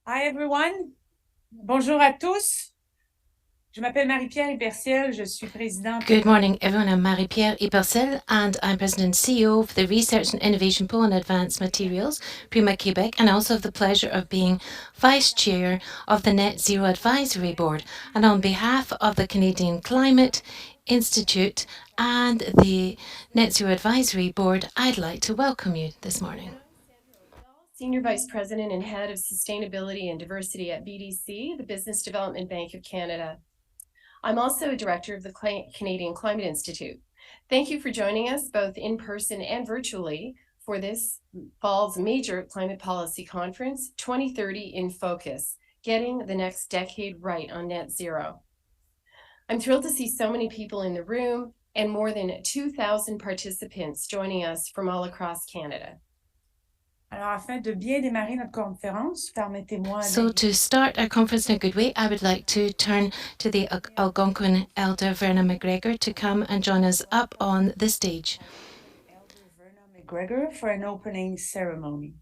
Hi everyone. Bonjour à tous. Je m'appelle Marie-Pierre Hyperciel. Je suis présidente. Good morning, everyone. I'm Marie-Pierre Hyperciel, and I'm President and CEO for the Research and Innovation Pool in Advanced Materials, Prima Québec, and I also have the pleasure of being Vice Chair of the Net Zero Advisory Board. And on behalf of the Canadian Climate Institute and the Net Zero Advisory Board, I'd like to welcome you this morning. Senior Vice President and Head of Sustainability and Diversity at BDC, the Business Development Bank of Canada. I'm also a director of the Canadian Climate Institute. Thank you for joining us both in person and virtually for this fall's major climate policy conference, 2030 in Focus, Getting the Next Decade Right on Net Zero. I'm thrilled to see so many people in the room and more than 2,000 participants joining us from all across Canada. Alors, afin de bien démarrer notre conférence, permettez-moi. So to start our conference in a good way, I would like to turn to the Algonquin Elder Verna McGregor to come and join us up on the stage. Elder Verna McGregor for an opening ceremony.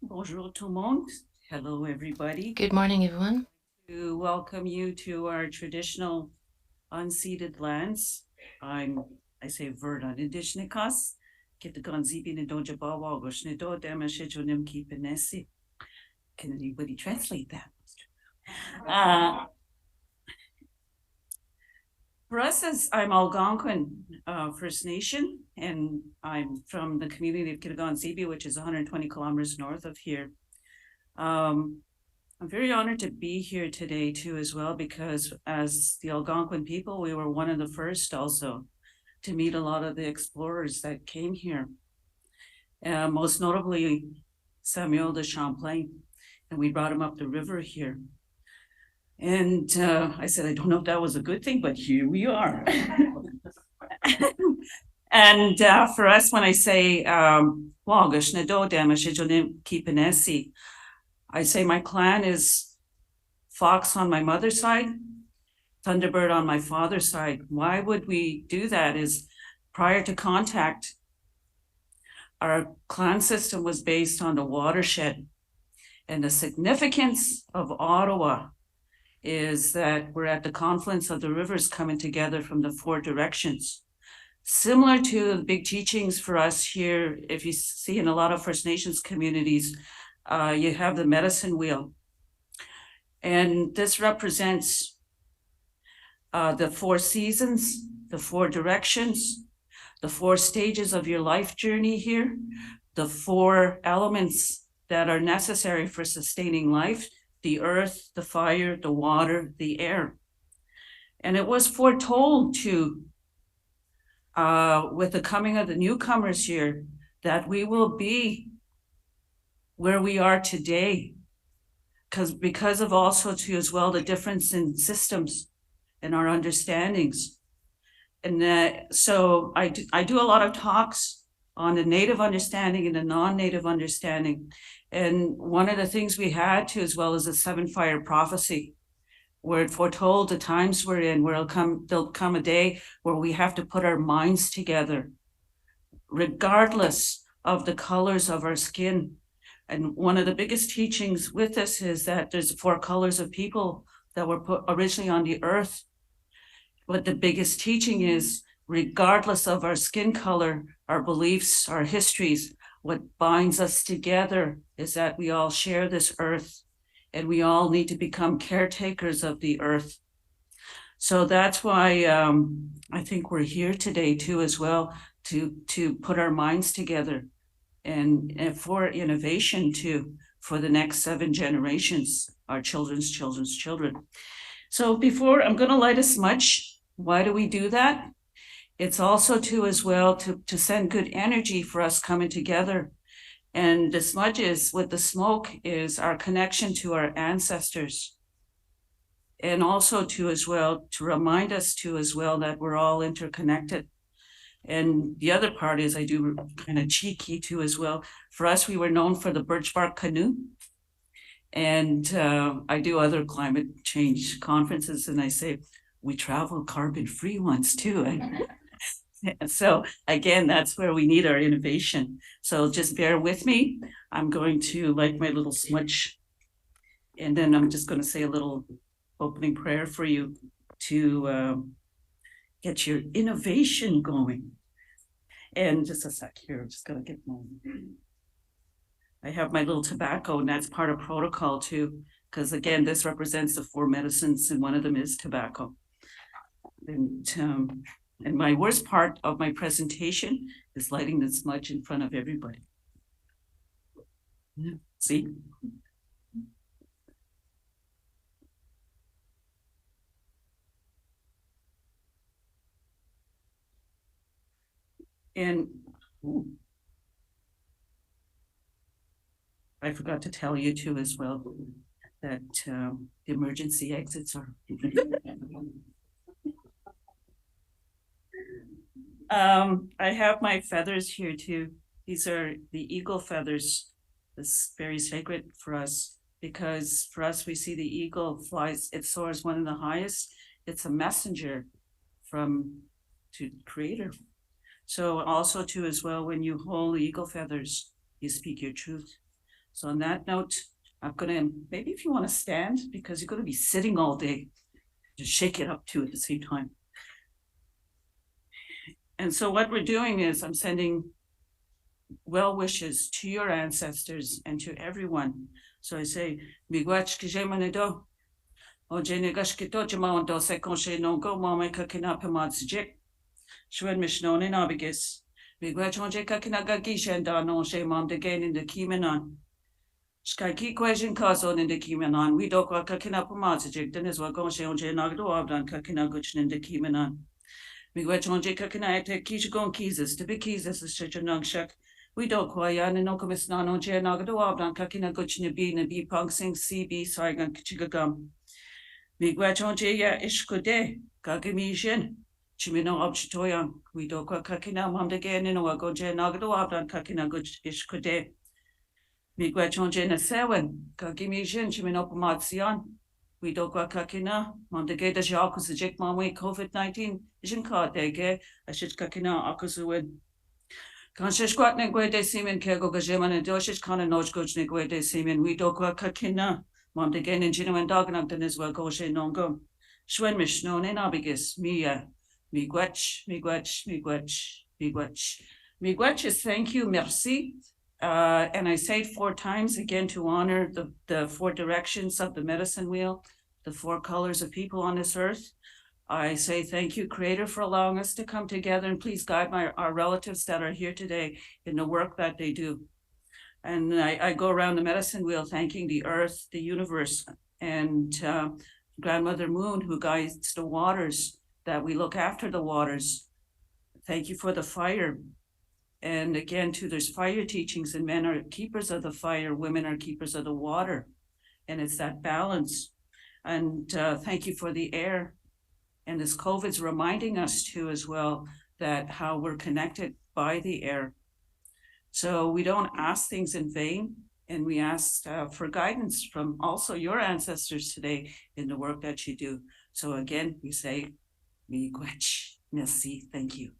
Bonjour tout le monde. Hello, everybody. Good morning, everyone. To welcome you to our traditional unceded lands. I say Verna Indishnikas. Can anybody translate that? For us, as I'm Algonquin First Nation, and I'm from the community of Kitagon-Zibi, which is 120 kilometers north of here. I'm very honored to be here today too as well, because as the Algonquin people, we were one of the first also to meet a lot of the explorers that came here. Most notably Samuel de Champlain, and we brought him up the river here. And I said, I don't know if that was a good thing, but here we are. And for us, when I say, I say my clan is Fox on my mother's side, Thunderbird on my father's side. Why would we do that? Is prior to contact, our clan system was based on the watershed. And the significance of Ottawa is that we're at the confluence of the rivers coming together from the four directions. Similar to the big teachings for us here, if you see in a lot of First Nations communities, you have the medicine wheel. And this represents the four seasons, the four directions, the four stages of your life journey here, the four elements that are necessary for sustaining life: the earth, the fire, the water, the air. And it was foretold to, with the coming of the newcomers here, that we will be where we are today, because of also too as well the difference in systems and our understandings. And so I do a lot of talks on the native understanding and the non-native understanding. And one of the things we had to as well is a 7-fire prophecy, where it foretold the times we're in, where there'll come a day where we have to put our minds together, regardless of the colors of our skin. And one of the biggest teachings with this is that there's 4 colors of people that were put originally on the earth. But the biggest teaching is, regardless of our skin color, our beliefs, our histories, what binds us together is that we all share this earth, and we all need to become caretakers of the earth. So that's why I think we're here today too as well, to put our minds together and for innovation too, for the next 7 generations, our children's children's children. So before I'm going to light a smudge. Why do we do that? It's also too as well to send good energy for us coming together. And the smudges with the smoke is our connection to our ancestors. And also too as well to remind us too as well that we're all interconnected. And the other part is I do kind of cheeky too as well. For us, we were known for the birch bark canoe. And I do other climate change conferences, and I say, we travel carbon-free ones too. And so again, that's where we need our innovation. So just bear with me. I'm going to light my little smudge, and then I'm just going to say a little opening prayer for you to get your innovation going. And just a sec here, I'm just going to get my... I have my little tobacco, and that's part of protocol too, because again, this represents the 4 medicines, and one of them is tobacco. And my worst part of my presentation is lighting the smudge in front of everybody. See? And I forgot to tell you too as well that the emergency exits are. I have my feathers here too. These are the eagle feathers. This is very sacred for us, because for us, we see the eagle flies, it soars one of the highest. It's a messenger to Creator. So also too as well, when you hold the eagle feathers, you speak your truth. So on that note, I'm gonna, maybe if you want to stand, because you're gonna be sitting all day, just shake it up too at the same time. And so what we're doing is I'm sending well wishes to your ancestors and to everyone. So I say, miigwech kijemanado, o jenegashkito jamando sekonshe no go mame kakinapamadjik, shwed mishnone nabigis, miigwech onje kakinagishan da no she mam de gain in the kimenon. Skaki question kason in the kimenon, we do kwa kakinapamadjik, then is what gonshe onje nagdo abdan kakinaguchin in the kimenon. Miigwech onje kakinaite kishagon kizas, to be kizas is such a nungshak. We don't quite no commiss non on chair nagado abdan kakina guchin be na be punksing CB sargan kichigam. Miigwech onje ya ishkode, kagamishin, chimino obchitoyan, we do kwa kakina mam de gain in a wagonje nagado abdan kakina guch ishkode. Miigwech onje na sewen, kagamishin, chimino pamatsian. We do kwa kakina, mam de gain the jakus the jik mamwe COVID-19, jin ka dege, I should kakina akusuin. Conscious quatne guede semen kego gajeman and doshish kana noj gojne guede semen, we do kwa kakina, mam de gain in genuine dognak than as well goshe nongo. Shwen mish no ne nabigis, mia, miigwech, miigwech, miigwech, miigwech. Miigwech is thank you, merci. And I say it 4 times again to honor the 4 directions of the medicine wheel, the 4 colors of people on this earth. I say thank you, Creator, for allowing us to come together, and please guide our relatives that are here today in the work that they do. And I go around the medicine wheel thanking the earth, the universe, and Grandmother Moon, who guides the waters, that we look after the waters. Thank you for the fire. And again, too, there's fire teachings, and men are keepers of the fire, women are keepers of the water. And it's that balance. And thank you for the air. And this COVID's reminding us too as well that how we're connected by the air. So we don't ask things in vain, and we ask for guidance from also your ancestors today in the work that you do. So again, we say, miigwech, merci, thank you.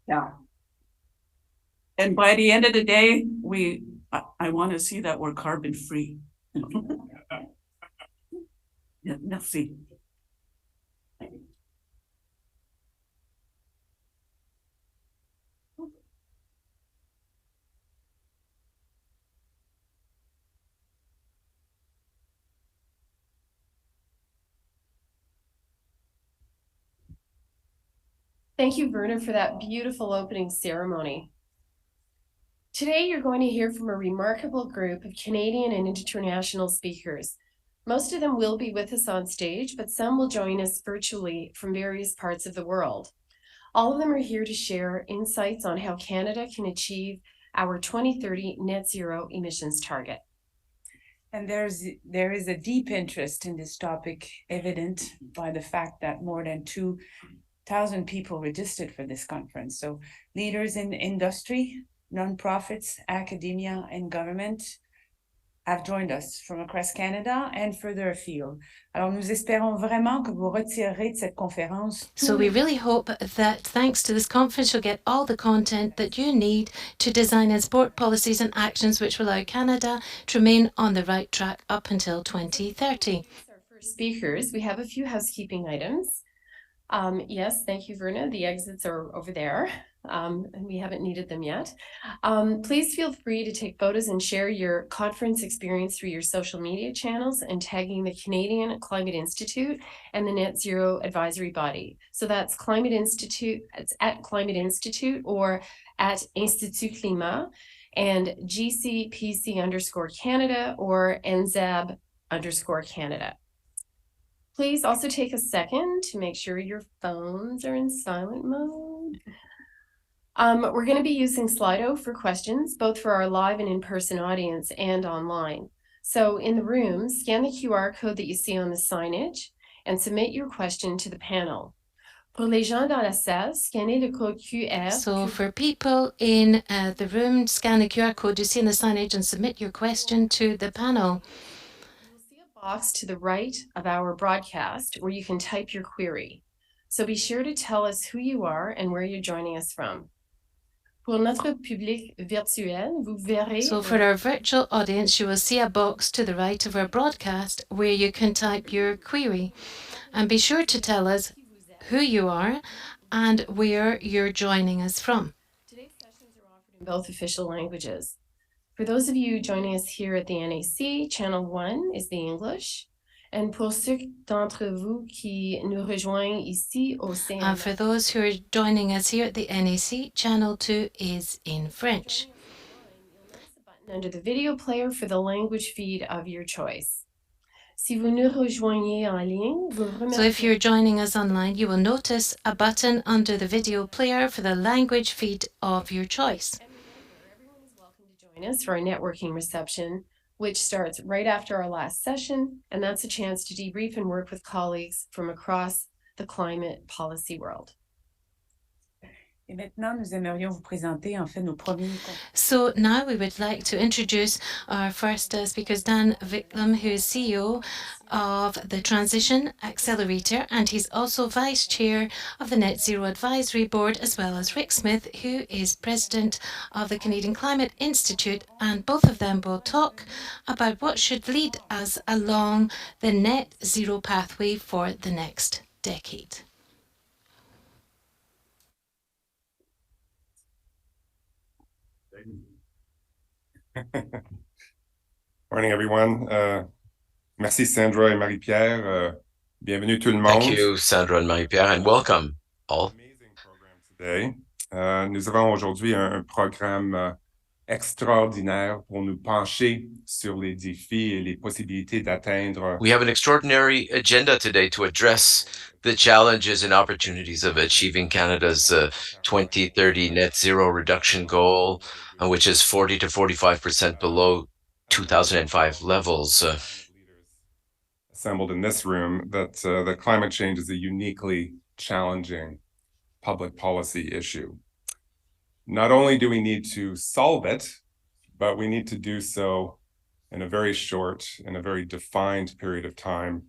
Yeah. And by the end of the day, I want to see that we're carbon free. Yeah, merci. Thank you, Verna, for that beautiful opening ceremony. Today, you're going to hear from a remarkable group of Canadian and international speakers. Most of them will be with us on stage, but some will join us virtually from various parts of the world. All of them are here to share insights on how Canada can achieve our 2030 net zero emissions target. And there is a deep interest in this topic, evident by the fact that more than 2,000 people registered for this conference. So leaders in industry, nonprofits, academia, and government have joined us from across Canada and further afield. Alors, nous espérons vraiment que vous retirerez de cette conférence. So we really hope that thanks to this conference, you'll get all the content that you need to design and support policies and actions which will allow Canada to remain on the right track up until 2030. Our first speakers, we have a few housekeeping items. Yes, thank you, Verna. The exits are over there, and we haven't needed them yet. Please feel free to take photos and share your conference experience through your social media channels and tagging the Canadian Climate Institute and the Net Zero Advisory Body. So that's Climate Institute, it's at Climate Institute or at Institut Climat, and GCPC_Canada or NZAB_Canada. Please also take a second to make sure your phones are in silent mode. We're going to be using Slido for questions, both for our live and in-person audience and online. So in the room, scan the QR code that you see on the signage and submit your question to the panel. Pour les gens dans la salle, scannez le code QR. So for people in the room, scan the QR code you see in the signage and submit your question to the panel. Box to the right of our broadcast where you can type your query. So be sure to tell us who you are and where you're joining us from. Pour notre public virtuel, vous verrez. So for our virtual audience, you will see a box to the right of our broadcast where you can type your query. And be sure to tell us who you are and where you're joining us from. Today's sessions are offered in both official languages. For those of you joining us here at the NAC, Channel 1 is the English. And pour ceux d'entre vous qui nous rejoignent ici au CNA. And for those who are joining us here at the NAC, Channel 2 is in French. You'll notice the button under the video player for the language feed of your choice. Si vous nous rejoignez en ligne, vous remarquez. So if you're joining us online, you will notice a button under the video player for the language feed of your choice. Everyone is welcome to join us for our networking reception, which starts right after our last session, and that's a chance to debrief and work with colleagues from across the climate policy world. Et maintenant, nous aimerions vous présenter en fait nos premiers. So now we would like to introduce our first speakers, Dan Viklam, who is CEO of the Transition Accelerator, and he's also Vice Chair of the Net Zero Advisory Board, as well as Rick Smith, who is President of the Canadian Climate Institute, and both of them will talk about what should lead us along the net zero pathway for the next decade. Morning, everyone. Merci, Sandra et Marie-Pierre. Bienvenue tout le monde. Thank you, Sandra and Marie-Pierre, and welcome all. Amazing program today. Nous avons aujourd'hui un programme extraordinaire pour nous pencher sur les défis et les possibilités d'atteindre. We have an extraordinary agenda today to address the challenges and opportunities of achieving Canada's 2030 net zero reduction goal, which is 40 to 45% below 2005 levels. Assembled in this room that climate change is a uniquely challenging public policy issue. Not only do we need to solve it, but we need to do so in a very short and a very defined period of time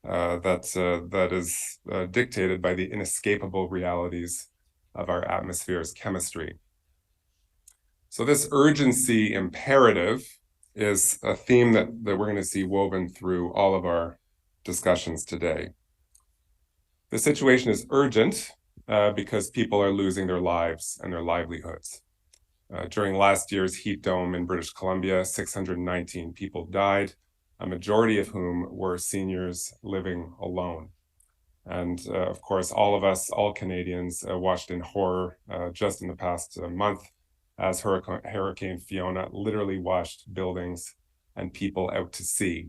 that is dictated by the inescapable realities of our atmosphere's chemistry. So this urgency imperative is a theme that we're going to see woven through all of our discussions today. The situation is urgent because people are losing their lives and their livelihoods. During last year's heat dome in British Columbia, 619 people died, a majority of whom were seniors living alone. And of course, all of us, all Canadians, watched in horror just in the past month as Hurricane Fiona literally washed buildings and people out to sea.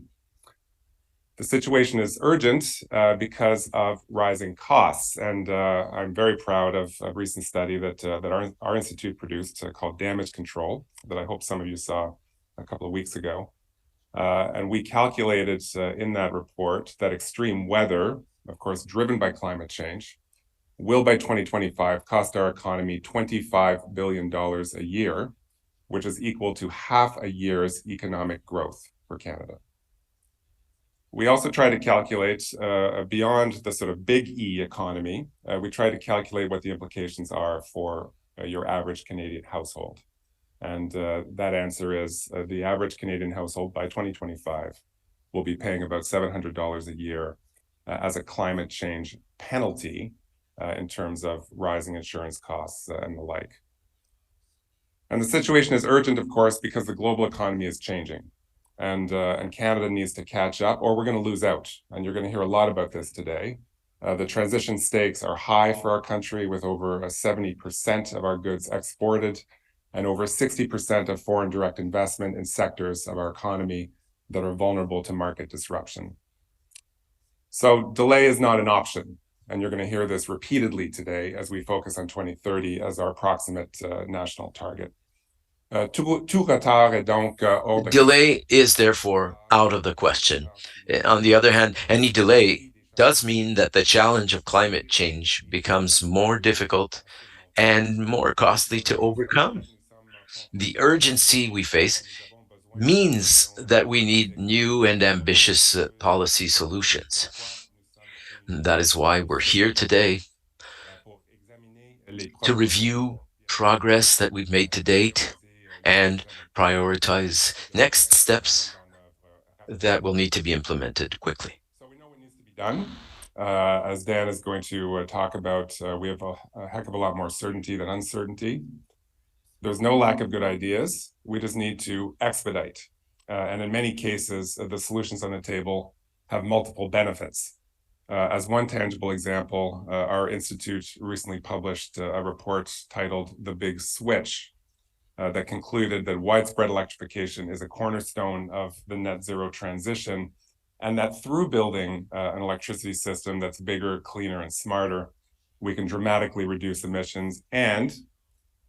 The situation is urgent because of rising costs, and I'm very proud of a recent study that our institute produced called Damage Control, that I hope some of you saw a couple of weeks ago. And we calculated in that report that extreme weather, of course, driven by climate change, will by 2025 cost our economy $25 billion a year, which is equal to half a year's economic growth for Canada. We also try to calculate beyond the sort of big E economy, we try to calculate what the implications are for your average Canadian household. And that answer is the average Canadian household by 2025 will be paying about $700 a year as a climate change penalty in terms of rising insurance costs and the like. And the situation is urgent, of course, because the global economy is changing. And Canada needs to catch up, or we're going to lose out. And you're going to hear a lot about this today. The transition stakes are high for our country, with over 70% of our goods exported and over 60% of foreign direct investment in sectors of our economy that are vulnerable to market disruption. So delay is not an option. And you're going to hear this repeatedly today as we focus on 2030 as our approximate national target. Delay is therefore out of the question. On the other hand, any delay does mean that the challenge of climate change becomes more difficult and more costly to overcome. The urgency we face means that we need new and ambitious policy solutions. That is why we're here today to review progress that we've made to date and prioritize next steps that will need to be implemented quickly. So we know what needs to be done. As Dan is going to talk about, we have a heck of a lot more certainty than uncertainty. There's no lack of good ideas. We just need to expedite. And in many cases, the solutions on the table have multiple benefits. As one tangible example, our institute recently published a report titled The Big Switch, that concluded that widespread electrification is a cornerstone of the net zero transition, and that through building an electricity system that's bigger, cleaner, and smarter, we can dramatically reduce emissions and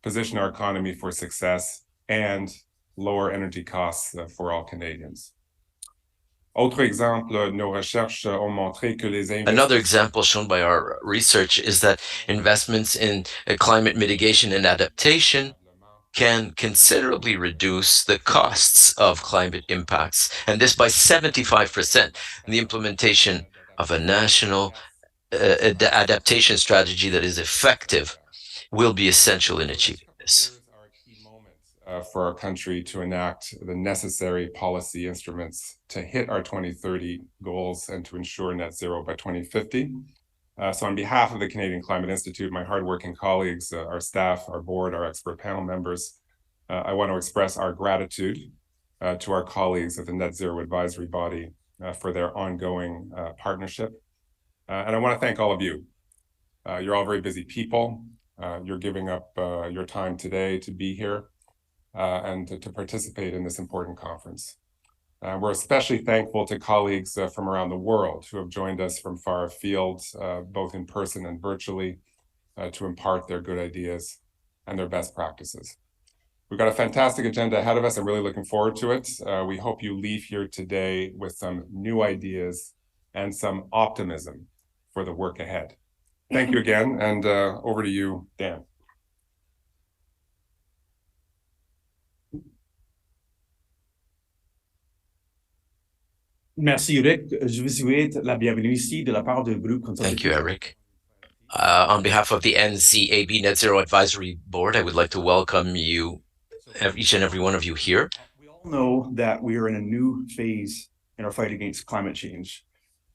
position our economy for success and lower energy costs for all Canadians. Another example shown by our research is that investments in climate mitigation and adaptation can considerably reduce the costs of climate impacts, and this by 75%. The implementation of a national adaptation strategy that is effective will be essential in achieving this. Are a key moment for our country to enact the necessary policy instruments to hit our 2030 goals and to ensure net zero by 2050. So on behalf of the Canadian Climate Institute, my hardworking colleagues, our staff, our board, our expert panel members, I want to express our gratitude to our colleagues at the Net Zero Advisory Body for their ongoing partnership. And I want to thank all of you. You're all very busy people. You're giving up your time today to be here and to participate in this important conference. We're especially thankful to colleagues from around the world who have joined us from far afield, both in person and virtually, to impart their good ideas and their best practices. We've got a fantastic agenda ahead of us. I'm really looking forward to it. We hope you leave here today with some new ideas and some optimism for the work ahead. Thank you again, and over to you, Dan. Merci, Eric. Je vous souhaite la bienvenue ici de la part du Groupe consultatif. Thank you, Eric. On behalf of the NZAB Net Zero Advisory Board, I would like to welcome you, each and every one of you here. We all know that we are in a new phase in our fight against climate change.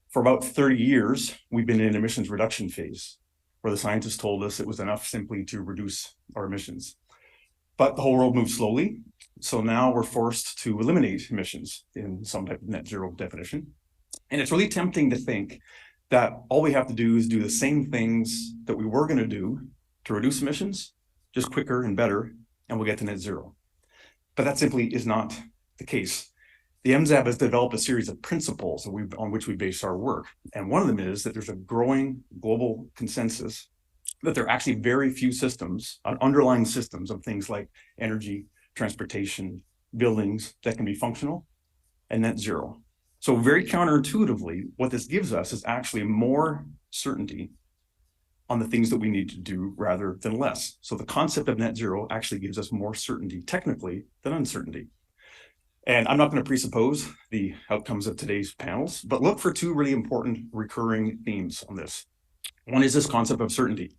For about 30 years, we've been in an emissions reduction phase, where the scientists told us it was enough simply to reduce our emissions. But the whole world moves slowly. So now we're forced to eliminate emissions in some type of net zero definition. And it's really tempting to think that all we have to do is do the same things that we were going to do to reduce emissions, just quicker and better, and we'll get to net zero. But that simply is not the case. The MZAB has developed a series of principles on which we base our work. And one of them is that there's a growing global consensus that there are actually very few systems, underlying systems of things like energy, transportation, buildings that can be functional and net zero. So very counterintuitively, what this gives us is actually more certainty on the things that we need to do rather than less. So the concept of net zero actually gives us more certainty technically than uncertainty. And I'm not going to presuppose the outcomes of today's panels, but look for two really important recurring themes on this. One is this concept of certainty.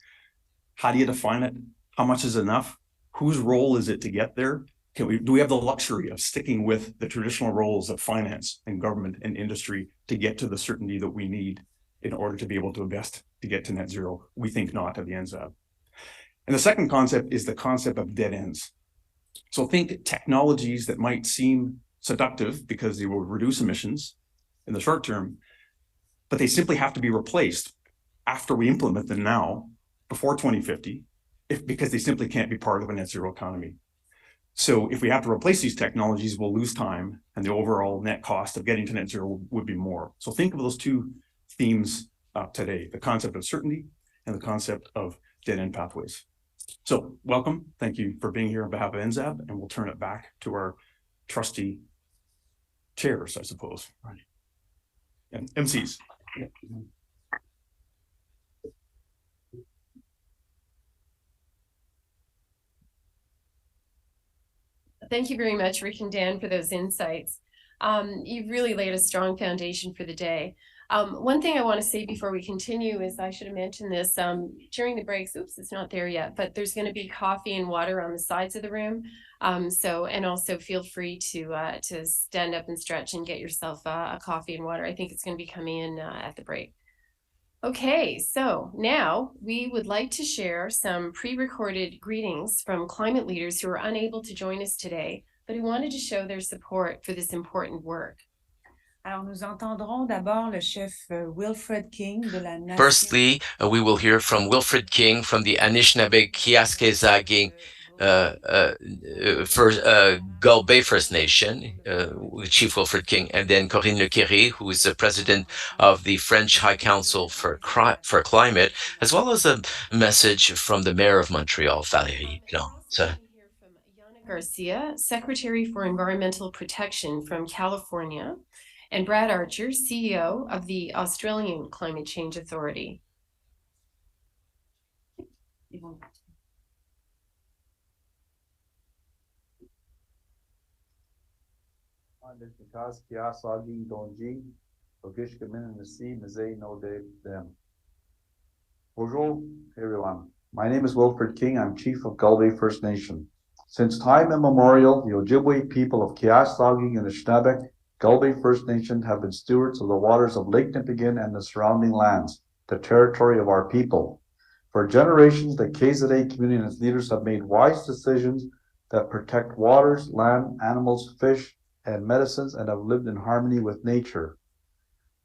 How do you define it? How much is enough? Whose role is it to get there? Do we have the luxury of sticking with the traditional roles of finance and government and industry to get to the certainty that we need in order to be able to invest to get to net zero? We think not at the NZAB. And the second concept is the concept of dead ends. So think technologies that might seem seductive because they will reduce emissions in the short term, but they simply have to be replaced after we implement them now, before 2050, because they simply can't be part of a net zero economy. So if we have to replace these technologies, we'll lose time, and the overall net cost of getting to net zero would be more. So think of those two themes today, the concept of certainty and the concept of dead end pathways. So welcome. Thank you for being here on behalf of NZAB, and we'll turn it back to our trusty chairs, I suppose, right? And MCs. Thank you very much, Rick and Dan, for those insights. You've really laid a strong foundation for the day. One thing I want to say before we continue is I should have mentioned this during the breaks. Oops, it's not there yet, but there's going to be coffee and water on the sides of the room. And also feel free to stand up and stretch and get yourself a coffee and water. I think it's going to be coming in at the break. Okay, so now we would like to share some pre-recorded greetings from climate leaders who are unable to join us today, but who wanted to show their support for this important work. Alors, nous entendrons d'abord le chef Wilfred King de la Nation. Firstly, we will hear from Wilfred King from the Anishinaabe-Kiaskezagin Gull Bay First Nation, Chief Wilfred King, and then Corinne Lequéré, who is the president of the French High Council for Climate, as well as a message from the mayor of Montreal, Valérie Plante. Garcia, Secretary for Environmental Protection from California, and Brad Archer, CEO of the Australian Climate Change Authority. Bonjour, everyone. My name is Wilfred King. I'm Chief of Gull Bay First Nation. Since time immemorial, the Ojibwe people of Kiaslawgi and Anishinaabe Gull Bay First Nation have been stewards of the waters of Lake Nipigon and the surrounding lands, the territory of our people. For generations, the KZA community and its leaders have made wise decisions that protect waters, land, animals, fish, and medicines, and have lived in harmony with nature.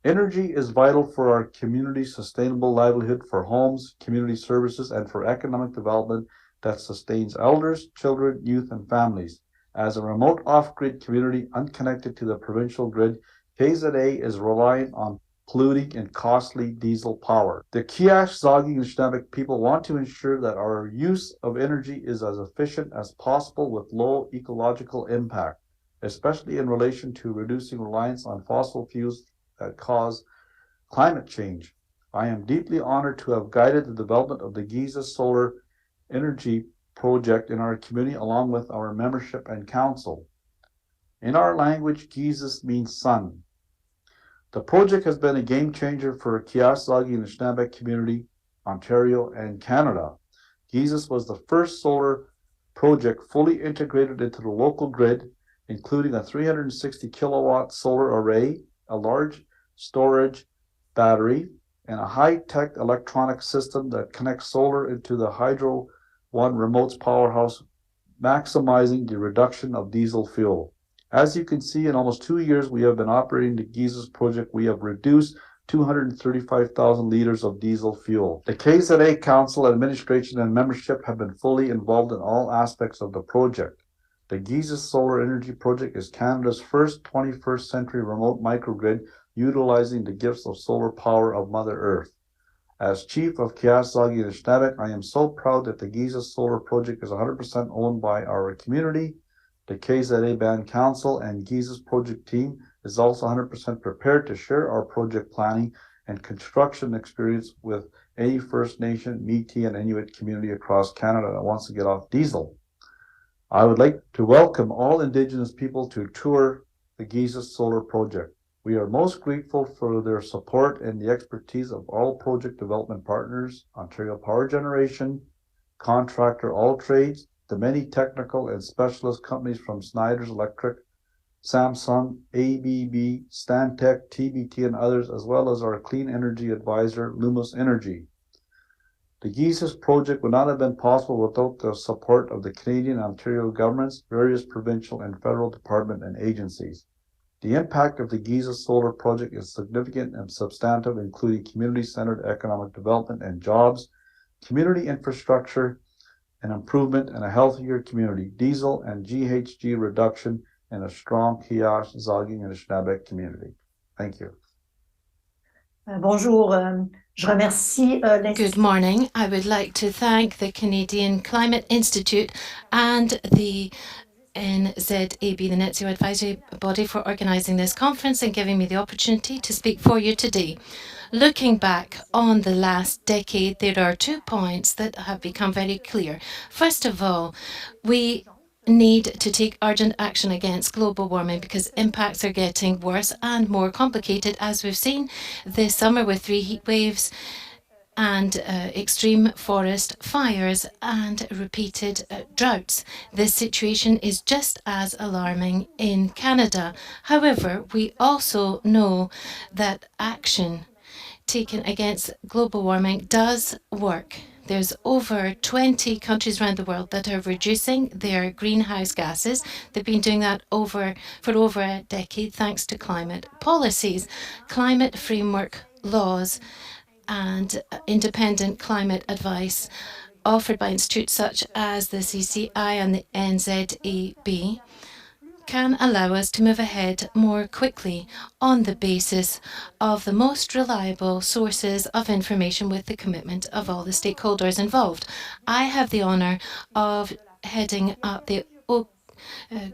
Energy is vital for our community's sustainable livelihood, for homes, community services, and for economic development that sustains elders, children, youth, and families. As a remote off-grid community unconnected to the provincial grid, KZA is reliant on polluting and costly diesel power. The Kiash-Zagi and Anishinaabe people want to ensure that our use of energy is as efficient as possible with low ecological impact, especially in relation to reducing reliance on fossil fuels that cause climate change. I am deeply honored to have guided the development of the Giza Solar Energy project in our community along with our membership and council. In our language, Gizis means sun. The project has been a game changer for Kiaslawgi and Anishinaabe community, Ontario, and Canada. Gizis was the first solar project fully integrated into the local grid, including a 360 kilowatt solar array, a large storage battery, and a high-tech electronic system that connects solar into the Hydro One remote powerhouse, maximizing the reduction of diesel fuel. As you can see, in almost 2 years we have been operating the Gizis project, we have reduced 235,000 liters of diesel fuel. The KZA Council, Administration, and membership have been fully involved in all aspects of the project. The Gizis Solar Energy Project is Canada's first 21st century remote microgrid utilizing the gifts of solar power of Mother Earth. As Chief of Kiaslawgi and Anishinaabe, I am so proud that the Gizis Solar Project is 100% owned by our community. The KZA Band Council and Gizis Project team is also 100% prepared to share our project planning and construction experience with any First Nation, Métis, and Inuit community across Canada that wants to get off diesel. I would like to welcome all Indigenous people to tour the Giza Solar Project. We are most grateful for their support and the expertise of all project development partners, Ontario Power Generation, contractor all trades, the many technical and specialist companies from Schneider's Electric, Samsung, ABB, Stantec, TBT, and others, as well as our clean energy advisor, Lumos Energy. The Giza project would not have been possible without the support of the Canadian and Ontario governments, various provincial and federal department and agencies. The impact of the Giza Solar Project is significant and substantive, including community-centered economic development and jobs, community infrastructure and improvement, and a healthier community, diesel and GHG reduction, and a strong Kiash, Zaging, and Anishinaabe community. Thank you. Bonjour, je remercie Good morning. I would like to thank the Canadian Climate Institute and the NZAB, the Net Zero Advisory Body, for organising this conference and giving me the opportunity to speak for you today. Looking back on the last decade, there are 2 points that have become very clear. First of all, we need to take urgent action against global warming because impacts are getting worse and more complicated, as we've seen this summer with 3 heat waves and extreme forest fires and repeated droughts. This situation is just as alarming in Canada. However, we also know that action taken against global warming does work. There's over 20 countries around the world that are reducing their greenhouse gases. They've been doing that for over a decade thanks to climate policies, climate framework laws, and independent climate advice offered by institutes such as the CCI and the NZAB can allow us to move ahead more quickly on the basis of the most reliable sources of information with the commitment of all the stakeholders involved. I have the honour of heading up the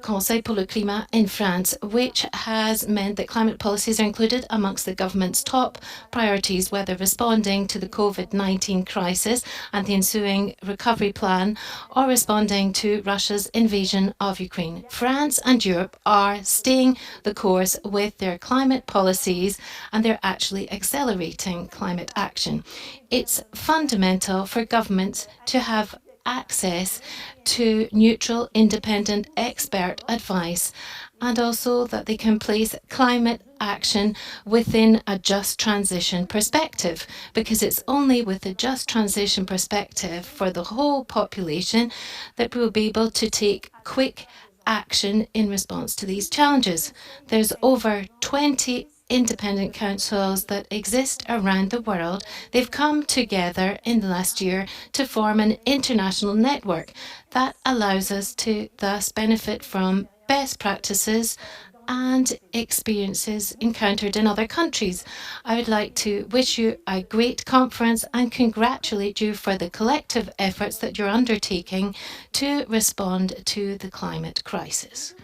Conseil pour le Climat in France, which has meant that climate policies are included amongst the government's top priorities, whether responding to the COVID-19 crisis and the ensuing recovery plan or responding to Russia's invasion of Ukraine. France and Europe are staying the course with their climate policies, and they're actually accelerating climate action. It's fundamental for governments to have access to neutral, independent expert advice, and also that they can place climate action within a just transition perspective, because it's only with a just transition perspective for the whole population that we will be able to take quick action in response to these challenges. There's over 20 independent councils that exist around the world. They've come together in the last year to form an international network that allows us to thus benefit from best practices and experiences encountered in other countries. I would like to wish you a great conference and congratulate you for the collective efforts that you're undertaking to respond to the climate crisis.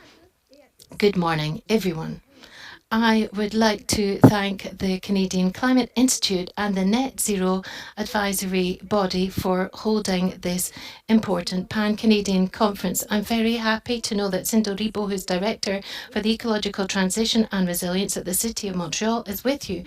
Good morning, everyone. I would like to thank the Canadian Climate Institute and the Net Zero Advisory Body for holding this important Pan-Canadian conference. I'm very happy to know that Sindo Ribo, who's Director for the Ecological Transition and Resilience at the City of Montreal, is with you.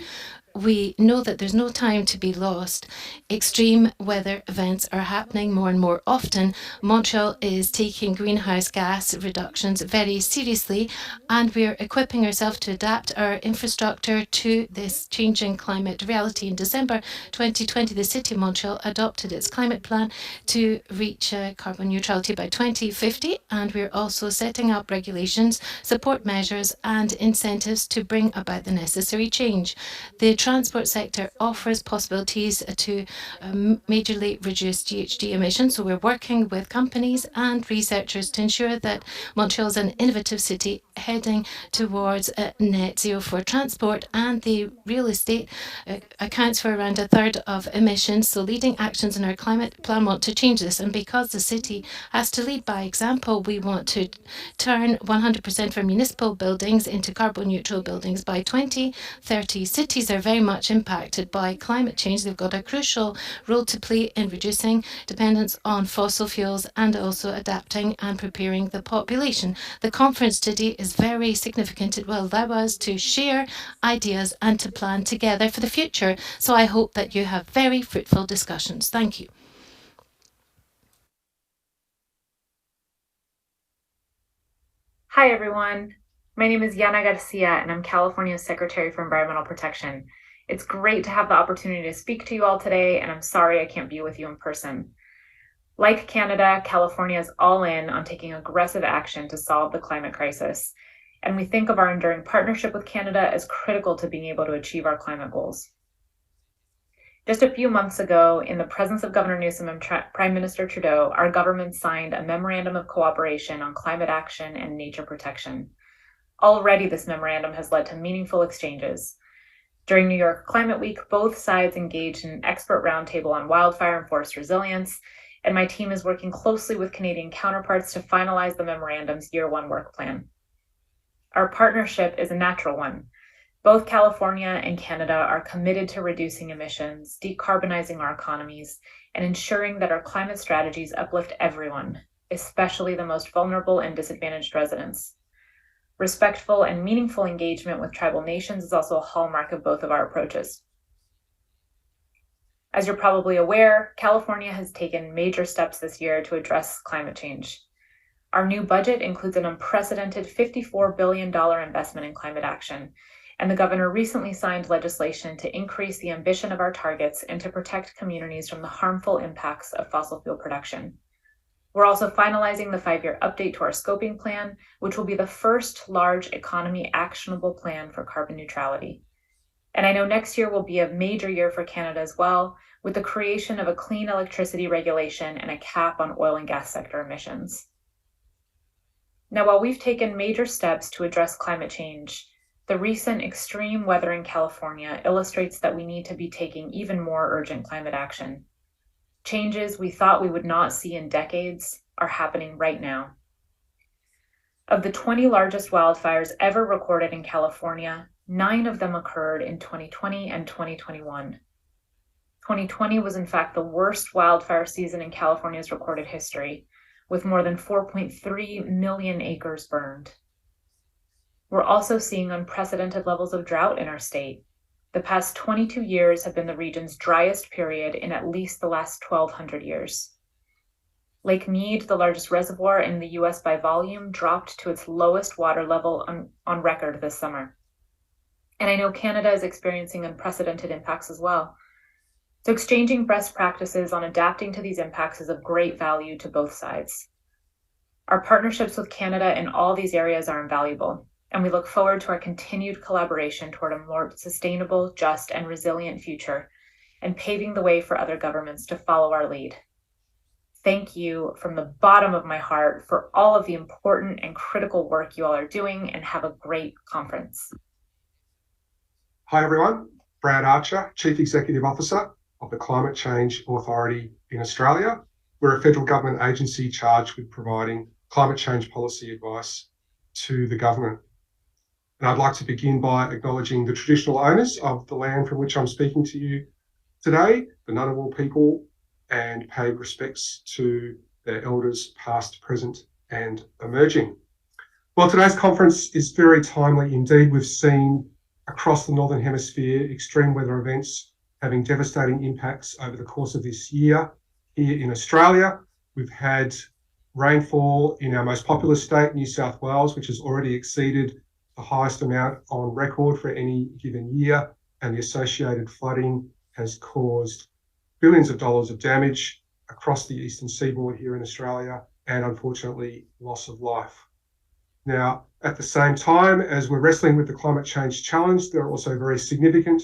We know that there's no time to be lost. Extreme weather events are happening more and more often. Montreal is taking greenhouse gas reductions very seriously, and we're equipping ourselves to adapt our infrastructure to this changing climate reality. In December 2020, the City of Montreal adopted its climate plan to reach carbon neutrality by 2050, and we're also setting up regulations, support measures, and incentives to bring about the necessary change. The transport sector offers possibilities to majorly reduce GHG emissions, so we're working with companies and researchers to ensure that Montreal is an innovative city heading towards net zero for transport, and the real estate accounts for around a third of emissions, so leading actions in our climate plan want to change this. And because the city has to lead by example, we want to turn 100% of our municipal buildings into carbon neutral buildings by 2030. Cities are very very much impacted by climate change. They've got a crucial role to play in reducing dependence on fossil fuels and also adapting and preparing the population. The conference today is very significant. It will allow us to share ideas and to plan together for the future. So I hope that you have very fruitful discussions. Thank you. Hi, everyone. My name is Yana Garcia, and I'm California's Secretary for Environmental Protection. It's great to have the opportunity to speak to you all today, and I'm sorry I can't be with you in person. Like Canada, California is all in on taking aggressive action to solve the climate crisis, and we think of our enduring partnership with Canada as critical to being able to achieve our climate goals. Just a few months ago, in the presence of Governor Newsom and Prime Minister Trudeau, our government signed a memorandum of cooperation on climate action and nature protection. Already, this memorandum has led to meaningful exchanges. During New York Climate Week, both sides engaged in an expert roundtable on wildfire and forest resilience, and my team is working closely with Canadian counterparts to finalize the memorandum's Year 1 work plan. Our partnership is a natural one. Both California and Canada are committed to reducing emissions, decarbonizing our economies, and ensuring that our climate strategies uplift everyone, especially the most vulnerable and disadvantaged residents. Respectful and meaningful engagement with tribal nations is also a hallmark of both of our approaches. As you're probably aware, California has taken major steps this year to address climate change. Our new budget includes an unprecedented $54 billion investment in climate action, and the governor recently signed legislation to increase the ambition of our targets and to protect communities from the harmful impacts of fossil fuel production. We're also finalizing the 5-year update to our scoping plan, which will be the first large economy actionable plan for carbon neutrality. And I know next year will be a major year for Canada as well, with the creation of a clean electricity regulation and a cap on oil and gas sector emissions. Now, while we've taken major steps to address climate change, the recent extreme weather in California illustrates that we need to be taking even more urgent climate action. Changes we thought we would not see in decades are happening right now. Of the 20 largest wildfires ever recorded in California, 9 of them occurred in 2020 and 2021. 2020 was in fact the worst wildfire season in California's recorded history, with more than 4.3 million acres burned. We're also seeing unprecedented levels of drought in our state. The past 22 years have been the region's driest period in at least the last 1,200 years. Lake Mead, the largest reservoir in the US by volume, dropped to its lowest water level on record this summer. And I know Canada is experiencing unprecedented impacts as well. So exchanging best practices on adapting to these impacts is of great value to both sides. Our partnerships with Canada in all these areas are invaluable, and we look forward to our continued collaboration toward a more sustainable, just, and resilient future, and paving the way for other governments to follow our lead. Thank you from the bottom of my heart for all of the important and critical work you all are doing, and have a great conference. Hi everyone, Brad Archer, Chief Executive Officer of the Climate Change Authority in Australia. We're a federal government agency charged with providing climate change policy advice to the government. And I'd like to begin by acknowledging the traditional owners of the land from which I'm speaking to you today, the Ngunnawal people, and pay respects to their elders past, present, and emerging. Well, today's conference is very timely indeed. We've seen across the Northern Hemisphere extreme weather events having devastating impacts over the course of this year. Here in Australia, we've had rainfall in our most populous state, New South Wales, which has already exceeded the highest amount on record for any given year, and the associated flooding has caused billions of dollars of damage across the eastern seaboard here in Australia, and unfortunately, loss of life. Now, at the same time as we're wrestling with the climate change challenge, there are also very significant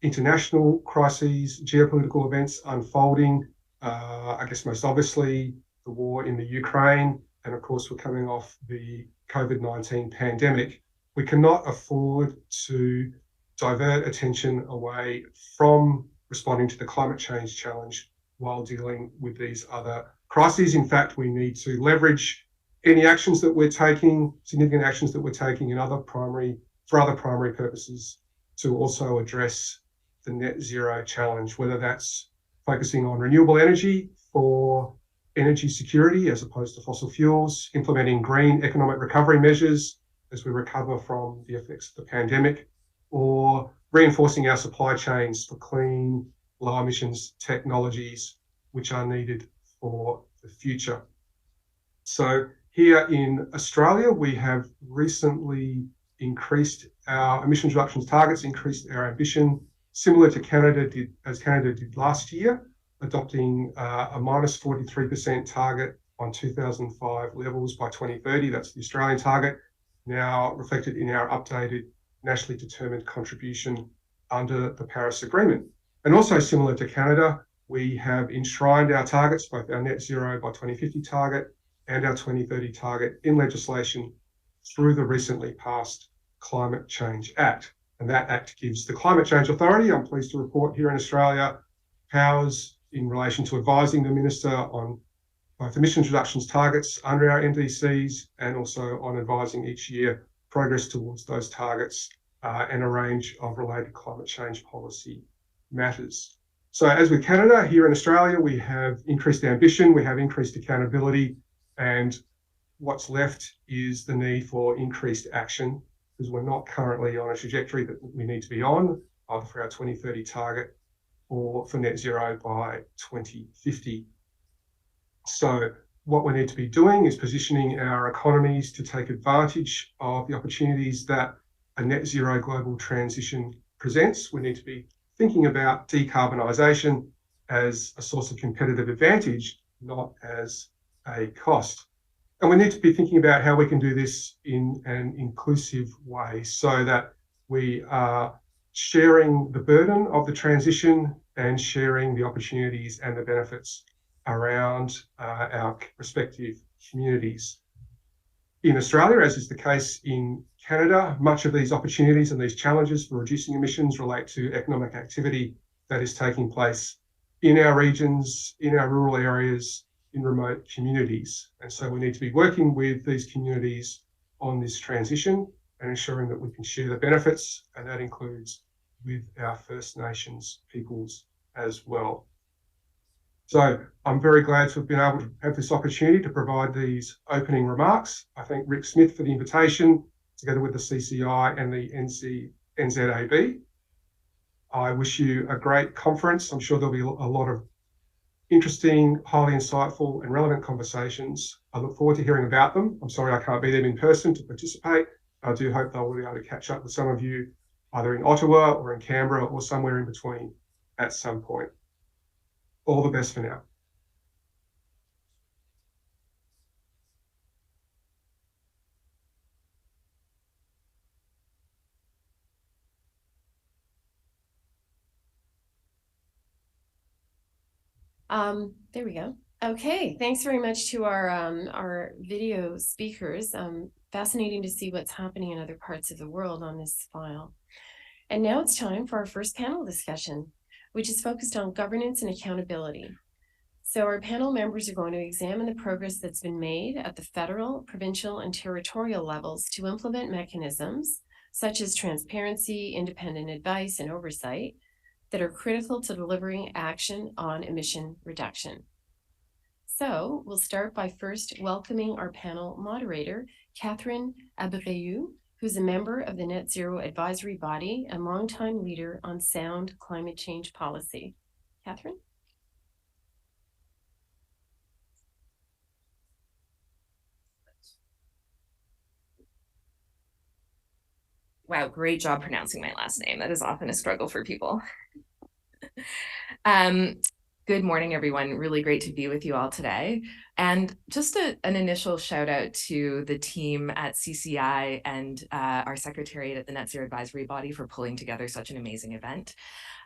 international crises, geopolitical events unfolding. I guess most obviously the war in the Ukraine, and of course we're coming off the COVID-19 pandemic. We cannot afford to divert attention away from responding to the climate change challenge while dealing with these other crises. In fact, we need to leverage any actions that we're taking, significant actions that we're taking for other primary purposes, to also address the net zero challenge, whether that's focusing on renewable energy for energy security as opposed to fossil fuels, implementing green economic recovery measures as we recover from the effects of the pandemic, or reinforcing our supply chains for clean, low emissions technologies which are needed for the future. So here in Australia, we have recently increased our emissions reductions targets, increased our ambition, similar to Canada did last year, adopting a minus 43% target on 2005 levels by 2030. That's the Australian target, now reflected in our updated nationally determined contribution under the Paris Agreement. And also similar to Canada, we have enshrined our targets, both our net zero by 2050 target and our 2030 target in legislation through the recently passed Climate Change Act. And that act gives the Climate Change Authority, I'm pleased to report here in Australia, powers in relation to advising the Minister on both emissions reductions targets under our NDCs and also on advising each year progress towards those targets and a range of related climate change policy matters. So as with Canada, here in Australia, we have increased ambition, we have increased accountability, and what's left is the need for increased action, because we're not currently on a trajectory that we need to be on, either for our 2030 target or for net zero by 2050. So what we need to be doing is positioning our economies to take advantage of the opportunities that a net zero global transition presents. We need to be thinking about decarbonisation as a source of competitive advantage, not as a cost. And we need to be thinking about how we can do this in an inclusive way so that we are sharing the burden of the transition and sharing the opportunities and the benefits around our respective communities. In Australia, as is the case in Canada, much of these opportunities and these challenges for reducing emissions relate to economic activity that is taking place in our regions, in our rural areas, in remote communities. And so we need to be working with these communities on this transition and ensuring that we can share the benefits, and that includes with our First Nations peoples as well. So I'm very glad to have been able to have this opportunity to provide these opening remarks. I thank Rick Smith for the invitation, together with the CCI and the NZAB. I wish you a great conference. I'm sure there'll be a lot of interesting, highly insightful and relevant conversations. I look forward to hearing about them. I'm sorry I can't be there in person to participate. I do hope that I will be able to catch up with some of you either in Ottawa or in Canberra or somewhere in between at some point. All the best for now. There we go. Okay, thanks very much to our video speakers. Fascinating to see what's happening in other parts of the world on this file. And now it's time for our first panel discussion, which is focused on governance and accountability. So our panel members are going to examine the progress that's been made at the federal, provincial, and territorial levels to implement mechanisms such as transparency, independent advice, and oversight that are critical to delivering action on emission reduction. So we'll start by first welcoming our panel moderator, Catherine Abreu, who's a member of the Net Zero Advisory Body and longtime leader on sound climate change policy. Catherine? Wow, great job pronouncing my last name. That is often a struggle for people. Good morning, everyone. Really great to be with you all today. And just an initial shout out to the team at CCI and our secretariat at the Net Zero Advisory Body for pulling together such an amazing event.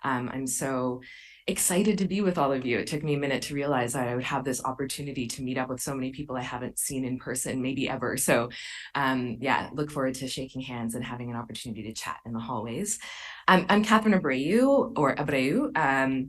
I'm so excited to be with all of you. It took me a minute to realize that I would have this opportunity to meet up with so many people I haven't seen in person, maybe ever. So yeah, look forward to shaking hands and having an opportunity to chat in the hallways. I'm Catherine Abreu,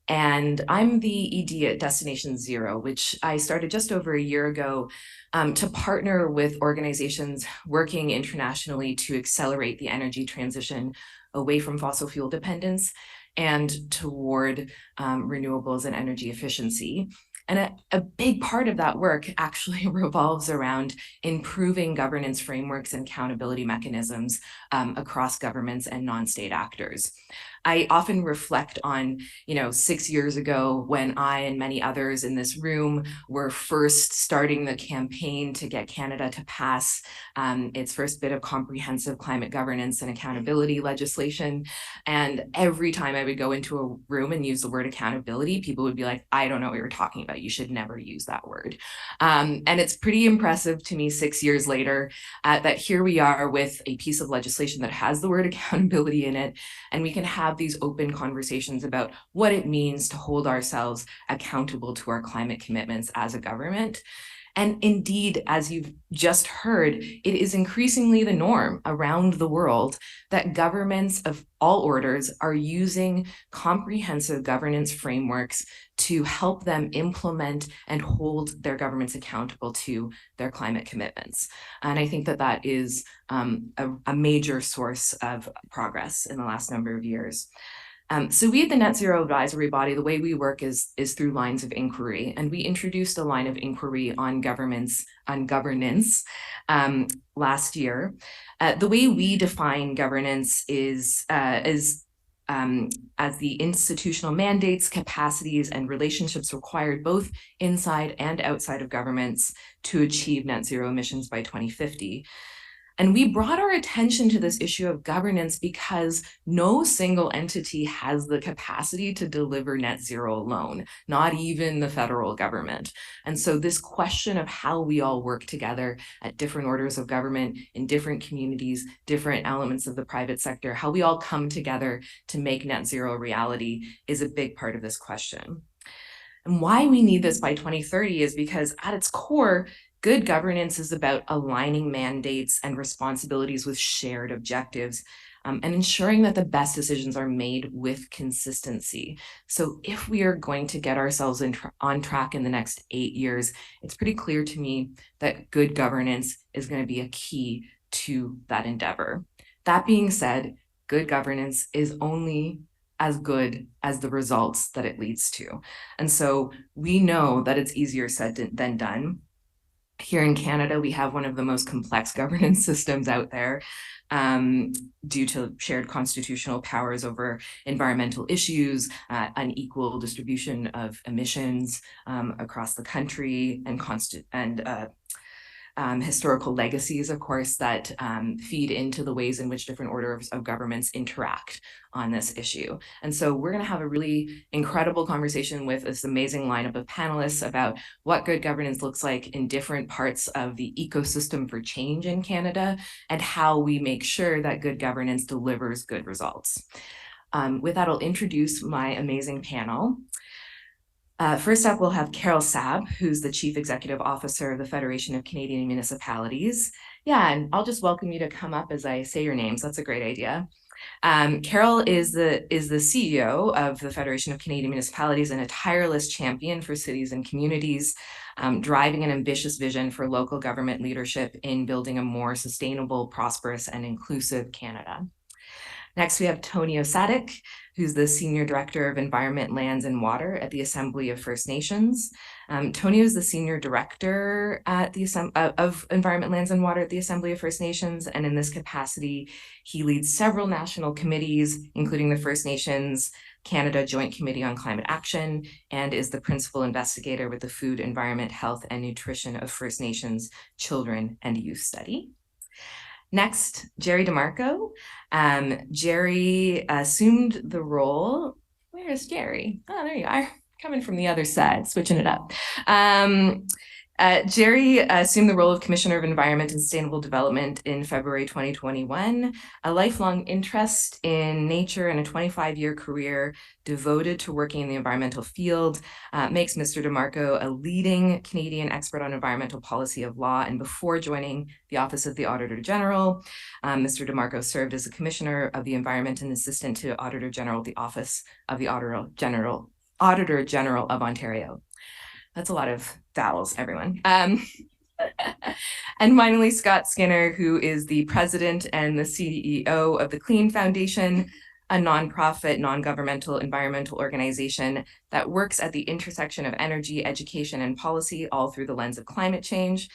and I'm the ED at Destination Zero, which I started just over a year ago to partner with organizations working internationally to accelerate the energy transition away from fossil fuel dependence and toward renewables and energy efficiency. And a big part of that work actually revolves around improving governance frameworks and accountability mechanisms across governments and non-state actors. I often reflect on, 6 years ago when I and many others in this room were first starting the campaign to get Canada to pass its first bit of comprehensive climate governance and accountability legislation. And every time I would go into a room and use the word accountability, people would be like, I don't know what you're talking about. You should never use that word. And it's pretty impressive to me 6 years later that here we are with a piece of legislation that has the word accountability in it, and we can have these open conversations about what it means to hold ourselves accountable to our climate commitments as a government. And indeed, as you've just heard, it is increasingly the norm around the world that governments of all orders are using comprehensive governance frameworks to help them implement and hold their governments accountable to their climate commitments. And I think that that is a major source of progress in the last number of years. So we at the Net Zero Advisory Body, the way we work is through lines of inquiry, and we introduced a line of inquiry on governance last year. The way we define governance is as the institutional mandates, capacities, and relationships required both inside and outside of governments to achieve net zero emissions by 2050. And we brought our attention to this issue of governance because no single entity has the capacity to deliver net zero alone, not even the federal government. And so this question of how we all work together at different orders of government, in different communities, different elements of the private sector, how we all come together to make net zero a reality is a big part of this question. And why we need this by 2030 is because at its core, good governance is about aligning mandates and responsibilities with shared objectives and ensuring that the best decisions are made with consistency. So if we are going to get ourselves on track in the next 8 years, it's pretty clear to me that good governance is going to be a key to that endeavor. That being said, good governance is only as good as the results that it leads to. And so we know that it's easier said than done. Here in Canada, we have one of the most complex governance systems out there due to shared constitutional powers over environmental issues, unequal distribution of emissions across the country, and historical legacies, of course, that feed into the ways in which different orders of governments interact on this issue. And so we're going to have a really incredible conversation with this amazing lineup of panelists about what good governance looks like in different parts of the ecosystem for change in Canada and how we make sure that good governance delivers good results. With that, I'll introduce my amazing panel. First up, we'll have Carol Sabb, who's the Chief Executive Officer of the Federation of Canadian Municipalities. Yeah, and I'll just welcome you to come up as I say your names. That's a great idea. Carol is the CEO of the Federation of Canadian Municipalities and a tireless champion for cities and communities, driving an ambitious vision for local government leadership in building a more sustainable, prosperous, and inclusive Canada. Next, we have Tony Osadik, who's the Senior Director of Environment, Lands, and Water at the Assembly of First Nations. Tony is the Senior Director at the of Environment, Lands, and Water at the Assembly of First Nations, and in this capacity, he leads several national committees, including the First Nations Canada Joint Committee on Climate Action, and is the Principal Investigator with the Food, Environment, Health, and Nutrition of First Nations Children and Youth Study. Next, Jerry DeMarco. Jerry assumed the role. Where's Jerry? Oh, there you are. Coming from the other side, switching it up. Jerry assumed the role of Commissioner of Environment and Sustainable Development in February 2021. A lifelong interest in nature and a 25-year career devoted to working in the environmental field makes Mr. DeMarco a leading Canadian expert on environmental policy of law. And before joining the Office of the Auditor General, Mr. DeMarco served as a Commissioner of the Environment and Assistant to Auditor General at the Office of the Auditor General of Ontario. That's a lot of vowels, everyone. And finally, Scott Skinner, who is the president and the CEO of the Clean Foundation, a nonprofit, non-governmental environmental organization that works at the intersection of energy, education, and policy, all through the lens of climate change.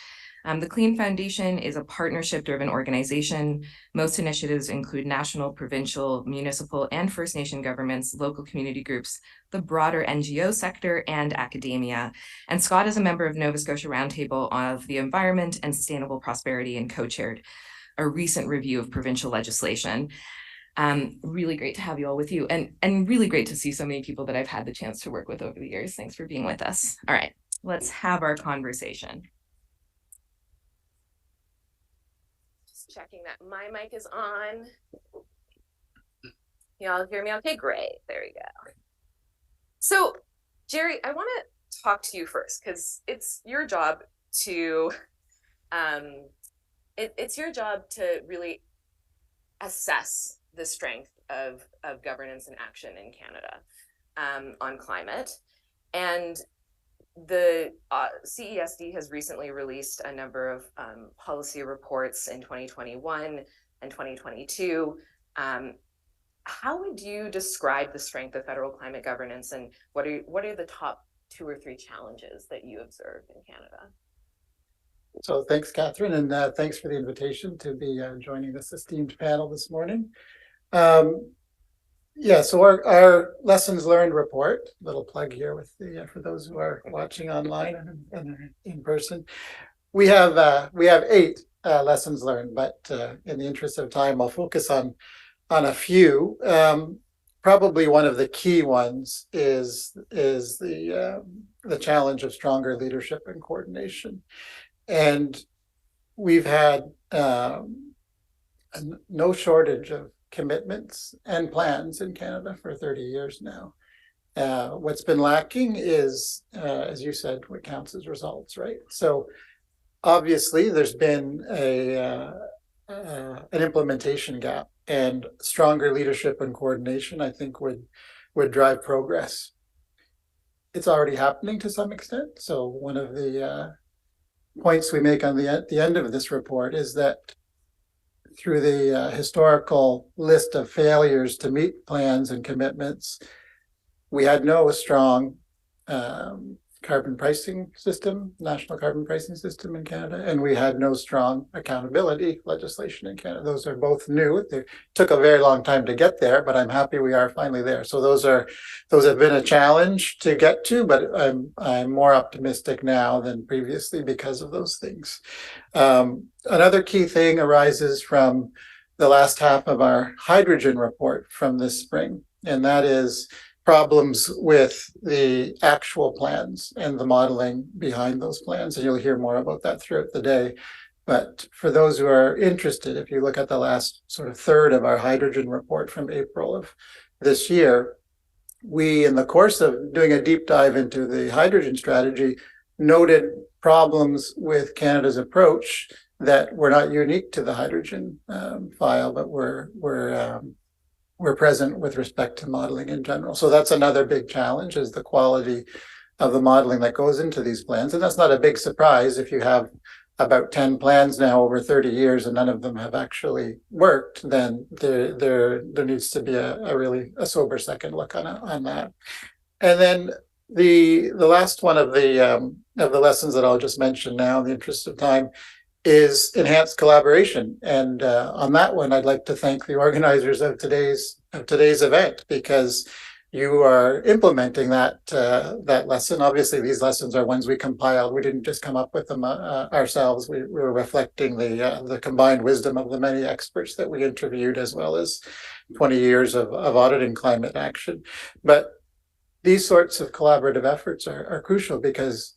The Clean Foundation is a partnership-driven organization. Most initiatives include national, provincial, municipal, and First Nation governments, local community groups, the broader NGO sector, and academia. And Scott is a member of Nova Scotia Roundtable of the Environment and Sustainable Prosperity and co-chaired a recent review of provincial legislation. Really great to have you all with you, and really great to see so many people that I've had the chance to work with over the years. Thanks for being with us. All right, let's have our conversation. Checking that my mic is on. Y'all hear me okay? Great. There we go. So, Jerry, I want to talk to you first because it's your job to it's your job to really assess the strength of governance and action in Canada on climate. And the CESD has recently released a number of policy reports in 2021 and 2022. How would you describe the strength of federal climate governance, and what are the top 2 or 3 challenges that you observe in Canada? So thanks, Catherine, and thanks for the invitation to be joining this esteemed panel this morning. Yeah, so our lessons learned report, little plug here with the for those who are watching online and in person. We have 8 lessons learned, but in the interest of time, I'll focus on a few. Probably one of the key ones is the challenge of stronger leadership and coordination, and we've had no shortage of commitments and plans in Canada for 30 years now. What's been lacking is, as you said, what counts as results, right? So obviously there's been an implementation gap, and stronger leadership and coordination, I think, would drive progress. It's already happening to some extent. So one of the points we make on the end of this report is that through the historical list of failures to meet plans and commitments, we had no strong carbon pricing system, national carbon pricing system in Canada, and we had no strong accountability legislation in Canada. Those are both new. They took a very long time to get there, but I'm happy we are finally there. So those have been a challenge to get to, but I'm more optimistic now than previously because of those things. Another key thing arises from the last half of our hydrogen report from this spring, and that is problems with the actual plans and the modeling behind those plans. And you'll hear more about that throughout the day. But for those who are interested, if you look at the last sort of third of our hydrogen report from April of this year, we, in the course of doing a deep dive into the hydrogen strategy, noted problems with Canada's approach that were not unique to the hydrogen file, but were present with respect to modeling in general. So that's another big challenge, is the quality of the modeling that goes into these plans. And that's not a big surprise if you have about 10 plans now over 30 years and none of them have actually worked, then there needs to be a sober second look on that. And then the last one of the lessons that I'll just mention now in the interest of time is enhanced collaboration. And on that one, I'd like to thank the organizers of today's event, because you are implementing that lesson. Obviously, these lessons are ones we compiled. We didn't just come up with them ourselves. We were reflecting the combined wisdom of the many experts that we interviewed, as well as 20 years of auditing climate action. But these sorts of collaborative efforts are crucial, because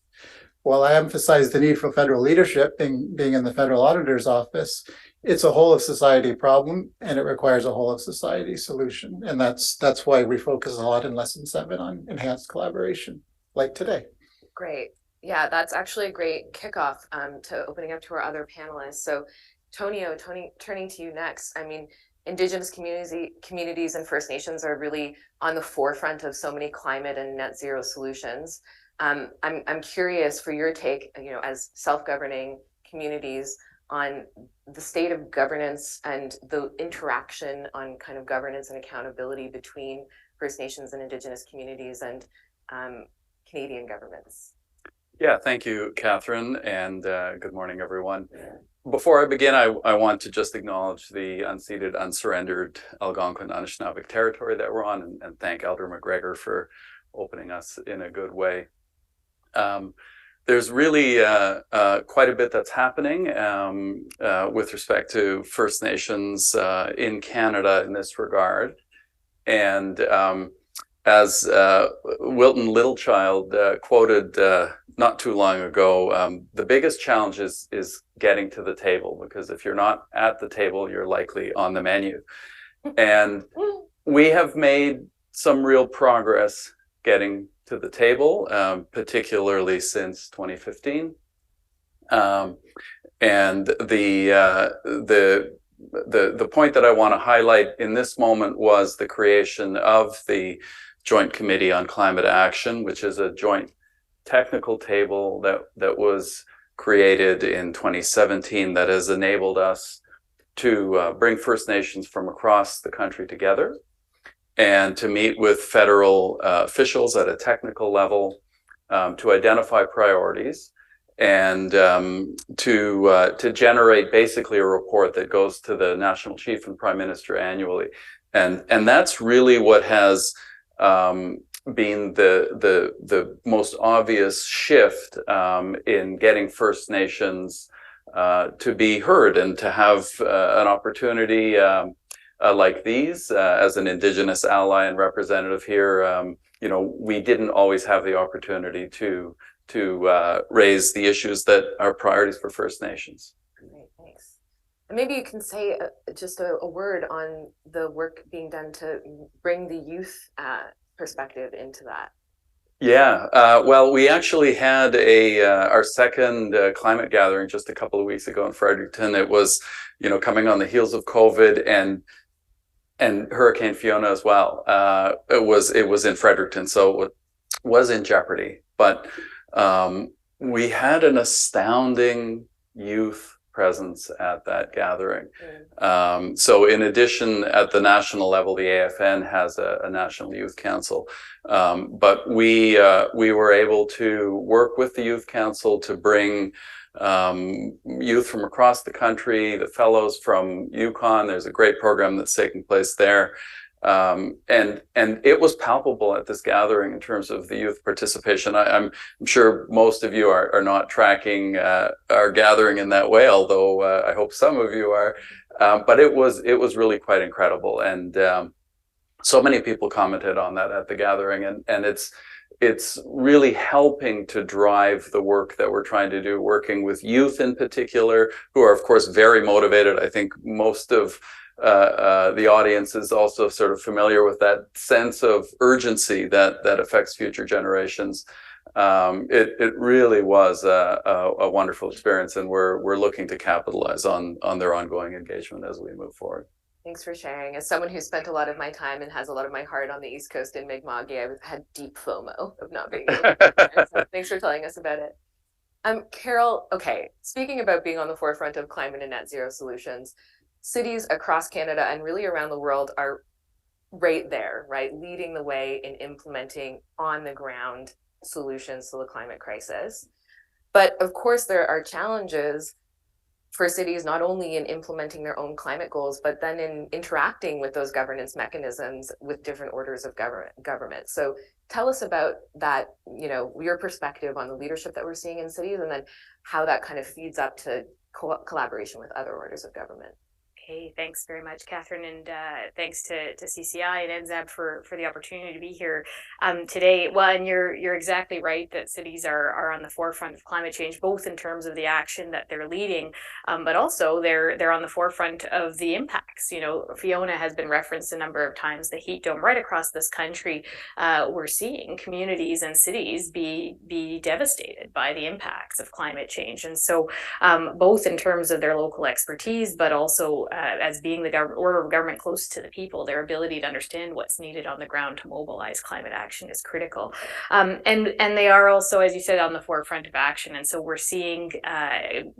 while I emphasize the need for federal leadership, being in the federal auditor's office, it's a whole of society problem, and it requires a whole of society solution. And that's why we focus a lot in lesson 7 on enhanced collaboration, like today. Great. Yeah, that's actually a great kickoff to opening up to our other panelists. So Tonio, turning to you next. I mean, Indigenous communities and First Nations are really on the forefront of so many climate and net zero solutions. I'm curious for your take, as self-governing communities, on the state of governance and the interaction on kind of governance and accountability between First Nations and Indigenous communities and Canadian governments. Yeah, thank you, Catherine, and good morning, everyone. Before I begin, I want to just acknowledge the unceded, unsurrendered Algonquin Anishinaabe territory that we're on, and thank Elder McGregor for opening us in a good way. There's really quite a bit that's happening with respect to First Nations in Canada in this regard. And as Wilton Littlechild quoted not too long ago, the biggest challenge is getting to the table, because if you're not at the table, you're likely on the menu. And we have made some real progress getting to the table, particularly since 2015. And the point that I want to highlight in this moment was the creation of the Joint Committee on Climate Action, which is a joint technical table that was created in 2017 that has enabled us to bring First Nations from across the country together and to meet with federal officials at a technical level to identify priorities and to generate basically a report that goes to the National Chief and Prime Minister annually. And that's really what has been the most obvious shift in getting First Nations to be heard and to have an opportunity like these as an Indigenous ally and representative here. We didn't always have the opportunity to raise the issues that are priorities for First Nations. Great, thanks. And maybe you can say just a word on the work being done to bring the youth perspective into that. Yeah, well, we actually had our second climate gathering just a couple of weeks ago in Fredericton. It was, coming on the heels of COVID and Hurricane Fiona as well. It was in Fredericton, so it was in jeopardy. But we had an astounding youth presence at that gathering. So in addition, at the national level, the AFN has a National Youth Council. But we were able to work with the Youth Council to bring youth from across the country, the fellows from Yukon. There's a great program that's taking place there. And it was palpable at this gathering in terms of the youth participation. I'm sure most of you are not tracking our gathering in that way, although I hope some of you are. But it was really quite incredible, and so many people commented on that at the gathering, and it's really helping to drive the work that we're trying to do, working with youth in particular, who are of course very motivated. I think most of the audience is also sort of familiar with that sense of urgency that affects future generations. It really was a wonderful experience, and we're looking to capitalize on their ongoing engagement as we move forward. Thanks for sharing. As someone who spent a lot of my time and has a lot of my heart on the East Coast in Mi'kmaq, I had deep FOMO of not being able to be there. So thanks for telling us about it. Carol, okay, speaking about being on the forefront of climate and net zero solutions, cities across Canada and really around the world are right there, right? Leading the way in implementing on the ground solutions to the climate crisis. But of course, there are challenges for cities, not only in implementing their own climate goals, but then in interacting with those governance mechanisms with different orders of government. So tell us about that, your perspective on the leadership that we're seeing in cities, and then how that kind of feeds up to collaboration with other orders of government. Okay, thanks very much, Catherine, and thanks to CCI and NZAB for the opportunity to be here today. Well, and you're exactly right that cities are on the forefront of climate change, both in terms of the action that they're leading, but also they're on the forefront of the impacts. Fiona has been referenced a number of times. The heat dome right across this country, we're seeing communities and cities be devastated by the impacts of climate change, and so both in terms of their local expertise, but also as being the order of government close to the people, their ability to understand what's needed on the ground to mobilize climate action is critical. And they are also, as you said, on the forefront of action. And so we're seeing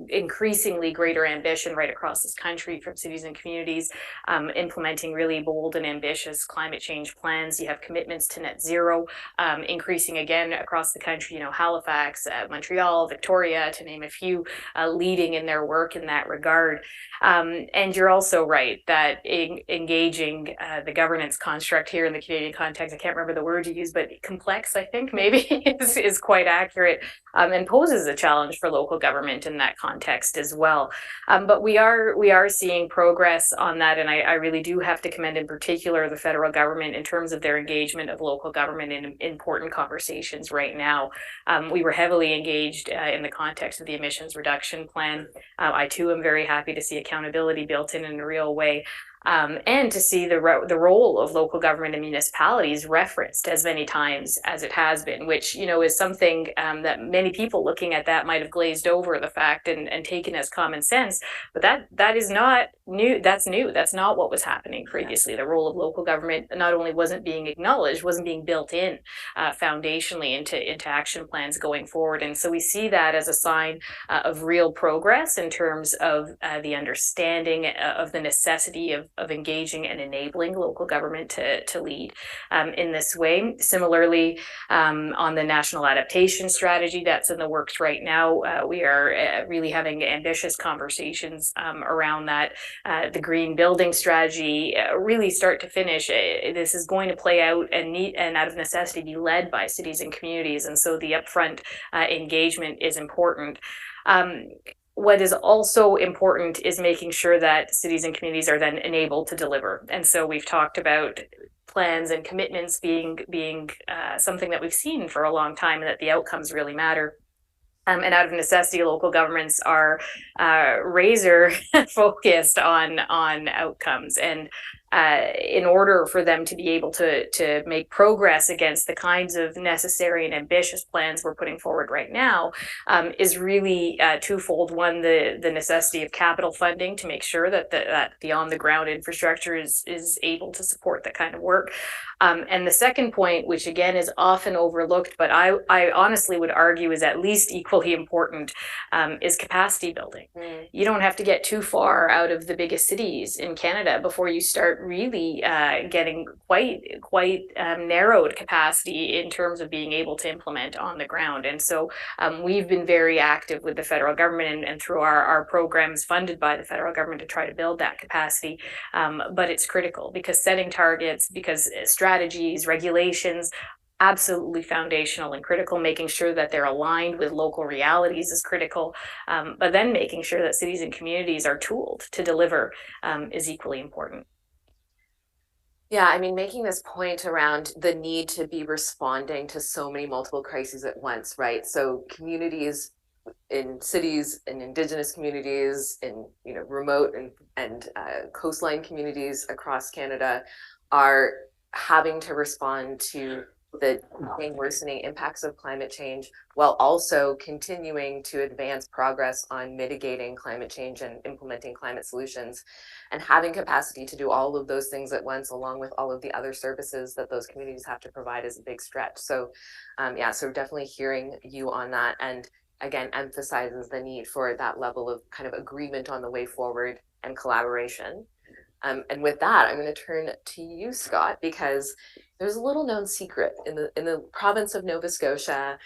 increasingly greater ambition right across this country from cities and communities, implementing really bold and ambitious climate change plans. You have commitments to net zero, increasing again across the country, Halifax, Montreal, Victoria, to name a few, leading in their work in that regard. And you're also right that engaging the governance construct here in the Canadian context, I can't remember the word you used, but complex, I think maybe is quite accurate, and poses a challenge for local government in that context as well. But we are seeing progress on that, and I really do have to commend in particular the federal government in terms of their engagement of local government in important conversations right now. We were heavily engaged in the context of the emissions reduction plan. I too am very happy to see accountability built in a real way. And to see the role of local government and municipalities referenced as many times as it has been, which, is something that many people looking at that might have glazed over the fact and taken as common sense. But that is not new. That's new. That's not what was happening previously. The role of local government not only wasn't being acknowledged, wasn't being built in foundationally into action plans going forward. And so we see that as a sign of real progress in terms of the understanding of the necessity of engaging and enabling local government to lead in this way. Similarly, on the national adaptation strategy that's in the works right now, we are really having ambitious conversations around that. The green building strategy, really start to finish, this is going to play out and out of necessity be led by cities and communities. And so the upfront engagement is important. What is also important is making sure that cities and communities are then enabled to deliver. And so we've talked about plans and commitments being something that we've seen for a long time, and that the outcomes really matter. And out of necessity, local governments are razor focused on outcomes. And in order for them to be able to make progress against the kinds of necessary and ambitious plans we're putting forward right now, is really twofold. One, the necessity of capital funding to make sure that the on-the-ground infrastructure is able to support that kind of work. And the second point, which again is often overlooked, but I honestly would argue is at least equally important, is capacity building. You don't have to get too far out of the biggest cities in Canada before you start really getting quite narrowed capacity in terms of being able to implement on the ground. And so we've been very active with the federal government and through our programs funded by the federal government to try to build that capacity. But it's critical because setting targets, because strategies, regulations, absolutely foundational and critical. Making sure that they're aligned with local realities is critical, but then making sure that cities and communities are tooled to deliver is equally important. Yeah, I mean, making this point around the need to be responding to so many multiple crises at once, right? So communities in cities and Indigenous communities in remote and coastline communities across Canada are having to respond to the worsening impacts of climate change while also continuing to advance progress on mitigating climate change and implementing climate solutions, and having capacity to do all of those things at once along with all of the other services that those communities have to provide is a big stretch. So so definitely hearing you on that, and again emphasizes the need for that level of kind of agreement on the way forward and collaboration. And with that, I'm going to turn to you, Scott, because there's a little known secret in the province of Nova Scotia.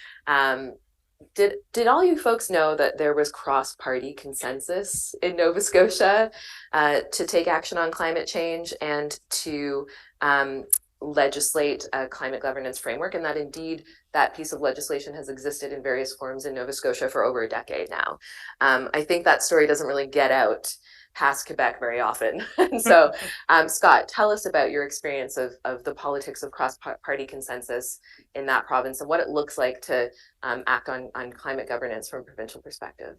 Did all you folks know that there was cross-party consensus in Nova Scotia to take action on climate change and to legislate a climate governance framework, and that indeed that piece of legislation has existed in various forms in Nova Scotia for over a decade now? I think that story doesn't really get out past Quebec very often. And so, Scott, tell us about your experience of the politics of cross-party consensus in that province and what it looks like to act on climate governance from a provincial perspective.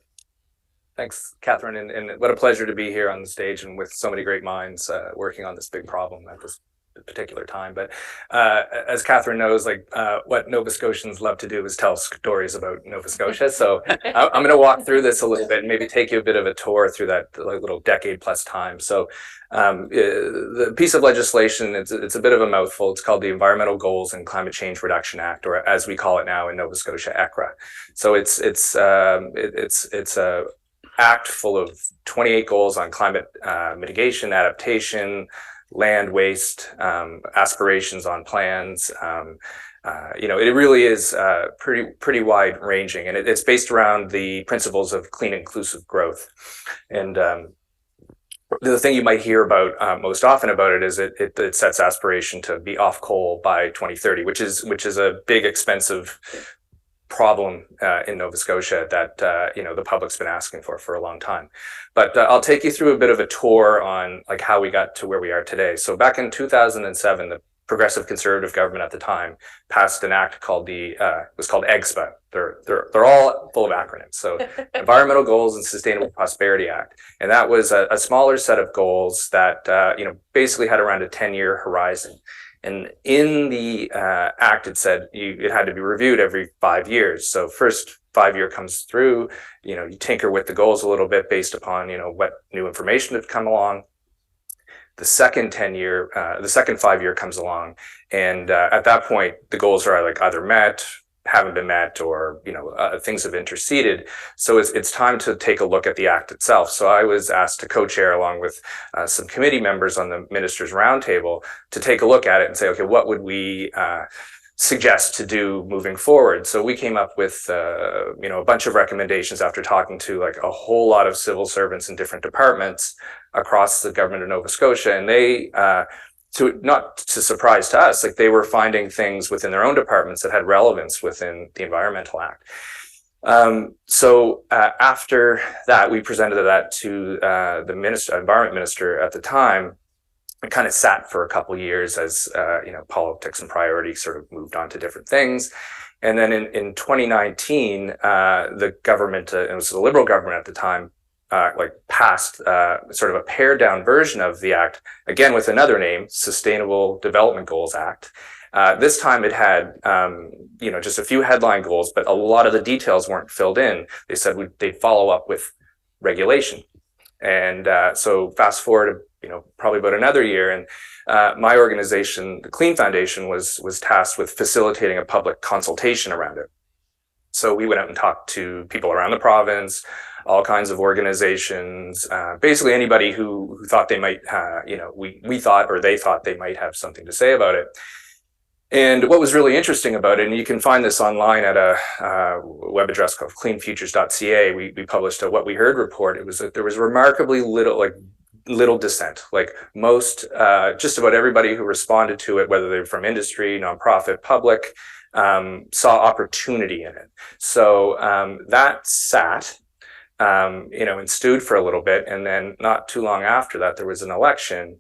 Thanks, Catherine, and what a pleasure to be here on the stage and with so many great minds working on this big problem at this particular time. But as Catherine knows, like what Nova Scotians love to do is tell stories about Nova Scotia. So I'm going to walk through this a little bit and maybe take you a bit of a tour through that like, little decade plus time. So the piece of legislation, it's a bit of a mouthful. It's called the Environmental Goals and Climate Change Reduction Act, or as we call it now in Nova Scotia, ECRA. So it's a act full of 28 goals on climate mitigation, adaptation, land waste, aspirations on plans. You know, it really is pretty wide ranging, and it's based around the principles of clean, inclusive growth. And the thing you might hear about most often about it is it sets aspiration to be off coal by 2030, which is a big, expensive problem in Nova Scotia that you know, the public's been asking for a long time. But I'll take you through a bit of a tour on like how we got to where we are today. So back in 2007, the Progressive Conservative government at the time passed an act called it was called EGSPA. They're all full of acronyms. So Environmental Goals and Sustainable Prosperity Act, and that was a smaller set of goals that you know, basically had around a 10-year horizon. And in the act, it said it had to be reviewed every 5 years. So first 5 year comes through, you know, you tinker with the goals a little bit based upon, you know, what new information had come along. The second 5 year comes along, and at that point, the goals are like either met, haven't been met, or you know, things have interceded. So it's time to take a look at the act itself. So I was asked to co-chair along with some committee members on the Ministers' Roundtable to take a look at it and say, okay, what would we suggest to do moving forward? So we came up with you know, a bunch of recommendations after talking to like a whole lot of civil servants in different departments across the government of Nova Scotia, and they not to surprise to us, like they were finding things within their own departments that had relevance within the Environmental Act. So after that, we presented that to the environment minister at the time. It kind of sat for a couple of years as you know, politics and priorities sort of moved on to different things. And then in 2019, the government, it was the Liberal government at the time, like passed sort of a pared down version of the act, again with another name, Sustainable Development Goals Act. This time it had you know, just a few headline goals, but a lot of the details weren't filled in. They said they'd follow up with regulation. And so fast forward, you know, probably about another year, and my organization, the Clean Foundation, was tasked with facilitating a public consultation around it. So we went out and talked to people around the province, all kinds of organizations, basically anybody who thought they might, you know, we thought or they thought they might have something to say about it. And what was really interesting about it, and you can find this online at a web address called cleanfutures.ca, we published a What We Heard report. It was that there was remarkably little dissent. Like most, just about everybody who responded to it, whether they're from industry, nonprofit, public, saw opportunity in it. So that sat, you know, and stewed for a little bit. And then not too long after that, there was an election,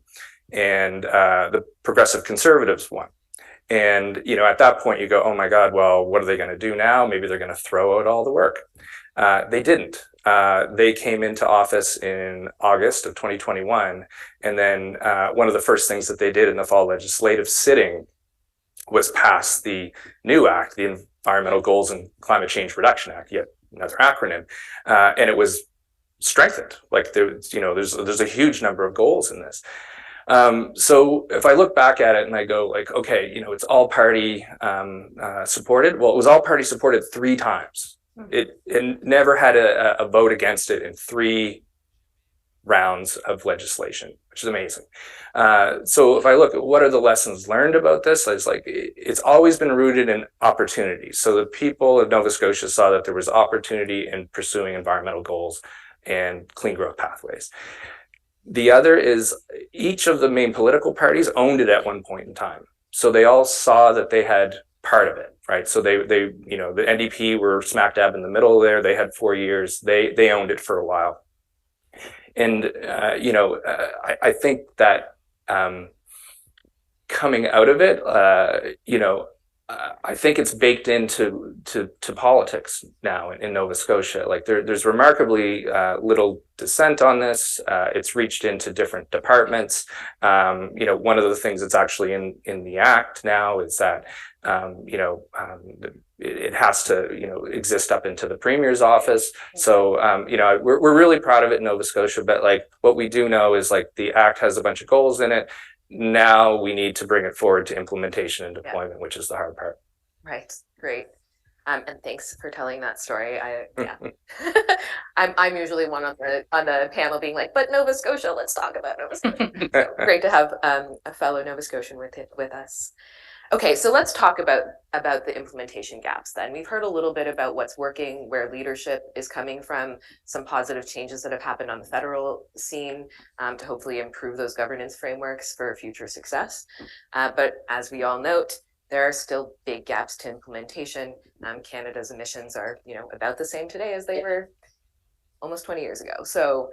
and the Progressive Conservatives won. And, you know, at that point you go, oh my God, well, what are they going to do now? Maybe they're going to throw out all the work. They didn't. They came into office in August of 2021. And then one of the first things that they did in the fall legislative sitting was pass the new act, the Environmental Goals and Climate Change Reduction Act, yet another acronym. And it was strengthened. Like there's a huge number of goals in this. So if I look back at it and I go like, okay, you know, it's all party supported. Well, it was all party supported 3 times. It never had a vote against it in 3 rounds of legislation, which is amazing. So if I look at what are the lessons learned about this, it's like, it's always been rooted in opportunity. So the people of Nova Scotia saw that there was opportunity in pursuing environmental goals and clean growth pathways. The other is each of the main political parties owned it at one point in time. So they all saw that they had part of it, right? So they you know, the NDP were smack dab in the middle there. They had 4 years. They owned it for a while. And, you know, I think that coming out of it, you know, I think it's baked into politics now in Nova Scotia. Like there's remarkably little dissent on this. It's reached into different departments. One of the things that's actually in the Act now is that it has to exist up into the Premier's office. So we're really proud of it in Nova Scotia. But like what we do know is like the Act has a bunch of goals in it. Now we need to bring it forward to implementation and deployment, which is the hard part. Right. Great. And thanks for telling that story. I'm usually one on the panel being like, but Nova Scotia, let's talk about Nova Scotia. So great to have a fellow Nova Scotian with us. Okay, so let's talk about the implementation gaps then. We've heard a little bit about what's working, where leadership is coming from, some positive changes that have happened on the federal scene to hopefully improve those governance frameworks for future success. But as we all note, there are still big gaps to implementation. Canada's emissions are, about the same today as they were almost 20 years ago. So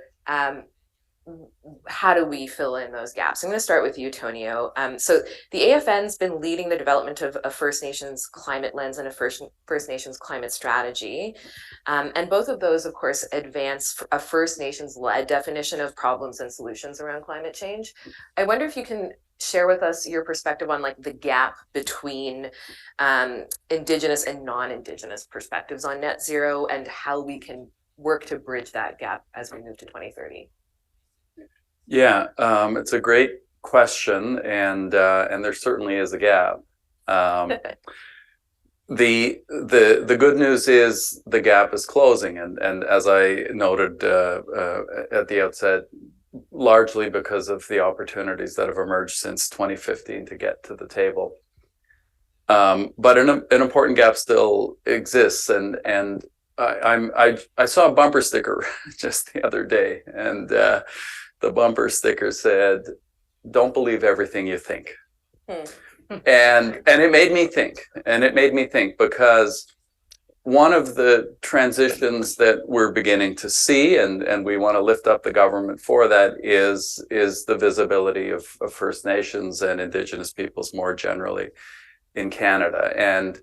how do we fill in those gaps? I'm going to start with you, Tonio. So the AFN's been leading the development of a First Nations climate lens and a First Nations climate strategy. And both of those, of course, advance a First Nations-led definition of problems and solutions around climate change. I wonder if you can share with us your perspective on like the gap between Indigenous and non-Indigenous perspectives on net zero and how we can work to bridge that gap as we move to 2030. Yeah, it's a great question, and there certainly is a gap. The good news is the gap is closing, and as I noted at the outset, largely because of the opportunities that have emerged since 2015 to get to the table. But an important gap still exists, and I saw a bumper sticker just the other day, and the bumper sticker said, "Don't believe everything you think." And it made me think, because one of the transitions that we're beginning to see, and we want to lift up the government for that, is the visibility of First Nations and Indigenous peoples more generally in Canada. And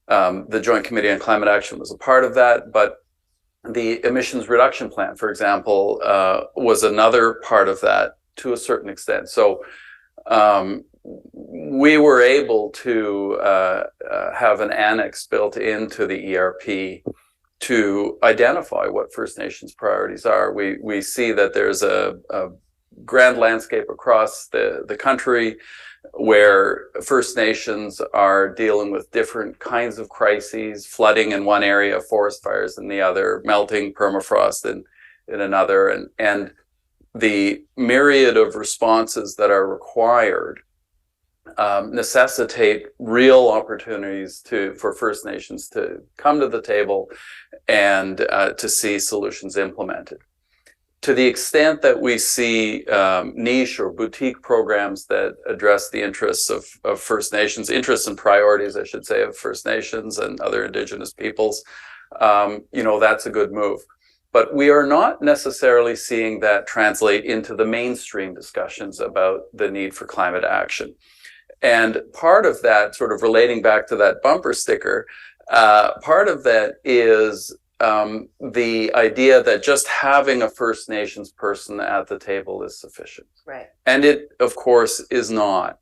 the Joint Committee on Climate Action was a part of that, but the emissions reduction plan, for example, was another part of that to a certain extent. So we were able to have an annex built into the ERP to identify what First Nations priorities are. We see that there's a grand landscape across the country where First Nations are dealing with different kinds of crises, flooding in one area, forest fires in the other, melting permafrost in another, and the myriad of responses that are required necessitate real opportunities for First Nations to come to the table and to see solutions implemented. To the extent that we see niche or boutique programs that address the interests of First Nations, interests and priorities, I should say, of First Nations and other Indigenous peoples, that's a good move. But we are not necessarily seeing that translate into the mainstream discussions about the need for climate action. And part of that, sort of relating back to that bumper sticker, part of that is the idea that just having a First Nations person at the table is sufficient. Right. And it, of course, is not.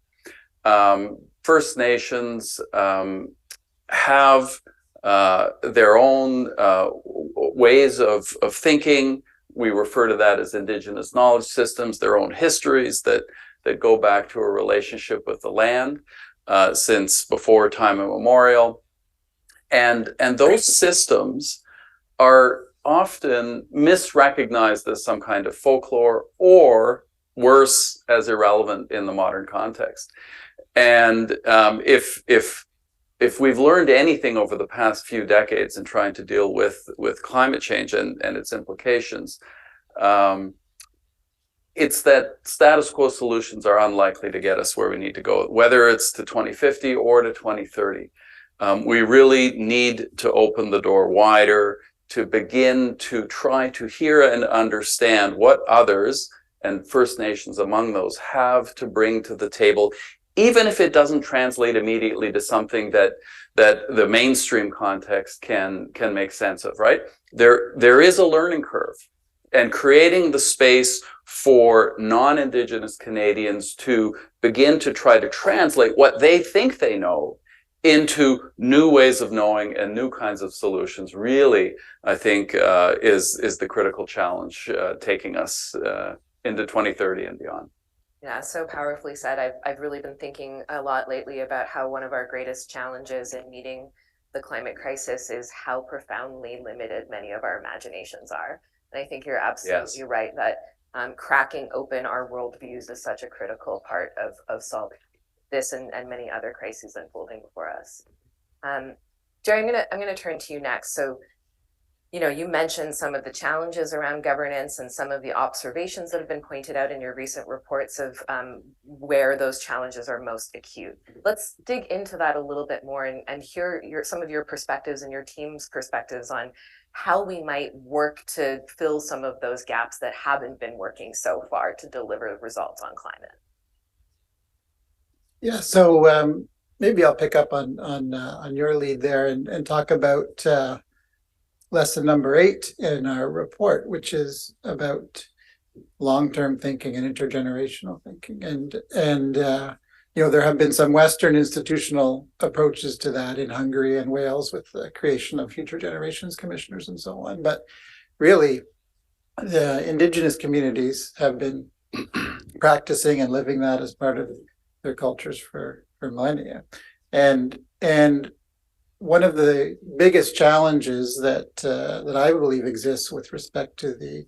First Nations have their own ways of thinking. We refer to that as Indigenous knowledge systems, their own histories that go back to a relationship with the land since before time immemorial. And those systems are often misrecognized as some kind of folklore, or worse, as irrelevant in the modern context. And if we've learned anything over the past few decades in trying to deal with climate change and its implications, it's that status quo solutions are unlikely to get us where we need to go, whether it's to 2050 or to 2030. We really need to open the door wider to begin to try to hear and understand what others, and First Nations among those, have to bring to the table even if it doesn't translate immediately to something that the mainstream context can make sense of, right? There is a learning curve, and creating the space for non-Indigenous Canadians to begin to try to translate what they think they know into new ways of knowing and new kinds of solutions really, I think, is the critical challenge taking us into 2030 and beyond. Yeah, so powerfully said. I've really been thinking a lot lately about how one of our greatest challenges in meeting the climate crisis is how profoundly limited many of our imaginations are. And I think you're absolutely right that cracking open our worldviews is such a critical part of solving this and many other crises unfolding before us. Jerry, I'm gonna turn to you next. So, you know, you mentioned some of the challenges around governance and some of the observations that have been pointed out in your recent reports of where those challenges are most acute. Let's dig into that a little bit more and hear some of your perspectives and your team's perspectives on how we might work to fill some of those gaps that haven't been working so far to deliver results on climate. Yeah, so maybe I'll pick up on your lead there and talk about lesson number 8 in our report, which is about long-term thinking and intergenerational thinking. And you know, there have been some Western institutional approaches to that in Hungary and Wales with the creation of future generations commissioners and so on. But really, the Indigenous communities have been practicing and living that as part of their cultures for millennia. And one of the biggest challenges that I believe exists with respect to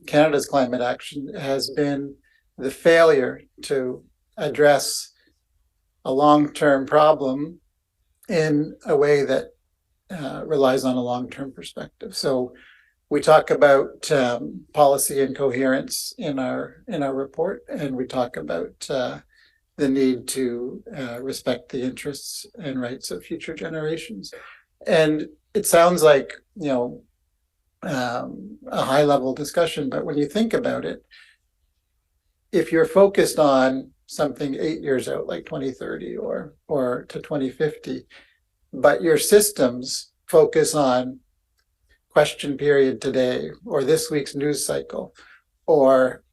Canada's climate action has been the failure to address a long-term problem in a way that relies on a long-term perspective. So we talk about policy and coherence in our report, and we talk about the need to respect the interests and rights of future generations. And it sounds like, you know, a high-level discussion, but when you think about it, if you're focused on something 8 years out, like 2030 or to 2050, but your systems focus on question period today, or this week's news cycle, or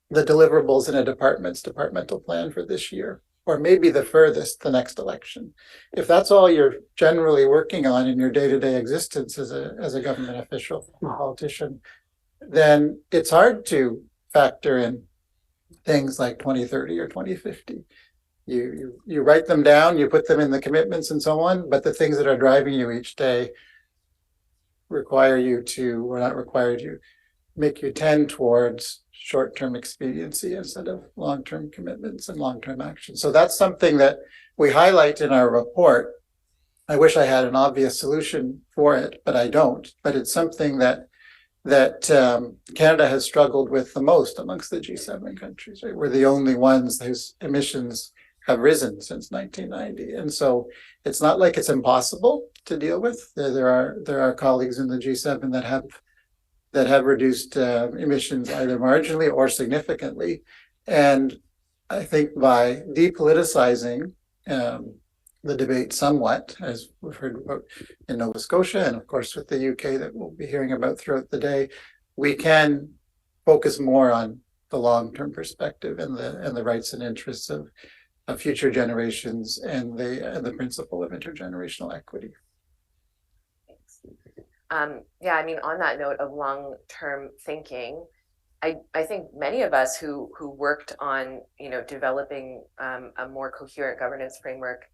the deliverables in a department's departmental plan for this year, or maybe the furthest, the next election. If that's all you're generally working on in your day-to-day existence as a government official, politician, then it's hard to factor in things like 2030 or 2050. You write them down, you put them in the commitments and so on, but the things that are driving you each day require you to, or not require you, make you tend towards short-term expediency instead of long-term commitments and long-term action. So that's something that we highlight in our report. I wish I had an obvious solution for it, but I don't. But it's something that Canada has struggled with the most amongst the G7 countries. Right? We're the only ones whose emissions have risen since 1990, and so it's not like it's impossible to deal with. There are colleagues in the G7 that have reduced emissions either marginally or significantly, and I think by depoliticizing the debate somewhat, as we've heard about in Nova Scotia, and of course with the UK that we'll be hearing about throughout the day, we can focus more on the long-term perspective and the rights and interests of future generations and the principle of intergenerational equity. Yeah, I mean, on that note of long-term thinking, I think many of us who worked on, you know, developing a more coherent governance framework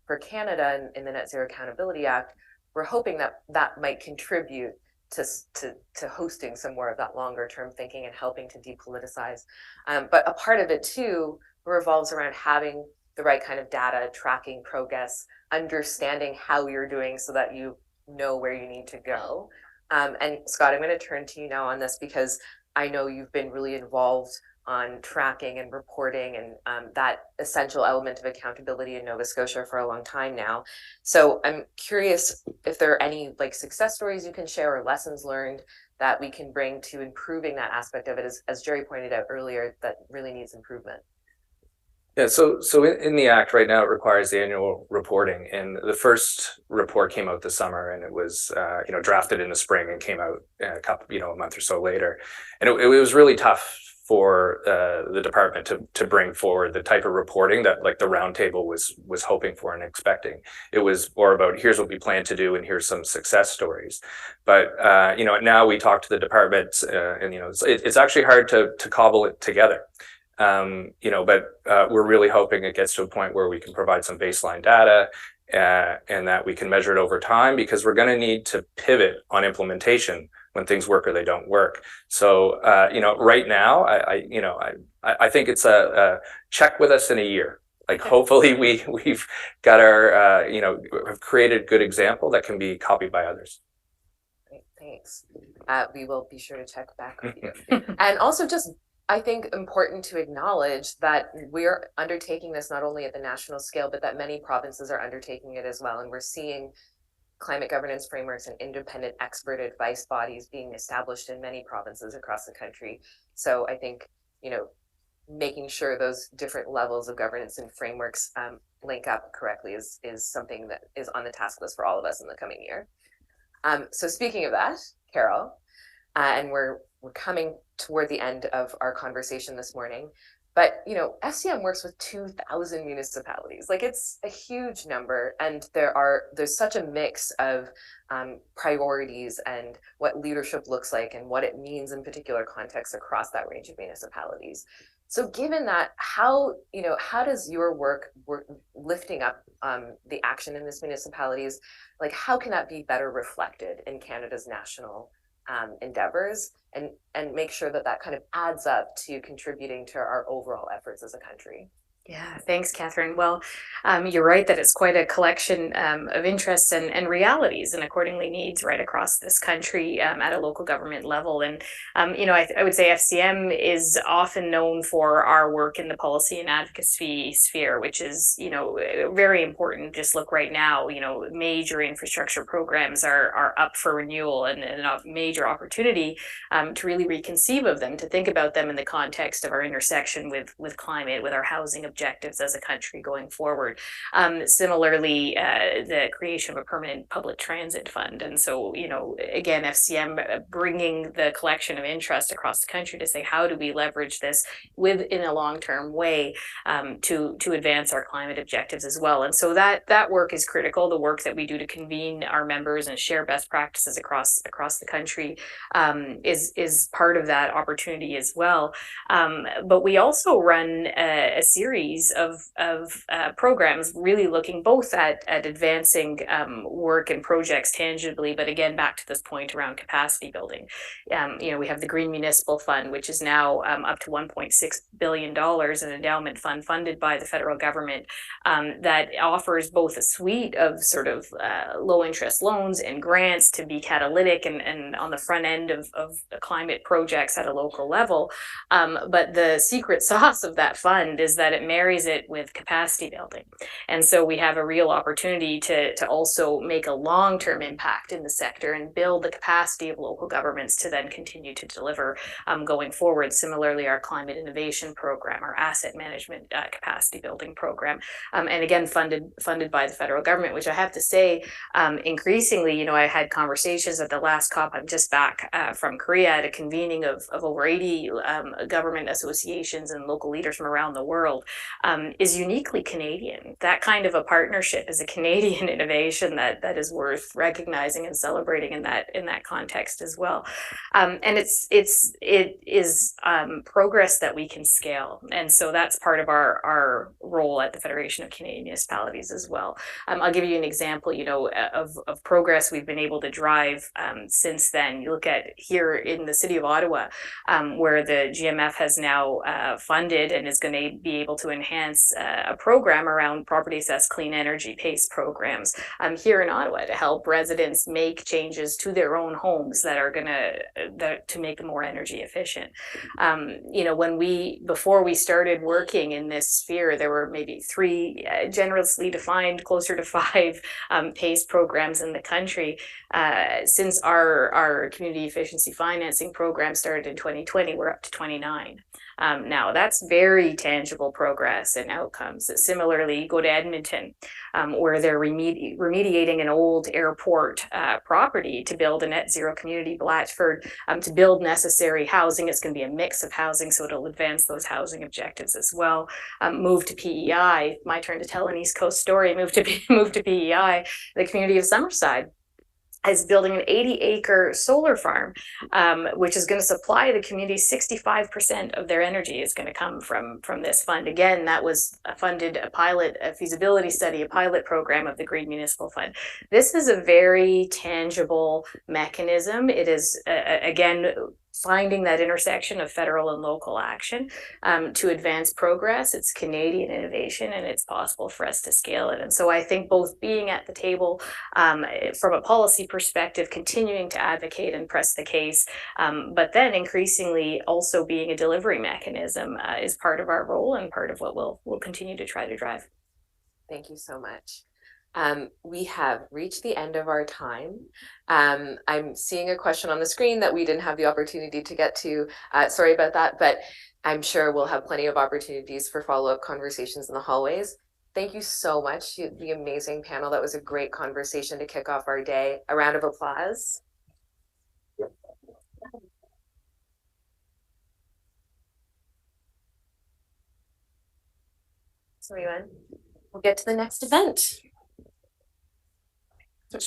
for Canada in the Net Zero Accountability Act, we're hoping that might contribute to hosting some more of that longer-term thinking and helping to depoliticize. But a part of it too revolves around having the right kind of data, tracking progress, understanding how you're doing so that you know where you need to go. And Scott, I'm going to turn to you now on this because I know you've been really involved on tracking and reporting and that essential element of accountability in Nova Scotia for a long time now. So I'm curious if there are any like success stories you can share or lessons learned that we can bring to improving that aspect of it, as Jerry pointed out earlier, that really needs improvement. Yeah, so in the Act right now, it requires the annual reporting, and the first report came out this summer, and it was drafted in the spring and came out a month or so later, and it was really tough for the department to bring forward the type of reporting that like the roundtable was hoping for and expecting. It was more about here's what we plan to do and here's some success stories. But now we talk to the department, and it's actually hard to cobble it together. But we're really hoping it gets to a point where we can provide some baseline data and that we can measure it over time, because we're going to need to pivot on implementation when things work or they don't work. So, right now, I think it's a check with us in a year. Like, hopefully we've got our, have created a good example that can be copied by others. Great, thanks. We will be sure to check back with you. And also just, I think, important to acknowledge that we're undertaking this not only at the national scale, but that many provinces are undertaking it as well. And we're seeing climate governance frameworks and independent expert advice bodies being established in many provinces across the country. So I think, making sure those different levels of governance and frameworks link up correctly is something that is on the task list for all of us in the coming year. So speaking of that, Carol, and we're coming toward the end of our conversation this morning, but FCM works with 2,000 municipalities. Like, it's a huge number, and there's such a mix of priorities and what leadership looks like and what it means in particular contexts across that range of municipalities. So given that, how does your work lifting up the action in these municipalities, like, how can that be better reflected in Canada's national endeavors and make sure that kind of adds up to contributing to our overall efforts as a country? Yeah, thanks, Catherine. Well, you're right that it's quite a collection of interests and realities and accordingly needs right across this country at a local government level. And, I would say FCM is often known for our work in the policy and advocacy sphere, which is, very important. Just look right now, major infrastructure programs are up for renewal and a major opportunity to really reconceive of them, to think about them in the context of our intersection with climate, with our housing objectives as a country going forward. Similarly, the creation of a permanent public transit fund. And so, again, FCM bringing the collection of interest across the country to say, how do we leverage this in a long-term way to advance our climate objectives as well? And so that work is critical. The work that we do to convene our members and share best practices across the country is part of that opportunity as well. But we also run a series of programs really looking both at advancing work and projects tangibly, but again, back to this point around capacity building. We have the Green Municipal Fund, which is now up to $1.6 billion, an endowment fund funded by the federal government that offers both a suite of sort of low interest loans and grants to be catalytic and on the front end of climate projects at a local level. But the secret sauce of that fund is that it marries it with capacity building. And so we have a real opportunity to also make a long-term impact in the sector and build the capacity of local governments to then continue to deliver going forward. Similarly, our climate innovation program, our asset management capacity building program, and again, funded by the federal government, which I have to say, increasingly, I had conversations at the last COP. I'm just back from Korea at a convening of over 80 government associations and local leaders from around the world, is uniquely Canadian. That kind of a partnership is a Canadian innovation that is worth recognizing and celebrating in that context as well. And it is progress that we can scale, and so that's part of our role at the Federation of Canadian Municipalities as well. I'll give you an example, of progress we've been able to drive since then. You look at here in the city of Ottawa, where the GMF has now funded and is going to be able to enhance a program around property assessed clean energy PACE programs here in Ottawa to help residents make changes to their own homes that are going to make them more energy efficient. Before we started working in this sphere, there were maybe 3 generously defined, closer to 5 PACE programs in the country. Since our community efficiency financing program started in 2020, we're up to 29. Now, that's very tangible progress and outcomes. Similarly, go to Edmonton, where they're remediating an old airport property to build a net zero community, Blatchford, to build necessary housing. It's going to be a mix of housing, so it'll advance those housing objectives as well. Move to PEI, my turn to tell an East Coast story, move to PEI, the community of Summerside is building an 80-acre solar farm, which is going to supply the community 65% of their energy is going to come from this fund. Again, that was a feasibility study, a pilot program of the Green Municipal Fund. This is a very tangible mechanism. It is, again, finding that intersection of federal and local action to advance progress. It's Canadian innovation, and it's possible for us to scale it. And so I think both being at the table from a policy perspective, continuing to advocate and press the case, but then increasingly also being a delivery mechanism is part of our role and part of what we'll continue to try to drive. Thank you so much. We have reached the end of our time. I'm seeing a question on the screen that we didn't have the opportunity to get to. Sorry about that, but I'm sure we'll have plenty of opportunities for follow-up conversations in the hallways. Thank you so much, the amazing panel. That was a great conversation to kick off our day. A round of applause. So everyone, we'll get to the next event. Un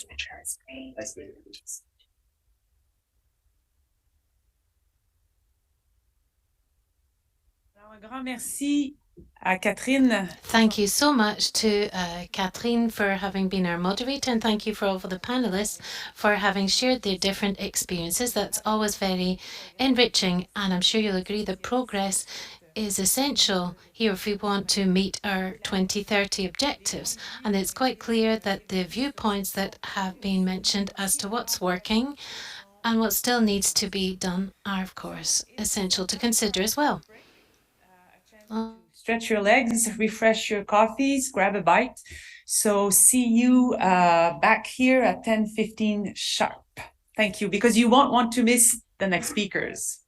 grand merci à Catherine. Thank you so much to Catherine for having been our moderator, and thank you for all of the panelists for having shared their different experiences. That's always very enriching, and I'm sure you'll agree that progress is essential here if we want to meet our 2030 objectives. And it's quite clear that the viewpoints that have been mentioned as to what's working and what still needs to be done are, of course, essential to consider as well. Stretch your legs, refresh your coffees, grab a bite. So see you back here at 10:15 sharp. Thank you, because you won't want to miss the next speakers.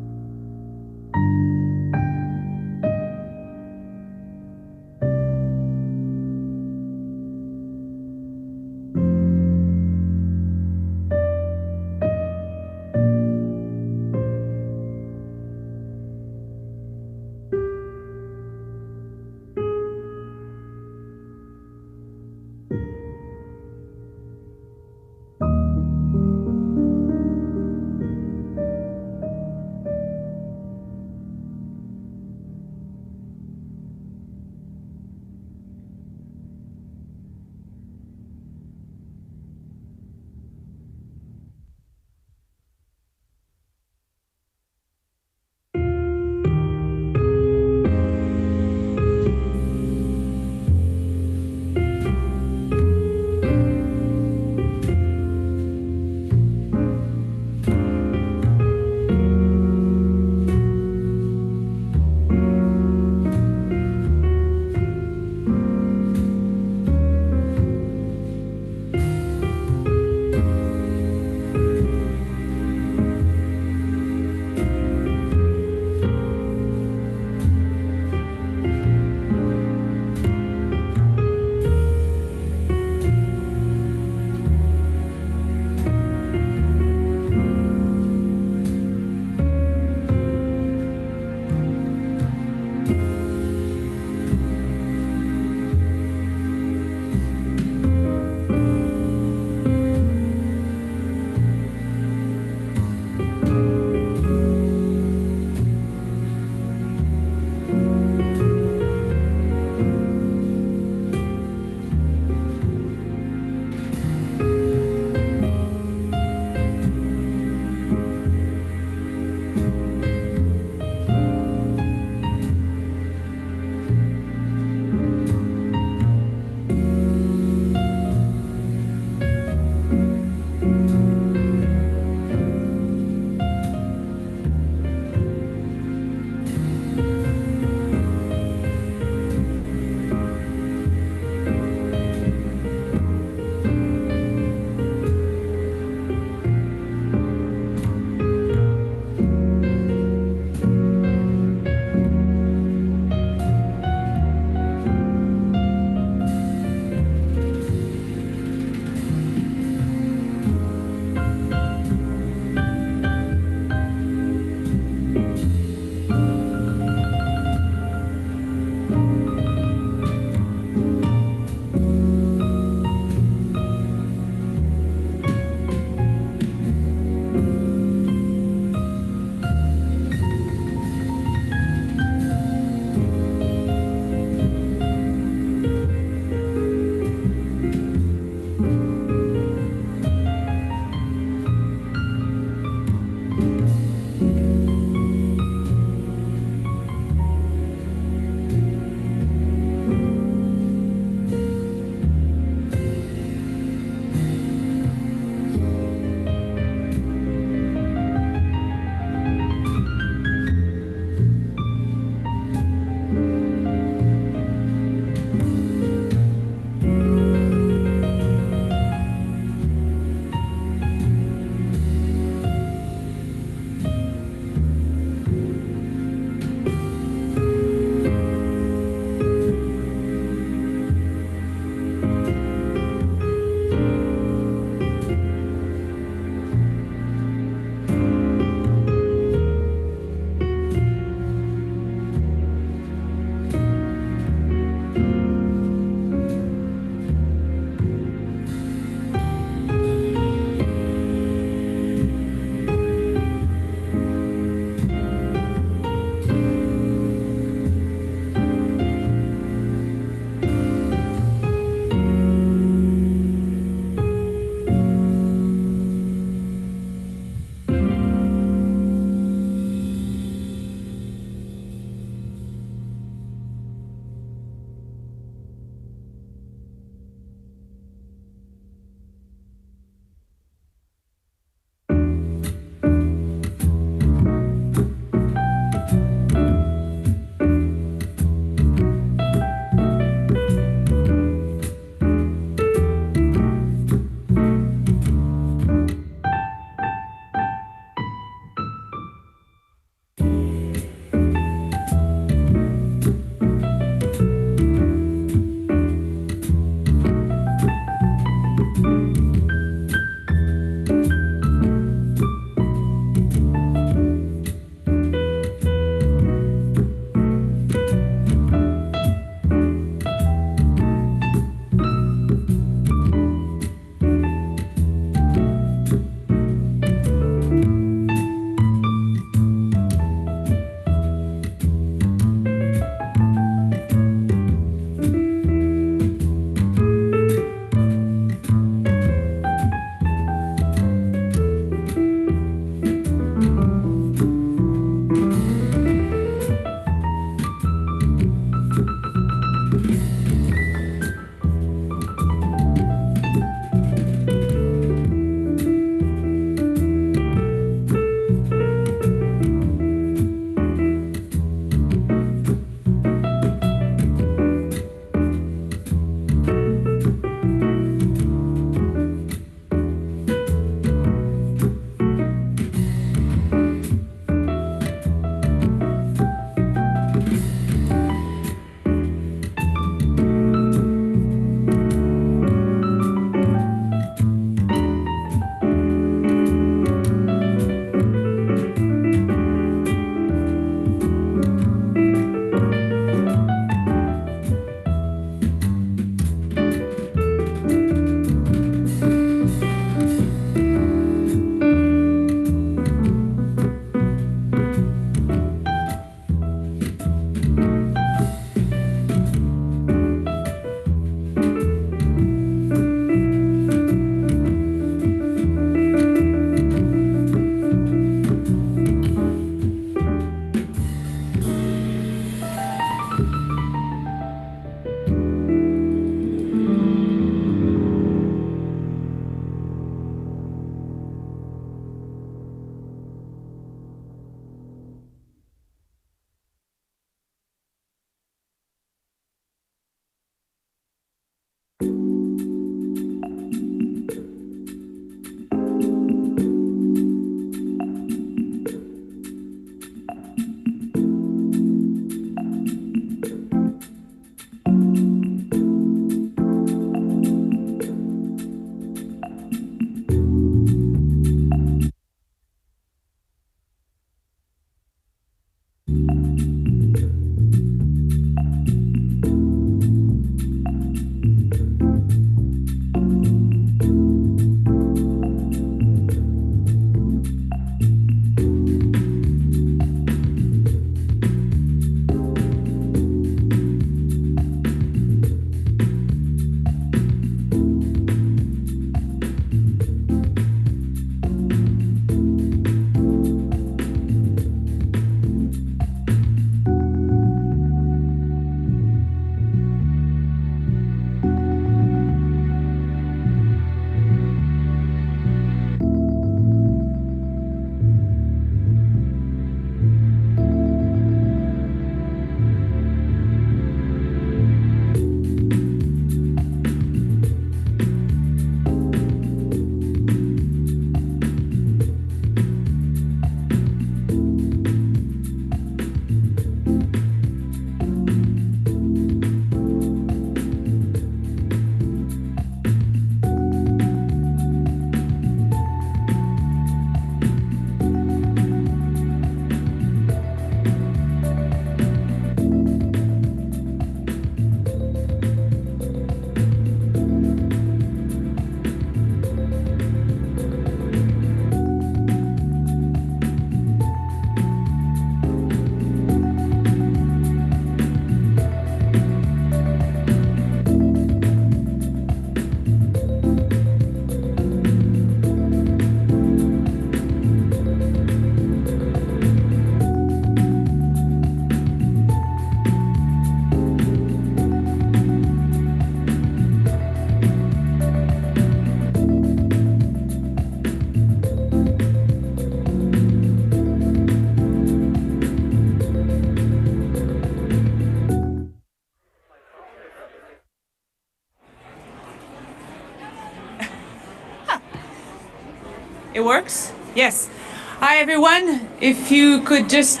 It works? Yes. Hi, everyone. If you could just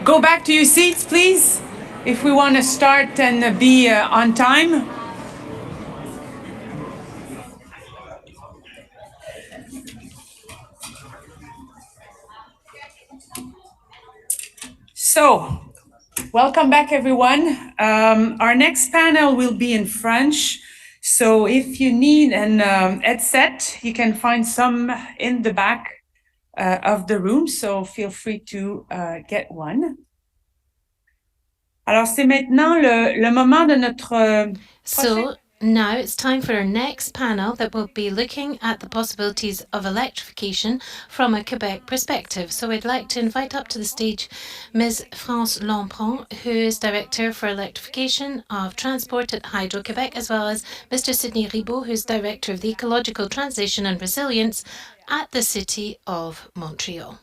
go back to your seats, please, if we want to start and be on time. So, welcome back, everyone. Our next panel will be in French. So if you need an headset, you can find some in the back of the room. So feel free to get one. Alors, c'est maintenant le moment de notre So now it's time for our next panel that will be looking at the possibilities of electrification from a Quebec perspective. So I'd like to invite up to the stage Ms. France Lampron, who is Director for Electrification of Transport at Hydro-Québec, as well as Mr. Sidney Ribault, who's Director of the Ecological Transition and Resilience at the City of Montreal.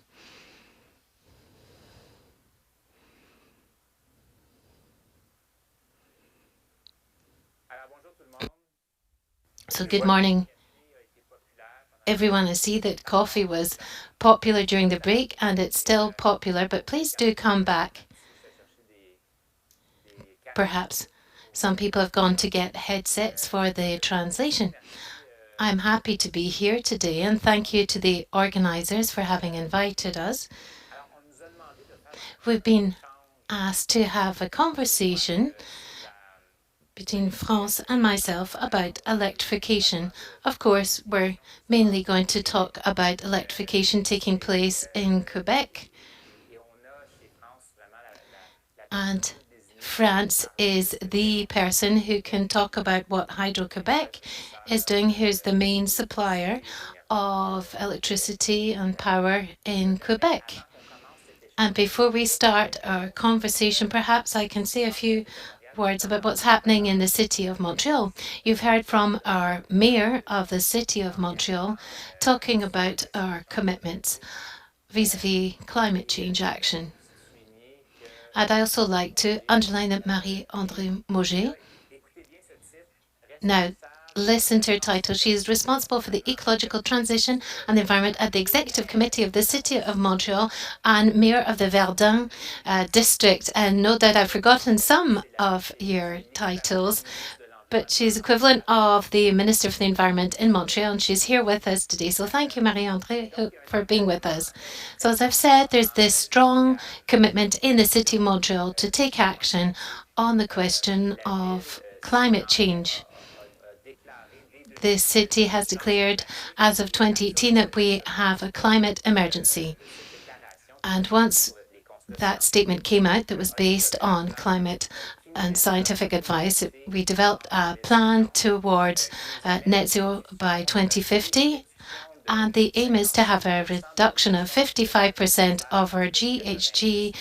So good morning, everyone. I see that coffee was popular during the break and it's still popular, but please do come back. Perhaps some people have gone to get headsets for the translation. I'm happy to be here today and thank you to the organizers for having invited us. We've been asked to have a conversation between France and myself about electrification. Of course, we're mainly going to talk about electrification taking place in Quebec. And France is the person who can talk about what Hydro-Québec is doing, who's the main supplier of electricity and power in Quebec. And before we start our conversation, perhaps I can say a few words about what's happening in the City of Montreal. You've heard from our Mayor of the City of Montreal talking about our commitments vis-à-vis climate change action. I'd also like to underline that Marie-André Mauger, now listen to her title. She is responsible for the ecological transition and the environment at the Executive Committee of the City of Montreal and Mayor of the Verdun district. And no doubt I've forgotten some of your titles, but she's equivalent of the Minister for the Environment in Montreal, and she's here with us today. So thank you, Marie-André, for being with us. So as I've said, there's this strong commitment in the City of Montreal to take action on the question of climate change. The city has declared as of 2018 that we have a climate emergency. And once that statement came out that was based on climate and scientific advice, we developed a plan towards net zero by 2050. And the aim is to have a reduction of 55% of our GHG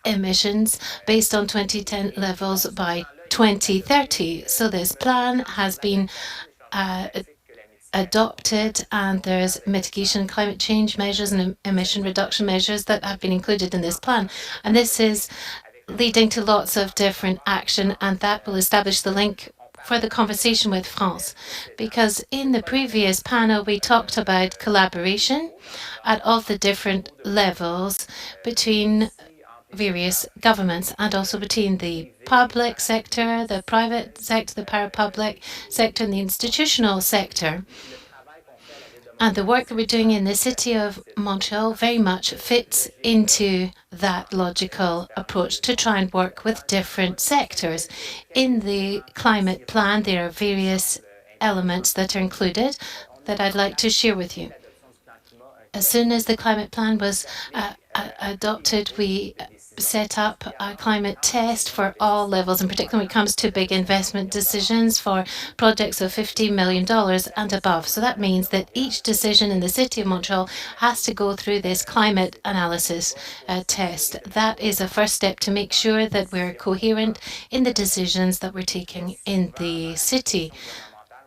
emissions based on 2010 levels by 2030. So this plan has been adopted, and there's mitigation climate change measures and emission reduction measures that have been included in this plan. And this is leading to lots of different action, and that will establish the link for the conversation with France. Because in the previous panel, we talked about collaboration at all the different levels between various governments and also between the public sector, the private sector, the parapublic sector, and the institutional sector. And the work that we're doing in the City of Montreal very much fits into that logical approach to try and work with different sectors. In the climate plan, there are various elements that are included that I'd like to share with you. As soon as the climate plan was adopted, we set up a climate test for all levels, in particular when it comes to big investment decisions for projects of $50 million and above. So that means that each decision in the City of Montreal has to go through this climate analysis test. That is a first step to make sure that we're coherent in the decisions that we're taking in the city.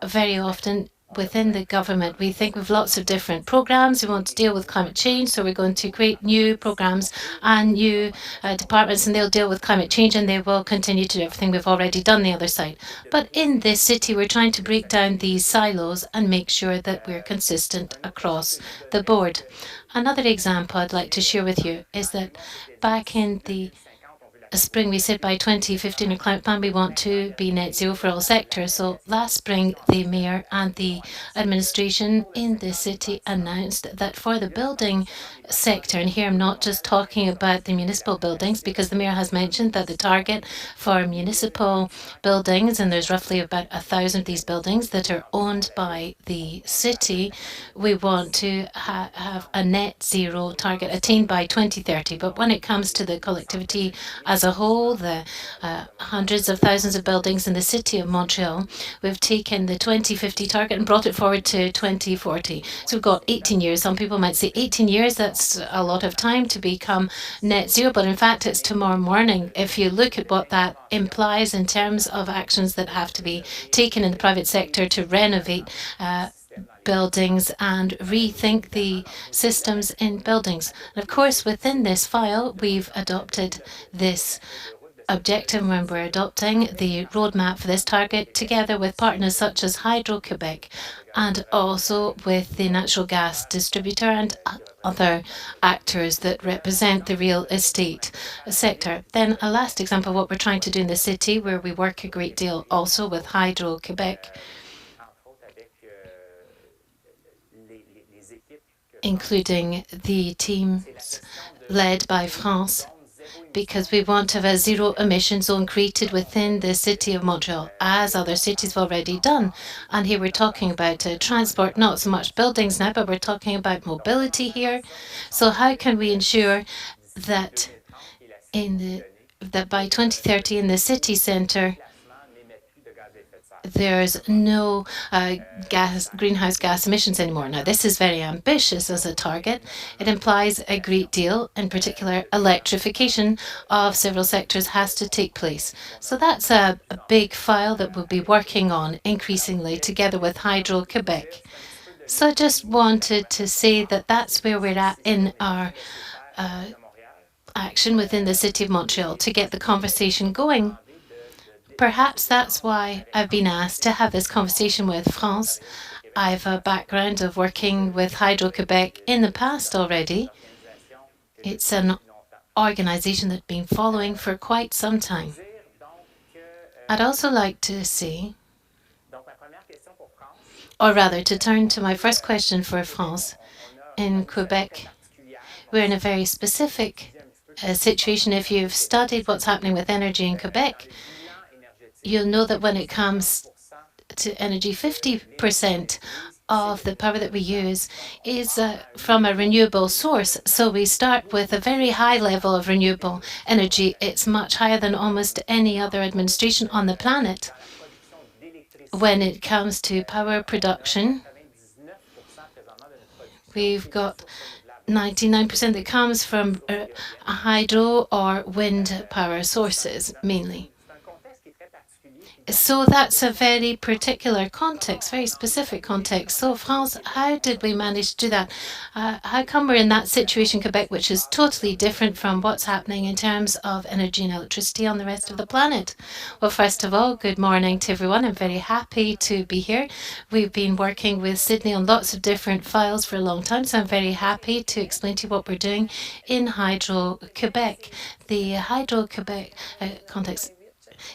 Very often, within the government, we think we've lots of different programs. We want to deal with climate change, so we're going to create new programs and new departments, and they'll deal with climate change, and they will continue to do everything we've already done the other side. But in this city, we're trying to break down these silos and make sure that we're consistent across the board. Another example I'd like to share with you is that back in the spring, we said by 2015 our climate plan, we want to be net zero for all sectors. So last spring, the mayor and the administration in the city announced that for the building sector, and here I'm not just talking about the municipal buildings, because the mayor has mentioned that the target for municipal buildings, and there's roughly about 1,000 of these buildings that are owned by the city, we want to have a net zero target attained by 2030. But when it comes to the collectivity as a whole, the hundreds of thousands of buildings in the city of Montreal, we've taken the 2050 target and brought it forward to 2040. So we've got 18 years. Some people might say 18 years, that's a lot of time to become net zero, but in fact it's tomorrow morning. If you look at what that implies in terms of actions that have to be taken in the private sector to renovate buildings and rethink the systems in buildings. And of course, within this file, we've adopted this objective when we're adopting the roadmap for this target together with partners such as Hydro-Québec and also with the natural gas distributor and other actors that represent the real estate sector. Then a last example of what we're trying to do in the city, where we work a great deal also with Hydro-Québec, including the teams led by France, because we want to have a zero emission zone created within the city of Montreal, as other cities have already done. And here we're talking about transport, not so much buildings now, but we're talking about mobility here. So how can we ensure that that by 2030 in the city centre, there's no greenhouse gas emissions anymore. Now, this is very ambitious as a target. It implies a great deal. In particular, electrification of several sectors has to take place. So that's a big file that we'll be working on increasingly together with Hydro-Québec. So I just wanted to say that that's where we're at in our action within the City of Montreal to get the conversation going. Perhaps that's why I've been asked to have this conversation with France. I have a background of working with Hydro-Québec in the past already. It's an organization that's been following for quite some time. I'd also like to say, or rather to turn to my first question for France. In Quebec, we're in a very specific situation. If you've studied what's happening with energy in Quebec, you'll know that when it comes to energy, 50% of the power that we use is from a renewable source. So we start with a very high level of renewable energy. It's much higher than almost any other administration on the planet. When it comes to power production, we've got 99% that comes from hydro or wind power sources, mainly. So that's a very particular context, very specific context. So France, how did we manage to do that? How come we're in that situation in Quebec, which is totally different from what's happening in terms of energy and electricity on the rest of the planet? Well, first of all, good morning to everyone. I'm very happy to be here. We've been working with Sydney on lots of different files for a long time, so I'm very happy to explain to you what we're doing in Hydro-Québec. The Hydro-Québec context,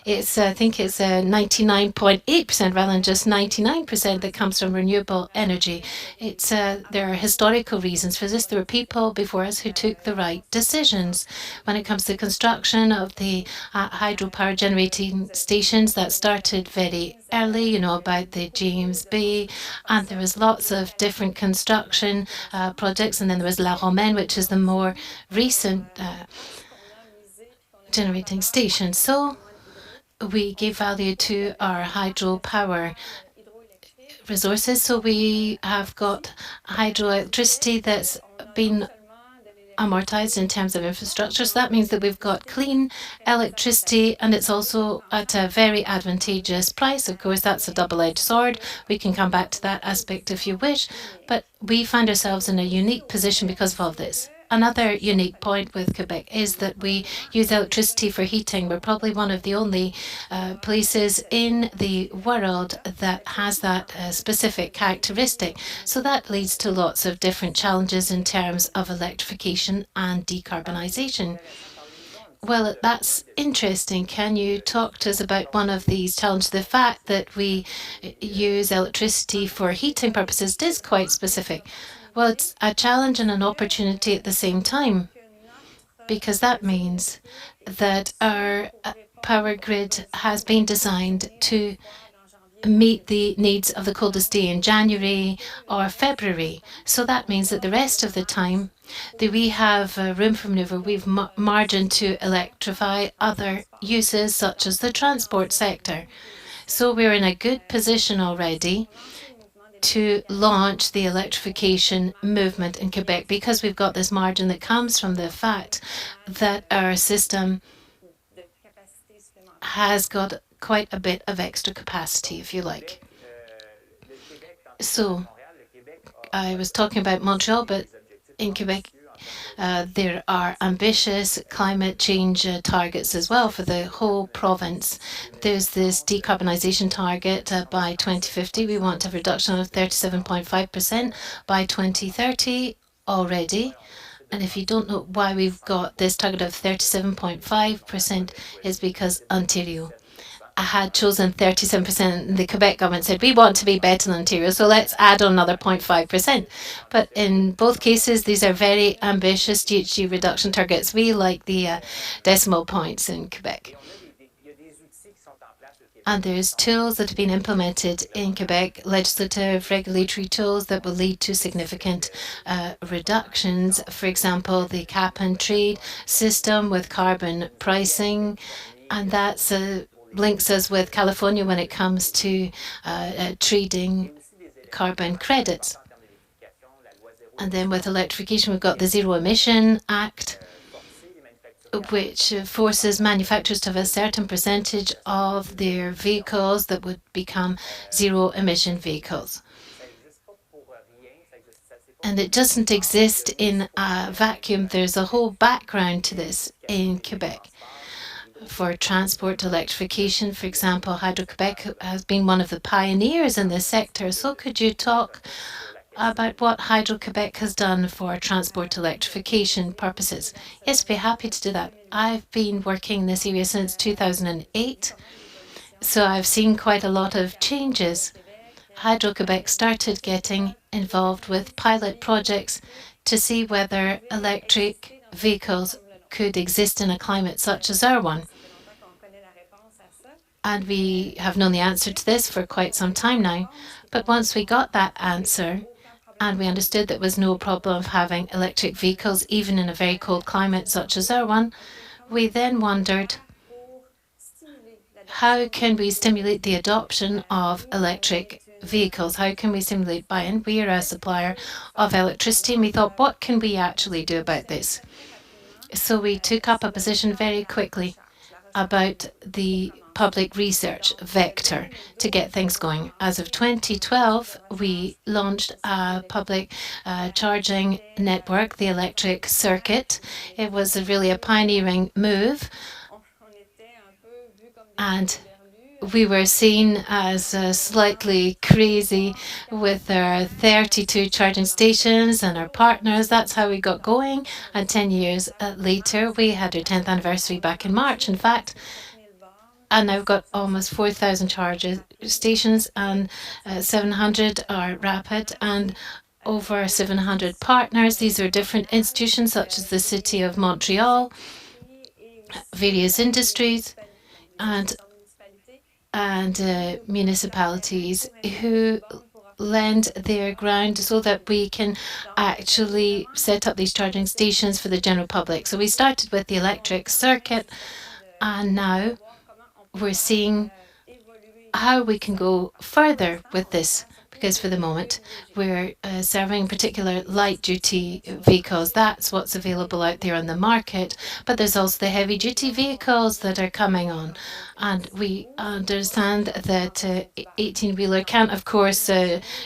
I think it's 99.8% rather than just 99% that comes from renewable energy. There are historical reasons for this. There were people before us who took the right decisions. When it comes to the construction of the hydropower generating stations, that started very early, about the James Bay, and there was lots of different construction projects, and then there was La Romaine, which is the more recent generating station. So we gave value to our hydropower resources. So we have got hydroelectricity that's been amortized in terms of infrastructure. So that means that we've got clean electricity, and it's also at a very advantageous price. Of course, that's a double-edged sword. We can come back to that aspect if you wish, but we find ourselves in a unique position because of all this. Another unique point with Quebec is that we use electricity for heating. We're probably one of the only places in the world that has that specific characteristic. So that leads to lots of different challenges in terms of electrification and decarbonisation. Well, that's interesting. Can you talk to us about one of these challenges? The fact that we use electricity for heating purposes is quite specific. Well, it's a challenge and an opportunity at the same time, because that means that our power grid has been designed to meet the needs of the coldest day in January or February. So that means that the rest of the time that we have room for maneuver, we've margin to electrify other uses such as the transport sector. So we're in a good position already to launch the electrification movement in Quebec because we've got this margin that comes from the fact that our system has got quite a bit of extra capacity, if you like. So I was talking about Montreal, but in Quebec, there are ambitious climate change targets as well for the whole province. There's this decarbonisation target by 2050. We want to have a reduction of 37.5% by 2030 already. And if you don't know why we've got this target of 37.5%, is because Ontario had chosen 37%, and the Quebec government said, we want to be better than Ontario, so let's add another 0.5%. But in both cases, these are very ambitious GHG reduction targets. We like the decimal points in Quebec. And there's tools that have been implemented in Quebec, legislative, regulatory tools that will lead to significant reductions. For example, the cap and trade system with carbon pricing, and that's links us with California when it comes to trading carbon credits. And then with electrification, we've got the Zero Emission Act, which forces manufacturers to have a certain percentage of their vehicles that would become zero-emission vehicles. And it doesn't exist in a vacuum. There's a whole background to this in Quebec. For transport electrification, for example, Hydro-Quebec has been one of the pioneers in this sector. So could you talk about what Hydro-Quebec has done for transport electrification purposes? Yes, I'd be happy to do that. I've been working in this area since 2008, so I've seen quite a lot of changes. Hydro-Quebec started getting involved with pilot projects to see whether electric vehicles could exist in a climate such as our one. And we have known the answer to this for quite some time now. But once we got that answer, and we understood there was no problem of having electric vehicles, even in a very cold climate such as our one, we then wondered, how can we stimulate the adoption of electric vehicles? How can we stimulate buy-in? We are a supplier of electricity, and we thought, what can we actually do about this? So we took up a position very quickly about the public research vector to get things going. As of 2012, we launched a public charging network, the electric circuit. It was really a pioneering move, and we were seen as slightly crazy with our 32 charging stations and our partners. That's how we got going. And 10 years later, we had our 10th anniversary back in March, in fact. And now we've got almost 4,000 charging stations, and 700 are rapid, and over 700 partners. These are different institutions such as the City of Montreal, various industries, and municipalities who lend their ground so that we can actually set up these charging stations for the general public. So we started with the electric circuit, and now we're seeing how we can go further with this, because for the moment we're serving particular light duty vehicles. That's what's available out there on the market, but there's also the heavy duty vehicles that are coming on, and we understand that 18-wheeler can't of course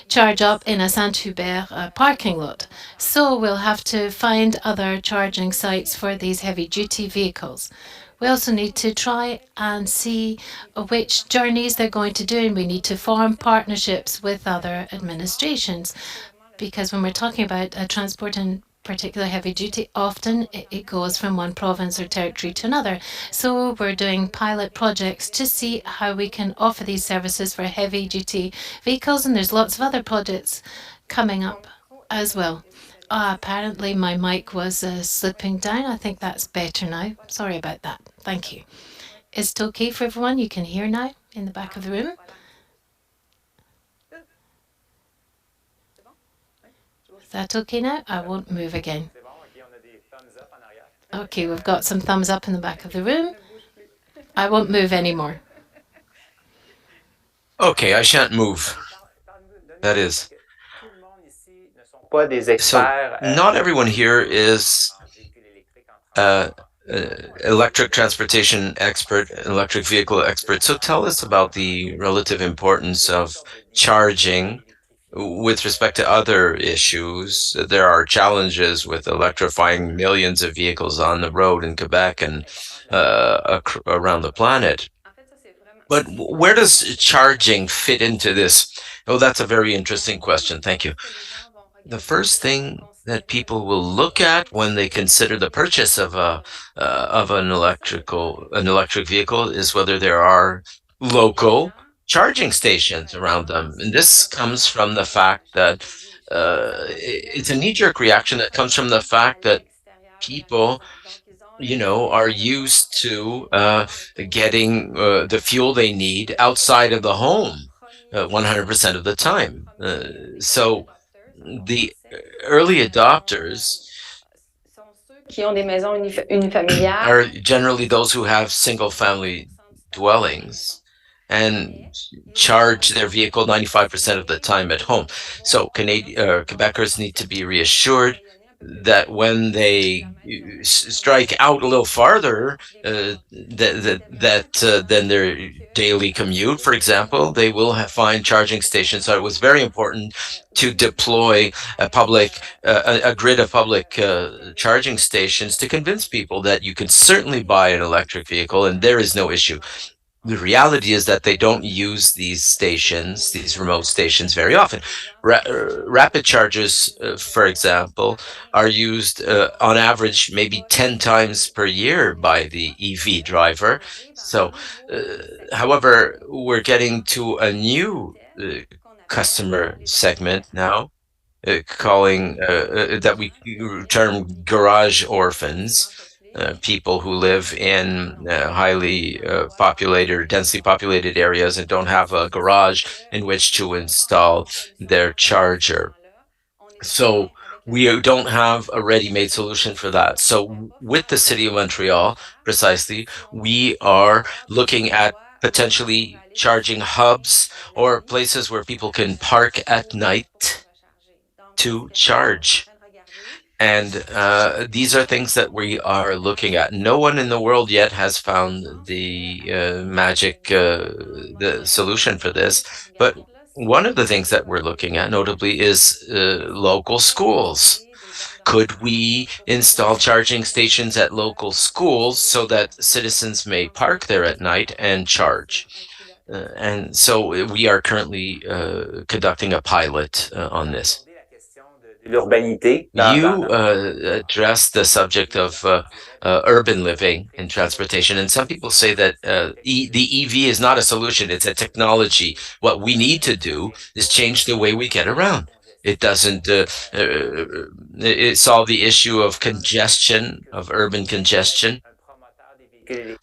charge up in a Saint-Hubert parking lot, so we'll have to find other charging sites for these heavy duty vehicles. We also need to try and see which journeys they're going to do, and we need to form partnerships with other administrations, because when we're talking about transport in particular heavy duty, often it goes from one province or territory to another. So we're doing pilot projects to see how we can offer these services for heavy duty vehicles, and there's lots of other projects coming up as well. Apparently my mic was slipping down. I think that's better now. Sorry about that. Thank you. Is it okay for everyone? You can hear now in the back of the room? Is that okay now? I won't move again. Okay, we've got some thumbs up in the back of the room. I won't move anymore. Okay, I shan't move. That is. So not everyone here is electric transportation expert, electric vehicle expert. So tell us about the relative importance of charging with respect to other issues. There are challenges with electrifying millions of vehicles on the road in Quebec and around the planet. But where does charging fit into this? Oh, that's a very interesting question. Thank you. The first thing that people will look at when they consider the purchase of an electric vehicle is whether there are local charging stations around them. And this comes from the fact that it's a knee-jerk reaction that comes from the fact that people, are used to getting the fuel they need outside of the home 100% of the time. So the early adopters are generally those who have single-family dwellings and charge their vehicle 95% of the time at home. So Quebecers need to be reassured that when they strike out a little farther than their daily commute, for example, they will find charging stations. So it was very important to deploy a grid of public charging stations to convince people that you can certainly buy an electric vehicle and there is no issue. The reality is that they don't use these stations, these remote stations, very often. Rapid chargers, for example, are used on average maybe 10 times per year by the EV driver. So, however, we're getting to a new customer segment now, calling that we term garage orphans. People who live in highly populated or densely populated areas and don't have a garage in which to install their charger. So we don't have a ready-made solution for that. So with the City of Montreal, precisely, we are looking at potentially charging hubs or places where people can park at night to charge. And these are things that we are looking at. No one in the world yet has found the magic the solution for this. But one of the things that we're looking at, notably, is local schools. Could we install charging stations at local schools so that citizens may park there at night and charge? And so we are currently conducting a pilot on this. You addressed the subject of urban living and transportation, and some people say that the EV is not a solution, it's a technology. What we need to do is change the way we get around. It doesn't solve the issue of congestion, of urban congestion.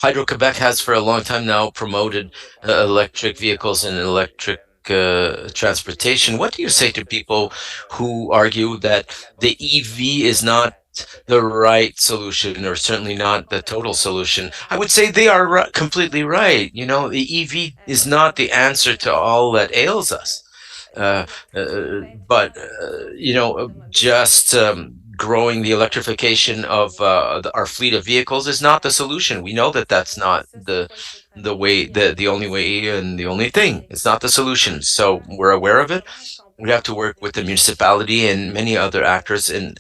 Hydro-Quebec has for a long time now promoted electric vehicles and electric transportation. What do you say to people who argue that the EV is not the right solution, or certainly not the total solution? I would say they are completely right. The EV is not the answer to all that ails us. But just growing the electrification of our fleet of vehicles is not the solution. We know that that's not the way, the only way and the only thing. It's not the solution. So we're aware of it. We have to work with the municipality and many other actors and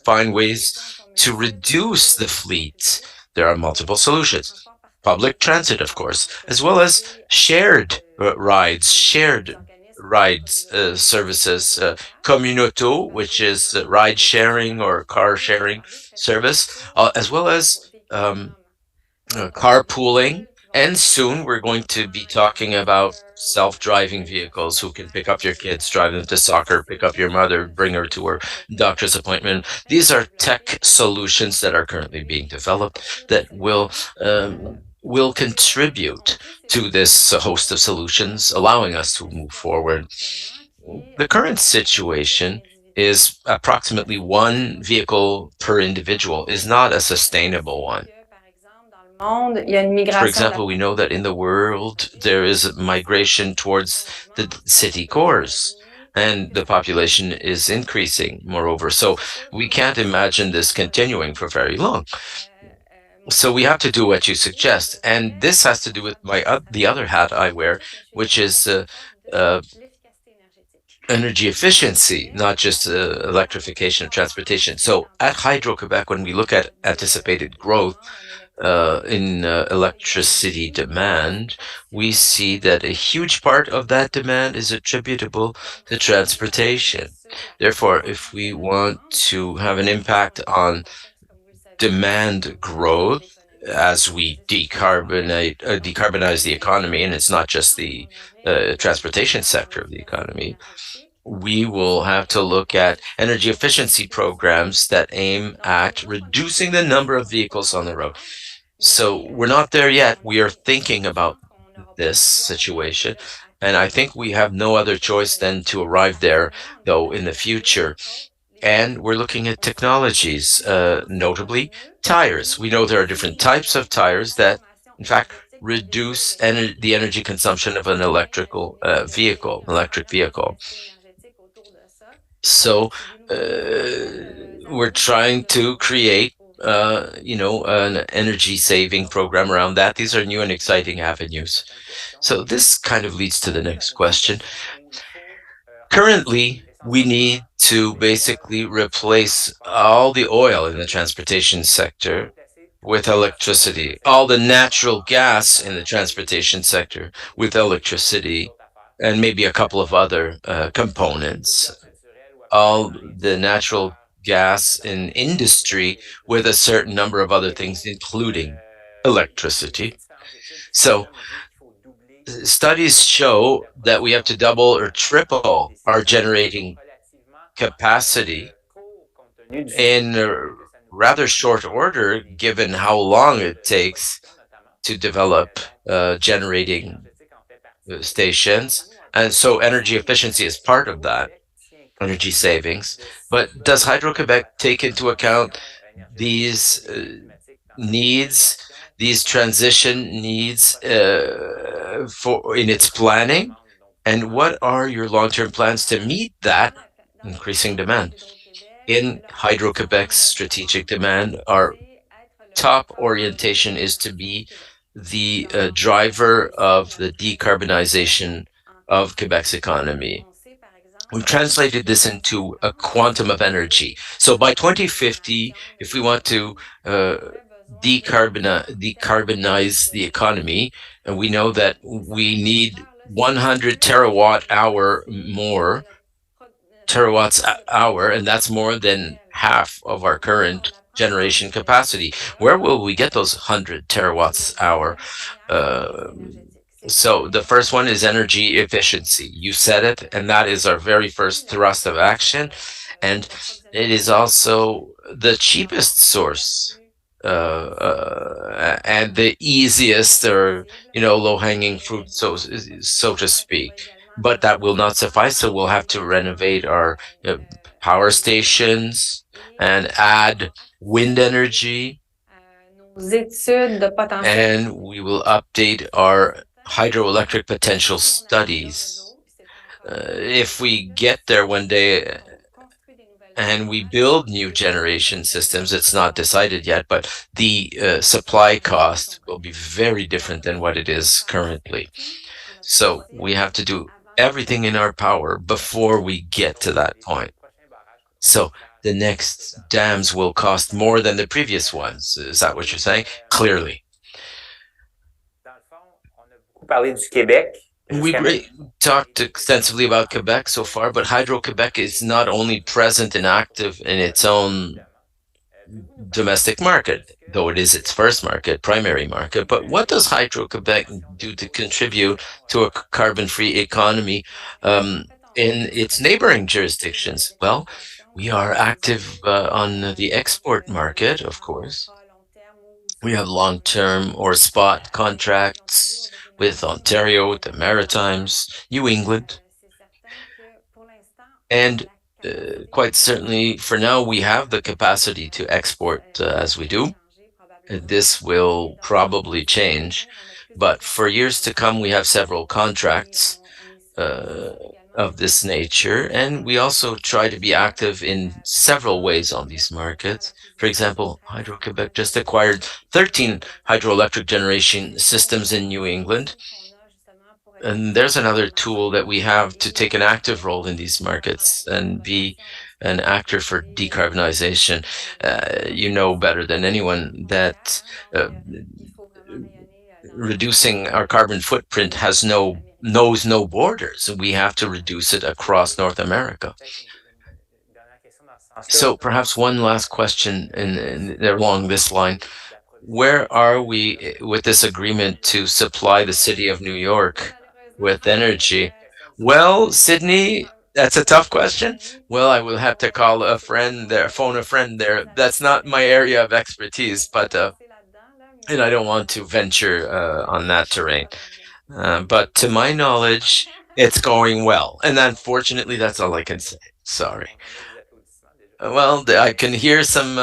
find ways to reduce the fleet. There are multiple solutions. Public transit, of course, as well as shared rides services, communauto, which is ride sharing or car sharing service, as well as carpooling. And soon we're going to be talking about self-driving vehicles who can pick up your kids, drive them to soccer, pick up your mother, bring her to her doctor's appointment. These are tech solutions that are currently being developed that will contribute to this host of solutions, allowing us to move forward. The current situation is approximately one vehicle per individual is not a sustainable one. For example, we know that in the world, there is a migration towards the city cores, and the population is increasing, moreover. So we can't imagine this continuing for very long. So we have to do what you suggest. And this has to do with the other hat I wear, which is energy efficiency, not just electrification of transportation. So at Hydro-Québec, when we look at anticipated growth, in electricity demand, we see that a huge part of that demand is attributable to transportation. Therefore, if we want to have an impact on demand growth as we decarbonize the economy, and it's not just the transportation sector of the economy, we will have to look at energy efficiency programs that aim at reducing the number of vehicles on the road. So we're not there yet. We are thinking about this situation, and I think we have no other choice than to arrive there, though, in the future. And we're looking at technologies, notably tires. We know there are different types of tires that, in fact, reduce the energy consumption of an electric vehicle. So we're trying to create an energy saving program around that. These are new and exciting avenues. So this kind of leads to the next question. Currently, we need to basically replace all the oil in the transportation sector with electricity, all the natural gas in the transportation sector with electricity, and maybe a couple of other components. All the natural gas in industry with a certain number of other things, including electricity. So studies show that we have to double or triple our generating capacity in a rather short order, given how long it takes to develop generating stations. And so energy efficiency is part of that. Energy savings. But does Hydro-Québec take into account these needs, these transition needs in its planning? And what are your long-term plans to meet that increasing demand? In Hydro-Québec's strategic demand, our top orientation is to be the driver of the decarbonization of Quebec's economy. We've translated this into a quantum of energy. So by 2050, if we want to decarbonize the economy, and we know that we need 100 terawatts hour, and that's more than half of our current generation capacity. Where will we get those 100 terawatts hour? So the first one is energy efficiency. You said it, and that is our very first thrust of action. And it is also the cheapest source and the easiest or, low-hanging fruit, so to speak. But that will not suffice, so we'll have to renovate our power stations and add wind energy. And we will update our hydroelectric potential studies. if we get there one day and we build new generation systems, it's not decided yet, but the supply cost will be very different than what it is currently. So we have to do everything in our power before we get to that point. So the next dams will cost more than the previous ones. Is that what you're saying? Clearly. We talked extensively about Quebec so far, but Hydro-Quebec is not only present and active in its own domestic market, though it is its first market, primary market, but what does Hydro-Quebec do to contribute to a carbon-free economy in its neighboring jurisdictions? Well, we are active on the export market, of course. We have long-term or spot contracts with Ontario, the Maritimes, New England. And quite certainly, for now, we have the capacity to export as we do. This will probably change, but for years to come, we have several contracts of this nature, and we also try to be active in several ways on these markets. For example, Hydro-Quebec just acquired 13 hydroelectric generation systems in New England. And there's another tool that we have to take an active role in these markets and be an actor for decarbonization. You know better than anyone that reducing our carbon footprint knows no borders. We have to reduce it across North America. So perhaps one last question along this line. Where are we with this agreement to supply the city of New York with energy? Well, Sydney, that's a tough question. Well, I will have to call a friend there, phone a friend there. That's not my area of expertise, but and I don't want to venture on that terrain. But to my knowledge, it's going well. And unfortunately, that's all I can say. Sorry. Well, I can hear some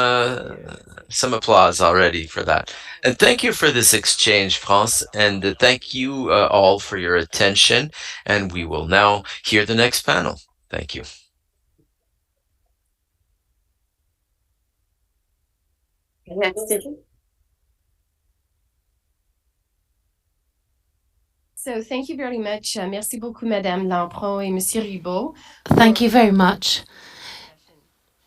applause already for that. And thank you for this exchange, France. And thank you all for your attention. And we will now hear the next panel. Thank you. So thank you very much. Merci beaucoup, Madame Lampron et Monsieur Ribault. Thank you very much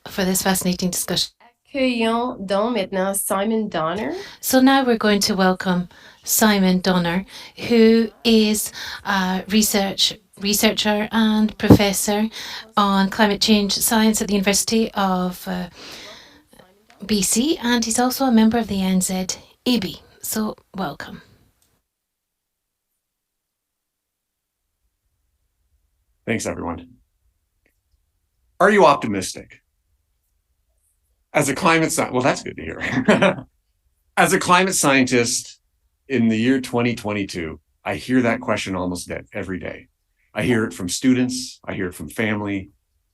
for this fascinating discussion. Accueillons donc maintenant Simon Donner. So now we're going to welcome Simon Donner, who is a researcher and professor on climate change science at the University of BC, and he's also a member of the NZAB. So welcome. Thanks, everyone. Are you optimistic? As a climate scientist, well, that's good to hear. As a climate scientist in the year 2022, I hear that question almost every day. I hear it from students, I hear it from family,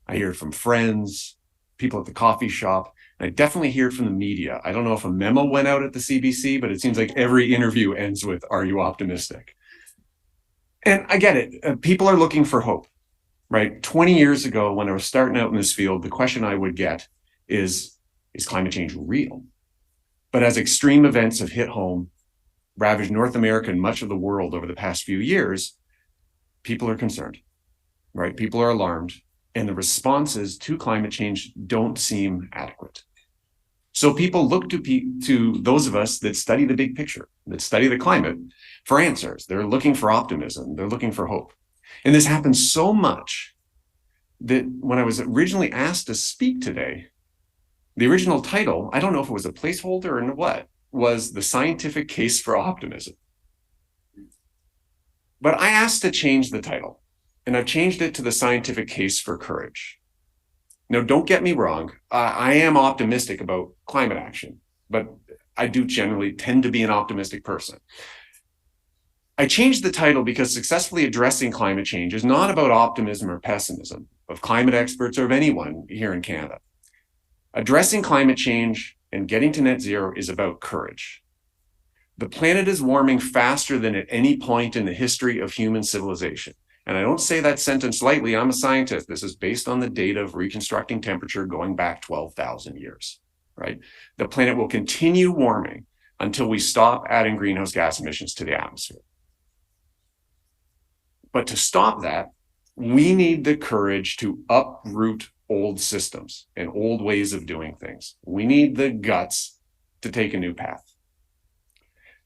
I hear it from friends, people at the coffee shop, and I definitely hear it from the media. I don't know if a memo went out at the CBC, but it seems like every interview ends with, "Are you optimistic?" And I get it. People are looking for hope, right? 20 years ago, when I was starting out in this field, the question I would get is climate change real? But as extreme events have hit home, ravaged North America and much of the world over the past few years, people are concerned, right? People are alarmed, and the responses to climate change don't seem adequate. So people look to those of us that study the big picture, that study the climate, for answers. They're looking for optimism. They're looking for hope. And this happens so much that when I was originally asked to speak today, the original title, I don't know if it was a placeholder or what, was The Scientific Case for Optimism. But I asked to change the title, and I've changed it to The Scientific Case for Courage. Now, don't get me wrong. I am optimistic about climate action, but I do generally tend to be an optimistic person. I changed the title because successfully addressing climate change is not about optimism or pessimism of climate experts or of anyone here in Canada. Addressing climate change and getting to net zero is about courage. The planet is warming faster than at any point in the history of human civilization. And I don't say that sentence lightly. I'm a scientist. This is based on the data of reconstructing temperature going back 12,000 years, right? The planet will continue warming until we stop adding greenhouse gas emissions to the atmosphere. But to stop that, we need the courage to uproot old systems and old ways of doing things. We need the guts to take a new path.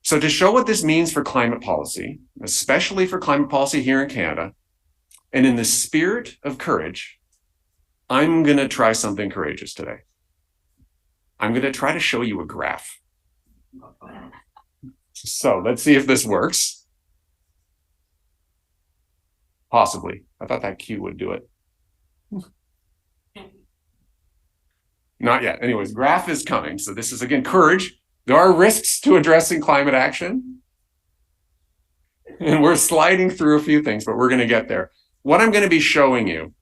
So to show what this means for climate policy, especially for climate policy here in Canada, and in the spirit of courage, I'm going to try something courageous today. I'm going to try to show you a graph. So let's see if this works. Possibly. I thought that cue would do it. Not yet. Anyways, graph is coming. So this is, again, courage. There are risks to addressing climate action. And we're sliding through a few things, but we're going to get there. What I'm going to be showing you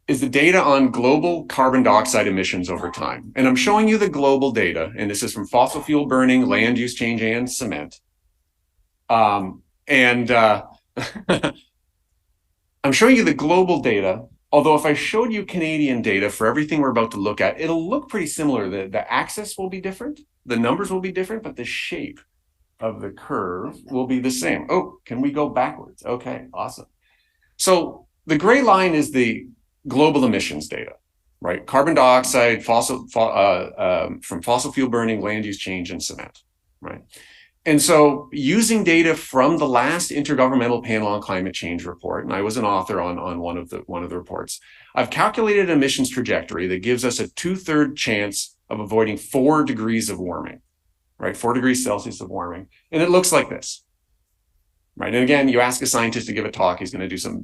is the data on global carbon dioxide emissions over time. And I'm showing you the global data, and this is from fossil fuel burning, land use change, and cement. I'm showing you the global data, although if I showed you Canadian data for everything we're about to look at, it'll look pretty similar. The axis will be different, the numbers will be different, but the shape of the curve will be the same. Oh, can we go backwards? Okay, awesome. So the gray line is the global emissions data, right? Carbon dioxide, from fossil fuel burning, land use change, and cement, right? And so using data from the last Intergovernmental Panel on Climate Change report, and I was an author on one of the reports, I've calculated an emissions trajectory that gives us a 2/3 chance of avoiding 4 degrees of warming, right? 4 degrees Celsius of warming. And it looks like this, right? And again, you ask a scientist to give a talk, he's going to do some,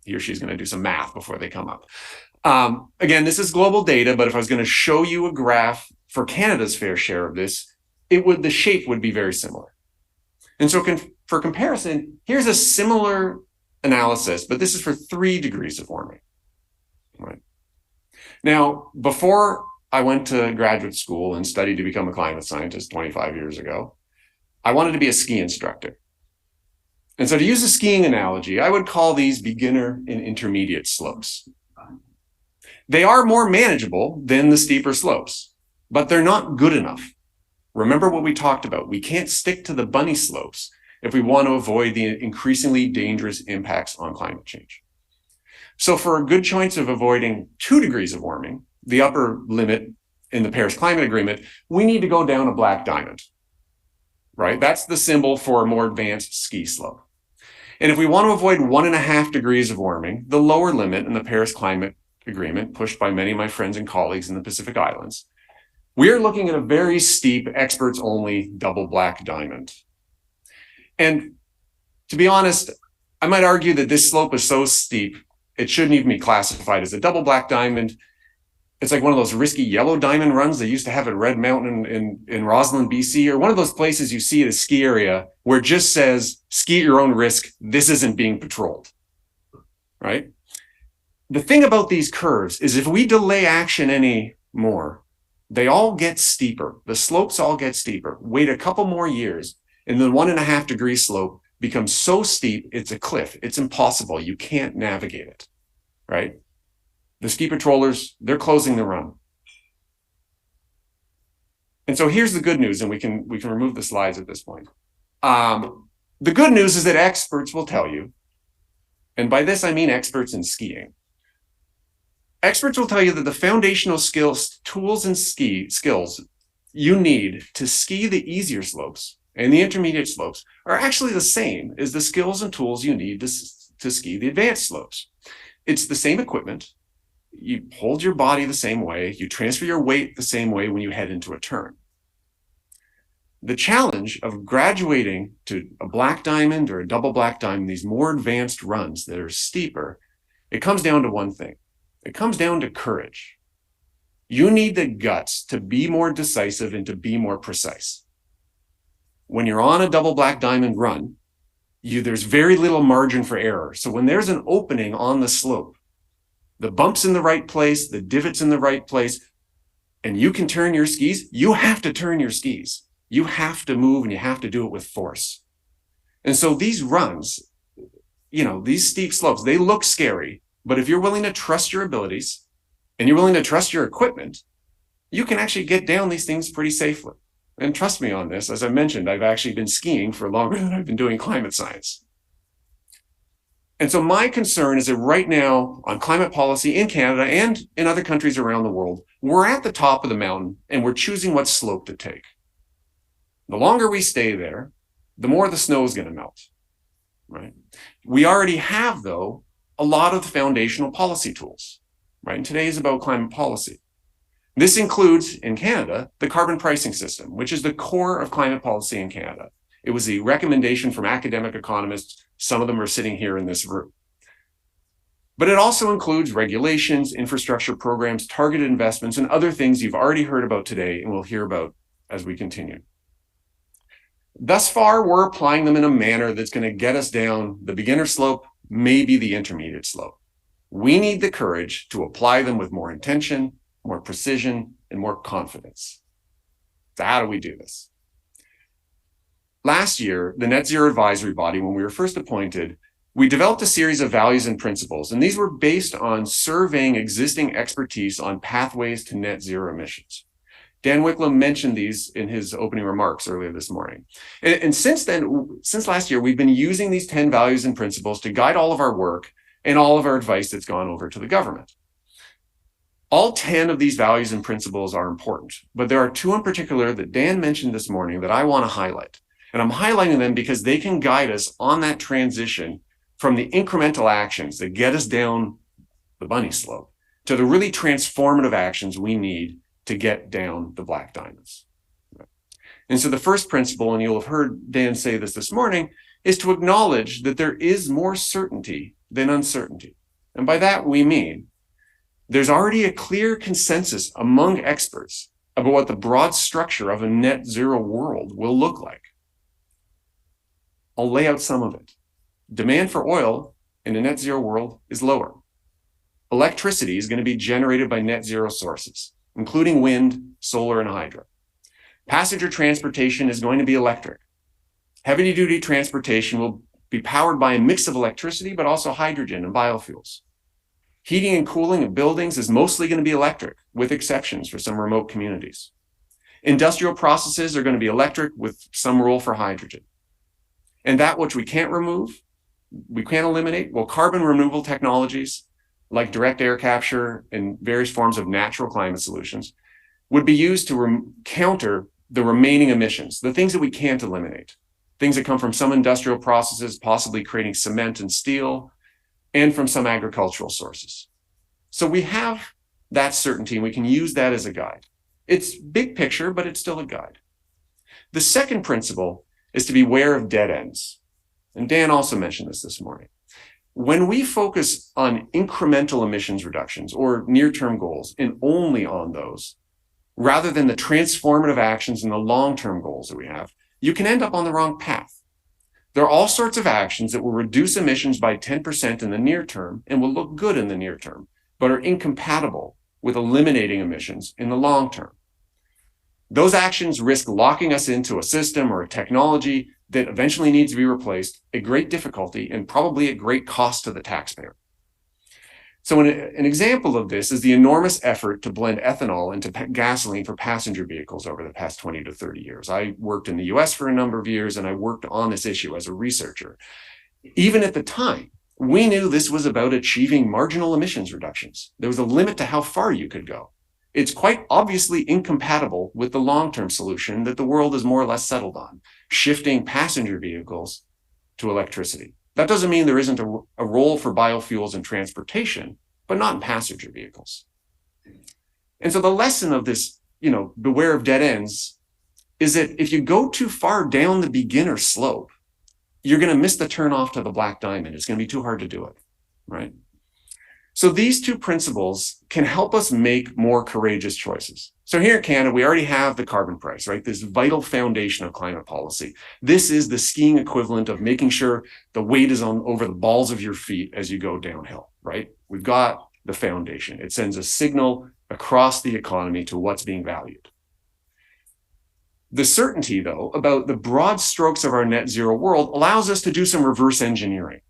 he or she's going to do some math before they come up. Again, this is global data, but if I was going to show you a graph for Canada's fair share of this, the shape would be very similar. And so for comparison, here's a similar analysis, but this is for 3 degrees of warming, right? Now, before I went to graduate school and studied to become a climate scientist 25 years ago, I wanted to be a ski instructor. And so to use a skiing analogy, I would call these beginner and intermediate slopes. They are more manageable than the steeper slopes, but they're not good enough. Remember what we talked about. We can't stick to the bunny slopes if we want to avoid the increasingly dangerous impacts on climate change. So for a good chance of avoiding 2 degrees of warming, the upper limit in the Paris Climate Agreement, we need to go down a black diamond, right? That's the symbol for a more advanced ski slope. And if we want to avoid 1.5 degrees of warming, the lower limit in the Paris Climate Agreement, pushed by many of my friends and colleagues in the Pacific Islands, we are looking at a very steep, experts-only double black diamond. And to be honest, I might argue that this slope is so steep, it shouldn't even be classified as a double black diamond. It's like one of those risky yellow diamond runs they used to have at Red Mountain in Roslyn, BC, or one of those places you see at a ski area where it just says, ski at your own risk, this isn't being patrolled, right? The thing about these curves is if we delay action any more, they all get steeper. The slopes all get steeper. Wait a couple more years, and the 1.5 degree slope becomes so steep, it's a cliff. It's impossible. You can't navigate it, right? The ski patrollers, they're closing the run. And so here's the good news, and we can remove the slides at this point. The good news is that experts will tell you, and by this I mean experts in skiing. Experts will tell you that the foundational skills, tools, and skills you need to ski the easier slopes and the intermediate slopes are actually the same as the skills and tools you need to ski the advanced slopes. It's the same equipment. You hold your body the same way. You transfer your weight the same way when you head into a turn. The challenge of graduating to a black diamond or a double black diamond, these more advanced runs that are steeper, it comes down to one thing. It comes down to courage. You need the guts to be more decisive and to be more precise. When you're on a double black diamond run, there's very little margin for error. So when there's an opening on the slope, the bump's in the right place, the divot's in the right place, and you can turn your skis, you have to turn your skis. You have to move and you have to do it with force. And so these runs, these steep slopes, they look scary, but if you're willing to trust your abilities and you're willing to trust your equipment, you can actually get down these things pretty safely. And trust me on this, as I mentioned, I've actually been skiing for longer than I've been doing climate science. And so my concern is that right now on climate policy in Canada and in other countries around the world, we're at the top of the mountain and we're choosing what slope to take. The longer we stay there, the more the snow is going to melt, right? We already have, though, a lot of the foundational policy tools, right? And today is about climate policy. This includes, in Canada, the carbon pricing system, which is the core of climate policy in Canada. It was a recommendation from academic economists. Some of them are sitting here in this room. But it also includes regulations, infrastructure programs, targeted investments, and other things you've already heard about today and we'll hear about as we continue. Thus far, we're applying them in a manner that's going to get us down the beginner slope, maybe the intermediate slope. We need the courage to apply them with more intention, more precision, and more confidence. So how do we do this? Last year, the Net Zero Advisory Body, when we were first appointed, we developed a series of values and principles, and these were based on surveying existing expertise on pathways to net zero emissions. Dan Wicklam mentioned these in his opening remarks earlier this morning. And since then, since last year, we've been using these 10 values and principles to guide all of our work and all of our advice that's gone over to the government. All 10 of these values and principles are important, but there are two in particular that Dan mentioned this morning that I want to highlight. And I'm highlighting them because they can guide us on that transition from the incremental actions that get us down the bunny slope to the really transformative actions we need to get down the black diamonds. And so the first principle, and you'll have heard Dan say this morning, is to acknowledge that there is more certainty than uncertainty. And by that, we mean there's already a clear consensus among experts about what the broad structure of a net zero world will look like. I'll lay out some of it. Demand for oil in a net zero world is lower. Electricity is going to be generated by net zero sources, including wind, solar, and hydro. Passenger transportation is going to be electric. Heavy-duty transportation will be powered by a mix of electricity, but also hydrogen and biofuels. Heating and cooling of buildings is mostly going to be electric, with exceptions for some remote communities. Industrial processes are going to be electric with some role for hydrogen. And that which we can't remove, we can't eliminate, well, carbon removal technologies like direct air capture and various forms of natural climate solutions would be used to counter the remaining emissions, the things that we can't eliminate, things that come from some industrial processes, possibly creating cement and steel, and from some agricultural sources. So we have that certainty and we can use that as a guide. It's big picture, but it's still a guide. The second principle is to be aware of dead ends. And Dan also mentioned this morning. When we focus on incremental emissions reductions or near-term goals and only on those, rather than the transformative actions and the long-term goals that we have, you can end up on the wrong path. There are all sorts of actions that will reduce emissions by 10% in the near term and will look good in the near term, but are incompatible with eliminating emissions in the long term. Those actions risk locking us into a system or a technology that eventually needs to be replaced at great difficulty and probably at great cost to the taxpayer. So an example of this is the enormous effort to blend ethanol into gasoline for passenger vehicles over the past 20 to 30 years. I worked in the US for a number of years, and I worked on this issue as a researcher. Even at the time, we knew this was about achieving marginal emissions reductions. There was a limit to how far you could go. It's quite obviously incompatible with the long-term solution that the world is more or less settled on, shifting passenger vehicles to electricity. That doesn't mean there isn't a role for biofuels in transportation, but not in passenger vehicles. And so the lesson of this, beware of dead ends, is that if you go too far down the beginner slope, you're going to miss the turn off to the black diamond. It's going to be too hard to do it, right? So these two principles can help us make more courageous choices. So here in Canada, we already have the carbon price, right? This vital foundation of climate policy. This is the skiing equivalent of making sure the weight is on over the balls of your feet as you go downhill, right? We've got the foundation. It sends a signal across the economy to what's being valued. The certainty, though, about the broad strokes of our net zero world allows us to do some reverse engineering.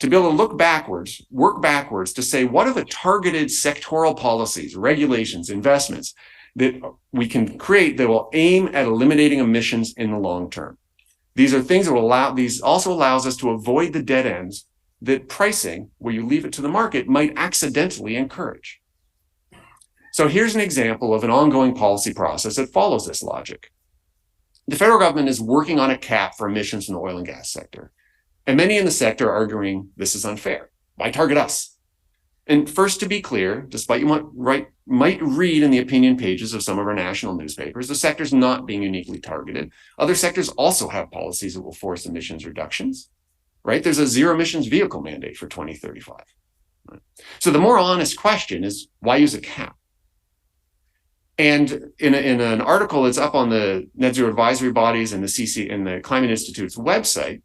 to be able to look backwards, work backwards to say, what are the targeted sectoral policies, regulations, investments that we can create that will aim at eliminating emissions in the long term? These are things that will allow, these also allows us to avoid the dead ends that pricing, where you leave it to the market, might accidentally encourage. So here's an example of an ongoing policy process that follows this logic. The federal government is working on a cap for emissions in the oil and gas sector. And many in the sector are arguing this is unfair. Why target us? And first, to be clear, despite you might read in the opinion pages of some of our national newspapers, the sector is not being uniquely targeted. Other sectors also have policies that will force emissions reductions, right? There's a zero emissions vehicle mandate for 2035. Right? So the more honest question is, why use a cap? And in an article that's up on the net zero advisory bodies and the Climate Institute's website,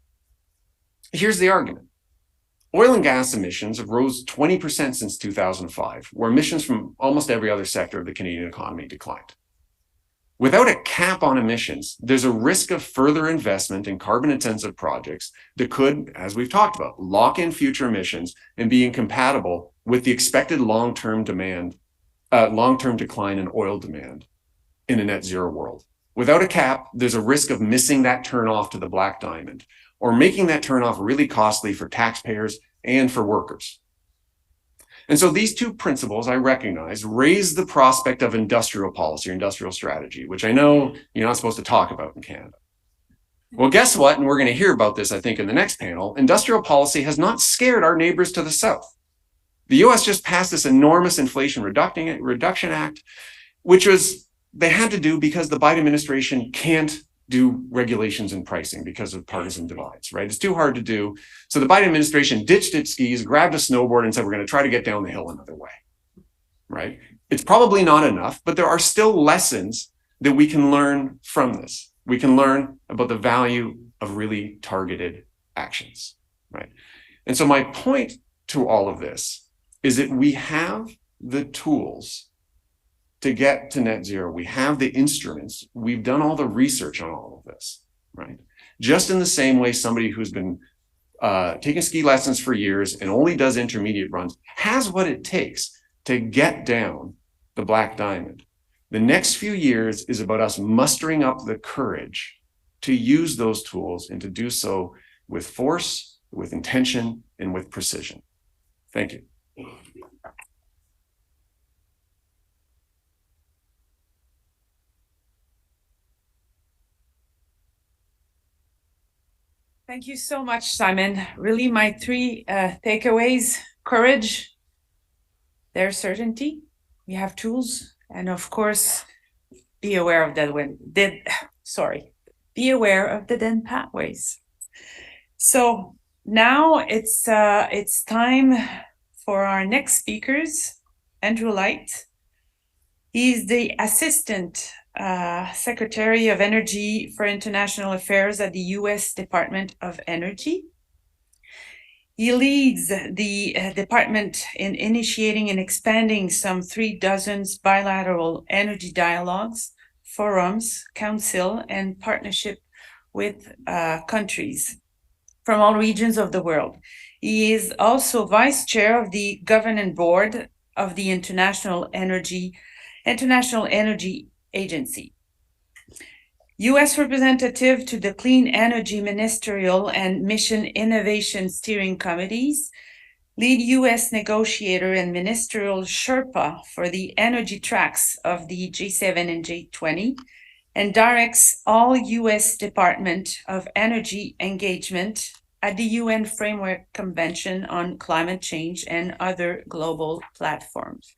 here's the argument. Oil and gas emissions have rose 20% since 2005, where emissions from almost every other sector of the Canadian economy declined. Without a cap on emissions, there's a risk of further investment in carbon-intensive projects that could, as we've talked about, lock in future emissions and be incompatible with the expected long-term decline in oil demand in a net zero world. Without a cap, there's a risk of missing that turnoff to the black diamond, or making that turnoff really costly for taxpayers and for workers. And so these two principles, I recognize, raise the prospect of industrial policy or industrial strategy, which I know you're not supposed to talk about in Canada. Well, guess what? And we're going to hear about this, I think, in the next panel. Industrial policy has not scared our neighbors to the south. The US just passed this enormous Inflation Reduction Act, which they had to do because the Biden administration can't do regulations and pricing because of partisan divides, right? It's too hard to do. So the Biden administration ditched its skis, grabbed a snowboard and said, we're going to try to get down the hill another way, right? It's probably not enough, but there are still lessons that we can learn from this. We can learn about the value of really targeted actions, right? And so my point to all of this is that we have the tools to get to net zero. We have the instruments. We've done all the research on all of this, right? Just in the same way somebody who's been taking ski lessons for years and only does intermediate runs has what it takes to get down the black diamond. The next few years is about us mustering up the courage to use those tools and to do so with force, with intention, and with precision. Thank you. Thank you so much, Simon. Really, my three takeaways: courage, there's certainty, we have tools, and of course, be aware of be aware of the dead pathways. So now it's time for our next speakers, Andrew Light. He's the Assistant Secretary of Energy for International Affairs at the U.S. Department of Energy. He leads the department in initiating and expanding some 36 bilateral energy dialogues, forums, council, and partnership with countries from all regions of the world. He is also vice chair of the governing board of the International Energy Agency. U.S. representative to the Clean Energy Ministerial and Mission Innovation Steering Committees, lead U.S. negotiator and ministerial Sherpa for the energy tracks of the G7 and G20, and directs all U.S. Department of Energy engagement at the UN Framework Convention on Climate Change and other global platforms.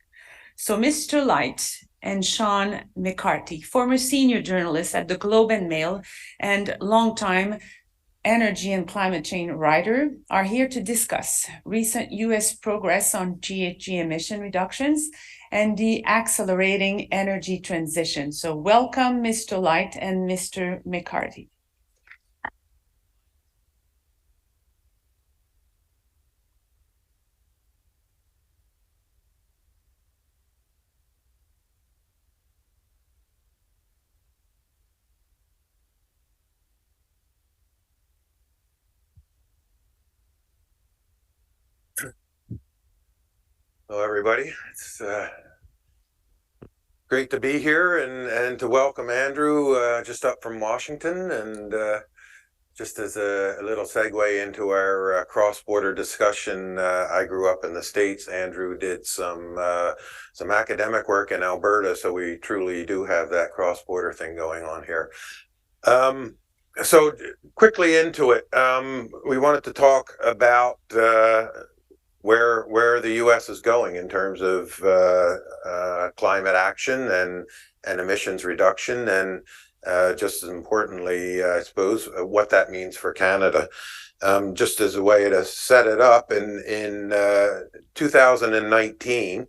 So Mr. Light and Sean McCarthy, former senior journalist at the Globe and Mail and longtime energy and climate change writer, are here to discuss recent U.S. progress on GHG emission reductions and the accelerating energy transition. So welcome, Mr. Light and Mr. McCarthy. Hello, everybody. It's great to be here and to welcome Andrew just up from Washington. And just as a little segue into our cross-border discussion, I grew up in the States. Andrew did some academic work in Alberta, so we truly do have that cross-border thing going on here. So quickly into it, we wanted to talk about where the U.S. is going in terms of climate action and emissions reduction, and just as importantly, I suppose, what that means for Canada. Just as a way to set it up, in 2019,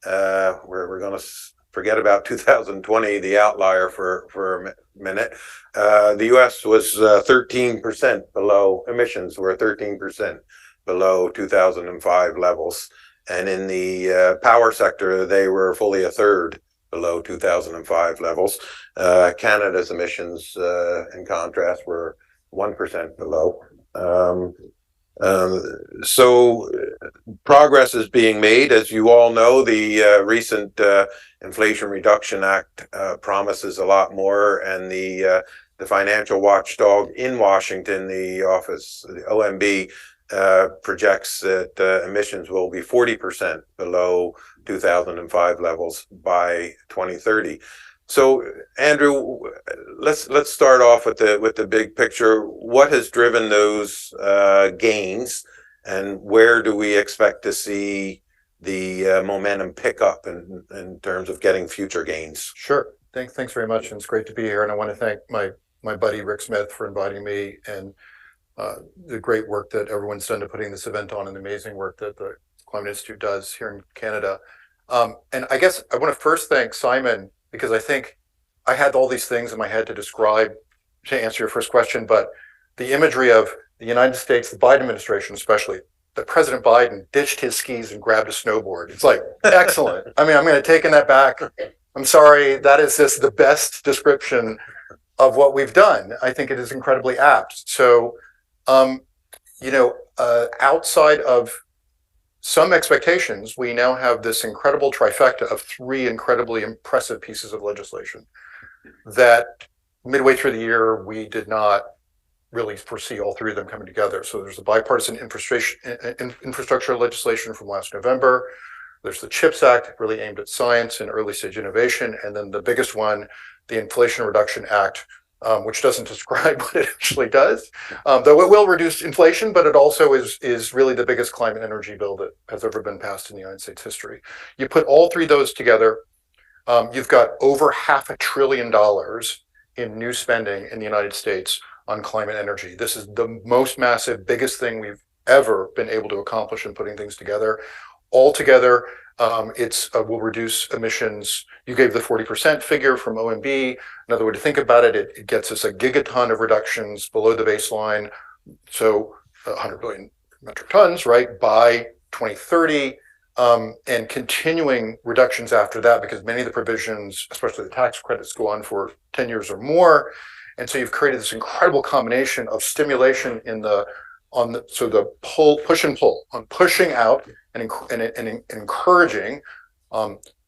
we're going to forget about 2020, the outlier for a minute. The U.S. was 13% below, emissions were 13% below 2005 levels. And in the power sector, they were fully a third below 2005 levels. Canada's emissions, in contrast, were 1% below. So progress is being made. As you all know, the recent Inflation Reduction Act promises a lot more, and the financial watchdog in Washington, the office, the OMB, projects that emissions will be 40% below 2005 levels by 2030. So, Andrew, let's start off with the big picture. What has driven those gains, and where do we expect to see the momentum pick up in terms of getting future gains? Sure. Thanks very much, and it's great to be here. And I want to thank my buddy Rick Smith for inviting me, and the great work that everyone's done to putting this event on, and the amazing work that the Climate Institute does here in Canada. And I guess I want to first thank Simon, because I think I had all these things in my head to describe, to answer your first question, but the imagery of the United States, the Biden administration especially, that President Biden ditched his skis and grabbed a snowboard. It's like, excellent. I mean, I'm going to take that back. I'm sorry, that is just the best description of what we've done. I think it is incredibly apt. So, outside of some expectations, we now have this incredible trifecta of three incredibly impressive pieces of legislation that midway through the year, we did not really foresee all three of them coming together. So there's the bipartisan infrastructure legislation from last November. There's the CHIPS Act, really aimed at science and early stage innovation. And then the biggest one, the Inflation Reduction Act, which doesn't describe what it actually does, though it will reduce inflation, but it also is really the biggest climate energy bill that has ever been passed in the United States history. You put all three of those together, you've got over $500 billion in new spending in the United States on climate energy. This is the most massive, biggest thing we've ever been able to accomplish in putting things together. Altogether, will reduce emissions. You gave the 40% figure from OMB. Another way to think about it, it gets us a gigaton of reductions below the baseline. So 100 billion metric tons, right, by 2030, and continuing reductions after that, because many of the provisions, especially the tax credits, go on for 10 years or more. And so you've created this incredible combination of stimulation in the push and pull on pushing out and encouraging,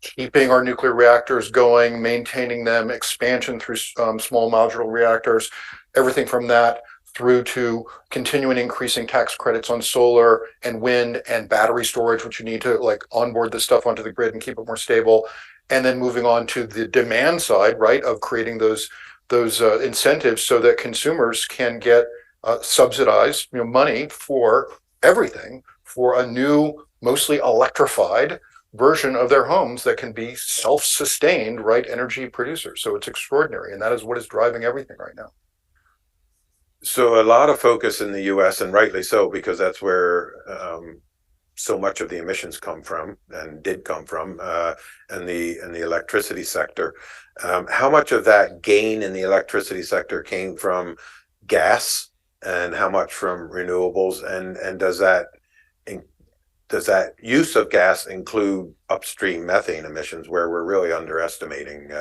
keeping our nuclear reactors going, maintaining them, expansion through small modular reactors, everything from that through to continuing increasing tax credits on solar and wind and battery storage, which you need to like onboard this stuff onto the grid and keep it more stable. And then moving on to the demand side, right, of creating those incentives so that consumers can get subsidized money for everything, for a new, mostly electrified version of their homes that can be self-sustained, right, energy producers. So it's extraordinary, and that is what is driving everything right now. So a lot of focus in the U.S., and rightly so, because that's where so much of the emissions come from and did come from, in the electricity sector. How much of that gain in the electricity sector came from gas, and how much from renewables, and does that use of gas include upstream methane emissions, where we're really underestimating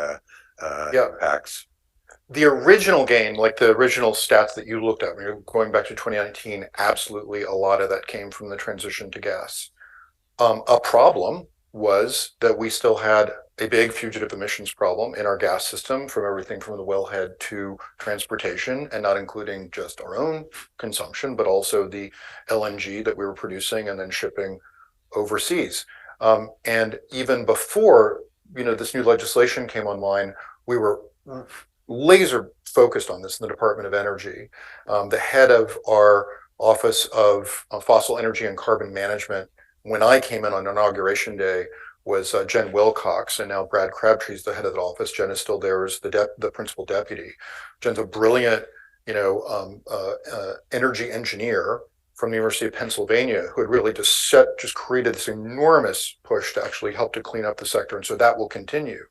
impacts? The original gain, like the original stats that you looked at, when you're going back to 2019, absolutely a lot of that came from the transition to gas. A problem was that we still had a big fugitive emissions problem in our gas system, from everything from the wellhead to transportation, and not including just our own consumption, but also the LNG that we were producing and then shipping overseas. And even before, this new legislation came online, we were laser focused on this in the Department of Energy. The head of our Office of Fossil Energy and Carbon Management, when I came in on Inauguration Day, was Jen Wilcox, and now Brad Crabtree's the head of the office. Jen is still there as the principal deputy. Jen's a brilliant, energy engineer from the University of Pennsylvania, who had really just created this enormous push to actually help to clean up the sector, and so that will continue.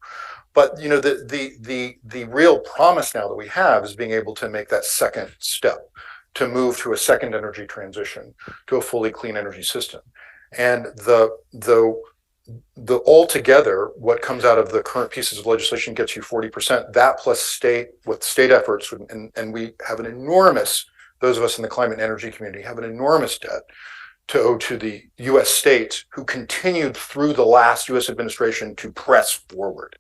But the real promise now that we have is being able to make that second step, to move to a second energy transition, to a fully clean energy system. And the altogether, what comes out of the current pieces of legislation gets you 40%. That plus state efforts, and we have an enormous, those of us in the climate and energy community have an enormous debt to owe to the U.S. states, who continued through the last U.S. administration to press forward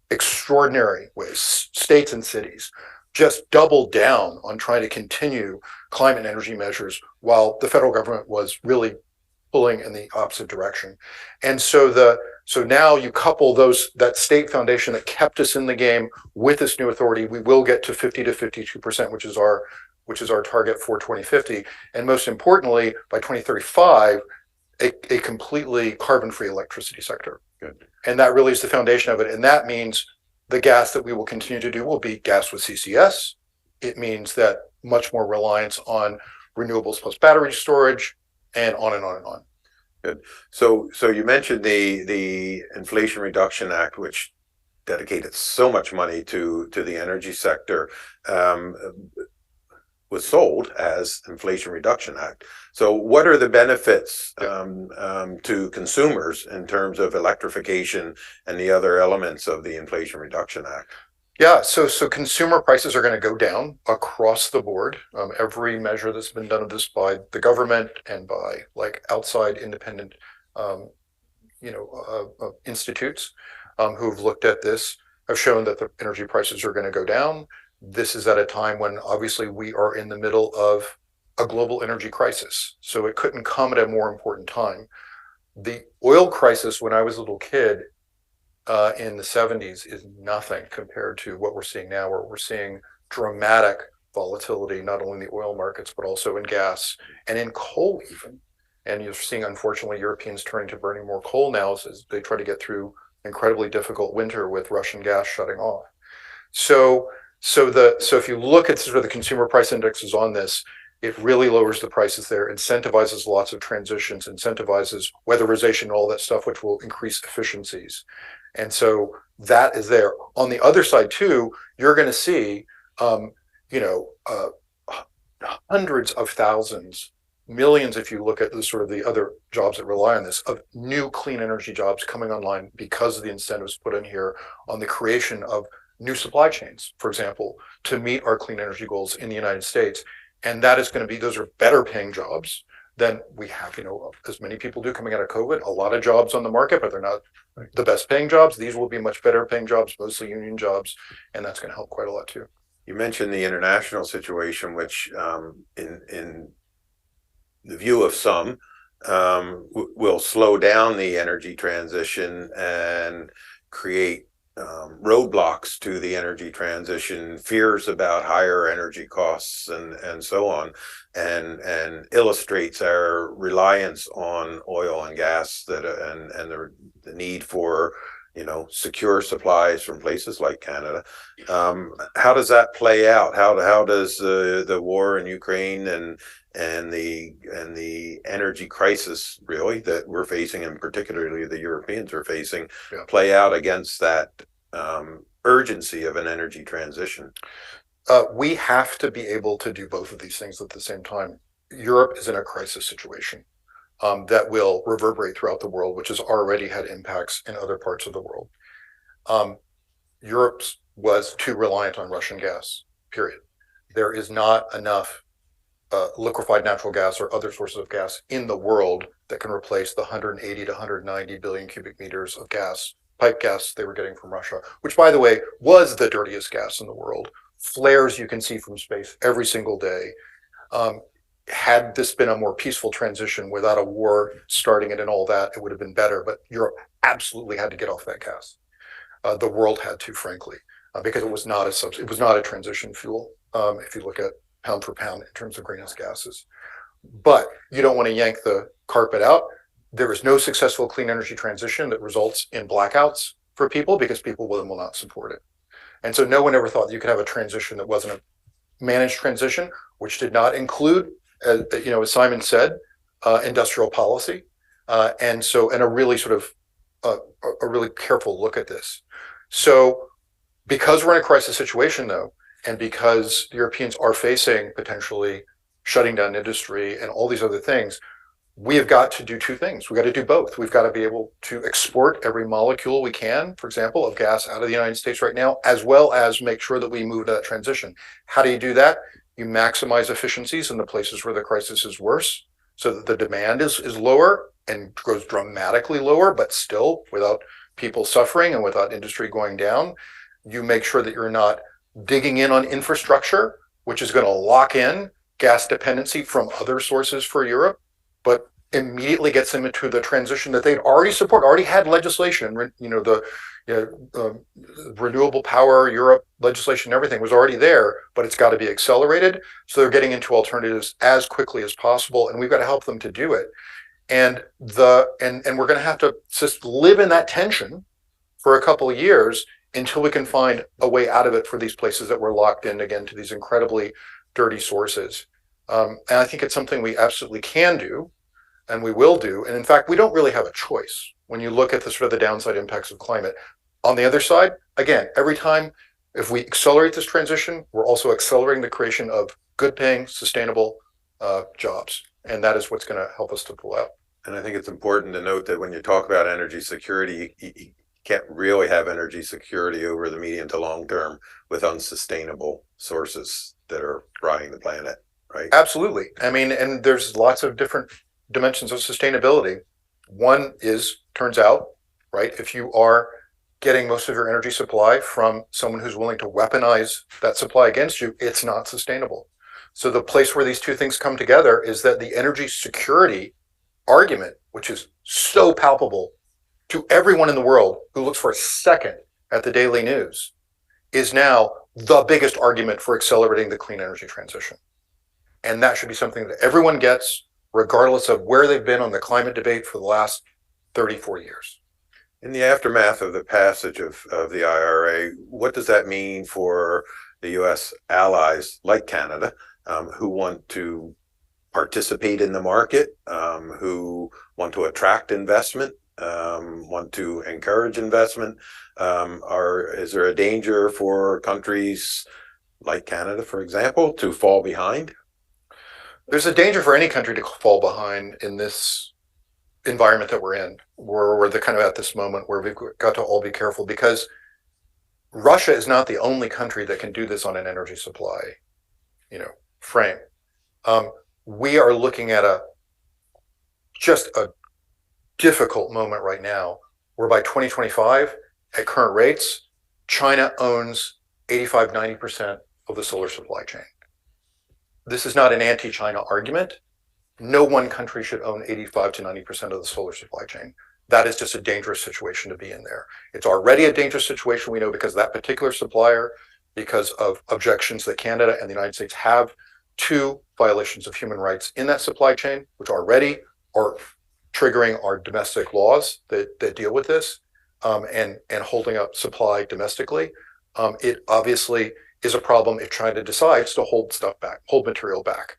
extraordinary ways. States and cities just doubled down on trying to continue climate and energy measures, while the federal government was really pulling in the opposite direction. And so now you couple that state foundation that kept us in the game with this new authority, we will get to 50 to 52%, which is our target for 2050. And most importantly, by 2035, a completely carbon-free electricity sector. Good. And that really is the foundation of it. And that means the gas that we will continue to do will be gas with CCS. It means that much more reliance on renewables plus battery storage, and on and on and on. Good. So you mentioned the Inflation Reduction Act, which dedicated so much money to the energy sector, was sold as Inflation Reduction Act. So what are the benefits to consumers in terms of electrification and the other elements of the Inflation Reduction Act? Yeah, so consumer prices are going to go down across the board. Every measure that's been done of this by the government and by outside independent, institutes who've looked at this have shown that the energy prices are going to go down. This is at a time when obviously we are in the middle of a global energy crisis, so it couldn't come at a more important time. The oil crisis when I was a little kid in the 70s is nothing compared to what we're seeing now, where we're seeing dramatic volatility, not only in the oil markets, but also in gas and in coal even. And you're seeing, unfortunately, Europeans turning to burning more coal now as they try to get through incredibly difficult winter with Russian gas shutting off. So if you look at sort of the consumer price indexes on this, it really lowers the prices there, incentivizes lots of transitions, incentivizes weatherization and all that stuff, which will increase efficiencies. And so that is there. On the other side too, you're going to see, hundreds of thousands, millions, if you look at the sort of the other jobs that rely on this, of new clean energy jobs coming online because of the incentives put in here on the creation of new supply chains, for example, to meet our clean energy goals in the United States. And that is going to be, those are better paying jobs than we have, as many people do coming out of COVID, a lot of jobs on the market, but they're not the best paying jobs. These will be much better paying jobs, mostly union jobs, and that's going to help quite a lot too. You mentioned the international situation, which in the view of some will slow down the energy transition and create roadblocks to the energy transition, fears about higher energy costs and so on, and illustrates our reliance on oil and gas and the need for secure supplies from places like Canada. How does that play out? How does the war in Ukraine and the energy crisis really that we're facing, and particularly the Europeans are facing, play out against that urgency of an energy transition? We have to be able to do both of these things at the same time. Europe is in a crisis situation that will reverberate throughout the world, which has already had impacts in other parts of the world. Europe was too reliant on Russian gas, period. There is not enough liquefied natural gas or other sources of gas in the world that can replace the 180 to 190 billion cubic meters of gas, pipe gas they were getting from Russia, which, by the way, was the dirtiest gas in the world. Flares you can see from space every single day. Had this been a more peaceful transition without a war starting it and all that, it would have been better. But Europe absolutely had to get off that gas. The world had to, frankly, because it was not a transition fuel. If you look at pound for pound in terms of greenhouse gases. But you don't want to yank the carpet out. There is no successful clean energy transition that results in blackouts for people because people will not support it. And so no one ever thought that you could have a transition that wasn't a managed transition, which did not include, as Simon said, industrial policy. And a really sort of a really careful look at this. So because we're in a crisis situation, though, and because the Europeans are facing potentially shutting down industry and all these other things, we have got to do two things. We've got to do both. We've got to be able to export every molecule we can, for example, of gas out of the United States right now, as well as make sure that we move to that transition. How do you do that? You maximize efficiencies in the places where the crisis is worse so that the demand is lower and goes dramatically lower, but still without people suffering and without industry going down. You make sure that you're not digging in on infrastructure, which is going to lock in gas dependency from other sources for Europe, but immediately gets them into the transition that they'd already already had legislation. The renewable power Europe legislation, everything was already there, but it's got to be accelerated. So they're getting into alternatives as quickly as possible, and we've got to help them to do it. And we're going to have to just live in that tension for a couple of years until we can find a way out of it for these places that we're locked in again to these incredibly dirty sources. And I think it's something we absolutely can do, and we will do. And in fact, we don't really have a choice when you look at the sort of the downside impacts of climate. On the other side, again, every time, if we accelerate this transition, we're also accelerating the creation of good paying, sustainable jobs. And that is what's going to help us to pull out. And I think it's important to note that when you talk about energy security, you can't really have energy security over the medium to long term with unsustainable sources that are frying the planet, right? Absolutely. I mean, and there's lots of different dimensions of sustainability. One is, turns out, right, if you are getting most of your energy supply from someone who's willing to weaponize that supply against you, it's not sustainable. So the place where these two things come together is that the energy security argument, which is so palpable to everyone in the world who looks for a second at the daily news, is now the biggest argument for accelerating the clean energy transition. And that should be something that everyone gets, regardless of where they've been on the climate debate for the last 34 years. In the aftermath of the passage of the IRA, what does that mean for the U.S. allies like Canada, who want to participate in the market, who want to attract investment, want to encourage investment? Is there a danger for countries like Canada, for example, to fall behind? There's a danger for any country to fall behind in this environment that we're in. We're kind of at this moment where we've got to all be careful, because Russia is not the only country that can do this on an energy supply, frame. We are looking at just a difficult moment right now, where by 2025, at current rates, China owns 85–90% of the solar supply chain. This is not an anti-China argument. No one country should own 85–90% of the solar supply chain. That is just a dangerous situation to be in there. It's already a dangerous situation, we know, because that particular supplier, because of objections that Canada and the United States have to violations of human rights in that supply chain, which already are triggering our domestic laws that deal with this, and holding up supply domestically. It obviously is a problem if China decides to hold stuff back, hold material back,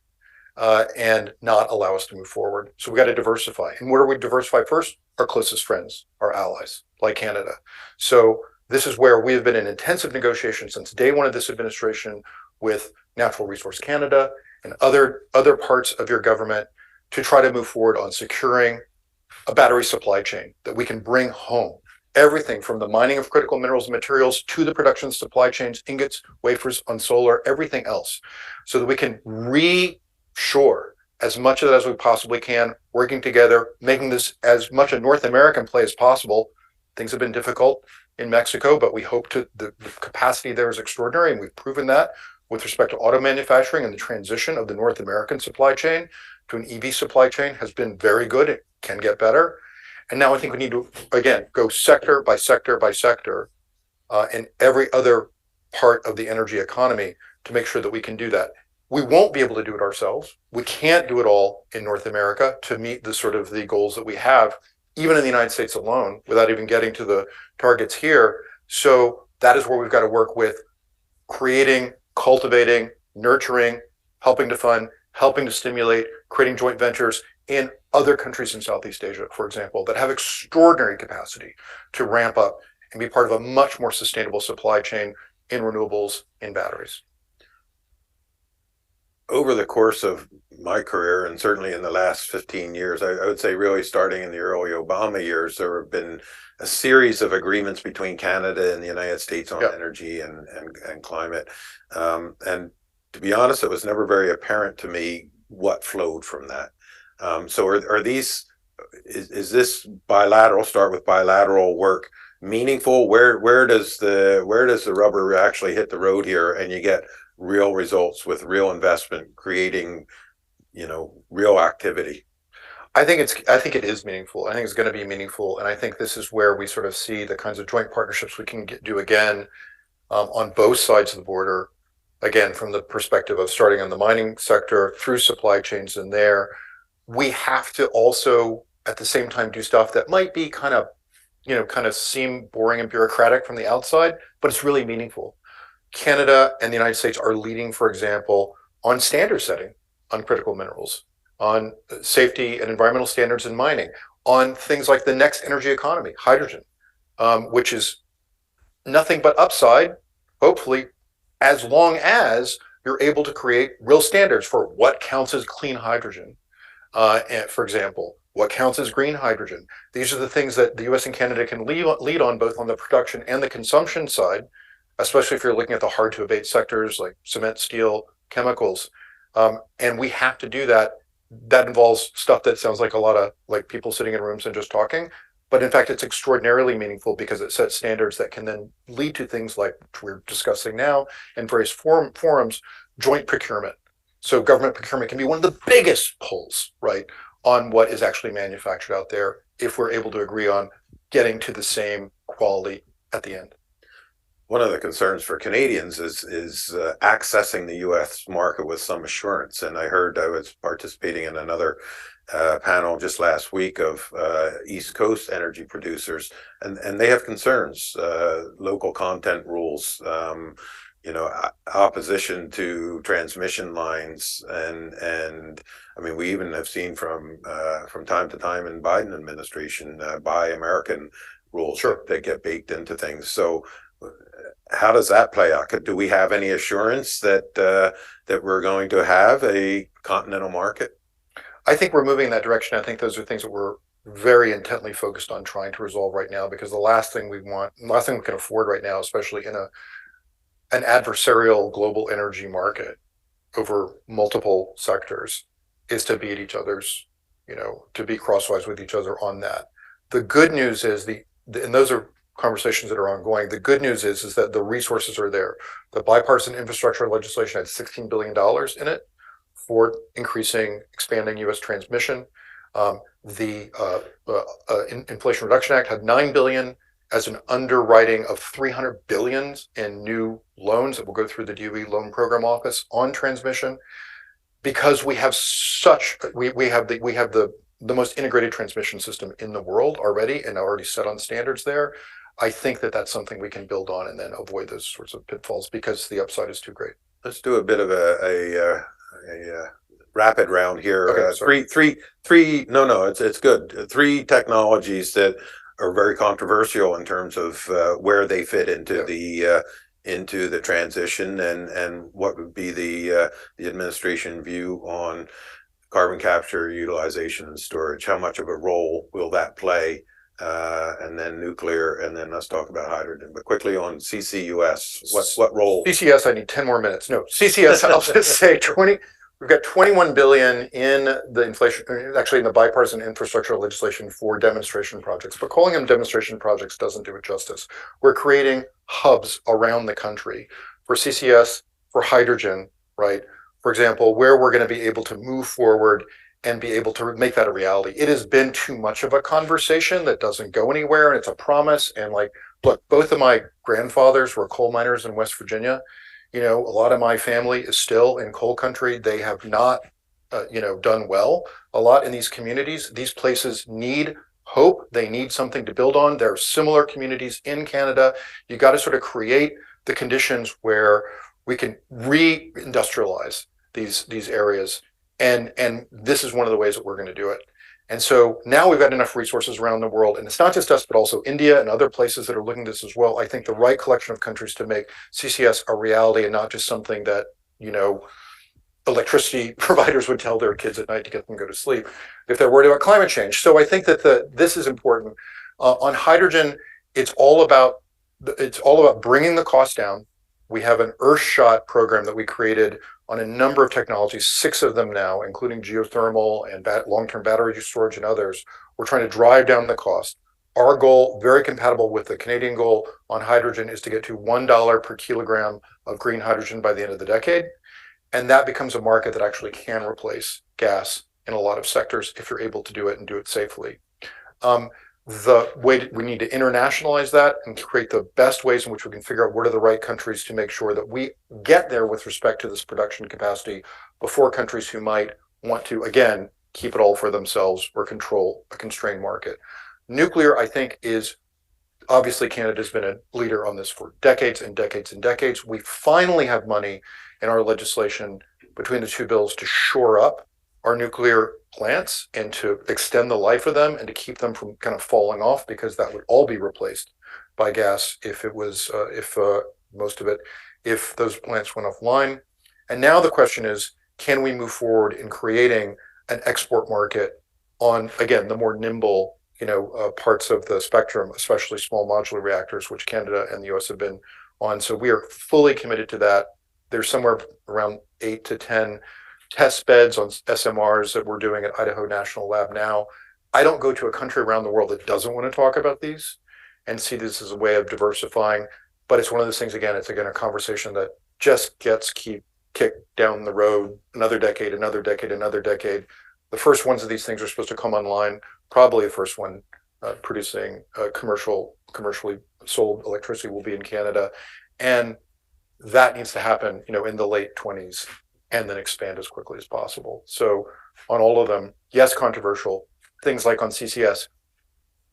and not allow us to move forward. So we got to diversify. And where do we diversify first? Our closest friends, our allies, like Canada. So this is where we have been in intensive negotiation since day one of this administration with Natural Resource Canada and other parts of your government to try to move forward on securing a battery supply chain that we can bring home. Everything from the mining of critical minerals and materials to the production supply chains, ingots, wafers on solar, everything else, so that we can Sure, as much of it as we possibly can, working together, making this as much a North American play as possible. Things have been difficult in Mexico, but we hope the capacity there is extraordinary, and we've proven that with respect to auto manufacturing, and the transition of the North American supply chain to an EV supply chain has been very good. It can get better. And now I think we need to, again, go sector by sector by sector in every other part of the energy economy to make sure that we can do that. We won't be able to do it ourselves. We can't do it all in North America to meet the sort of the goals that we have, even in the United States alone, without even getting to the targets here. So that is where we've got to work with creating, cultivating, nurturing, helping to fund, helping to stimulate, creating joint ventures in other countries in Southeast Asia, for example, that have extraordinary capacity to ramp up and be part of a much more sustainable supply chain in renewables, in batteries. Over the course of my career, and certainly in the last 15 years, I would say really starting in the early Obama years, there have been a series of agreements between Canada and the United States on energy and climate. And to be honest, it was never very apparent to me what flowed from that. So are these, is this bilateral, start with bilateral work meaningful? Where does the rubber actually hit the road here, and you get real results with real investment, creating, real activity? I think it is meaningful. I think it's going to be meaningful, and I think this is where we sort of see the kinds of joint partnerships we can do again on both sides of the border. Again, from the perspective of starting in the mining sector through supply chains in there, we have to also at the same time do stuff that might be kind of seem boring and bureaucratic from the outside, but it's really meaningful. Canada and the United States are leading, for example, on standard setting on critical minerals, on safety and environmental standards in mining, on things like the next energy economy, hydrogen, which is nothing but upside, hopefully, as long as you're able to create real standards for what counts as clean hydrogen. And for example, what counts as green hydrogen. These are the things that the US and Canada can lead on, both on the production and the consumption side, especially if you're looking at the hard to abate sectors like cement, steel, chemicals. And we have to do that. That involves stuff that sounds like a lot of like people sitting in rooms and just talking. But in fact, it's extraordinarily meaningful because it sets standards that can then lead to things like we're discussing now in various forums, joint procurement. So government procurement can be one of the biggest pulls, right, on what is actually manufactured out there if we're able to agree on getting to the same quality at the end. One of the concerns for Canadians is accessing the U.S. market with some assurance. And I was participating in another panel just last week of East Coast energy producers, and they have concerns, local content rules, opposition to transmission lines, and I mean, we even have seen from time to time in Biden administration buy American rules that get baked into things. So how does that play out? Do we have any assurance that we're going to have a continental market? I think we're moving in that direction. I think those are things that we're very intently focused on trying to resolve right now, because the last thing we want, the last thing we can afford right now, especially in an adversarial global energy market over multiple sectors, is to be at each other's, to be crosswise with each other on that. The good news is and those are conversations that are ongoing. The good news is that the resources are there. The bipartisan infrastructure legislation had $16 billion in it for expanding U.S. transmission. The Inflation Reduction Act had $9 billion as an underwriting of $300 billion in new loans that will go through the DOE Loan Program Office on transmission, because we have the most integrated transmission system in the world already, and already set on standards there. I think that that's something we can build on and then avoid those sorts of pitfalls, because the upside is too great. Let's do a bit of a rapid round here. Okay, it's good. 3 technologies that are very controversial in terms of where they fit into the transition, and what would be the administration view on carbon capture, utilization, and storage. How much of a role will that play? And then nuclear, and then let's talk about hydrogen. But quickly on CCUS, what role? CCS, I need 10 more minutes. No, CCS, I'll just say we've got 21 billion in the inflation, actually in the bipartisan infrastructure legislation for demonstration projects, but calling them demonstration projects doesn't do it justice. We're creating hubs around the country for CCS, for hydrogen, right? For example, where we're going to be able to move forward and be able to make that a reality. It has been too much of a conversation that doesn't go anywhere, and it's a promise. And like, look, both of my grandfathers were coal miners in West Virginia. You know, a lot of my family is still in coal country. They have not, done well a lot in these communities. These places need hope. They need something to build on. There are similar communities in Canada. You got to sort of create the conditions where we can re-industrialize these areas. And this is one of the ways that we're going to do it. And so now we've got enough resources around the world, and it's not just us, but also India and other places that are looking at this as well. I think the right collection of countries to make CCS a reality and not just something that, electricity providers would tell their kids at night to get them to go to sleep if they're worried about climate change. So I think that this is important. On hydrogen, it's all about bringing the cost down. We have an Earthshot program that we created on a number of technologies, 6 of them now, including geothermal and long-term battery storage and others. We're trying to drive down the cost. Our goal, very compatible with the Canadian goal on hydrogen, is to get to $1 per kilogram of green hydrogen by the end of the decade. And that becomes a market that actually can replace gas in a lot of sectors if you're able to do it and do it safely. The way we need to internationalize that and create the best ways in which we can figure out what are the right countries to make sure that we get there with respect to this production capacity before countries who might want to, again, keep it all for themselves or control a constrained market. Nuclear, I think, is obviously Canada's been a leader on this for decades and decades and decades. We finally have money in our legislation between the 2 bills to shore up our nuclear plants and to extend the life of them and to keep them from kind of falling off, because that would all be replaced by gas if it was, most of it, if those plants went offline. And now the question is, can we move forward in creating an export market on, again, the more nimble, parts of the spectrum, especially small modular reactors, which Canada and the US have been on. So we are fully committed to that. There's somewhere around 8 to 10 test beds on SMRs that we're doing at Idaho National Lab now. I don't go to a country around the world that doesn't want to talk about these and see this as a way of diversifying. But it's one of those things, again, it's again a conversation that just gets kicked down the road another decade, another decade, another decade. The first ones of these things are supposed to come online. Probably the first one producing commercially sold electricity will be in Canada. And that needs to happen, in the late 20s. And then expand as quickly as possible. So on all of them, yes, controversial. Things like on CCS,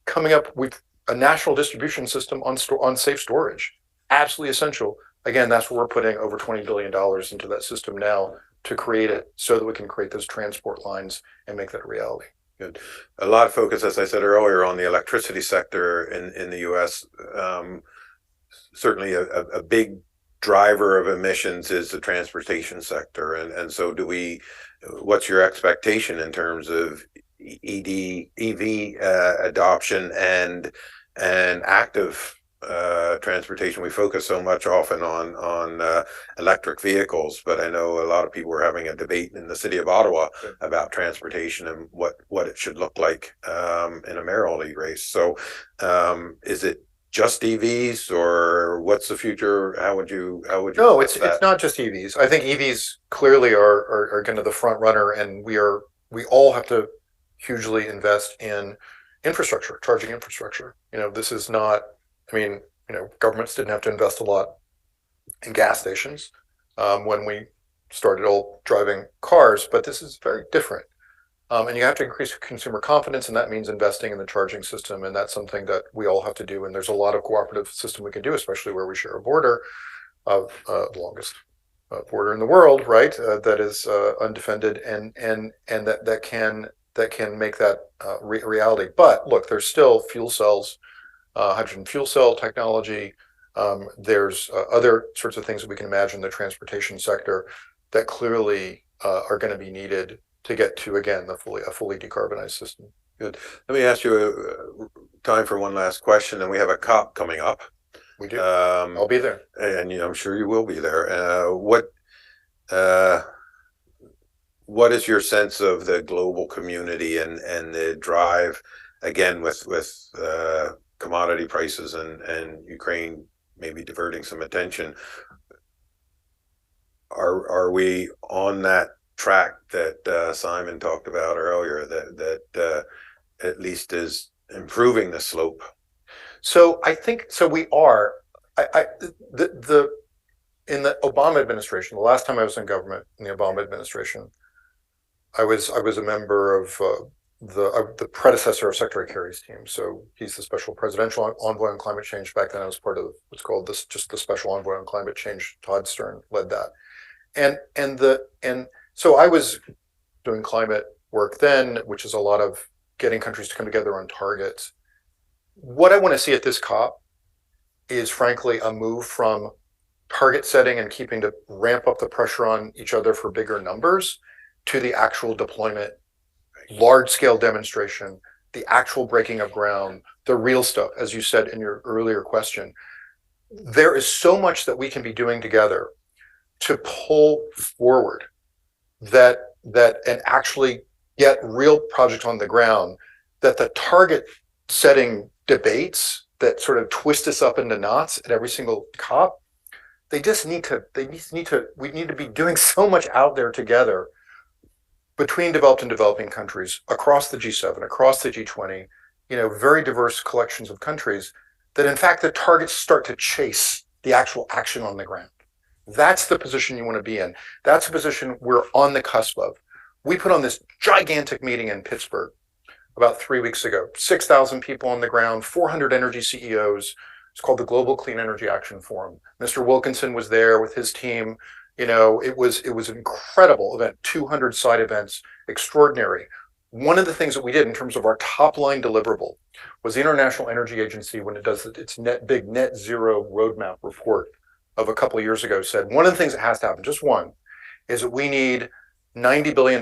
coming up with a national distribution system on safe storage, absolutely essential. Again, that's where we're putting over $20 billion into that system now to create it so that we can create those transport lines and make that a reality. Good. A lot of focus, as I said earlier, on the electricity sector in the US. Certainly a big driver of emissions is the transportation sector. And so what's your expectation in terms of EV adoption and active transportation? We focus so much often on electric vehicles, but I know a lot of people are having a debate in the city of Ottawa about transportation and what it should look like in a mayoral league race. So is it just EVs, or what's the future? How would you? No, it's not just EVs. I think EVs clearly are kind of the front runner, and we all have to hugely invest in infrastructure, charging infrastructure. This is not. I mean, governments didn't have to invest a lot in gas stations when we started all driving cars, but this is very different. And you have to increase consumer confidence, and that means investing in the charging system. And that's something that we all have to do. And there's a lot of cooperative system we can do, especially where we share a border, the longest border in the world, right? That is undefended, and that can make that reality. But look, there's still fuel cells, hydrogen fuel cell technology. There's other sorts of things that we can imagine in the transportation sector that clearly are going to be needed to get to, again, a fully decarbonized system. Good. Let me ask you time for one last question, and we have a COP coming up. We do. I'll be there. And I'm sure you will be there. what is your sense of the global community and the drive, again, with commodity prices and Ukraine maybe diverting some attention? Are we on that track that Simon talked about earlier, that at least is improving the slope? So I think so. We are. In the Obama administration, the last time I was in government in the Obama administration, I was a member of the predecessor of Secretary Kerry's team. So he's the special presidential envoy on climate change. Back then, I was part of what's called just the special envoy on climate change. Todd Stern led that, and so I was doing climate work then, which is a lot of getting countries to come together on targets. What I want to see at this COP is, frankly, a move from target setting and keeping to ramp up the pressure on each other for bigger numbers to the actual deployment, large scale demonstration, the actual breaking of ground, the real stuff, as you said in your earlier question. There is so much that we can be doing together to pull forward that and actually get real projects on the ground, that the target setting debates that sort of twist us up into knots at every single COP, we need to be doing so much out there together between developed and developing countries, across the G7, across the G20, very diverse collections of countries, that in fact the targets start to chase the actual action on the ground. That's the position you want to be in. That's the position we're on the cusp of. We put on this gigantic meeting in Pittsburgh about 3 weeks ago, 6,000 people on the ground, 400 energy CEOs. It's called the Global Clean Energy Action Forum. Mr. Wilkinson was there with his team. It was an incredible event, 200 side events, extraordinary. One of the things that we did in terms of our top line deliverable was the International Energy Agency, when it does its big net zero roadmap report of a couple of years ago, said one of the things that has to happen, just one, is that we need $90 billion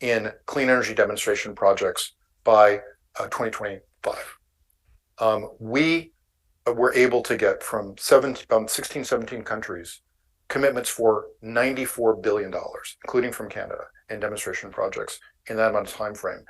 in clean energy demonstration projects by 2025. We were able to get from 16, 17 countries commitments for $94 billion, including from Canada, in demonstration projects in that amount of time frame.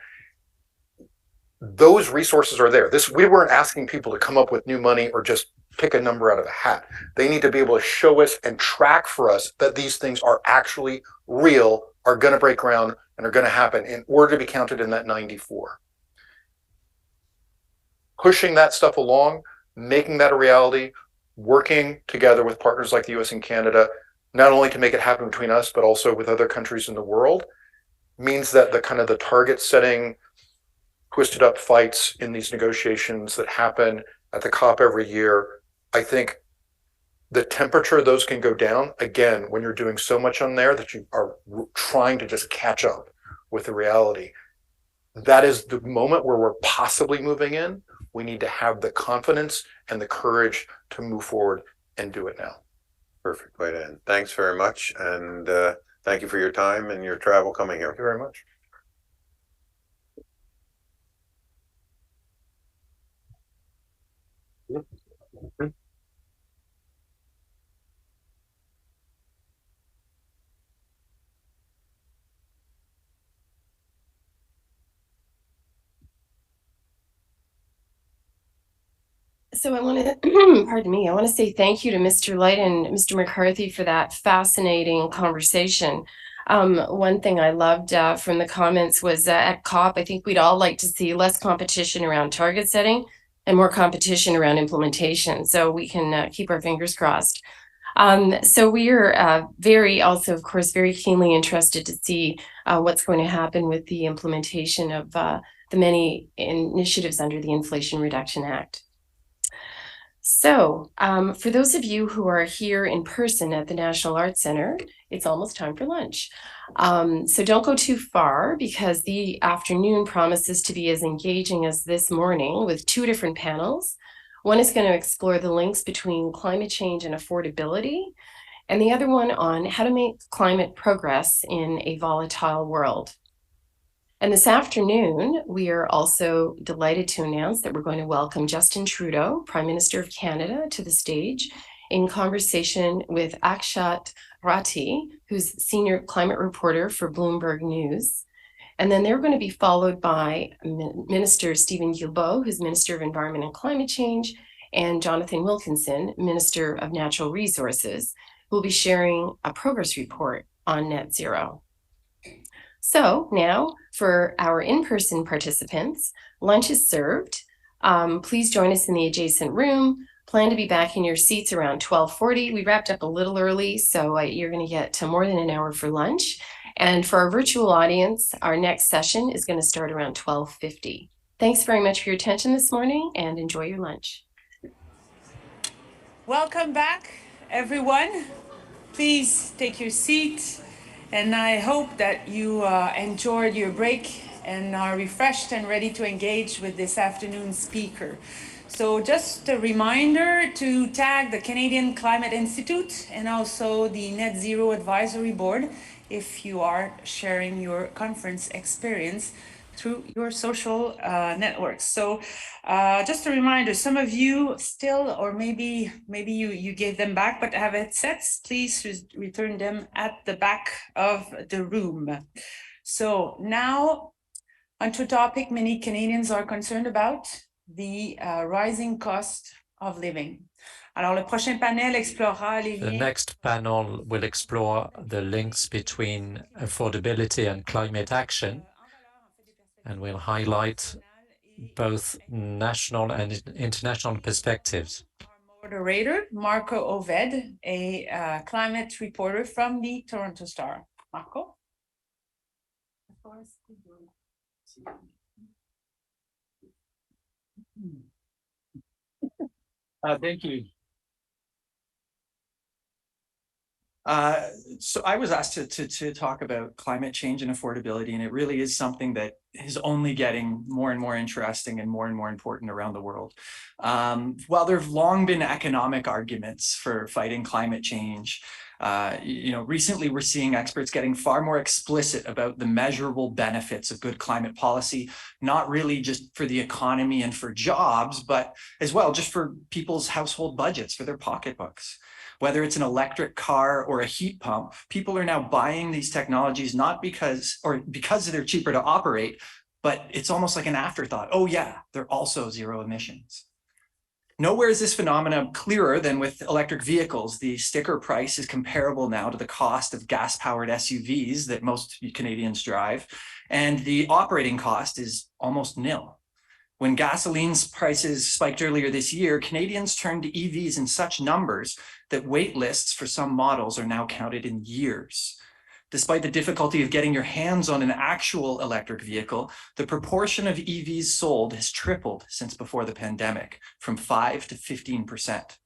Those resources are there. We weren't asking people to come up with new money or just pick a number out of a hat. They need to be able to show us and track for us that these things are actually real, are going to break ground, and are going to happen in order to be counted in that 94. Pushing that stuff along, making that a reality, working together with partners like the US and Canada, not only to make it happen between us, but also with other countries in the world, means that the kind of the target setting, twisted up fights in these negotiations that happen at the COP every year, I think the temperature of those can go down, again, when you're doing so much on there that you are trying to just catch up with the reality. That is the moment where we're possibly moving in. We need to have the confidence and the courage to move forward and do it now. Perfect way to end. Thanks very much. And thank you for your time and your travel coming here. Thank you very much. So I want to, pardon me, I want to say thank you to Mr. Light and Mr. McCarthy for that fascinating conversation. One thing I loved from the comments was at COP, I think we'd all like to see less competition around target setting and more competition around implementation, so we can keep our fingers crossed. So we are also, of course, very keenly interested to see what's going to happen with the implementation of the many initiatives under the Inflation Reduction Act. So for those of you who are here in person at the National Arts Centre, it's almost time for lunch. So don't go too far, because the afternoon promises to be as engaging as this morning with two different panels. One is going to explore the links between climate change and affordability, and the other one on how to make climate progress in a volatile world. And this afternoon, we are also delighted to announce that we're going to welcome Justin Trudeau, Prime Minister of Canada, to the stage in conversation with Akshat Rati, who's senior climate reporter for Bloomberg News. And then they're going to be followed by Minister Stephen Guilbeault, who's Minister of Environment and Climate Change, and Jonathan Wilkinson, Minister of Natural Resources, who will be sharing a progress report on net zero. So now for our in-person participants, lunch is served. Please join us in the adjacent room. Plan to be back in your seats around 12:40. We wrapped up a little early, so you're going to get more than an hour for lunch. And for our virtual audience, our next session is going to start around 12:50. Thanks very much for your attention this morning and enjoy your lunch. Welcome back, everyone. Please take your seat. And I hope that you enjoyed your break and are refreshed and ready to engage with this afternoon's speaker. So just a reminder to tag the Canadian Climate Institute and also the Net Zero Advisory Board if you are sharing your conference experience through your social networks. So just a reminder, some of you still, or maybe you gave them back, but have headsets, please return them at the back of the room. So now onto a topic many Canadians are concerned about, the rising cost of living. Alors, le prochain panel explorera les liens. The next panel will explore the links between affordability and climate action, and will highlight both national and international perspectives. Our moderator, Marco Oved, a climate reporter from the Toronto Star. Marco? Thank you. So I was asked to talk about climate change and affordability, and it really is something that is only getting more and more interesting and more important around the world. While there have long been economic arguments for fighting climate change, recently we're seeing experts getting far more explicit about the measurable benefits of good climate policy, not really just for the economy and for jobs, but as well just for people's household budgets, for their pocketbooks. Whether it's an electric car or a heat pump, people are now buying these technologies not because they're cheaper to operate, but it's almost like an afterthought. Oh yeah, they're also zero emissions. Nowhere is this phenomenon clearer than with electric vehicles. The sticker price is comparable now to the cost of gas-powered SUVs that most Canadians drive, and the operating cost is almost nil. When gasoline's prices spiked earlier this year, Canadians turned to EVs in such numbers that wait lists for some models are now counted in years. Despite the difficulty of getting your hands on an actual electric vehicle, the proportion of EVs sold has tripled since before the pandemic, from 5 to 15%.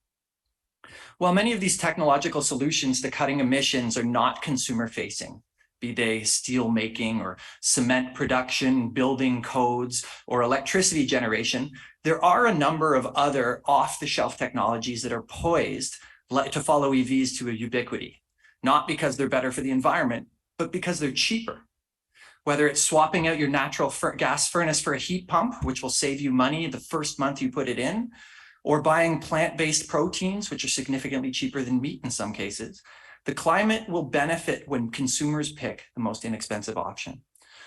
While many of these technological solutions to cutting emissions are not consumer-facing, be they steel making or cement production, building codes, or electricity generation, there are a number of other off-the-shelf technologies that are poised to follow EVs to a ubiquity, not because they're better for the environment, but because they're cheaper. Whether it's swapping out your natural gas furnace for a heat pump, which will save you money the first month you put it in, or buying plant-based proteins, which are significantly cheaper than meat in some cases, the climate will benefit when consumers pick the most inexpensive option.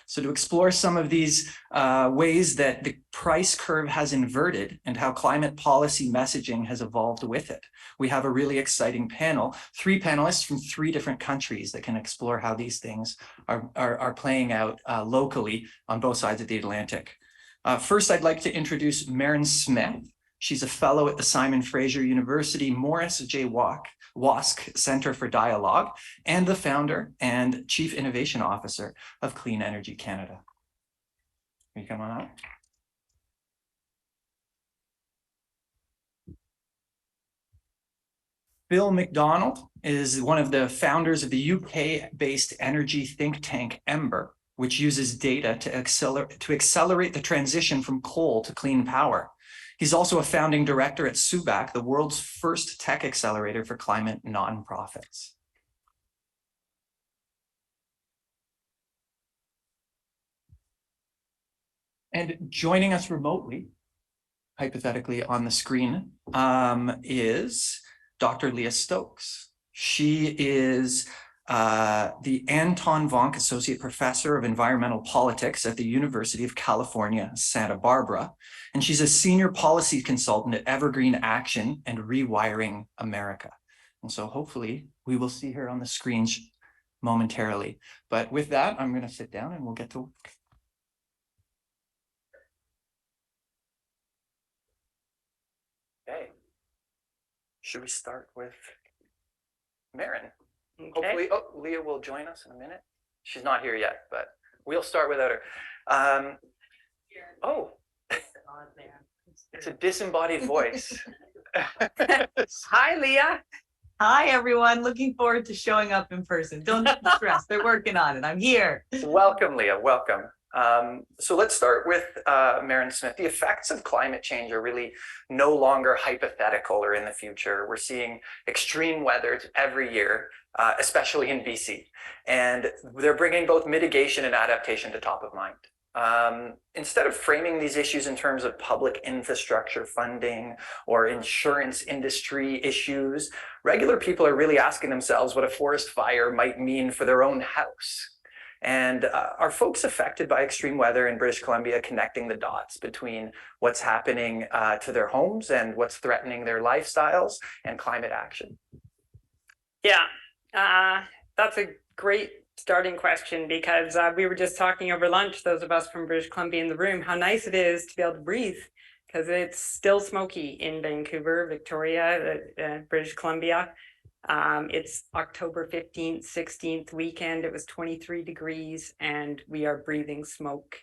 So to explore some of these ways that the price curve has inverted and how climate policy messaging has evolved with it, we have a really exciting panel, 3 panelists from 3 different countries that can explore how these things are playing out locally on both sides of the Atlantic. First, I'd like to introduce Maren Smith. She's a fellow at the Simon Fraser University Morris J. Wask Center for Dialogue, and the founder and Chief Innovation Officer of Clean Energy Canada. Can you come on up? Bill McDonald is one of the founders of the UK-based energy think tank Ember, which uses data to accelerate the transition from coal to clean power. He's also a founding director at SUBAC, the world's first tech accelerator for climate nonprofits. And joining us remotely, hypothetically on the screen, is Dr. Leah Stokes. She is the Anton Vonk Associate Professor of Environmental Politics at the University of California, Santa Barbara. And she's a senior policy consultant at Evergreen Action and Rewiring America. And so hopefully we will see her on the screens momentarily. But with that, I'm going to sit down and we'll get to work. Okay. Should we start with Marin? Okay. Hopefully, Leah will join us in a minute. She's not here yet, but we'll start without her. It's a disembodied voice. Hi, Leah. Hi, everyone. Looking forward to showing up in person. Don't stress. They're working on it. I'm here. Welcome, Leah. Welcome. So let's start with Marin Smith. The effects of climate change are really no longer hypothetical or in the future. We're seeing extreme weather every year, especially in BC. And they're bringing both mitigation and adaptation to top of mind. Instead of framing these issues in terms of public infrastructure funding or insurance industry issues, regular people are really asking themselves what a forest fire might mean for their own house. And are folks affected by extreme weather in British Columbia connecting the dots between what's happening to their homes and what's threatening their lifestyles and climate action? Yeah, that's a great starting question, because we were just talking over lunch, those of us from British Columbia in the room, how nice it is to be able to breathe, because it's still smoky in Vancouver, Victoria, British Columbia. It's October 15th, 16th weekend. It was 23 degrees and we are breathing smoke.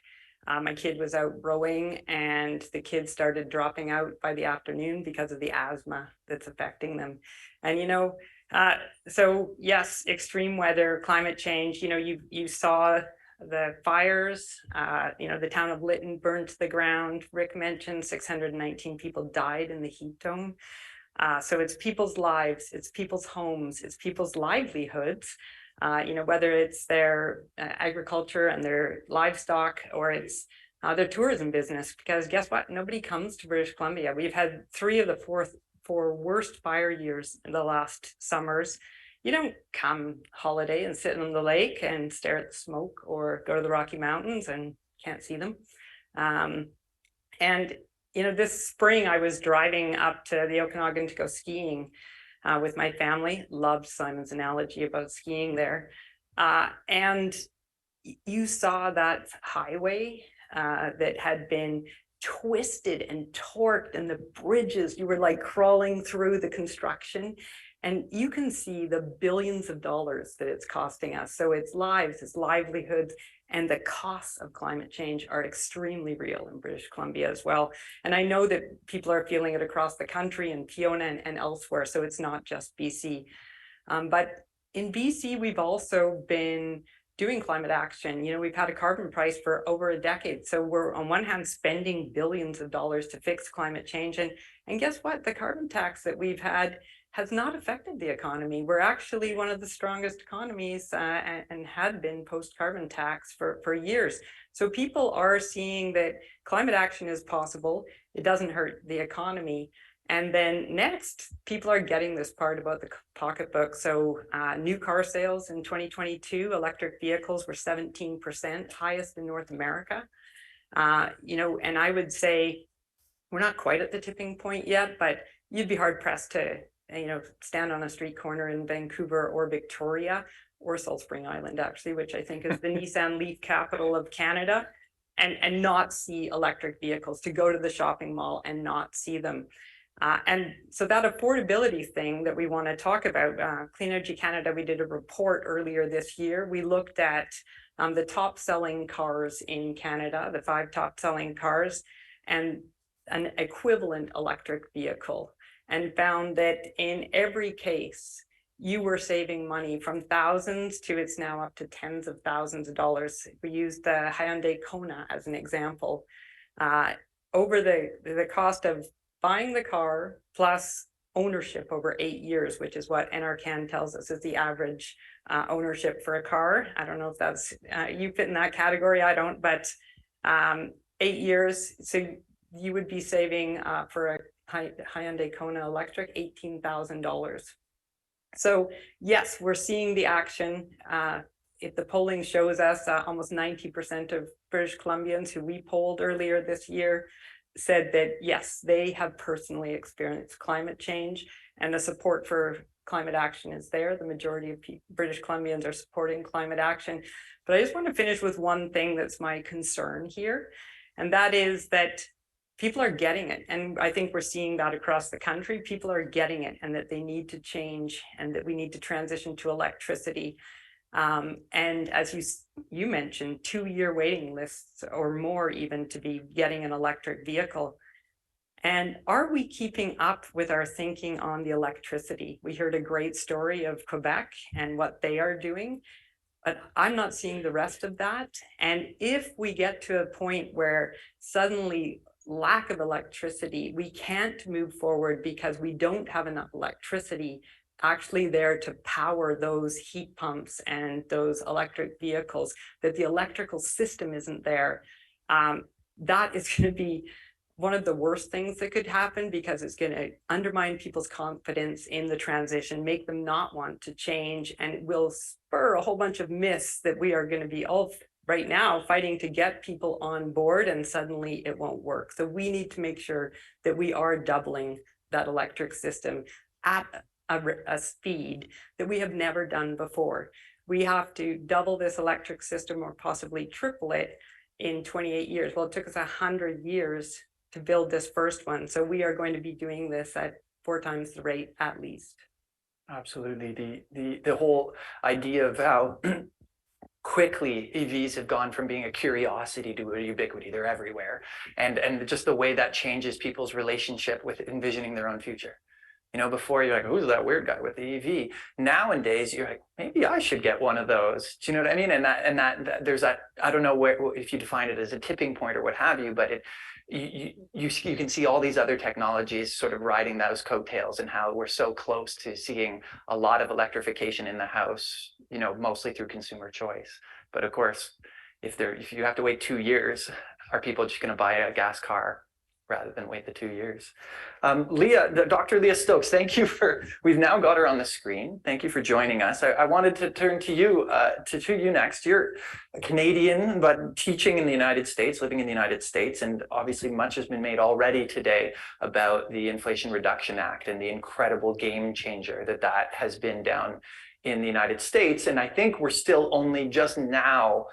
My kid was out rowing and the kids started dropping out by the afternoon because of the asthma that's affecting them. And, you know, so yes, extreme weather, climate change, you know, you saw the fires, you know, the town of Lytton burned to the ground. Rick mentioned 619 people died in the heat dome. So it's people's lives, it's people's homes, it's people's livelihoods, you know, whether it's their agriculture and their livestock, or it's their tourism business, because guess what? Nobody comes to British Columbia. We've had 3 of the 4 worst fire years in the last summers. You don't come holiday and sit on the lake and stare at the smoke, or go to the Rocky Mountains and can't see them. And you know, this spring I was driving up to the Okanagan to go skiing with my family. Loved Simon's analogy about skiing there. And you saw that highway that had been twisted and torqued, and the bridges, you were like crawling through the construction. And you can see the billions of dollars that it's costing us. So it's lives, it's livelihoods, and the costs of climate change are extremely real in British Columbia as well. And I know that people are feeling it across the country in Fiona and elsewhere, so it's not just BC. But in BC, we've also been doing climate action. You know, we've had a carbon price for over a decade. So we're on one hand spending billions of dollars to fix climate change. And guess what? The carbon tax that we've had has not affected the economy. We're actually one of the strongest economies and had been post-carbon tax for years. So people are seeing that climate action is possible. It doesn't hurt the economy. And then next, people are getting this part about the pocketbook. So new car sales in 2022, electric vehicles were 17%, highest in North America. You know, and I would say we're not quite at the tipping point yet, but you'd be hard pressed to, you know, stand on a street corner in Vancouver or Victoria or Salt Spring Island, actually, which I think is the Nissan Leaf capital of Canada, and not see electric vehicles, to go to the shopping mall and not see them. And so that affordability thing that we want to talk about, Clean Energy Canada, we did a report earlier this year. We looked at the top selling cars in Canada, the 5 top selling cars, and an equivalent electric vehicle, and found that in every case, you were saving money from thousands to it's now up to tens of thousands of dollars. We used the Hyundai Kona as an example. Over the cost of buying the car plus ownership over 8 years, which is what NRCan tells us is the average ownership for a car. I don't know if that's, you fit in that category, I don't, but 8 years, so you would be saving for a Hyundai Kona electric $18,000. So yes, we're seeing the action. If the polling shows us almost 90% of British Columbians who we polled earlier this year said that yes, they have personally experienced climate change, and the support for climate action is there. The majority of British Columbians are supporting climate action. But I just want to finish with one thing that's my concern here, and that is that people are getting it. And I think we're seeing that across the country. People are getting it, and that they need to change, and that we need to transition to electricity. And as you mentioned, 2-year waiting lists or more even to be getting an electric vehicle. And are we keeping up with our thinking on the electricity? We heard a great story of Quebec and what they are doing, but I'm not seeing the rest of that. And if we get to a point where suddenly lack of electricity, we can't move forward because we don't have enough electricity actually there to power those heat pumps and those electric vehicles, that the electrical system isn't there, that is going to be one of the worst things that could happen, because it's going to undermine people's confidence in the transition, make them not want to change, and it will spur a whole bunch of myths that we are going to be all right now fighting to get people on board, and suddenly it won't work. So we need to make sure that we are doubling that electric system at a speed that we have never done before. We have to double this electric system, or possibly triple it, in 28 years. Well, it took us 100 years to build this first one. So we are going to be doing this at 4 times the rate at least. Absolutely. The whole idea of how quickly EVs have gone from being a curiosity to a ubiquity. They're everywhere. And just the way that changes people's relationship with envisioning their own future. You know, before you're like, who's that weird guy with the EV? Nowadays, you're like, maybe I should get one of those. Do you know what I mean? And that there's that, I don't know where, if you define it as a tipping point or what have you, but you can see all these other technologies sort of riding those coattails, and how we're so close to seeing a lot of electrification in the house, you know, mostly through consumer choice. But of course, if you have to wait 2 years, are people just going to buy a gas car rather than wait the 2 years? Dr. Leah Stokes, thank you we've now got her on the screen. Thank you for joining us. I wanted to turn to you, next. You're a Canadian, but teaching in the United States, living in the United States, and obviously much has been made already today about the Inflation Reduction Act and the incredible game changer that has been down in the United States. And I think we're still only just now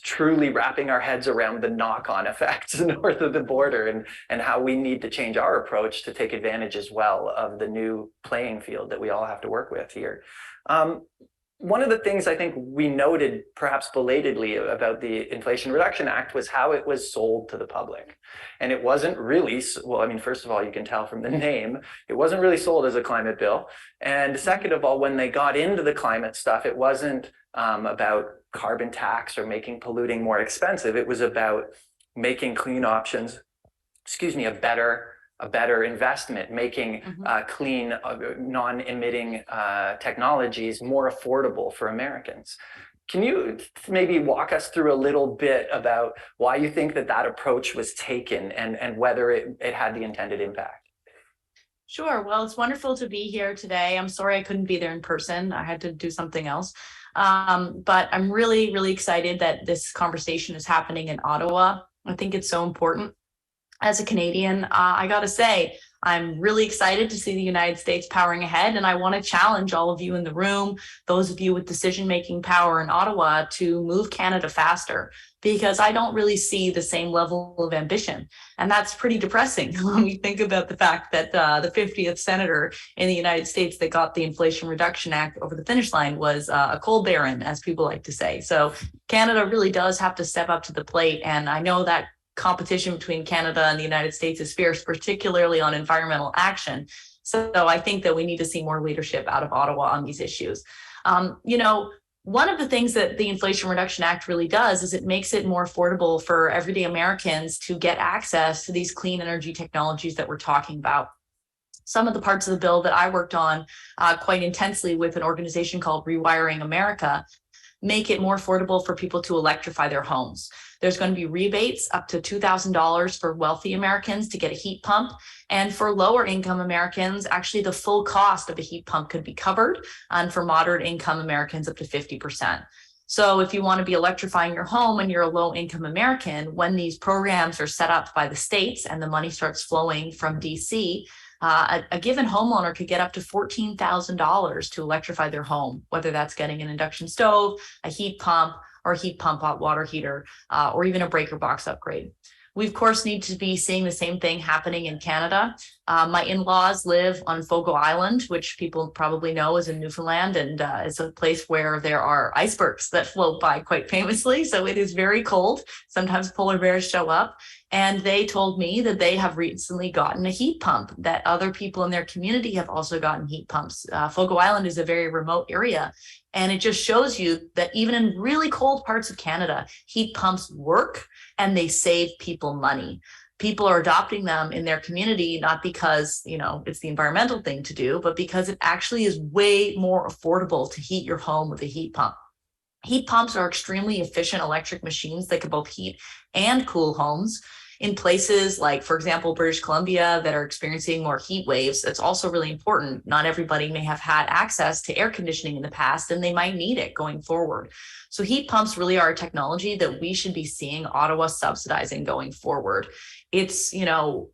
truly wrapping our heads around the knock-on effects north of the border, and how we need to change our approach to take advantage as well of the new playing field that we all have to work with here. One of the things I think we noted, perhaps belatedly, about the Inflation Reduction Act was how it was sold to the public. And it wasn't really, well, I mean, first of all, you can tell from the name, it wasn't really sold as a climate bill. And second of all, when they got into the climate stuff, it wasn't about carbon tax or making polluting more expensive. It was about making clean options, a better investment, making clean, non-emitting technologies more affordable for Americans. Can you maybe walk us through a little bit about why you think that approach was taken, and whether it had the intended impact? Sure. Well, it's wonderful to be here today. I'm sorry I couldn't be there in person. I had to do something else. But I'm really, really excited that this conversation is happening in Ottawa. I think it's so important. As a Canadian, I got to say, I'm really excited to see the United States powering ahead, and I want to challenge all of you in the room, those of you with decision-making power in Ottawa, to move Canada faster, because I don't really see the same level of ambition. And that's pretty depressing when we think about the fact that the 50th senator in the United States that got the Inflation Reduction Act over the finish line was a coal baron, as people like to say. So Canada really does have to step up to the plate, and I know that competition between Canada and the United States is fierce, particularly on environmental action. So I think that we need to see more leadership out of Ottawa on these issues. You know, one of the things that the Inflation Reduction Act really does is it makes it more affordable for everyday Americans to get access to these clean energy technologies that we're talking about. Some of the parts of the bill that I worked on quite intensely with an organization called Rewiring America make it more affordable for people to electrify their homes. There's going to be rebates up to $2,000 for wealthy Americans to get a heat pump. And for lower income Americans, actually the full cost of a heat pump could be covered. And for moderate income Americans, up to 50%. So if you want to be electrifying your home and you're a low income American, when these programs are set up by the states and the money starts flowing from DC, a given homeowner could get up to $14,000 to electrify their home, whether that's getting an induction stove, a heat pump, or a heat pump hot water heater, or even a breaker box upgrade. We, of course, need to be seeing the same thing happening in Canada. My in-laws live on Fogo Island, which people probably know is in Newfoundland, and it's a place where there are icebergs that float by quite famously. So it is very cold. Sometimes polar bears show up. And they told me that they have recently gotten a heat pump, that other people in their community have also gotten heat pumps. Fogo Island is a very remote area. And it just shows you that even in really cold parts of Canada, heat pumps work and they save people money. People are adopting them in their community, not because, you know, it's the environmental thing to do, but because it actually is way more affordable to heat your home with a heat pump. Heat pumps are extremely efficient electric machines that can both heat and cool homes. In places like, for example, British Columbia that are experiencing more heat waves, it's also really important. Not everybody may have had access to air conditioning in the past, and they might need it going forward. So heat pumps really are a technology that we should be seeing Ottawa subsidizing going forward. It's, you know,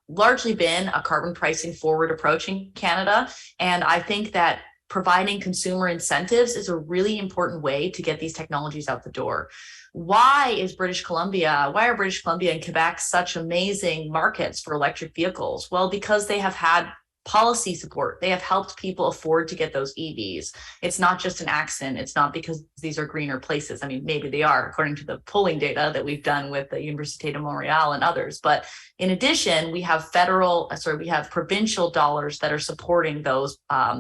largely been a carbon pricing forward approach in Canada. And I think that providing consumer incentives is a really important way to get these technologies out the door. Why are British Columbia and Quebec such amazing markets for electric vehicles? Well, because they have had policy support. They have helped people afford to get those EVs. It's not just an accident. It's not because these are greener places. I mean, maybe they are, according to the polling data that we've done with the Université de Montréal and others. But in addition, we have provincial dollars that are supporting those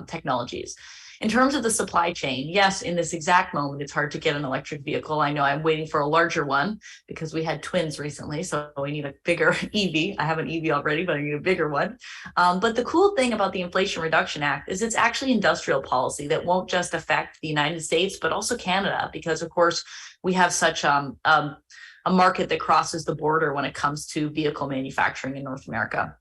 technologies. In terms of the supply chain, yes, in this exact moment, it's hard to get an electric vehicle. I know I'm waiting for a larger one because we had twins recently, so we need a bigger EV. I have an EV already, but I need a bigger one. But the cool thing about the Inflation Reduction Act is it's actually industrial policy that won't just affect the United States, but also Canada, because of course we have such a market that crosses the border when it comes to vehicle manufacturing in North America.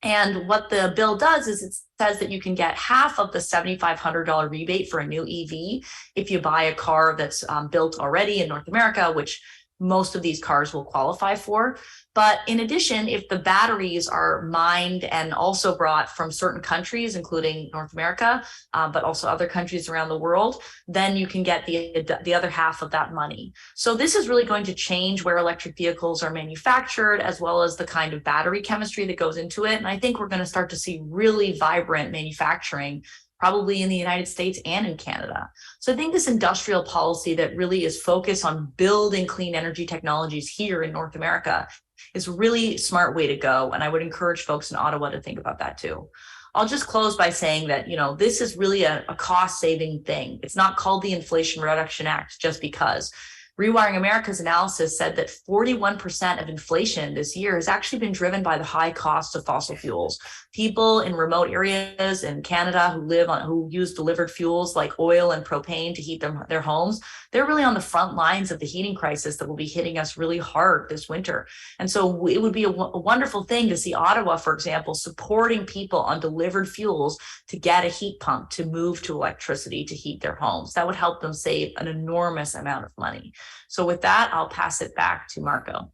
And what the bill does is it says that you can get half of the $7,500 rebate for a new EV if you buy a car that's built already in North America, which most of these cars will qualify for. But in addition, if the batteries are mined and also brought from certain countries, including North America, but also other countries around the world, then you can get the other half of that money. So this is really going to change where electric vehicles are manufactured, as well as the kind of battery chemistry that goes into it. And I think we're going to start to see really vibrant manufacturing probably in the United States and in Canada. So I think this industrial policy that really is focused on building clean energy technologies here in North America is a really smart way to go. And I would encourage folks in Ottawa to think about that too. I'll just close by saying that, you know, this is really a cost-saving thing. It's not called the Inflation Reduction Act just because. Rewiring America's analysis said that 41% of inflation this year has actually been driven by the high cost of fossil fuels. People in remote areas in Canada who use delivered fuels like oil and propane to heat their homes, they're really on the front lines of the heating crisis that will be hitting us really hard this winter. And so it would be a wonderful thing to see Ottawa, for example, supporting people on delivered fuels to get a heat pump to move to electricity to heat their homes. That would help them save an enormous amount of money. So with that, I'll pass it back to Marco.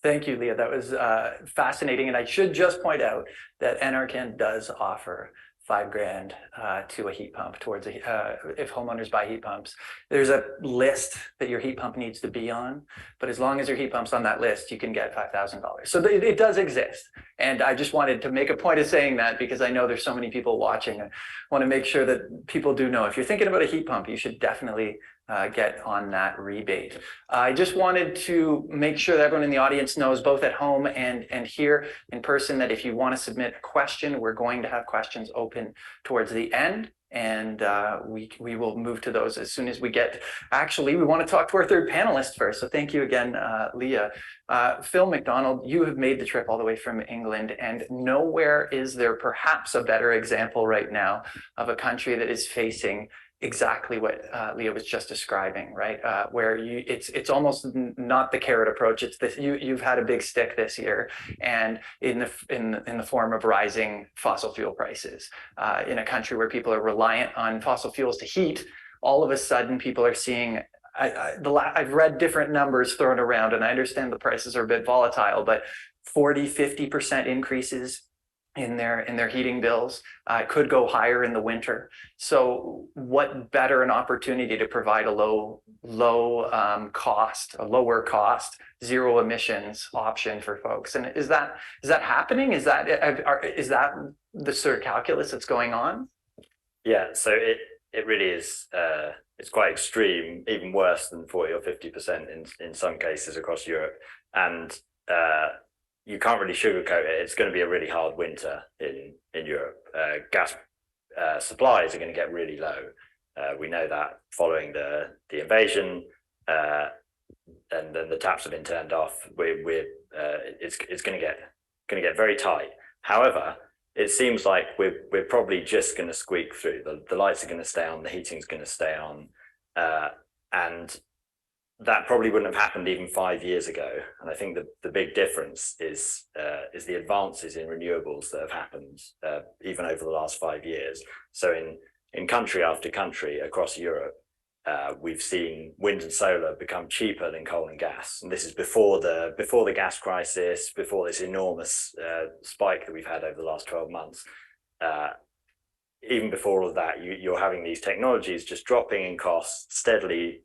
Thank you, Leah. That was fascinating. And I should just point out that NRCan does offer $5,000 to a heat pump towards if homeowners buy heat pumps. There's a list that your heat pump needs to be on, but as long as your heat pump's on that list, you can get $5,000. So it does exist. And I just wanted to make a point of saying that because I know there's so many people watching. I want to make sure that people do know if you're thinking about a heat pump, you should definitely get on that rebate. I just wanted to make sure that everyone in the audience knows, both at home and here in person, that if you want to submit a question, we're going to have questions open towards the end. And we will move to those as soon as we get. Actually, we want to talk to our third panelist first. So thank you again, Leah. Phil McDonald, you have made the trip all the way from England, and nowhere is there perhaps a better example right now of a country that is facing exactly what Leah was just describing, right? Where it's almost not the carrot approach. It's this, you've had a big stick this year, and in the form of rising fossil fuel prices in a country where people are reliant on fossil fuels to heat. All of a sudden, people are seeing. I've read different numbers thrown around, and I understand the prices are a bit volatile, but 40–50% increases in their heating bills. Could go higher in the winter. So what better an opportunity to provide a lower cost, zero emissions option for folks? And is that happening? Is that the sort of calculus that's going on? Yeah, so it really is. It's quite extreme, even worse than 40 or 50% in some cases across Europe. And you can't really sugarcoat it. It's going to be a really hard winter in Europe. Gas supplies are going to get really low. We know that following the invasion, and then the taps have been turned off. It's going to get very tight. However, it seems like we're probably just going to squeak through. The lights are going to stay on, the heating's going to stay on, and that probably wouldn't have happened even 5 years ago. And I think the big difference is the advances in renewables that have happened even over the last 5 years. So in country after country across Europe, we've seen wind and solar become cheaper than coal and gas. And this is before the gas crisis, before this enormous spike that we've had over the last 12 months. Even before all of that, you're having these technologies just dropping in cost, steadily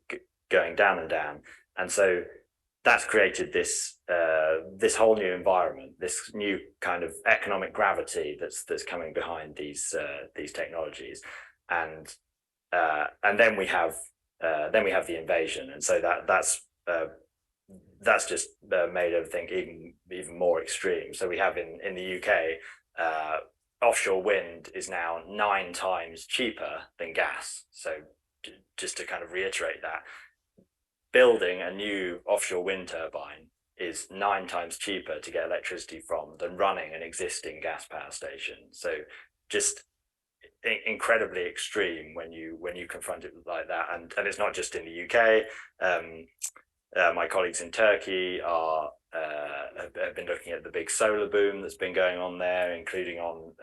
going down and down. And so that's created this whole new environment, this new kind of economic gravity that's coming behind these technologies. And then we have the invasion, and so that's just made everything even more extreme. So we have in the UK, offshore wind is now 9 times cheaper than gas. So just to kind of reiterate that, building a new offshore wind turbine is 9 times cheaper to get electricity from than running an existing gas power station. So just incredibly extreme when you confront it like that. And it's not just in the UK. My colleagues in Turkey have been looking at the big solar boom that's been going on there, including on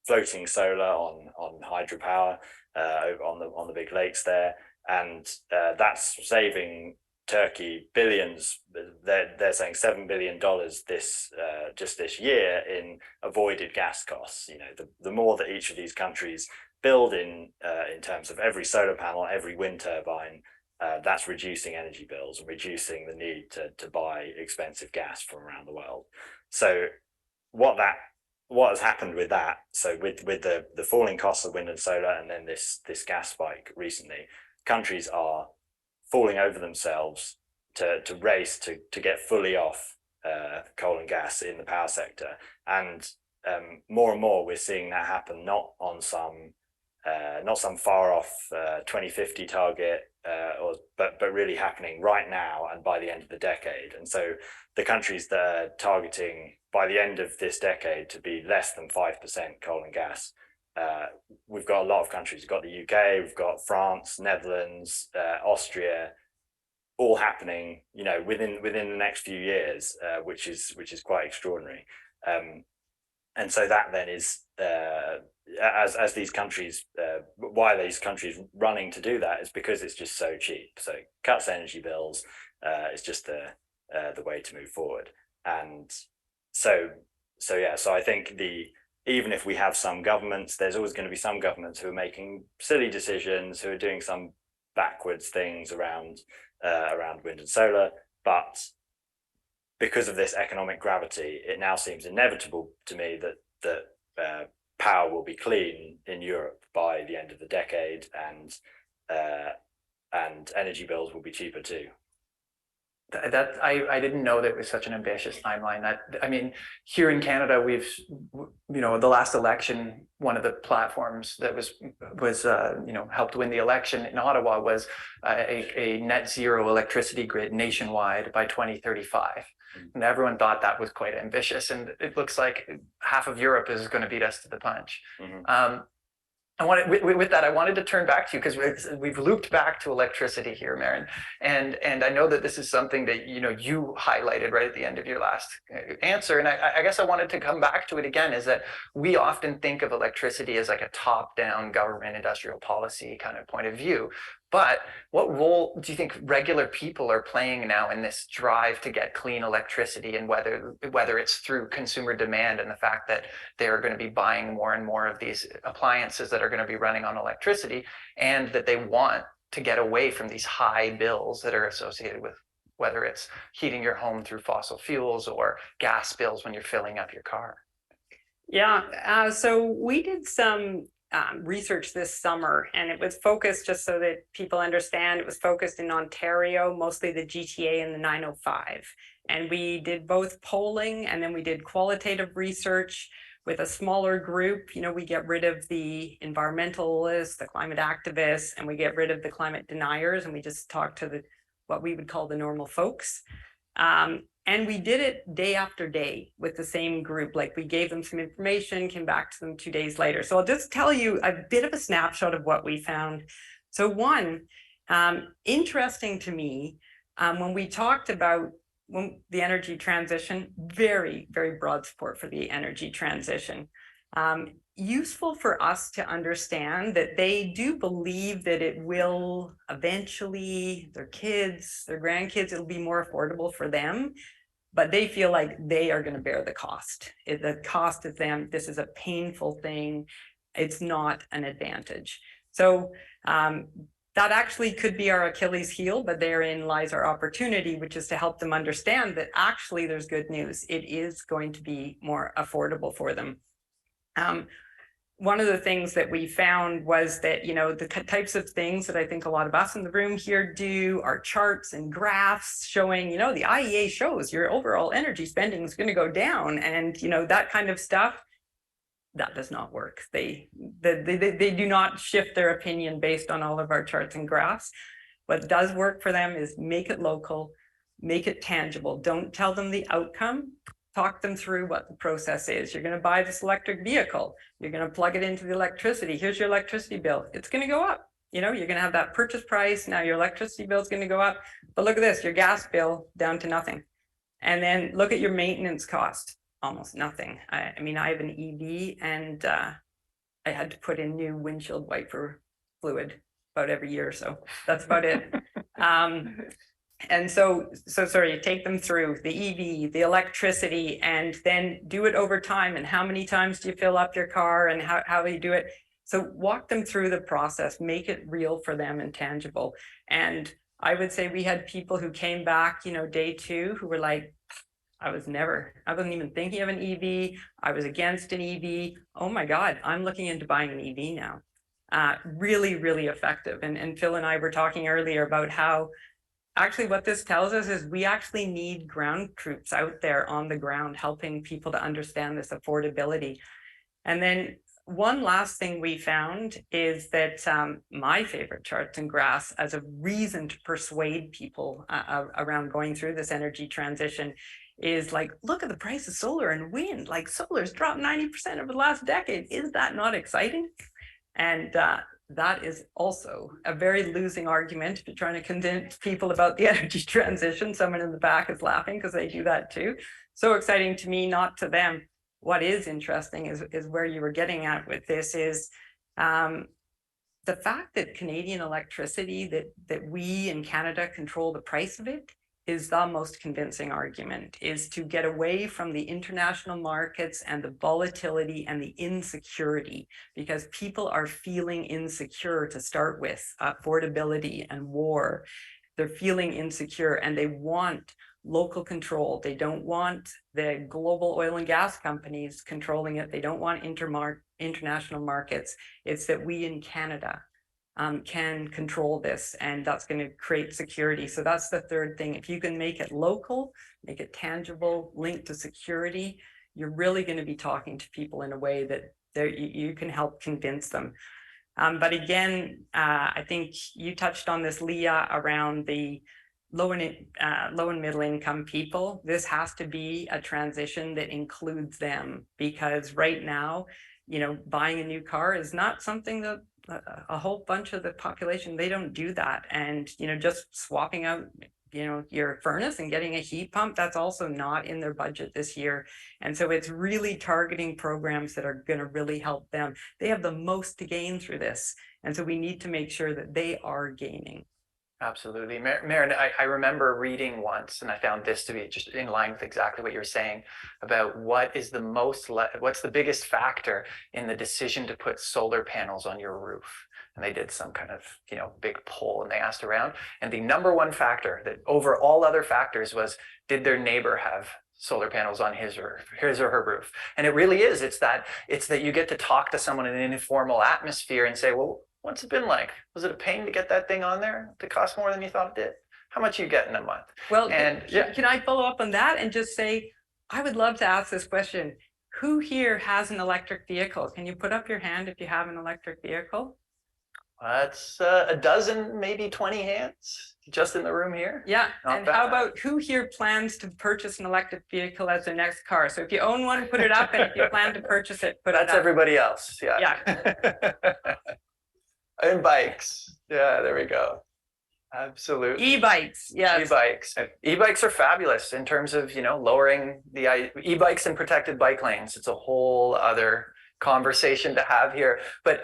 floating solar on hydropower on the big lakes there. And that's saving Turkey billions. They're saying $7 billion just this year in avoided gas costs. You know, the more that each of these countries build in terms of every solar panel, every wind turbine, that's reducing energy bills and reducing the need to buy expensive gas from around the world. So what has happened with that? So with the falling costs of wind and solar, and then this gas spike recently, countries are falling over themselves to race to get fully off coal and gas in the power sector. And more and more we're seeing that happen, not some far off 2050 target, but really happening right now and by the end of the decade. And so the countries that are targeting by the end of this decade to be less than 5% coal and gas, we've got a lot of countries. We've got the UK, we've got France, Netherlands, Austria, all happening, you know, within the next few years, which is quite extraordinary. And so that then is as these countries, why are these countries running to do that is because it's just so cheap. So it cuts energy bills. It's just the way to move forward. And so I think even if we have some governments, there's always going to be some governments who are making silly decisions, who are doing some backwards things around wind and solar. But because of this economic gravity, it now seems inevitable to me that power will be clean in Europe by the end of the decade, and energy bills will be cheaper too. That I didn't know that it was such an ambitious timeline. I mean, here in Canada, we've, you know, the last election, one of the platforms that was helped win the election in Ottawa was a net zero electricity grid nationwide by 2035. And everyone thought that was quite ambitious, and it looks like half of Europe is going to beat us to the punch. with that, I wanted to turn back to you because we've looped back to electricity here, Marin, and I know that this is something that you highlighted right at the end of your last answer, and I guess I wanted to come back to it again. Is that we often think of electricity as like a top-down government industrial policy kind of point of view, but what role do you think regular people are playing now in this drive to get clean electricity, and whether it's through consumer demand and the fact that they're going to be buying more and more of these appliances that are going to be running on electricity, and that they want to get away from these high bills that are associated with whether it's heating your home through fossil fuels or gas bills when you're filling up your car? Yeah, so we did some research this summer, and it was focused, just so that people understand, it was focused in Ontario, mostly the GTA and the 905. And we did both polling, and then we did qualitative research with a smaller group. We get rid of the environmentalists, the climate activists, and we get rid of the climate deniers, and we just talk to what we would call the normal folks. And we did it day after day with the same group. Like, we gave them some information, came back to them 2 days later. So I'll just tell you a bit of a snapshot of what we found. So one, interesting to me, when we talked about the energy transition, very, very broad support for the energy transition. Useful for us to understand that they do believe that it will eventually, their kids, their grandkids, it'll be more affordable for them, but they feel like they are going to bear the cost. The cost is them. This is a painful thing. It's not an advantage. So that actually could be our Achilles heel, but therein lies our opportunity, which is to help them understand that actually there's good news. It is going to be more affordable for them. One of the things that we found was that, the types of things that I think a lot of us in the room here do are charts and graphs showing, the IEA shows your overall energy spending is going to go down, and, that kind of stuff. That does not work. They do not shift their opinion based on all of our charts and graphs. What does work for them is make it local, make it tangible. Don't tell them the outcome. Talk them through what the process is. You're going to buy this electric vehicle. You're going to plug it into the electricity. Here's your electricity bill. It's going to go up. You're going to have that purchase price. Now your electricity bill is going to go up. But look at this, your gas bill down to nothing. And then look at your maintenance cost, almost nothing. I mean, I have an EV, and I had to put in new windshield wiper fluid about every year or so. That's about it. And so sorry, you take them through the EV, the electricity, and then do it over time. And how many times do you fill up your car, and how do you do it? So walk them through the process, make it real for them and tangible. And I would say we had people who came back, day 2, who were like, I wasn't even thinking of an EV. I was against an EV. Oh my God, I'm looking into buying an EV now. Really, really effective. And Phil and I were talking earlier about how actually what this tells us is we actually need ground troops out there on the ground helping people to understand this affordability. And then one last thing we found is that my favorite charts and graphs as a reason to persuade people around going through this energy transition is like, look at the price of solar and wind. Like, solar's dropped 90% over the last decade. Is that not exciting? And that is also a very losing argument if you're trying to convince people about the energy transition. Someone in the back is laughing because they do that too. So exciting to me, not to them. What is interesting is where you were getting at with this is the fact that Canadian electricity, that we in Canada control the price of it, is the most convincing argument, is to get away from the international markets and the volatility and the insecurity, because people are feeling insecure to start with, affordability and war. They're feeling insecure and they want local control. They don't want the global oil and gas companies controlling it. They don't want international markets. It's that we in Canada can control this, and that's going to create security. So that's the third thing. If you can make it local, make it tangible, linked to security, you're really going to be talking to people in a way that you can help convince them. But again, I think you touched on this, Leah, around the low and middle income people, this has to be a transition that includes them, because right now, buying a new car is not something that a whole bunch of the population, they don't do that. And, just swapping out, your furnace and getting a heat pump, that's also not in their budget this year. And so it's really targeting programs that are going to really help them. They have the most to gain through this. And so we need to make sure that they are gaining. Absolutely. Maren, I remember reading once, and I found this to be just in line with exactly what you're saying about what's the biggest factor in the decision to put solar panels on your roof. And they did some kind of, big poll, and they asked around. And the number one factor that over all other factors was, did their neighbor have solar panels on his or her roof? And it really is. It's that you get to talk to someone in an informal atmosphere and say, well, what's it been like? Was it a pain to get that thing on there? Did it cost more than you thought it did? How much are you getting a month? Well, can I follow up on that and just say, I would love to ask this question. Who here has an electric vehicle? Can you put up your hand if you have an electric vehicle? That's a dozen, maybe 20 hands just in the room here. Yeah. And how about who here plans to purchase an electric vehicle as their next car? So if you own one, put it up. And if you plan to purchase it, put it up. That's everybody else. Yeah. Yeah. And bikes. Yeah, there we go. Absolutely. E-bikes. Yeah. E-bikes. E-bikes are fabulous in terms of, lowering the e-bikes in protected bike lanes. It's a whole other conversation to have here. But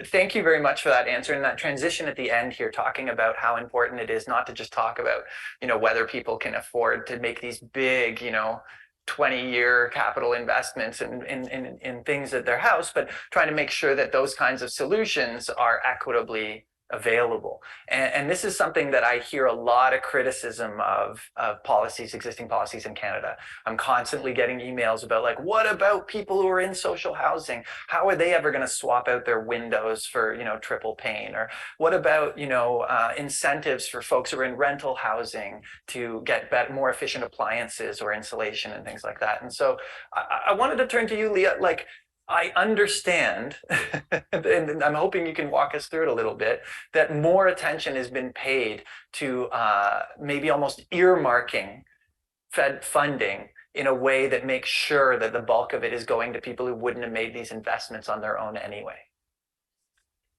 thank you very much for that answer and that transition at the end here, talking about how important it is not to just talk about, whether people can afford to make these big, 20-year capital investments in things at their house, but trying to make sure that those kinds of solutions are equitably available. And this is something that I hear a lot of criticism of existing policies in Canada. I'm constantly getting emails about, like, what about people who are in social housing? How are they ever going to swap out their windows for, triple pane? Or what about, incentives for folks who are in rental housing to get more efficient appliances or insulation and things like that? And so I wanted to turn to you, Leah. Like, I understand, and I'm hoping you can walk us through it a little bit, that more attention has been paid to maybe almost earmarking Fed funding in a way that makes sure that the bulk of it is going to people who wouldn't have made these investments on their own anyway.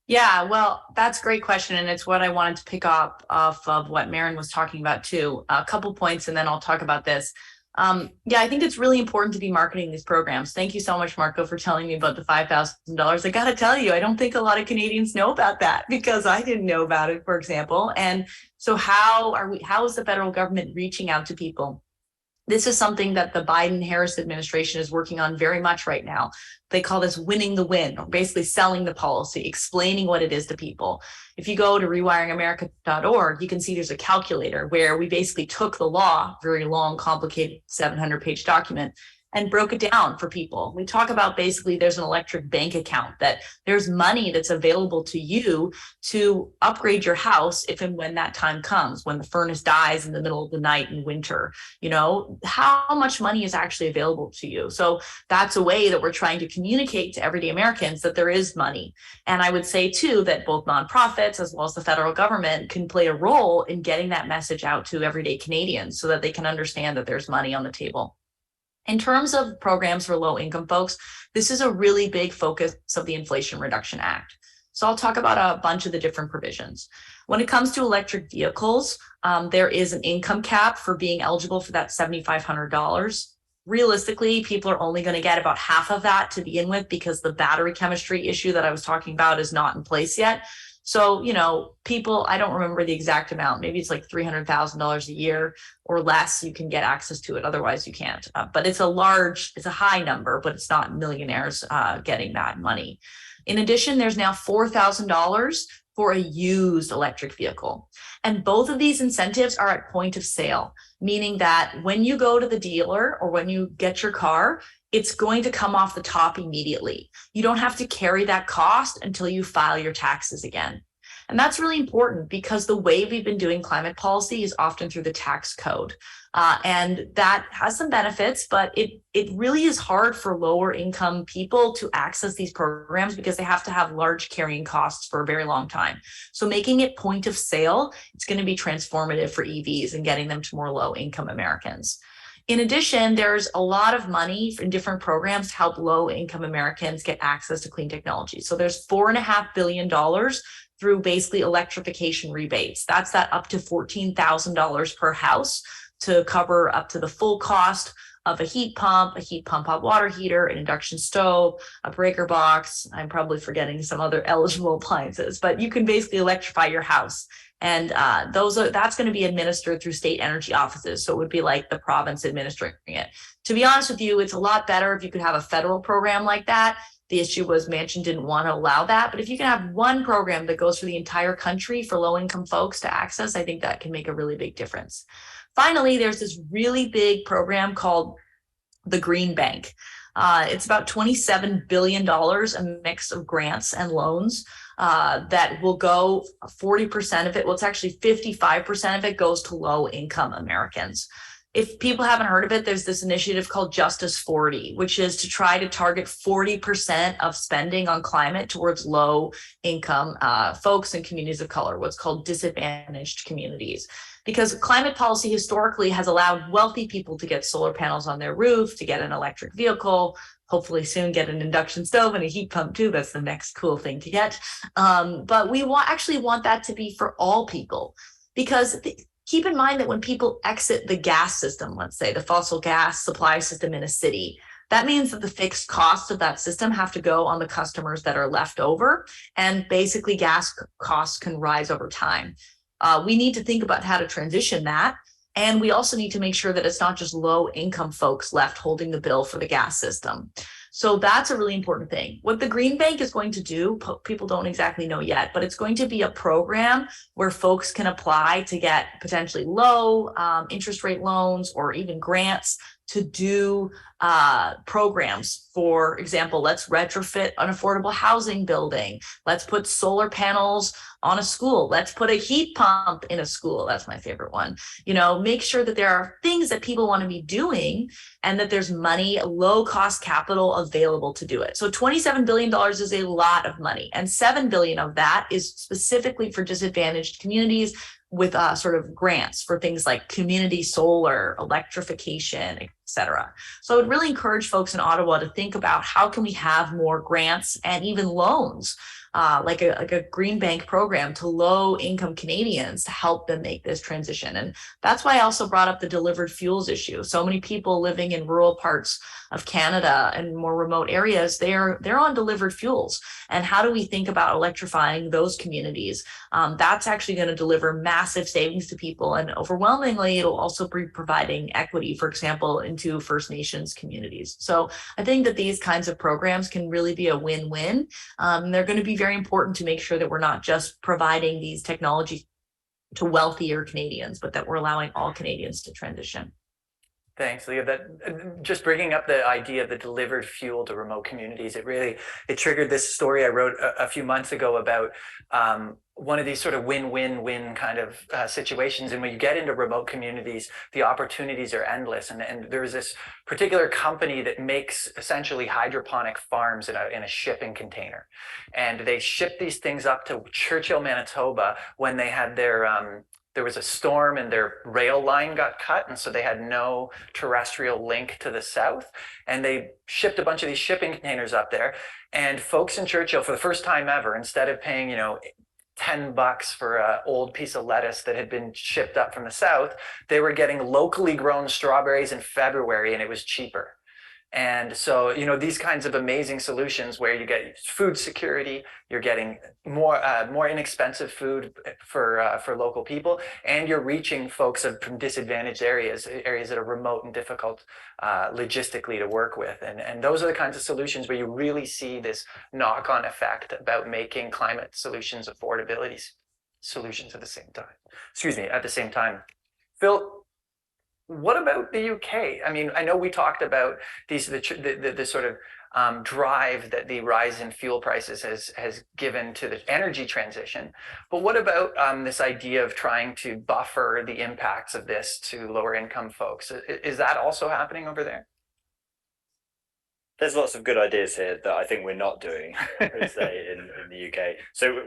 Yeah, well, that's a great question. And it's what I wanted to pick up off of what Maren was talking about too. A couple points, and then I'll talk about this. Yeah, I think it's really important to be marketing these programs. Thank you so much, Marco, for telling me about the $5,000. I got to tell you, I don't think a lot of Canadians know about that, because I didn't know about it, for example. And so how is the federal government reaching out to people? This is something that the Biden-Harris administration is working on very much right now. They call this winning the win, or basically selling the policy, explaining what it is to people. If you go to rewiringamerica.org, you can see there's a calculator where we basically took the law, very long, complicated 700-page document, and broke it down for people. We talk about basically there's an electric bank account, that there's money that's available to you to upgrade your house if and when that time comes, when the furnace dies in the middle of the night in winter. How much money is actually available to you? So that's a way that we're trying to communicate to everyday Americans that there is money. And I would say too that both nonprofits as well as the federal government can play a role in getting that message out to everyday Canadians so that they can understand that there's money on the table. In terms of programs for low-income folks, this is a really big focus of the Inflation Reduction Act. So I'll talk about a bunch of the different provisions. When it comes to electric vehicles, there is an income cap for being eligible for that $7,500. Realistically, people are only going to get about half of that to begin with, because the battery chemistry issue that I was talking about is not in place yet. So, people, I don't remember the exact amount, maybe it's like $300,000 a year or less, you can get access to it. Otherwise you can't, but it's a high number, but it's not millionaires getting that money. In addition, there's now $4,000 for a used electric vehicle. And both of these incentives are at point of sale, meaning that when you go to the dealer or when you get your car, it's going to come off the top immediately. You don't have to carry that cost until you file your taxes again. And that's really important because the way we've been doing climate policy is often through the tax code. And that has some benefits, but it really is hard for lower income people to access these programs because they have to have large carrying costs for a very long time. So making it point of sale, it's going to be transformative for EVs and getting them to more low income Americans. In addition, there's a lot of money in different programs to help low income Americans get access to clean technology. So there's $4.5 billion through basically electrification rebates. That's that up to $14,000 per house to cover up to the full cost of a heat pump hot water heater, an induction stove, a breaker box. I'm probably forgetting some other eligible appliances, but you can basically electrify your house. And that's going to be administered through state energy offices. So it would be like the province administering it. To be honest with you, it's a lot better if you could have a federal program like that. The issue was Manchin didn't want to allow that. But if you can have one program that goes for the entire country for low-income folks to access, I think that can make a really big difference. Finally, there's this really big program called the Green Bank. It's about $27 billion, a mix of grants and loans that will go 40% of it. Well, it's actually 55% of it goes to low-income Americans. If people haven't heard of it, there's this initiative called Justice 40, which is to try to target 40% of spending on climate towards low income folks and communities of color, what's called disadvantaged communities. Because climate policy historically has allowed wealthy people to get solar panels on their roof, to get an electric vehicle, hopefully soon get an induction stove and a heat pump too. That's the next cool thing to get. But we actually want that to be for all people, because keep in mind that when people exit the gas system, let's say the fossil gas supply system in a city, that means that the fixed costs of that system have to go on the customers that are left over, and basically gas costs can rise over time. We need to think about how to transition that. And we also need to make sure that it's not just low income folks left holding the bill for the gas system. So that's a really important thing. What the Green Bank is going to do, people don't exactly know yet, but it's going to be a program where folks can apply to get potentially low interest rate loans or even grants to do programs. For example, let's retrofit an affordable housing building. Let's put solar panels on a school. Let's put a heat pump in a school. That's my favorite one. You know, make sure that there are things that people want to be doing and that there's money, low cost capital available to do it. So $27 billion is a lot of money, and $7 billion of that is specifically for disadvantaged communities with sort of grants for things like community solar, electrification, etc. So I would really encourage folks in Ottawa to think about how can we have more grants and even loans, like a Green Bank program to low-income Canadians to help them make this transition. And that's why I also brought up the delivered fuels issue. So many people living in rural parts of Canada and more remote areas, they're on delivered fuels. And how do we think about electrifying those communities? That's actually going to deliver massive savings to people. And overwhelmingly, it'll also be providing equity, for example, into First Nations communities. So I think that these kinds of programs can really be a win-win. They're going to be very important to make sure that we're not just providing these technologies to wealthier Canadians, but that we're allowing all Canadians to transition. Thanks, Leah. That just bringing up the idea of the delivered fuel to remote communities, it triggered this story I wrote a few months ago about one of these sort of win-win-win kind of situations. And when you get into remote communities, the opportunities are endless. And there's this particular company that makes essentially hydroponic farms in a shipping container. And they ship these things up to Churchill, Manitoba when they had their there was a storm and their rail line got cut, and so they had no terrestrial link to the south. And they shipped a bunch of these shipping containers up there. And folks in Churchill, for the first time ever, instead of paying, $10 for an old piece of lettuce that had been shipped up from the south, they were getting locally grown strawberries in February, and it was cheaper. And so, these kinds of amazing solutions where you get food security, you're getting more inexpensive food for local people, and you're reaching folks from disadvantaged areas that are remote and difficult logistically to work with. And those are the kinds of solutions where you really see this knock-on effect about making climate solutions affordability solutions at the same time. Phil, what about the UK? I mean, I know we talked about the sort of drive that the rise in fuel prices has given to the energy transition. But what about this idea of trying to buffer the impacts of this to lower income folks? Is that also happening over there? There's lots of good ideas here that I think we're not doing, say, in the UK. So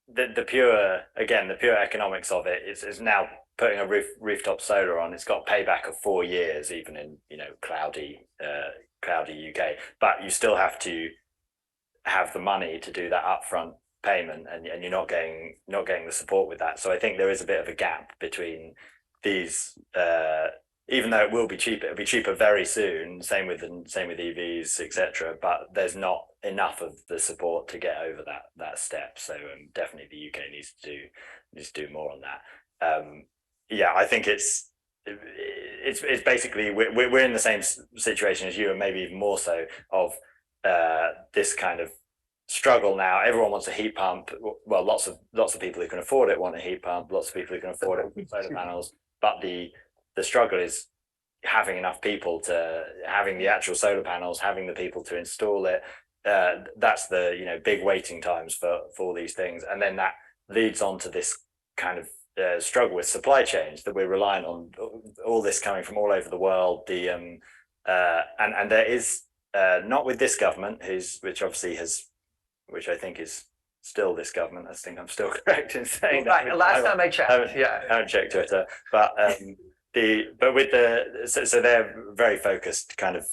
the pure economics of it is now putting a rooftop solar on. It's got a payback of 4 years, even in cloudy UK. But you still have to have the money to do that upfront payment, and you're not getting the support with that. So I think there is a bit of a gap between these. Even though it will be cheaper, it'll be cheaper very soon. Same with EVs, etc. But there's not enough of the support to get over that step. So definitely the UK needs to do more on that. Yeah, I think it's basically we're in the same situation as you, and maybe even more so, of this kind of struggle now. Everyone wants a heat pump. Well, lots of people who can afford it want a heat pump. Lots of people who can afford it with solar panels. But the struggle is having enough people having the actual solar panels, having the people to install it. That's the big waiting times for all these things, and then that leads on to this kind of struggle with supply chains, that we're relying on all this coming from all over the world. And there is not with this government, which I think is still this government. I think I'm still correct in saying that. Last time I checked, I haven't checked Twitter, but so they're very focused kind of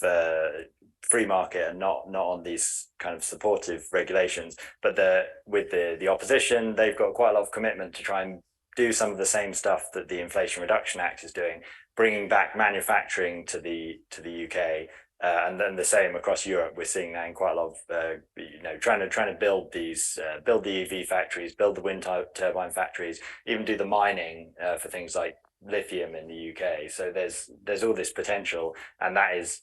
free market and not on these kind of supportive regulations. But with the opposition, they've got quite a lot of commitment to try and do some of the same stuff that the Inflation Reduction Act is doing, bringing back manufacturing to the UK. And then the same across Europe. We're seeing that in quite a lot of, trying to build build the EV factories, build the wind turbine factories, even do the mining for things like lithium in the UK. So there's all this potential, and that is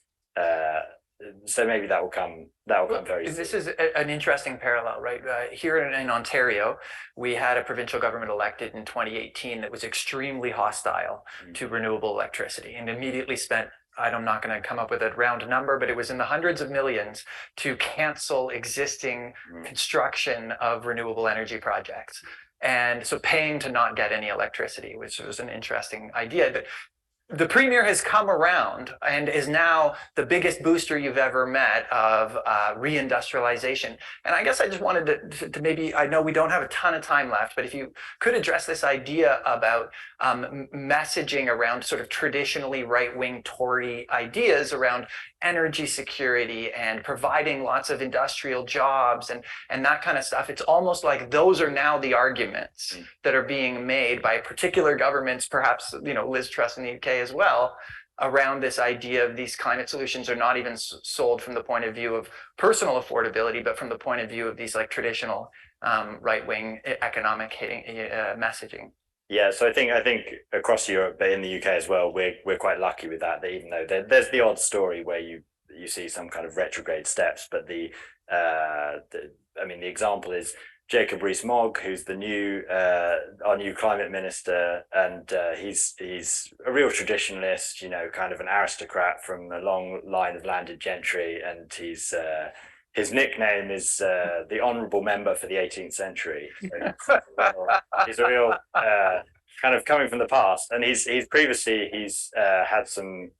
so maybe that will come very soon. This is an interesting parallel, right? Here in Ontario, we had a provincial government elected in 2018 that was extremely hostile to renewable electricity, and immediately spent, I'm not going to come up with a round number, but it was in the hundreds of millions to cancel existing construction of renewable energy projects. And so paying to not get any electricity, which was an interesting idea. But the premier has come around and is now the biggest booster you've ever met of reindustrialization. And I guess I just wanted to maybe, I know we don't have a ton of time left, but if you could address this idea about messaging around sort of traditionally right-wing Tory ideas around energy security and providing lots of industrial jobs and that kind of stuff. It's almost like those are now the arguments that are being made by particular governments, perhaps Liz Truss in the UK as well, around this idea of these climate solutions are not even sold from the point of view of personal affordability, but from the point of view of these like traditional right-wing economic messaging. Yeah, so I think across Europe, but in the UK as well, we're quite lucky with that. That even though there's the odd story where you see some kind of retrograde steps, but the example is Jacob Rees-Mogg, who's our new climate minister, and he's a real traditionalist, kind of an aristocrat from a long line of landed gentry, and his nickname is the Honourable Member for the 18th Century. So he's a real kind of coming from the past, and he's previously had some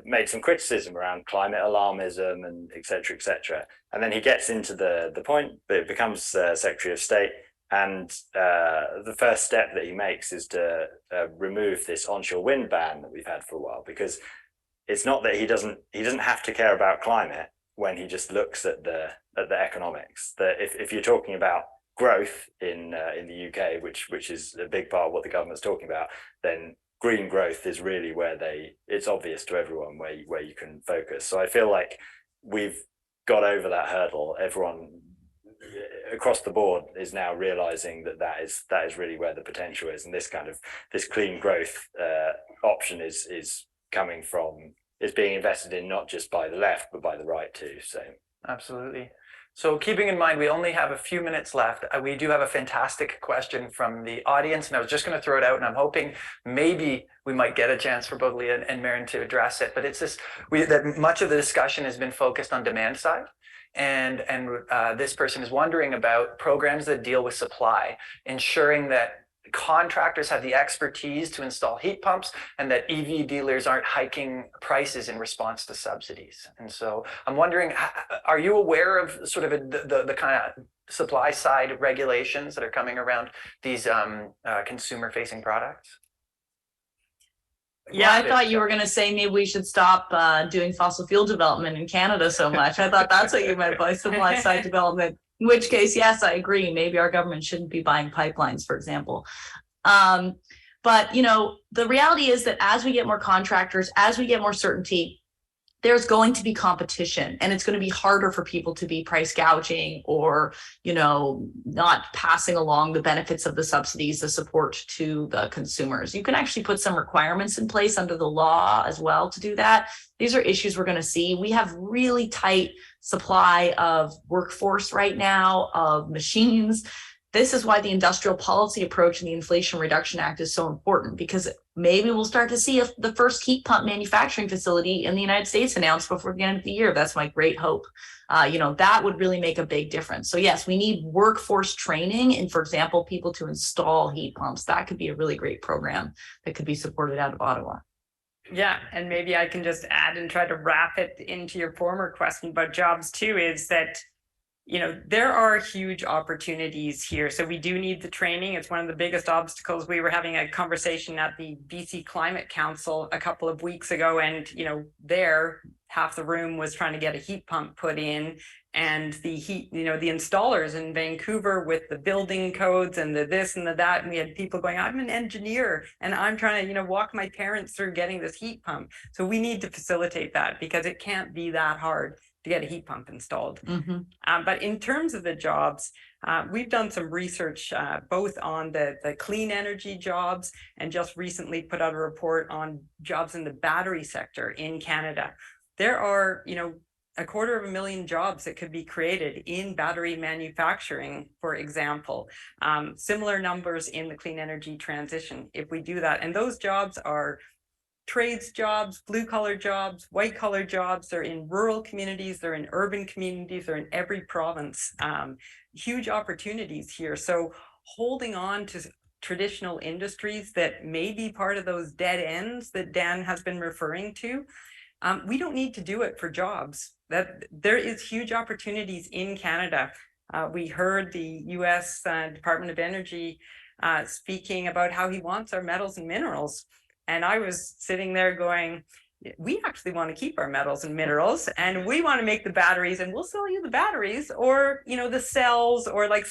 made some criticism around climate alarmism and et cetera, and then he gets into the point, but it becomes Secretary of State, and the first step that he makes is to remove this onshore wind ban that we've had for a while, because it's not that he doesn't have to care about climate when he just looks at the economics. That if you're talking about growth in the UK, which is a big part of what the government's talking about, then green growth is really where it's obvious to everyone where you can focus. So I feel like we've got over that hurdle. Everyone across the board is now realizing that is really where the potential is, and this clean growth option is coming from, is being invested in not just by the left but by the right too. So absolutely. So keeping in mind, we only have a few minutes left. We do have a fantastic question from the audience, and I was just going to throw it out, and I'm hoping maybe we might get a chance for both Leah and Maren to address it. But it's this, that much of the discussion has been focused on demand side. And this person is wondering about programs that deal with supply, ensuring that contractors have the expertise to install heat pumps and that EV dealers aren't hiking prices in response to subsidies. And so I'm wondering, are you aware of sort of the kind of supply side regulations that are coming around these consumer facing products? Yeah, I thought you were going to say maybe we should stop doing fossil fuel development in Canada so much. I thought that's what you meant by supply side development. In which case, yes, I agree. Maybe our government shouldn't be buying pipelines, for example. But, you know, the reality is that as we get more contractors, as we get more certainty, there's going to be competition, and it's going to be harder for people to be price gouging or, you know, not passing along the benefits of the subsidies, the support to the consumers. You can actually put some requirements in place under the law as well to do that. These are issues we're going to see. We have really tight supply of workforce right now, of machines. This is why the industrial policy approach in the Inflation Reduction Act is so important, because maybe we'll start to see the first heat pump manufacturing facility in the United States announced before the end of the year. That's my great hope. You know, that would really make a big difference. So yes, we need workforce training and, for example, people to install heat pumps. That could be a really great program that could be supported out of Ottawa. Yeah, and maybe I can just add and try to wrap it into your former question about jobs too, is that, you know, there are huge opportunities here. So we do need the training. It's one of the biggest obstacles. We were having a conversation at the BC Climate Council a couple of weeks ago, and, you know, there, half the room was trying to get a heat pump put in, and the heat, you know, the installers in Vancouver with the building codes and the this and the that, and we had people going, I'm an engineer and I'm trying to, you know, walk my parents through getting this heat pump. So we need to facilitate that, because it can't be that hard to get a heat pump installed. But in terms of the jobs, we've done some research both on the clean energy jobs, and just recently put out a report on jobs in the battery sector in Canada. There are, you know, 250,000 jobs that could be created in battery manufacturing, for example. Similar numbers in the clean energy transition if we do that. And those jobs are trades jobs, blue collar jobs, white collar jobs. They're in rural communities, they're in urban communities, they're in every province. Huge opportunities here. So holding on to traditional industries that may be part of those dead ends that Dan has been referring to, we don't need to do it for jobs. That there is huge opportunities in Canada. We heard the US Department of Energy speaking about how he wants our metals and minerals. And I was sitting there going, we actually want to keep our metals and minerals, and we want to make the batteries, and we'll sell you the batteries, or, you know, the cells, or like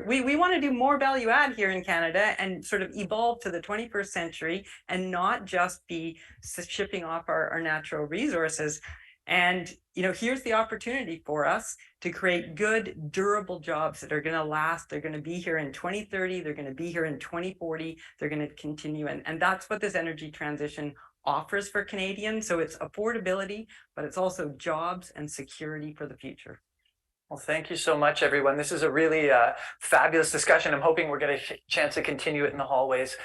we want to do more value add here in Canada and sort of evolve to the 21st century and not just be shipping off our natural resources. And, you know, here's the opportunity for us to create good, durable jobs that are going to last. They're going to be here in 2030. They're going to be here in 2040. They're going to continue. And that's what this energy transition offers for Canadians. So it's affordability, but it's also jobs and security for the future. Well, thank you so much, everyone. This is a really fabulous discussion. I'm hoping we're going to get a chance to continue it in the hallways.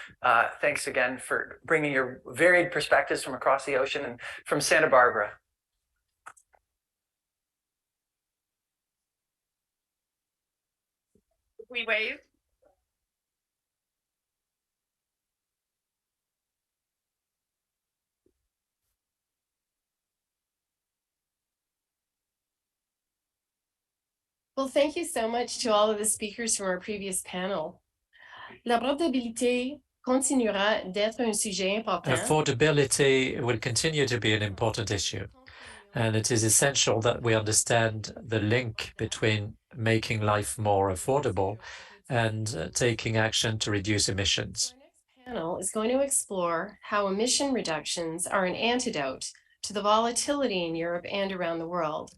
Thanks again for bringing your varied perspectives from across the ocean and from Santa Barbara. We wave. Well, thank you so much to all of the speakers from our previous panel. L'affordabilité continuera d'être un sujet important. Affordability will continue to be an important issue, and it is essential that we understand the link between making life more affordable and taking action to reduce emissions. Our next panel is going to explore how emission reductions are an antidote to the volatility in Europe and around the world.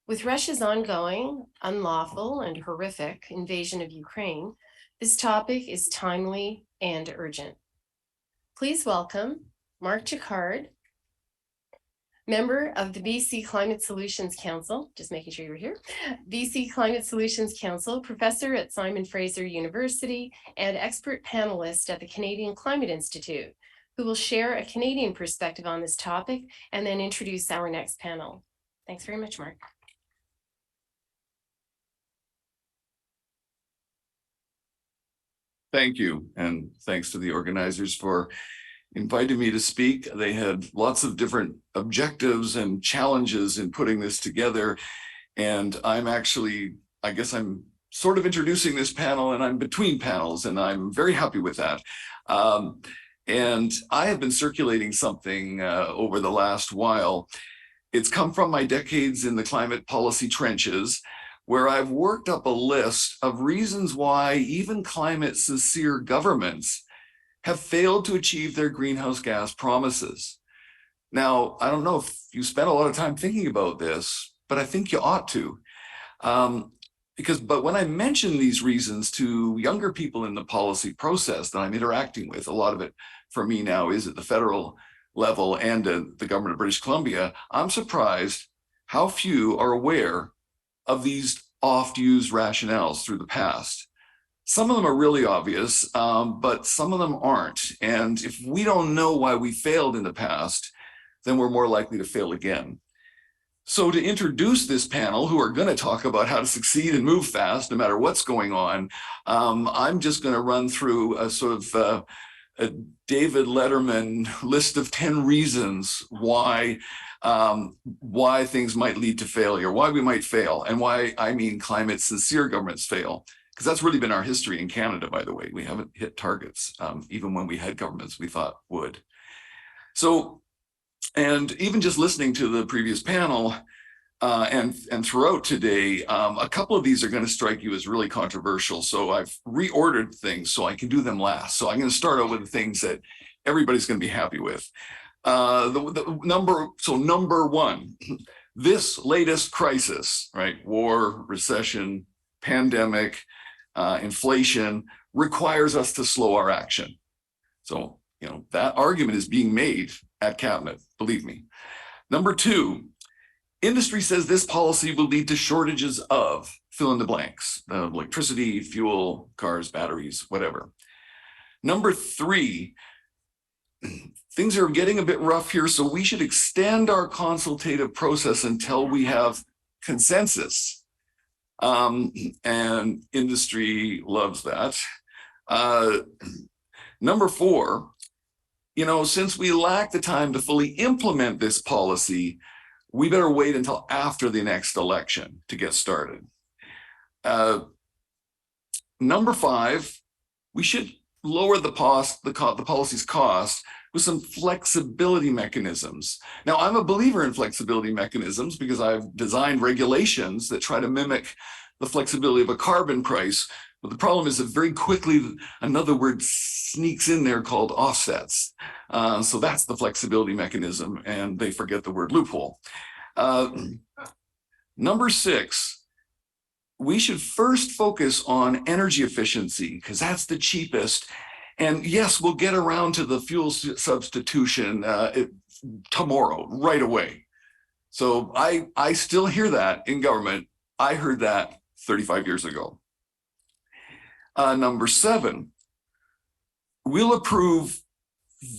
With Russia's ongoing, unlawful, and horrific invasion of Ukraine, this topic is timely and urgent. Please welcome Mark Jacquard, member of the BC Climate Solutions Council, just making sure you were here, BC Climate Solutions Council, professor at Simon Fraser University, and expert panelist at the Canadian Climate Institute, who will share a Canadian perspective on this topic and then introduce our next panel. Thanks very much, Mark. Thank you, and thanks to the organizers for inviting me to speak. They had lots of different objectives and challenges in putting this together, and I'm actually, I guess I'm sort of introducing this panel, and I'm between panels, and I'm very happy with that. And I have been circulating something over the last while. It's come from my decades in the climate policy trenches, where I've worked up a list of reasons why even climate-sincere governments have failed to achieve their greenhouse gas promises. Now, I don't know if you spent a lot of time thinking about this, but I think you ought to. But when I mention these reasons to younger people in the policy process that I'm interacting with, a lot of it for me now is at the federal level and the government of British Columbia, I'm surprised how few are aware of these oft-used rationales through the past. Some of them are really obvious, but some of them aren't. And if we don't know why we failed in the past, then we're more likely to fail again. So to introduce this panel, who are going to talk about how to succeed and move fast, no matter what's going on, I'm just going to run through a sort of a David Letterman list of 10 reasons why things might lead to failure, why we might fail, and why I mean climate sincere governments fail. Because that's really been our history in Canada, by the way. We haven't hit targets, even when we had governments we thought would. So, and even just listening to the previous panel and throughout today, a couple of these are going to strike you as really controversial. So I've reordered things so I can do them last. So I'm going to start out with the things that everybody's going to be happy with. Number one, this latest crisis, right? War, recession, pandemic, inflation requires us to slow our action. So, you know, that argument is being made at Cabinet, believe me. Number two, industry says this policy will lead to shortages of fill in the blanks, electricity, fuel, cars, batteries, whatever. Number three, things are getting a bit rough here, so we should extend our consultative process until we have consensus. And industry loves that. Number four, you know, since we lack the time to fully implement this policy, we better wait until after the next election to get started. Number five, we should lower the policy's cost with some flexibility mechanisms. Now, I'm a believer in flexibility mechanisms because I've designed regulations that try to mimic the flexibility of a carbon price. But the problem is that very quickly, another word sneaks in there called offsets. So that's the flexibility mechanism, and they forget the word loophole. Number six, we should first focus on energy efficiency because that's the cheapest. And yes, we'll get around to the fuel substitution tomorrow, right away. So I still hear that in government. I heard that 35 years ago. Number seven, we'll approve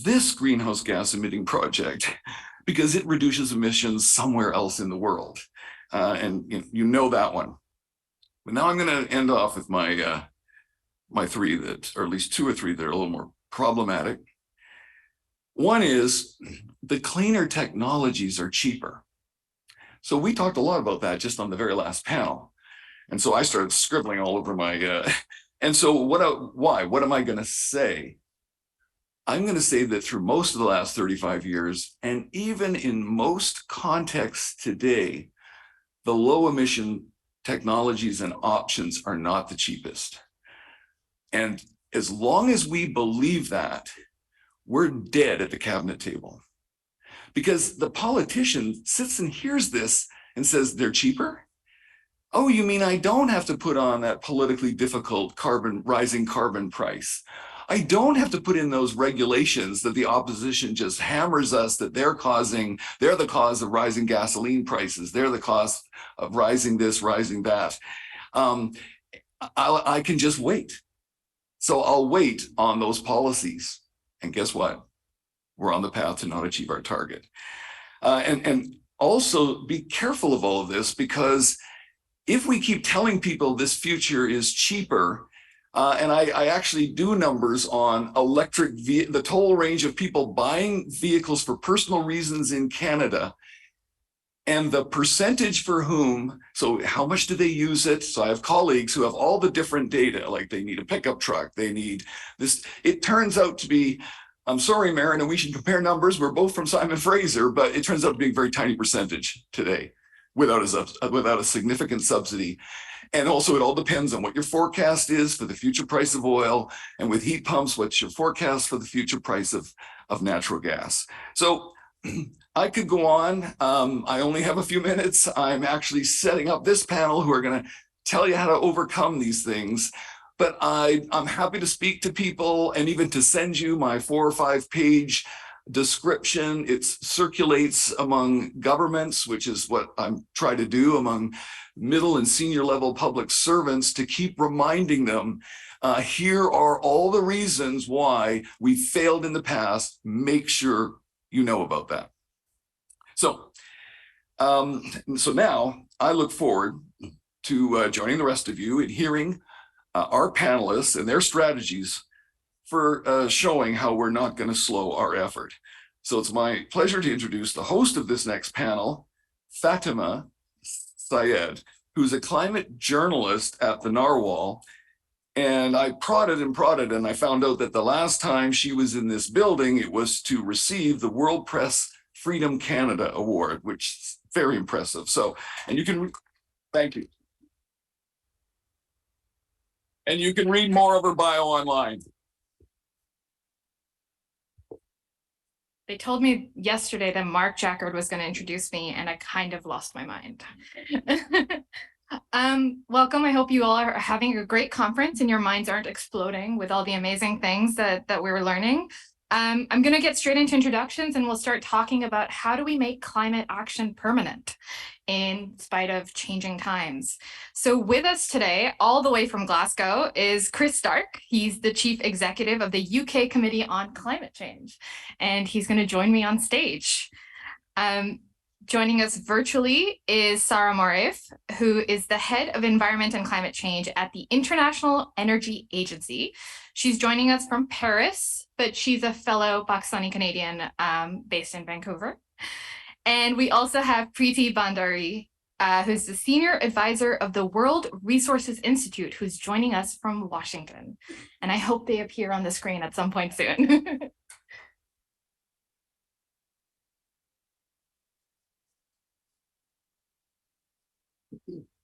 this greenhouse gas emitting project because it reduces emissions somewhere else in the world. And you know that one. But now I'm going to end off with my my three that, or at least two or three that are a little more problematic. One is the cleaner technologies are cheaper. So we talked a lot about that just on the very last panel. And so I started scribbling all over my, and so why? What am I going to say? I'm going to say that through most of the last 35 years, and even in most contexts today, the low emission technologies and options are not the cheapest. And as long as we believe that, we're dead at the cabinet table. Because the politician sits and hears this and says, they're cheaper? Oh, you mean I don't have to put on that politically difficult rising carbon price? I don't have to put in those regulations that the opposition just hammers us that they're the cause of rising gasoline prices. They're the cause of rising this, rising that. I can just wait. So I'll wait on those policies. And guess what? We're on the path to not achieve our target. And also be careful of all of this, because if we keep telling people this future is cheaper, and I actually do numbers on the total range of people buying vehicles for personal reasons in Canada, and the percentage for whom, so how much do they use it? So I have colleagues who have all the different data, like they need a pickup truck, they need this. It turns out to be, I'm sorry, Marin, and we should compare numbers. We're both from Simon Fraser, but it turns out to be a very tiny percentage today without a significant subsidy. And also it all depends on what your forecast is for the future price of oil, and with heat pumps, what's your forecast for the future price of natural gas. So I could go on. I only have a few minutes. I'm actually setting up this panel who are going to tell you how to overcome these things. But I'm happy to speak to people and even to send you my 4 or 5 page description. It circulates among governments, which is what I'm trying to do among middle and senior level public servants, to keep reminding them, here are all the reasons why we failed in the past. Make sure you know about that. So now I look forward to joining the rest of you and hearing our panelists and their strategies for showing how we're not going to slow our effort. So it's my pleasure to introduce the host of this next panel, Fatima Syed, who's a climate journalist at the Narwhal. And I prodded and I found out that the last time she was in this building, it was to receive the World Press Freedom Canada Award, which is very impressive. So, and you can, thank you. And you can read more of her bio online. They told me yesterday that Mark Jackard was going to introduce me, and I kind of lost my mind. Welcome. I hope you all are having a great conference and your minds aren't exploding with all the amazing things that we were learning. I'm going to get straight into introductions, and we'll start talking about how do we make climate action permanent in spite of changing times. So with us today, all the way from Glasgow, is Chris Stark. He's the Chief Executive of the UK Committee on Climate Change, and he's going to join me on stage. Joining us virtually is Sarah Moraif, who is the Head of Environment and Climate Change at the International Energy Agency. She's joining us from Paris, but she's a fellow Pakistani Canadian based in Vancouver. And we also have Preeti Bhandari, who's the Senior Advisor of the World Resources Institute, who's joining us from Washington. And I hope they appear on the screen at some point soon.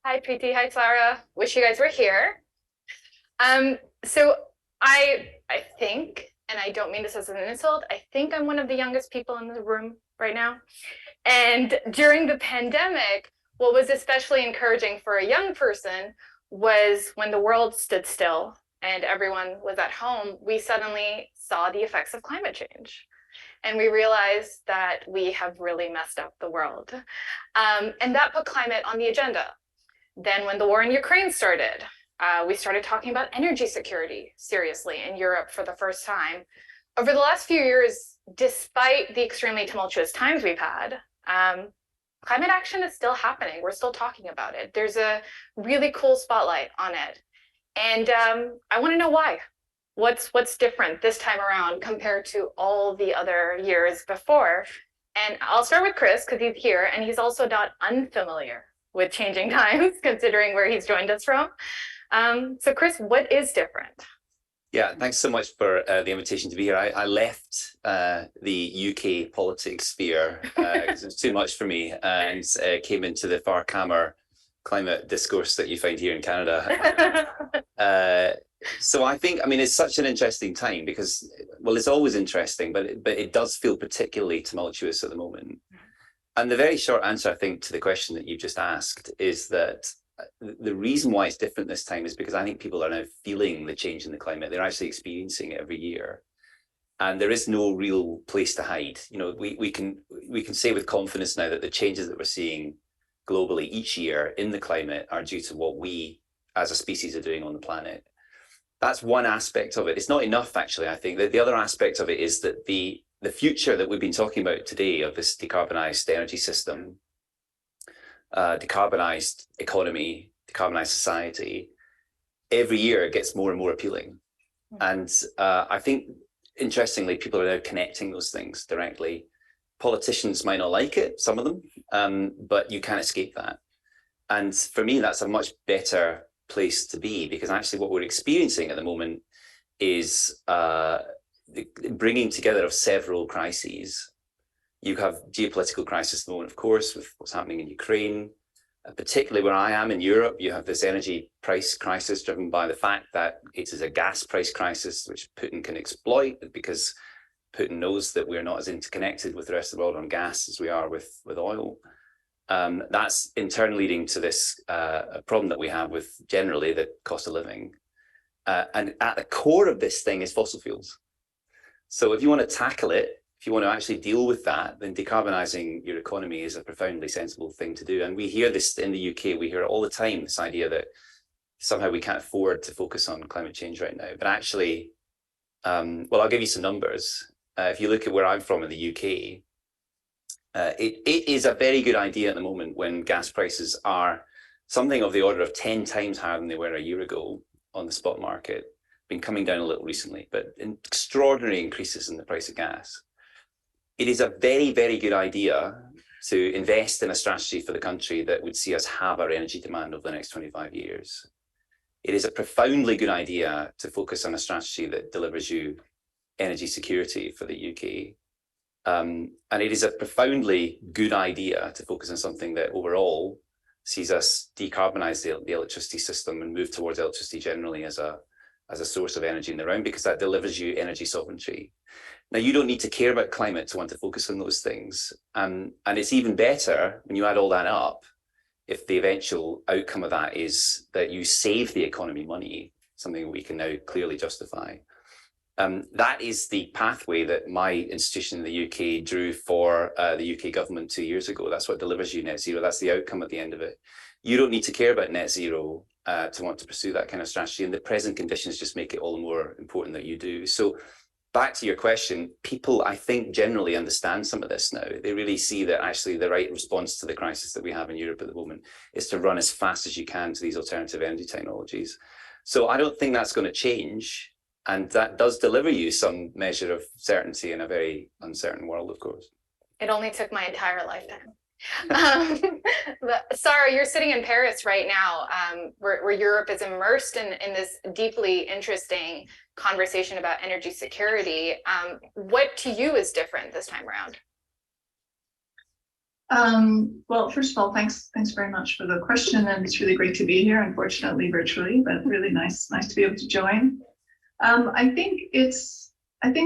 Hi, Preeti. Hi, Clara. Wish you guys were here. So I think, and I don't mean this as an insult, I think I'm one of the youngest people in the room right now. And during the pandemic, what was especially encouraging for a young person was when the world stood still and everyone was at home, we suddenly saw the effects of climate change. And we realized that we have really messed up the world. And that put climate on the agenda. Then when the war in Ukraine started, we started talking about energy security seriously in Europe for the first time. Over the last few years, despite the extremely tumultuous times we've had, climate action is still happening. We're still talking about it. There's a really cool spotlight on it. And I want to know why. What's different this time around compared to all the other years before? And I'll start with Chris, because he's here, and he's also not unfamiliar with changing times, considering where he's joined us from. So Chris, what is different? Yeah, thanks so much for the invitation to be here. I left the UK politics sphere because it was too much for me, and came into the far calmer climate discourse that you find here in Canada. So I think, I mean, it's such an interesting time because, well, it's always interesting, but it does feel particularly tumultuous at the moment. And the very short answer, I think, to the question that you just asked is that the reason why it's different this time is because I think people are now feeling the change in the climate. They're actually experiencing it every year. And there is no real place to hide. You know, we can say with confidence now that the changes that we're seeing globally each year in the climate are due to what we as a species are doing on the planet. That's one aspect of it. It's not enough, actually. I think that the other aspect of it is that the future that we've been talking about today of this decarbonized energy system, decarbonized economy, decarbonized society, every year it gets more and more appealing. And I think, interestingly, people are now connecting those things directly. Politicians might not like it, some of them, but you can't escape that. And for me, that's a much better place to be, because actually what we're experiencing at the moment is the bringing together of several crises. You have geopolitical crisis at the moment, of course, with what's happening in Ukraine. Particularly where I am in Europe, you have this energy price crisis driven by the fact that it is a gas price crisis, which Putin can exploit, because Putin knows that we're not as interconnected with the rest of the world on gas as we are with oil. That's in turn leading to this problem that we have with generally the cost of living. And at the core of this thing is fossil fuels. So if you want to tackle it, if you want to actually deal with that, then decarbonizing your economy is a profoundly sensible thing to do. And we hear this in the UK, we hear it all the time, this idea that somehow we can't afford to focus on climate change right now. But actually, well, I'll give you some numbers. If you look at where I'm from in the UK, it is a very good idea at the moment when gas prices are something of the order of 10 times higher than they were a year ago on the spot market. Been coming down a little recently, but extraordinary increases in the price of gas. It is a very, very good idea to invest in a strategy for the country that would see us have our energy demand over the next 25 years. It is a profoundly good idea to focus on a strategy that delivers you energy security for the UK. And it is a profoundly good idea to focus on something that overall sees us decarbonize the electricity system and move towards electricity generally as a source of energy in the round, because that delivers you energy sovereignty. Now, you don't need to care about climate to want to focus on those things. And it's even better when you add all that up, if the eventual outcome of that is that you save the economy money, something we can now clearly justify. That is the pathway that my institution in the UK drew for the UK government 2 years ago. That's what delivers you net zero. That's the outcome at the end of it. You don't need to care about net zero to want to pursue that kind of strategy. And the present conditions just make it all the more important that you do. So back to your question, people, I think, generally understand some of this now. They really see that actually the right response to the crisis that we have in Europe at the moment is to run as fast as you can to these alternative energy technologies. So I don't think that's going to change. And that does deliver you some measure of certainty in a very uncertain world, of course. It only took my entire lifetime. Sarah, you're sitting in Paris right now, where Europe is immersed in this deeply interesting conversation about energy security. What to you is different this time around? Well, first of all, thanks very much for the question, and it's really great to be here, unfortunately virtually, but really nice to be able to join. I think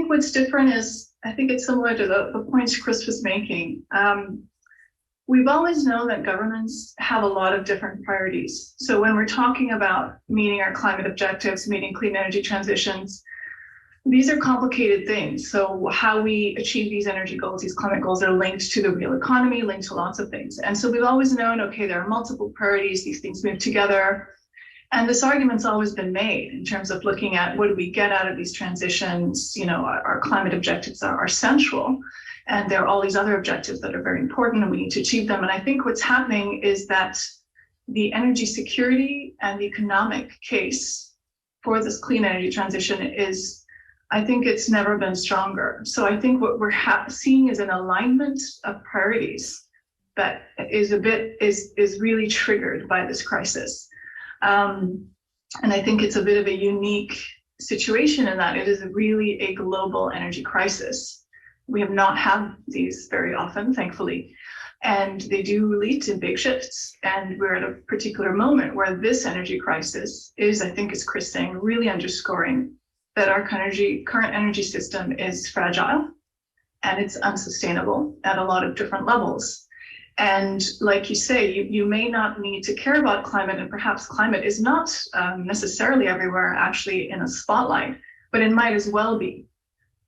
what's different is, I think it's similar to the points Chris was making. We've always known that governments have a lot of different priorities. So when we're talking about meeting our climate objectives, meeting clean energy transitions, these are complicated things. So how we achieve these energy goals, these climate goals, are linked to the real economy, linked to lots of things. And so we've always known, okay, there are multiple priorities, these things move together. And this argument's always been made in terms of looking at what do we get out of these transitions. You know, our climate objectives are central, and there are all these other objectives that are very important and we need to achieve them. And I think what's happening is that the energy security and the economic case for this clean energy transition is, I think it's never been stronger. So I think what we're seeing is an alignment of priorities that is really triggered by this crisis. And I think it's a bit of a unique situation in that it is really a global energy crisis. We have not had these very often, thankfully, and they do lead to big shifts. And we're at a particular moment where this energy crisis is, I think, as Chris saying, really underscoring that our current energy system is fragile and it's unsustainable at a lot of different levels. And like you say, you may not need to care about climate, and perhaps climate is not necessarily everywhere actually in a spotlight, but it might as well be.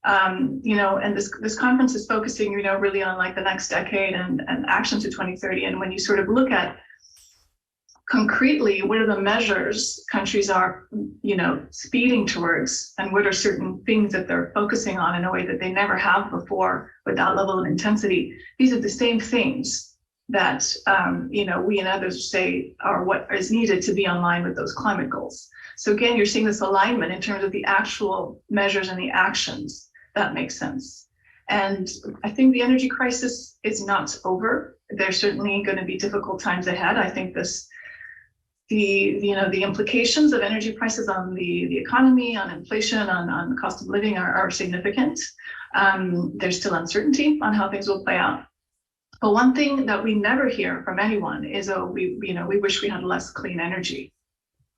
You know, and this conference is focusing, you know, really on like the next decade and action to 2030. And when you sort of look at concretely, what are the measures countries are, you know, speeding towards, and what are certain things that they're focusing on in a way that they never have before with that level of intensity, these are the same things that, you know, we and others say are what is needed to be in line with those climate goals. So again, you're seeing this alignment in terms of the actual measures and the actions. That makes sense. And I think the energy crisis is not over. There's certainly going to be difficult times ahead. I think the implications of energy prices on the economy, on inflation, on the cost of living are significant. There's still uncertainty on how things will play out. But one thing that we never hear from anyone is, oh, we wish we had less clean energy.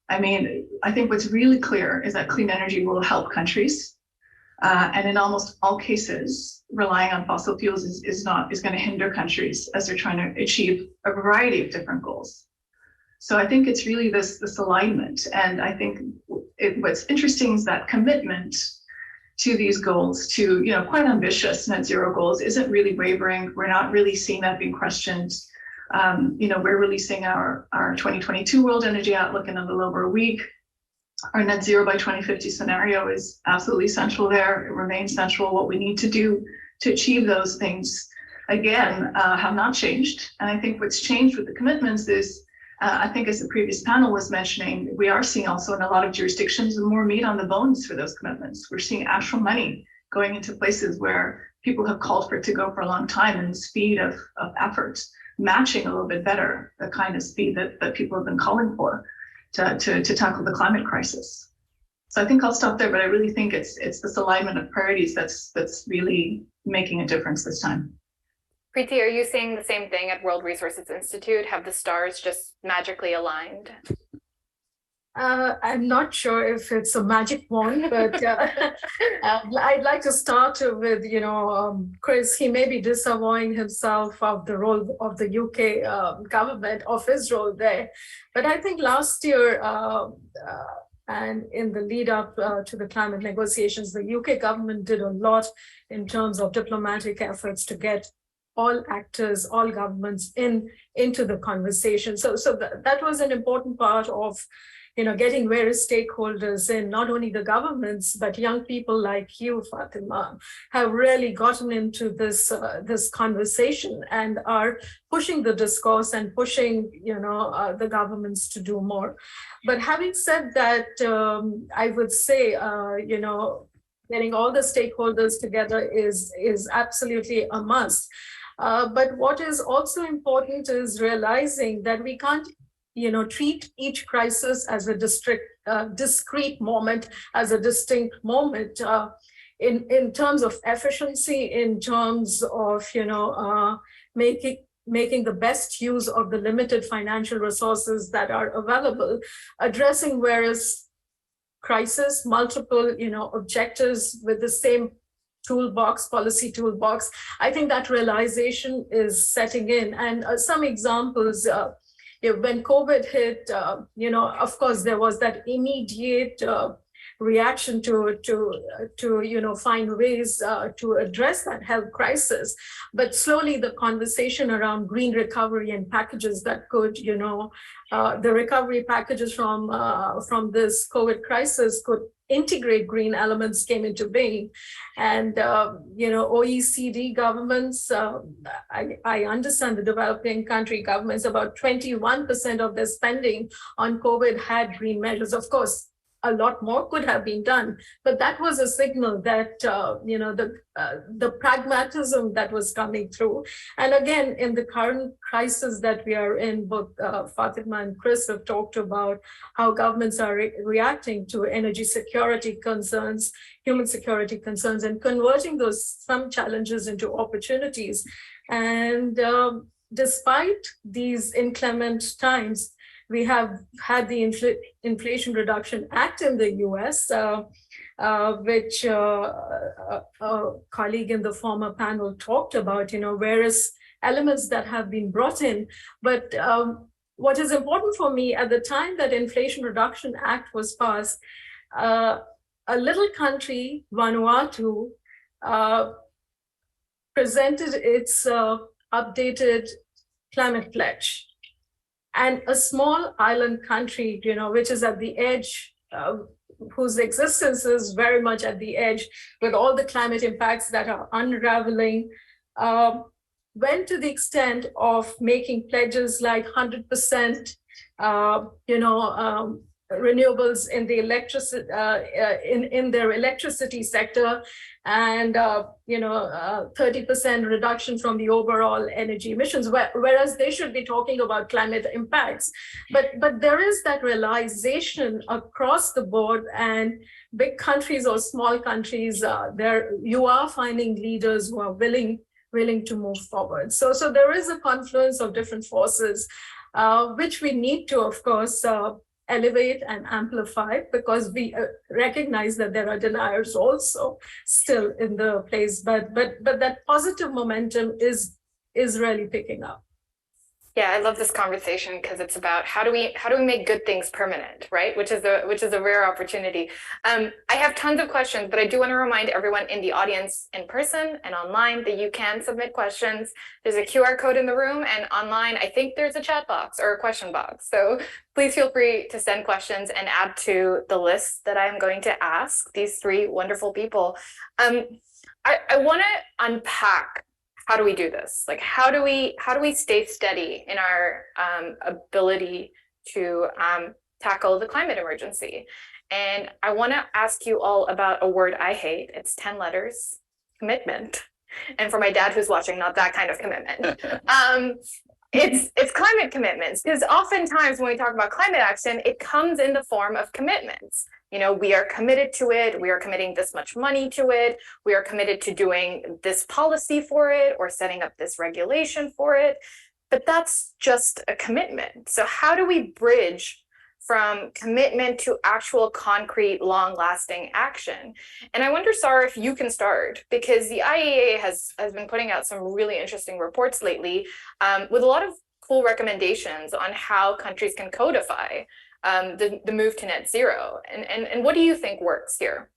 I mean, I think what's really clear is that clean energy will help countries. And in almost all cases, relying on fossil fuels is going to hinder countries as they're trying to achieve a variety of different goals. So I think it's really this alignment. And I think what's interesting is that commitment to these goals, to, you know, quite ambitious net zero goals, isn't really wavering. We're not really seeing that being questioned. You know, we're releasing our 2022 World Energy Outlook in a little over a week. Our net zero by 2050 scenario is absolutely central there. It remains central. What we need to do to achieve those things, again, have not changed. And I think what's changed with the commitments is, I think as the previous panel was mentioning, we are seeing also in a lot of jurisdictions more meat on the bones for those commitments. We're seeing actual money going into places where people have called for it to go for a long time, and the speed of effort matching a little bit better the kind of speed that people have been calling for to tackle the climate crisis. So I think I'll stop there, but I really think it's this alignment of priorities that's really making a difference this time. Preeti, are you saying the same thing at World Resources Institute? Have the stars just magically aligned? I'm not sure if it's a magic wand, but I'd like to start with, you know, Chris. He may be disavowing himself of the role of the UK government, of his role there. But I think last year and in the lead up to the climate negotiations, the UK government did a lot in terms of diplomatic efforts to get all actors, all governments into the conversation. So that was an important part of, you know, getting various stakeholders in, not only the governments, but young people like you, Fatima, have really gotten into this conversation and are pushing the discourse and pushing, you know, the governments to do more. But having said that, I would say, you know, getting all the stakeholders together is absolutely a must. But what is also important is realizing that we can't, you know, treat each crisis as a discrete moment, as a distinct moment in terms of efficiency, in terms of, you know, making the best use of the limited financial resources that are available, addressing various crises, multiple, you know, objectives with the same toolbox, policy toolbox. I think that realization is setting in. And some examples, when COVID hit, you know, of course, there was that immediate reaction to you know, find ways to address that health crisis. But slowly the conversation around green recovery and packages that could, you know, the recovery packages from this COVID crisis could integrate green elements came into being. And, you know, OECD governments, I understand the developing country governments, about 21% of their spending on COVID had green measures. Of course, a lot more could have been done, but that was a signal that, you know, the pragmatism that was coming through. And again, in the current crisis that we are in, both Fatima and Chris have talked about how governments are reacting to energy security concerns, human security concerns, and converting some challenges into opportunities. And despite these inclement times, we have had the Inflation Reduction Act in the US, which a colleague in the former panel talked about, you know, various elements that have been brought in. But what is important for me, at the time that Inflation Reduction Act was passed, a little country, Vanuatu, presented its updated climate pledge. And a small island country, which is at the edge, whose existence is very much at the edge with all the climate impacts that are unraveling, went to the extent of making pledges like 100%, renewables in the electricity in their electricity sector, and 30% reduction from the overall energy emissions, whereas they should be talking about climate impacts. But there is that realization across the board, and big countries or small countries, you are finding leaders who are willing to move forward. So there is a confluence of different forces, which we need to, of course, elevate and amplify, because we recognize that there are deniers also still in the place, but that positive momentum is really picking up. Yeah, I love this conversation because it's about how do we make good things permanent, right? Which is a rare opportunity. I have tons of questions, but I do want to remind everyone in the audience, in person and online, that you can submit questions. There's a QR code in the room, and online, I think there's a chat box or a question box. So please feel free to send questions and add to the list that I'm going to ask these three wonderful people. I want to unpack, how do we do this? Like, how do we stay steady in our ability to tackle the climate emergency? And I want to ask you all about a word I hate. It's 10 letters, commitment. And for my dad who's watching, not that kind of commitment. It's climate commitments, because oftentimes when we talk about climate action, it comes in the form of commitments. We are committed to it. We are committing this much money to it. We are committed to doing this policy for it or setting up this regulation for it. But that's just a commitment. So how do we bridge from commitment to actual concrete, long-lasting action? And I wonder, Sarah, if you can start, because the IEA has been putting out some really interesting reports lately with a lot of cool recommendations on how countries can codify the move to net zero. And what do you think works here?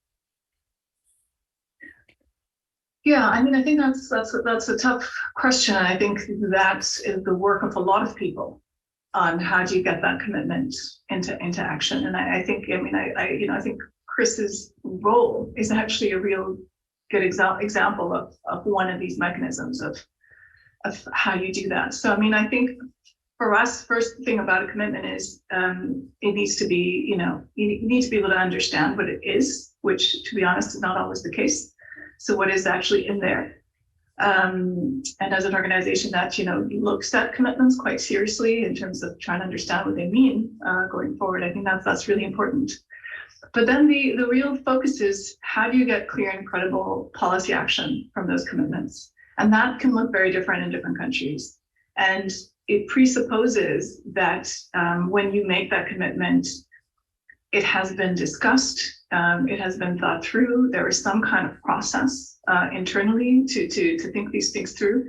Yeah, I mean, I think that's a tough question. I think that is the work of a lot of people on how do you get that commitment into action. And I think Chris's role is actually a real good example of one of these mechanisms of how you do that. So, I mean, I think for us, first thing about a commitment is it needs to be, you need to be able to understand what it is, which, to be honest, is not always the case. So what is actually in there? And as an organization that, looks at commitments quite seriously in terms of trying to understand what they mean going forward, I think that's really important. But then the real focus is, how do you get clear and credible policy action from those commitments? And that can look very different in different countries. And it presupposes that when you make that commitment, it has been discussed, it has been thought through. There is some kind of process internally to think these things through.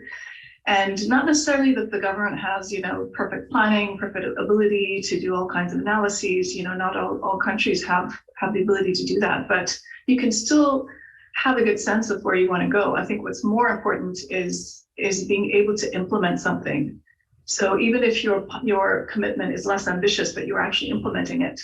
And not necessarily that the government has, perfect planning, perfect ability to do all kinds of analyses. Not all countries have the ability to do that, but you can still have a good sense of where you want to go. I think what's more important is being able to implement something. So even if your commitment is less ambitious, but you're actually implementing it,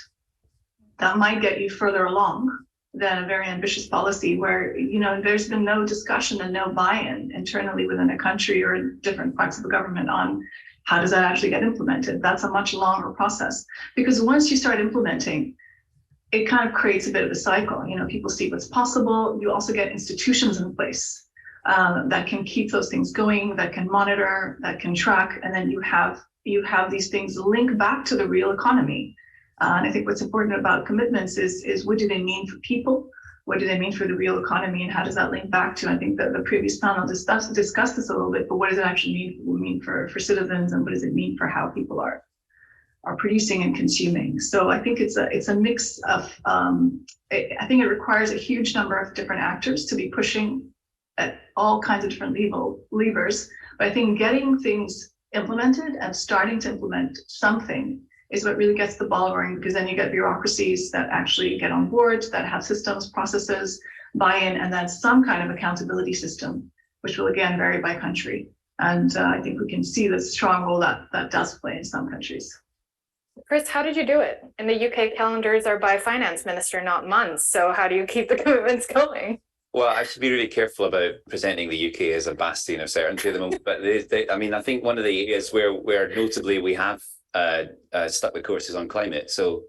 that might get you further along than a very ambitious policy where, there's been no discussion and no buy-in internally within a country or in different parts of the government on how does that actually get implemented. That's a much longer process, because once you start implementing, it kind of creates a bit of a cycle. People see what's possible. You also get institutions in place that can keep those things going, that can monitor, that can track, and then you have these things link back to the real economy. And I think what's important about commitments is what do they mean for people? What do they mean for the real economy? And how does that link back to, I think that the previous panel discussed this a little bit, but what does it actually mean for citizens, and what does it mean for how people are producing and consuming? So I think it's a mix of, I think it requires a huge number of different actors to be pushing at all kinds of different levers, But I think getting things implemented and starting to implement something is what really gets the ball rolling, because then you get bureaucracies that actually get on board, that have systems, processes, buy-in, and then some kind of accountability system, which will again vary by country. And I think we can see the strong role that does play in some countries. Chris, how did you do it? In the UK, calendars are by finance minister, not months. So how do you keep the commitments going? Well, I should be really careful about presenting the UK as a bastion of certainty at the moment. But I mean, I think one of the areas where notably we have stuck the course is on climate. So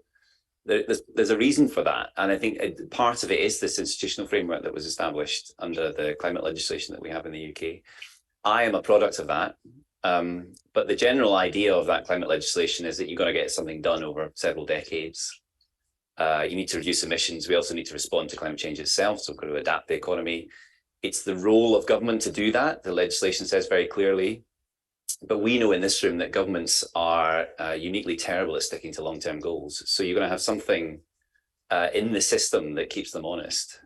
there's a reason for that. And I think part of it is this institutional framework that was established under the climate legislation that we have in the UK. I am a product of that. But the general idea of that climate legislation is that you've got to get something done over several decades. You need to reduce emissions. We also need to respond to climate change itself. So we've got to adapt the economy. It's the role of government to do that. The legislation says very clearly. But we know in this room that governments are uniquely terrible at sticking to long-term goals. So you're going to have something in the system that keeps them honest.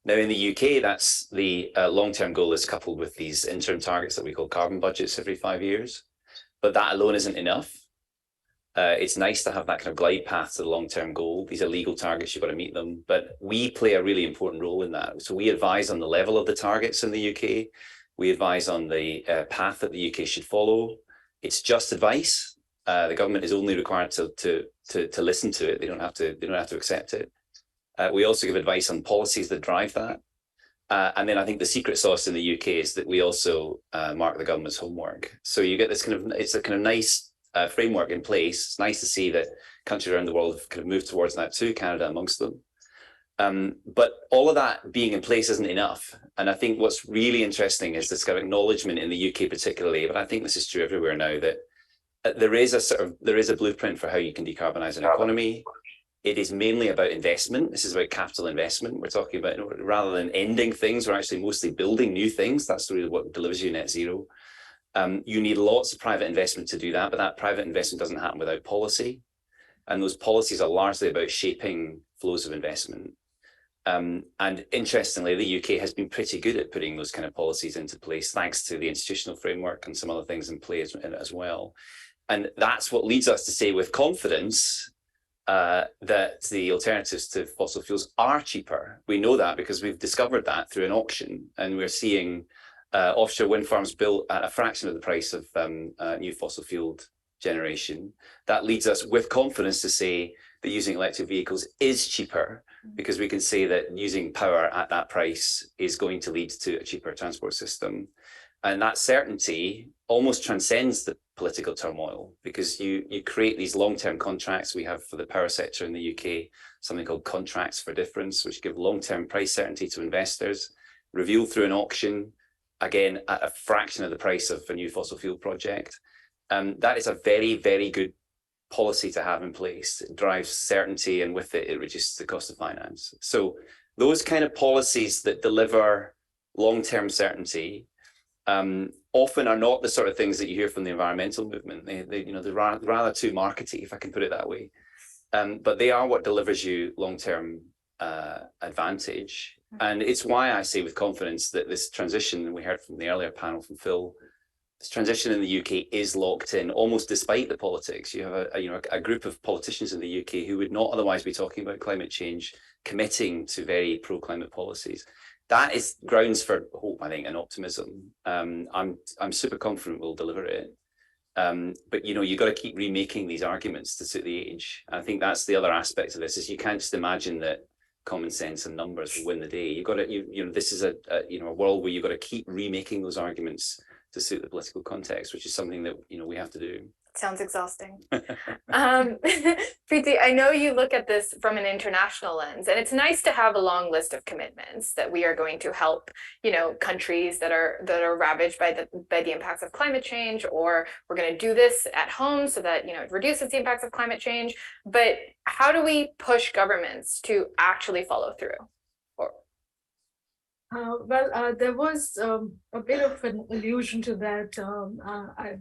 Now, in the UK, that's the long-term goal is coupled with these interim targets that we call carbon budgets every 5 years. But that alone isn't enough. It's nice to have that kind of glide path to the long-term goal. These are legal targets, you've got to meet them. But we play a really important role in that. So we advise on the level of the targets in the UK. We advise on the path that the UK should follow. It's just advice. The government is only required to listen to it. They don't have to accept it. We also give advice on policies that drive that. And then I think the secret sauce in the UK is that we also mark the government's homework. So you get this it's a kind of nice framework in place. It's nice to see that countries around the world have kind of moved towards that too, Canada amongst them. But all of that being in place isn't enough. And I think what's really interesting is this kind of acknowledgement in the UK particularly, but I think this is true everywhere now, that there is a blueprint for how you can decarbonize an economy. It is mainly about investment. This is about capital investment. We're talking about, rather than ending things, we're actually mostly building new things. That's really what delivers you net zero. You need lots of private investment to do that, but that private investment doesn't happen without policy. And those policies are largely about shaping flows of investment. And interestingly, the UK has been pretty good at putting those kind of policies into place, thanks to the institutional framework and some other things in play as well. And that's what leads us to say with confidence that the alternatives to fossil fuels are cheaper. We know that because we've discovered that through an auction, and we're seeing offshore wind farms built at a fraction of the price of new fossil fueled generation. That leads us with confidence to say that using electric vehicles is cheaper, because we can say that using power at that price is going to lead to a cheaper transport system. And that certainty almost transcends the political turmoil, because you create these long-term contracts. We have for the power sector in the UK something called contracts for difference, which give long-term price certainty to investors, revealed through an auction, again at a fraction of the price of a new fossil fuel project. That is a very, very good policy to have in place. It drives certainty, and with it, it reduces the cost of finance. So those kind of policies that deliver long-term certainty often are not the sort of things that you hear from the environmental movement. They're rather too markety, if I can put it that way. But they are what delivers you long-term advantage. And it's why I say with confidence that this transition, and we heard from the earlier panel from Phil, this transition in the UK is locked in, almost despite the politics. You have a group of politicians in the UK who would not otherwise be talking about climate change, committing to very pro-climate policies. That is grounds for hope, I think, and optimism. I'm super confident we'll deliver it. But you've got to keep remaking these arguments to suit the age. I think that's the other aspect of this, is you can't just imagine that common sense and numbers will win the day. You've got to, this is a world where you've got to keep remaking those arguments to suit the political context, which is something that we have to do. Sounds exhausting. Preeti, I know you look at this from an international lens, and it's nice to have a long list of commitments that we are going to help, countries that are ravaged by the impacts of climate change, or we're going to do this at home so that it reduces the impacts of climate change. But how do we push governments to actually follow through? There was a bit of an allusion to that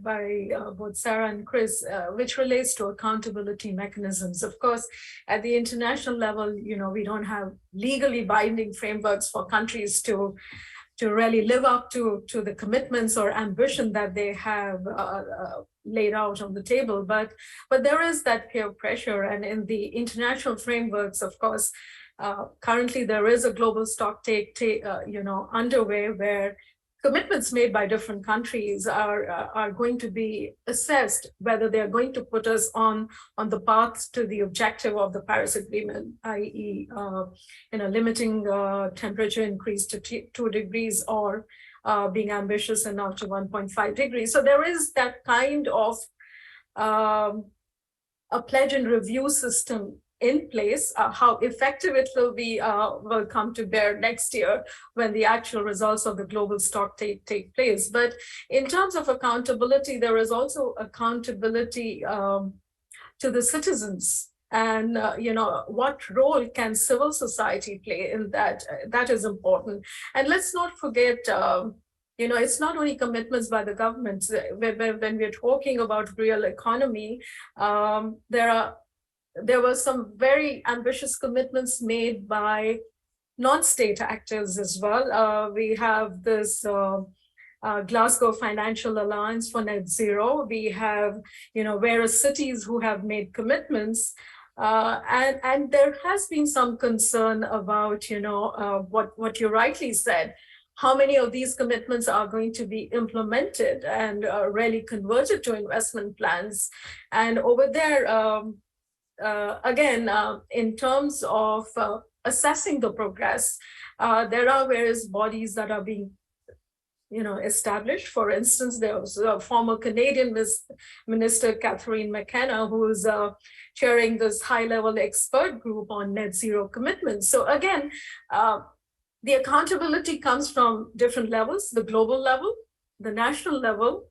by both Sarah and Chris, which relates to accountability mechanisms. Of course, at the international level, we don't have legally binding frameworks for countries to really live up to the commitments or ambition that they have laid out on the table. But there is that peer pressure, and in the international frameworks, of course, currently there is a global stock take underway, where commitments made by different countries are going to be assessed whether they're going to put us on the path to the objective of the Paris Agreement, i.e., limiting temperature increase to 2 degrees, or being ambitious enough to 1.5 degrees. So there is that kind of a pledge and review system in place. How effective it will be will come to bear next year when the actual results of the global stock take place. But in terms of accountability, there is also accountability to the citizens. And what role can civil society play in that? That is important. And let's not forget, it's not only commitments by the government. When we're talking about real economy, there were some very ambitious commitments made by non-state actors as well. We have this Glasgow Financial Alliance for Net Zero. We have, various cities who have made commitments. And there has been some concern about, what you rightly said, how many of these commitments are going to be implemented and really converted to investment plans. And over there, again, in terms of assessing the progress, there are various bodies that are being established. For instance, there was a former Canadian Minister, Catherine McKenna, who is chairing this high-level expert group on net zero commitments. So again, the accountability comes from different levels: the global level, the national level,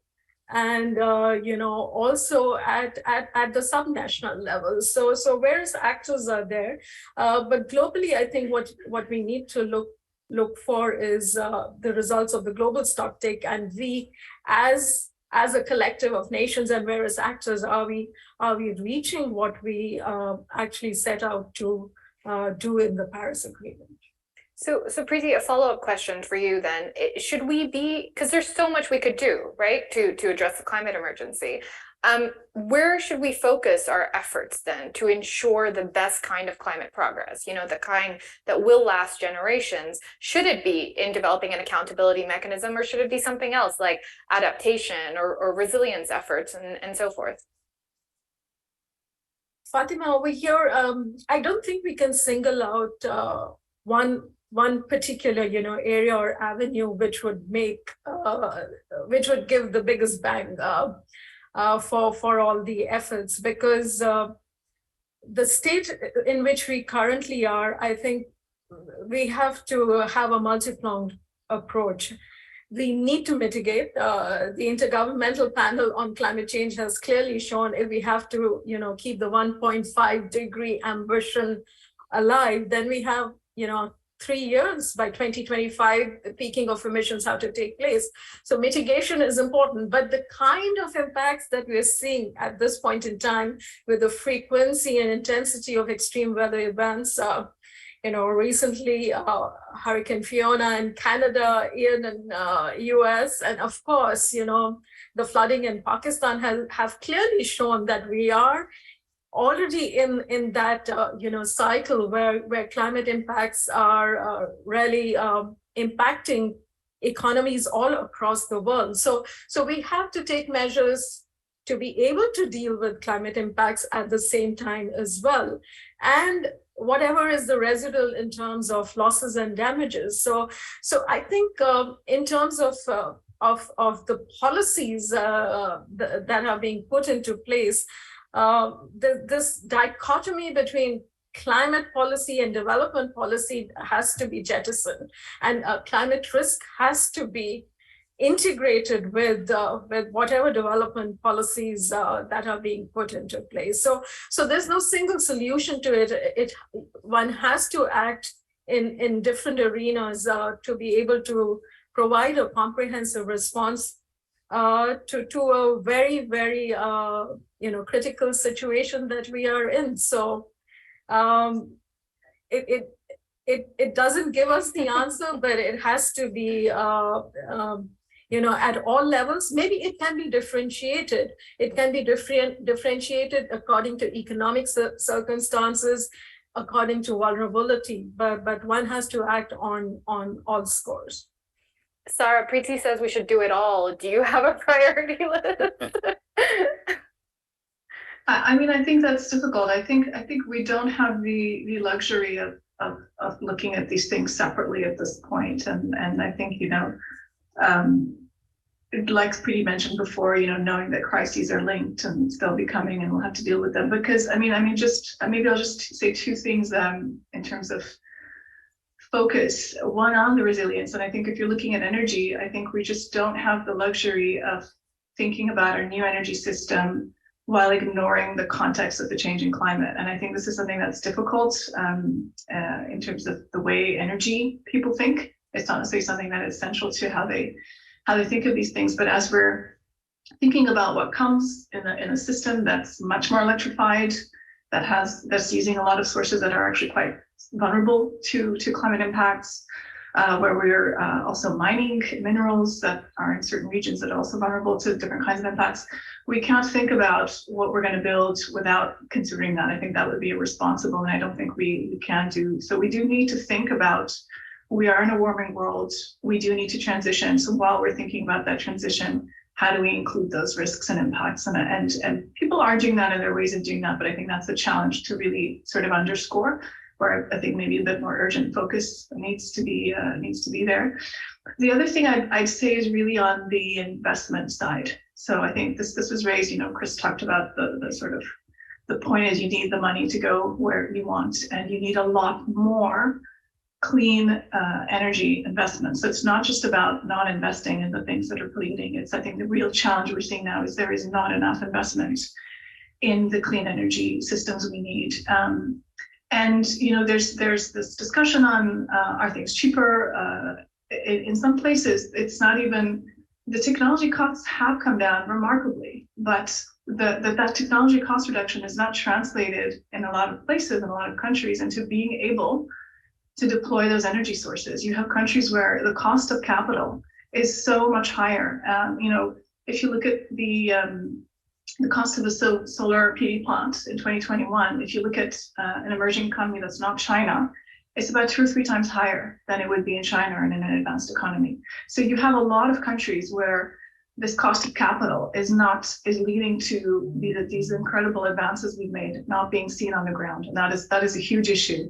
and also at the subnational level. So various actors are there, but globally, I think what we need to look for is the results of the global stocktake, and we as a collective of nations and various actors, are we reaching what we actually set out to do in the Paris Agreement? So Preeti, a follow-up question for you then. Should we be, because there's so much we could do, right, to address the climate emergency. Where should we focus our efforts then to ensure the best kind of climate progress, the kind that will last generations? Should it be in developing an accountability mechanism, or should it be something else like adaptation or resilience efforts and so forth? Fatima, over here, I don't think we can single out one particular area or avenue which would give the biggest bang for all the efforts, because the state in which we currently are, I think we have to have a multi-pronged approach. We need to mitigate. The Intergovernmental Panel on Climate Change has clearly shown if we have to keep the 1.5 degree ambition alive, then we have 3 years by 2025, the peaking of emissions have to take place. So mitigation is important, but the kind of impacts that we're seeing at this point in time with the frequency and intensity of extreme weather events, recently Hurricane Fiona in Canada, Ian in US, and of course, the flooding in Pakistan have clearly shown that we are already in that cycle where climate impacts are really impacting economies all across the world. So we have to take measures to be able to deal with climate impacts at the same time as well, and whatever is the residual in terms of losses and damages. So I think in terms of the policies that are being put into place, this dichotomy between climate policy and development policy has to be jettisoned, and climate risk has to be integrated with whatever development policies that are being put into place. So there's no single solution to it. One has to act in different arenas to be able to provide a comprehensive response to a very, very critical situation that we are in. So it doesn't give us the answer, but it has to be at all levels. Maybe it can be differentiated. It can be differentiated according to economic circumstances, according to vulnerability, but one has to act on all scores. Sarah, Preeti says we should do it all. Do you have a priority list? I mean, I think that's difficult. I think we don't have the luxury of looking at these things separately at this point. And I think, like Preeti mentioned before, knowing that crises are linked and they'll be coming and we'll have to deal with them. Because maybe I'll just say two things in terms of focus. One, on the resilience. And I think if you're looking at energy, I think we just don't have the luxury of thinking about our new energy system while ignoring the context of the changing climate. And I think this is something that's difficult in terms of the way energy people think. It's not necessarily something that is central to how they think of these things. But as we're thinking about what comes in a system that's much more electrified, that's using a lot of sources that are actually quite vulnerable to climate impacts, where we're also mining minerals that are in certain regions that are also vulnerable to different kinds of impacts. We can't think about what we're going to build without considering that. I think that would be irresponsible, and I don't think we can do. So we do need to think about, we are in a warming world. We do need to transition. So while we're thinking about that transition, how do we include those risks and impacts? And people are doing that, and there are ways of doing that, but I think that's a challenge to really sort of underscore, where I think maybe a bit more urgent focus needs to be there. The other thing I'd say is really on the investment side. So I think this was raised, Chris talked about the sort of, the point is you need the money to go where you want, and you need a lot more clean energy investment. So it's not just about not investing in the things that are polluting. It's, I think the real challenge we're seeing now is there is not enough investment in the clean energy systems we need. And there's this discussion on are things cheaper? In some places, it's not even, the technology costs have come down remarkably, but that technology cost reduction is not translated in a lot of places, in a lot of countries, into being able to deploy those energy sources. You have countries where the cost of capital is so much higher. If you look at the cost of a solar PV plant in 2021, if you look at an emerging economy that's not China, it's about 2 or 3 times higher than it would be in China and in an advanced economy. So you have a lot of countries where this cost of capital is leading to these incredible advances we've made not being seen on the ground, and that is a huge issue.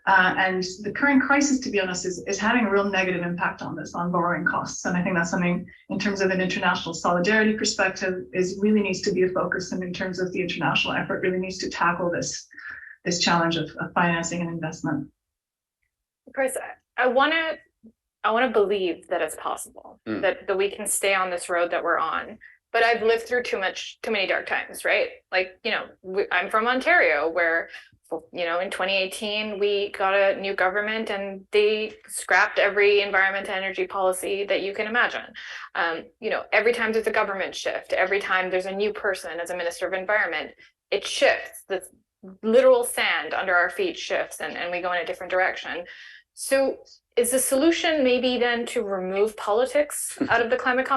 And the current crisis, to be honest, is having a real negative impact on this, on borrowing costs. And I think that's something, in terms of an international solidarity perspective, really needs to be a focus, and in terms of the international effort, really needs to tackle this challenge of financing and investment. Chris, I want to believe that it's possible, that we can stay on this road that we're on. But I've lived through too many dark times, right? Like, I'm from Ontario, where in 2018, we got a new government and they scrapped every environment and energy policy that you can imagine. Every time there's a government shift, every time there's a new person as a minister of environment, it shifts. The literal sand under our feet shifts, and we go in a different direction. So is the solution maybe then to remove politics out of the climate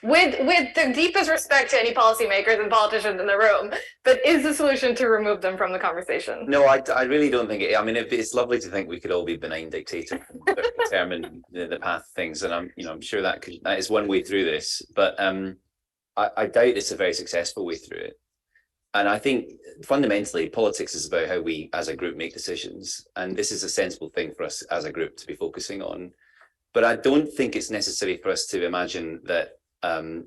with the deepest respect to any policymakers and politicians in the room, but is the solution to remove them from the conversation? No, I really don't think it. I mean, it's lovely to think we could all be benign dictators and determine the path of things, and I'm sure that is one way through this, but I doubt it's a very successful way through it. And I think fundamentally politics is about how we as a group make decisions, and this is a sensible thing for us as a group to be focusing on. But I don't think it's necessary for us to imagine that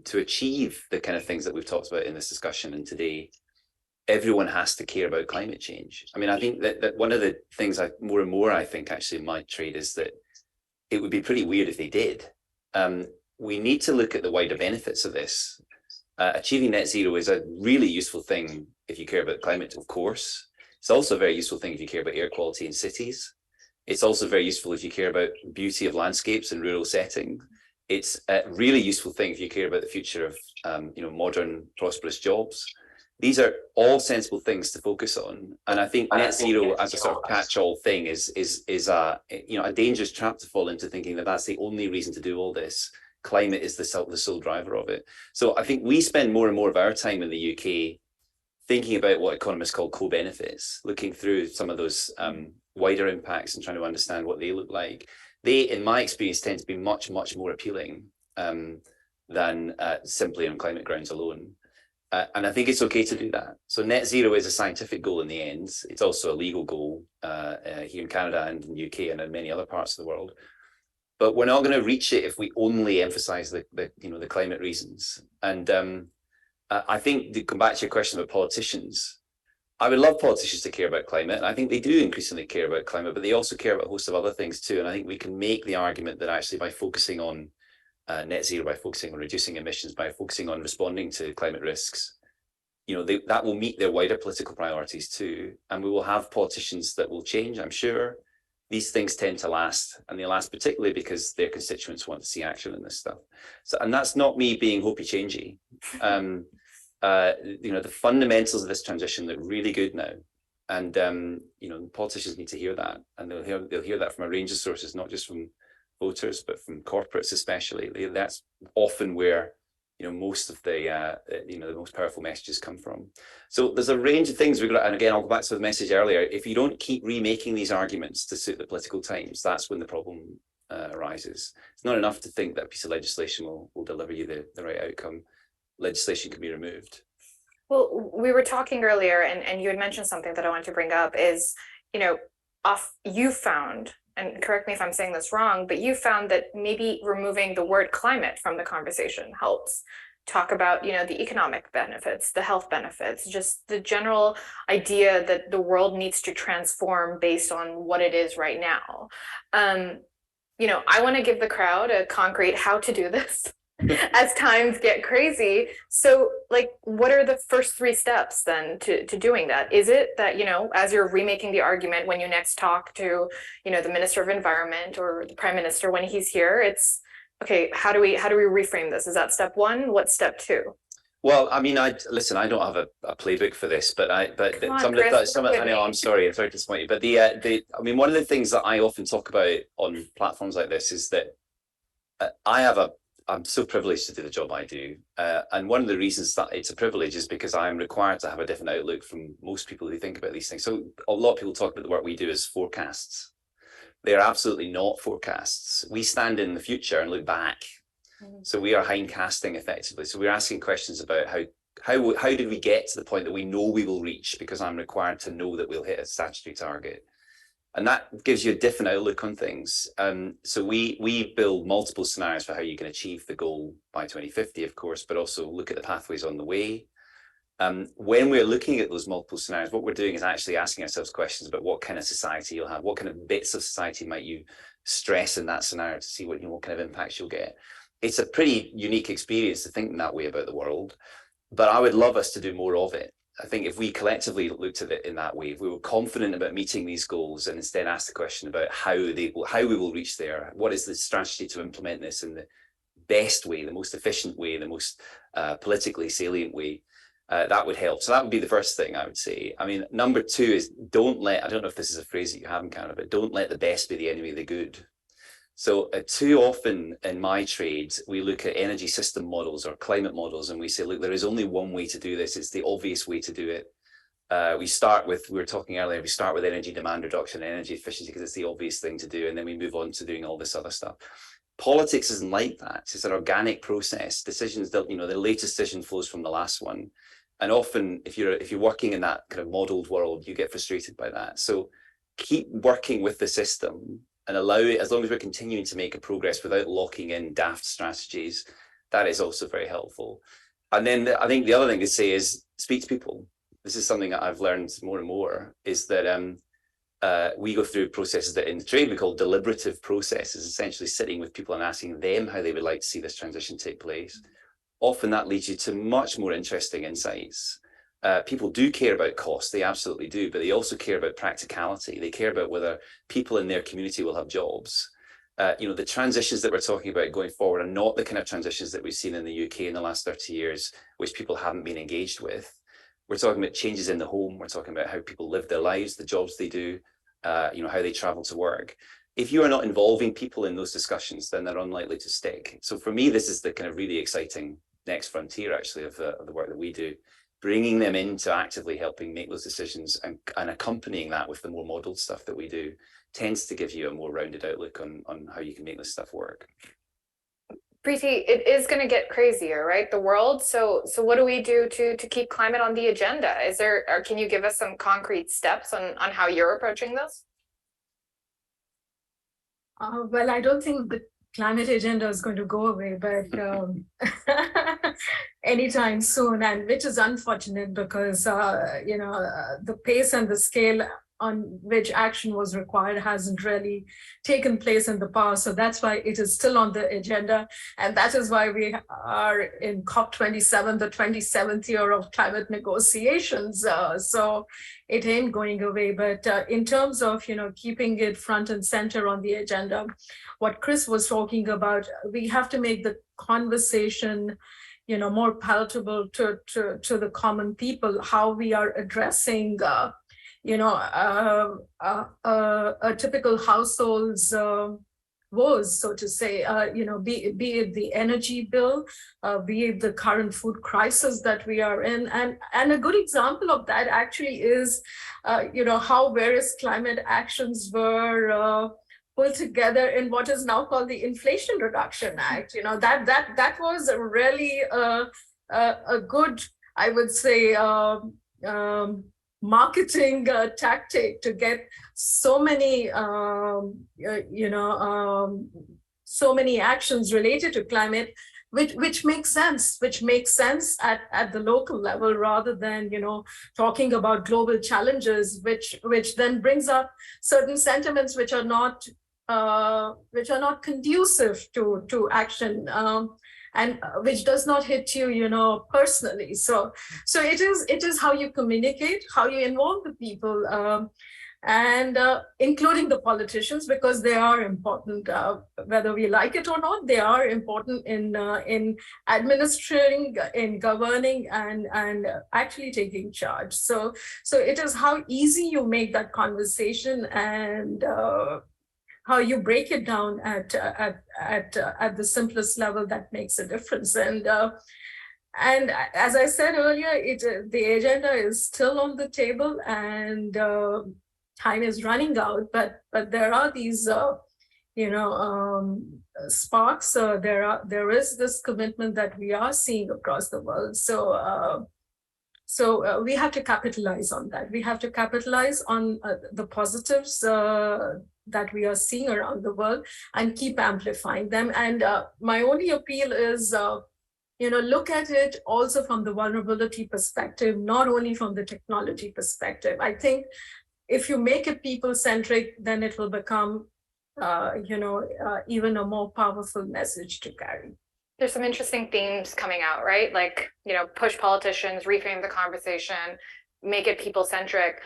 to achieve the kind of things that we've talked about in this discussion and today, everyone has to care about climate change. I mean, I think that one of the things more and more I think actually in my trade is that it would be pretty weird if they did. We need to look at the wider benefits of this. Achieving net zero is a really useful thing if you care about climate, of course. It's also a very useful thing if you care about air quality in cities. It's also very useful if you care about beauty of landscapes in rural settings. It's a really useful thing if you care about the future of modern, prosperous jobs. These are all sensible things to focus on, and I think net zero as a sort of catch-all thing is a a dangerous trap to fall into, thinking that that's the only reason to do all this. Climate is the sole driver of it. So I think we spend more and more of our time in the UK thinking about what economists call co-benefits, looking through some of those wider impacts and trying to understand what they look like. They, in my experience, tend to be much more appealing than simply on climate grounds alone. And I think it's okay to do that. So net zero is a scientific goal in the end. It's also a legal goal here in Canada and in the UK and in many other parts of the world. But we're not going to reach it if we only emphasize the climate reasons. And I think, to come back to your question about politicians, I would love politicians to care about climate. And I think they do increasingly care about climate, but they also care about a host of other things too. And I think we can make the argument that actually by focusing on net zero, by focusing on reducing emissions, by focusing on responding to climate risks, that will meet their wider political priorities too. And we will have politicians that will change, I'm sure. These things tend to last, and they last particularly because their constituents want to see action in this stuff. So, and that's not me being hopey-changey. The fundamentals of this transition look really good now. And, politicians need to hear that. And they'll hear that from a range of sources, not just from voters, but from corporates especially. That's often where most of the most powerful messages come from. So there's a range of things we've got, and again, I'll go back to the message earlier. If you don't keep remaking these arguments to suit the political times, that's when the problem arises. It's not enough to think that a piece of legislation will deliver you the right outcome. Legislation can be removed. Well, we were talking earlier, and you had mentioned something that I wanted to bring up is, you found, and correct me if I'm saying this wrong, but you found that maybe removing the word climate from the conversation helps. Talk about, the economic benefits, the health benefits, just the general idea that the world needs to transform based on what it is right now. I want to give the crowd a concrete how to do this as times get crazy. So what are the first 3 steps then to doing that? Is it that, as you're remaking the argument, when you next talk to, the Minister of Environment or the Prime Minister when he's here, it's, okay, how do we reframe this? Is that step 1? What's step 2? Well, I mean, I don't have a playbook for this, but I know, I'm sorry to disappoint you, but I mean, one of the things that I often talk about on platforms like this is that I'm so privileged to do the job I do. And one of the reasons that it's a privilege is because I'm required to have a different outlook from most people who think about these things. So a lot of people talk about the work we do as forecasts. They're absolutely not forecasts. We stand in the future and look back. So we are hindcasting effectively. So we're asking questions about how did we get to the point that we know we will reach, because I'm required to know that we'll hit a statutory target. And that gives you a different outlook on things. So we build multiple scenarios for how you can achieve the goal by 2050, of course, but also look at the pathways on the way. When we're looking at those multiple scenarios, what we're doing is actually asking ourselves questions about what kind of society you'll have, what kind of bits of society might you stress in that scenario to see what kind of impacts you'll get. It's a pretty unique experience to think in that way about the world, but I would love us to do more of it. I think if we collectively looked at it in that way, if we were confident about meeting these goals and instead asked the question about how we will reach there, what is the strategy to implement this in the best way, the most efficient way, the most politically salient way, that would help. So that would be the first thing I would say. I mean, number 2 is I don't know if this is a phrase that you have in Canada, but don't let the best be the enemy of the good. So too often in my trade, we look at energy system models or climate models and we say, look, there is only one way to do this. It's the obvious way to do it. We were talking earlier, we start with energy demand reduction and energy efficiency because it's the obvious thing to do. And then we move on to doing all this other stuff. Politics isn't like that. It's an organic process. Decisions that, the latest decision flows from the last one. And often if you're working in that kind of modeled world, you get frustrated by that. So keep working with the system and allow it, as long as we're continuing to make a progress without locking in daft strategies, that is also very helpful. And then I think the other thing to say is speak to people. This is something that I've learned more and more, is that we go through processes that in the trade we call deliberative processes, essentially sitting with people and asking them how they would like to see this transition take place. Often that leads you to much more interesting insights. People do care about cost, they absolutely do, but they also care about practicality. They care about whether people in their community will have jobs. The transitions that we're talking about going forward are not the kind of transitions that we've seen in the UK in the last 30 years, which people haven't been engaged with. We're talking about changes in the home. We're talking about how people live their lives, the jobs they do, you know, how they travel to work. If you are not involving people in those discussions, then they're unlikely to stick. So for me, this is the kind of really exciting next frontier, actually, of the work that we do, bringing them into actively helping make those decisions and accompanying that with the more modeled stuff that we do tends to give you a more rounded outlook on how you can make this stuff work. Preeti, it is going to get crazier, right? The world. So what do we do to keep climate on the agenda? Is there, or can you give us some concrete steps on how you're approaching this? Well, I don't think the climate agenda is going to go away, but anytime soon, and which is unfortunate because you know, the pace and the scale on which action was required hasn't really taken place in the past. So that's why it is still on the agenda. And that is why we are in COP27, the 27th year of climate negotiations. So it ain't going away. But in terms of, you know, keeping it front and center on the agenda, what Chris was talking about, we have to make the conversation, you know, more palatable to the common people, how we are addressing you know, a typical household's woes, so to say, you know, be it the energy bill, be it the current food crisis that we are in. And a good example of that actually is, you know, how various climate actions were pulled together in what is now called the Inflation Reduction Act. You know, that was really a good, I would say, marketing tactic to get so many, you know, so many actions related to climate, which makes sense, at the local level rather than, you know, talking about global challenges, which then brings up certain sentiments which are not conducive to action. And which does not hit you, you know, personally. So it is how you communicate, how you involve the people, and including the politicians, because they are important, whether we like it or not. They are important in administering, in governing, and actually taking charge. So it is how easy you make that conversation and how you break it down at the simplest level that makes a difference. And as I said earlier, the agenda is still on the table, and time is running out. But there are these, you know, sparks. There is this commitment that we are seeing across the world. So we have to capitalize on that. We have to capitalize on the positives that we are seeing around the world and keep amplifying them. And my only appeal is, you know, look at it also from the vulnerability perspective, not only from the technology perspective. I think if you make it people-centric, then it will become, you know, even a more powerful message to carry. There's some interesting themes coming out, right? Like, you know, push politicians, reframe the conversation, make it people-centric.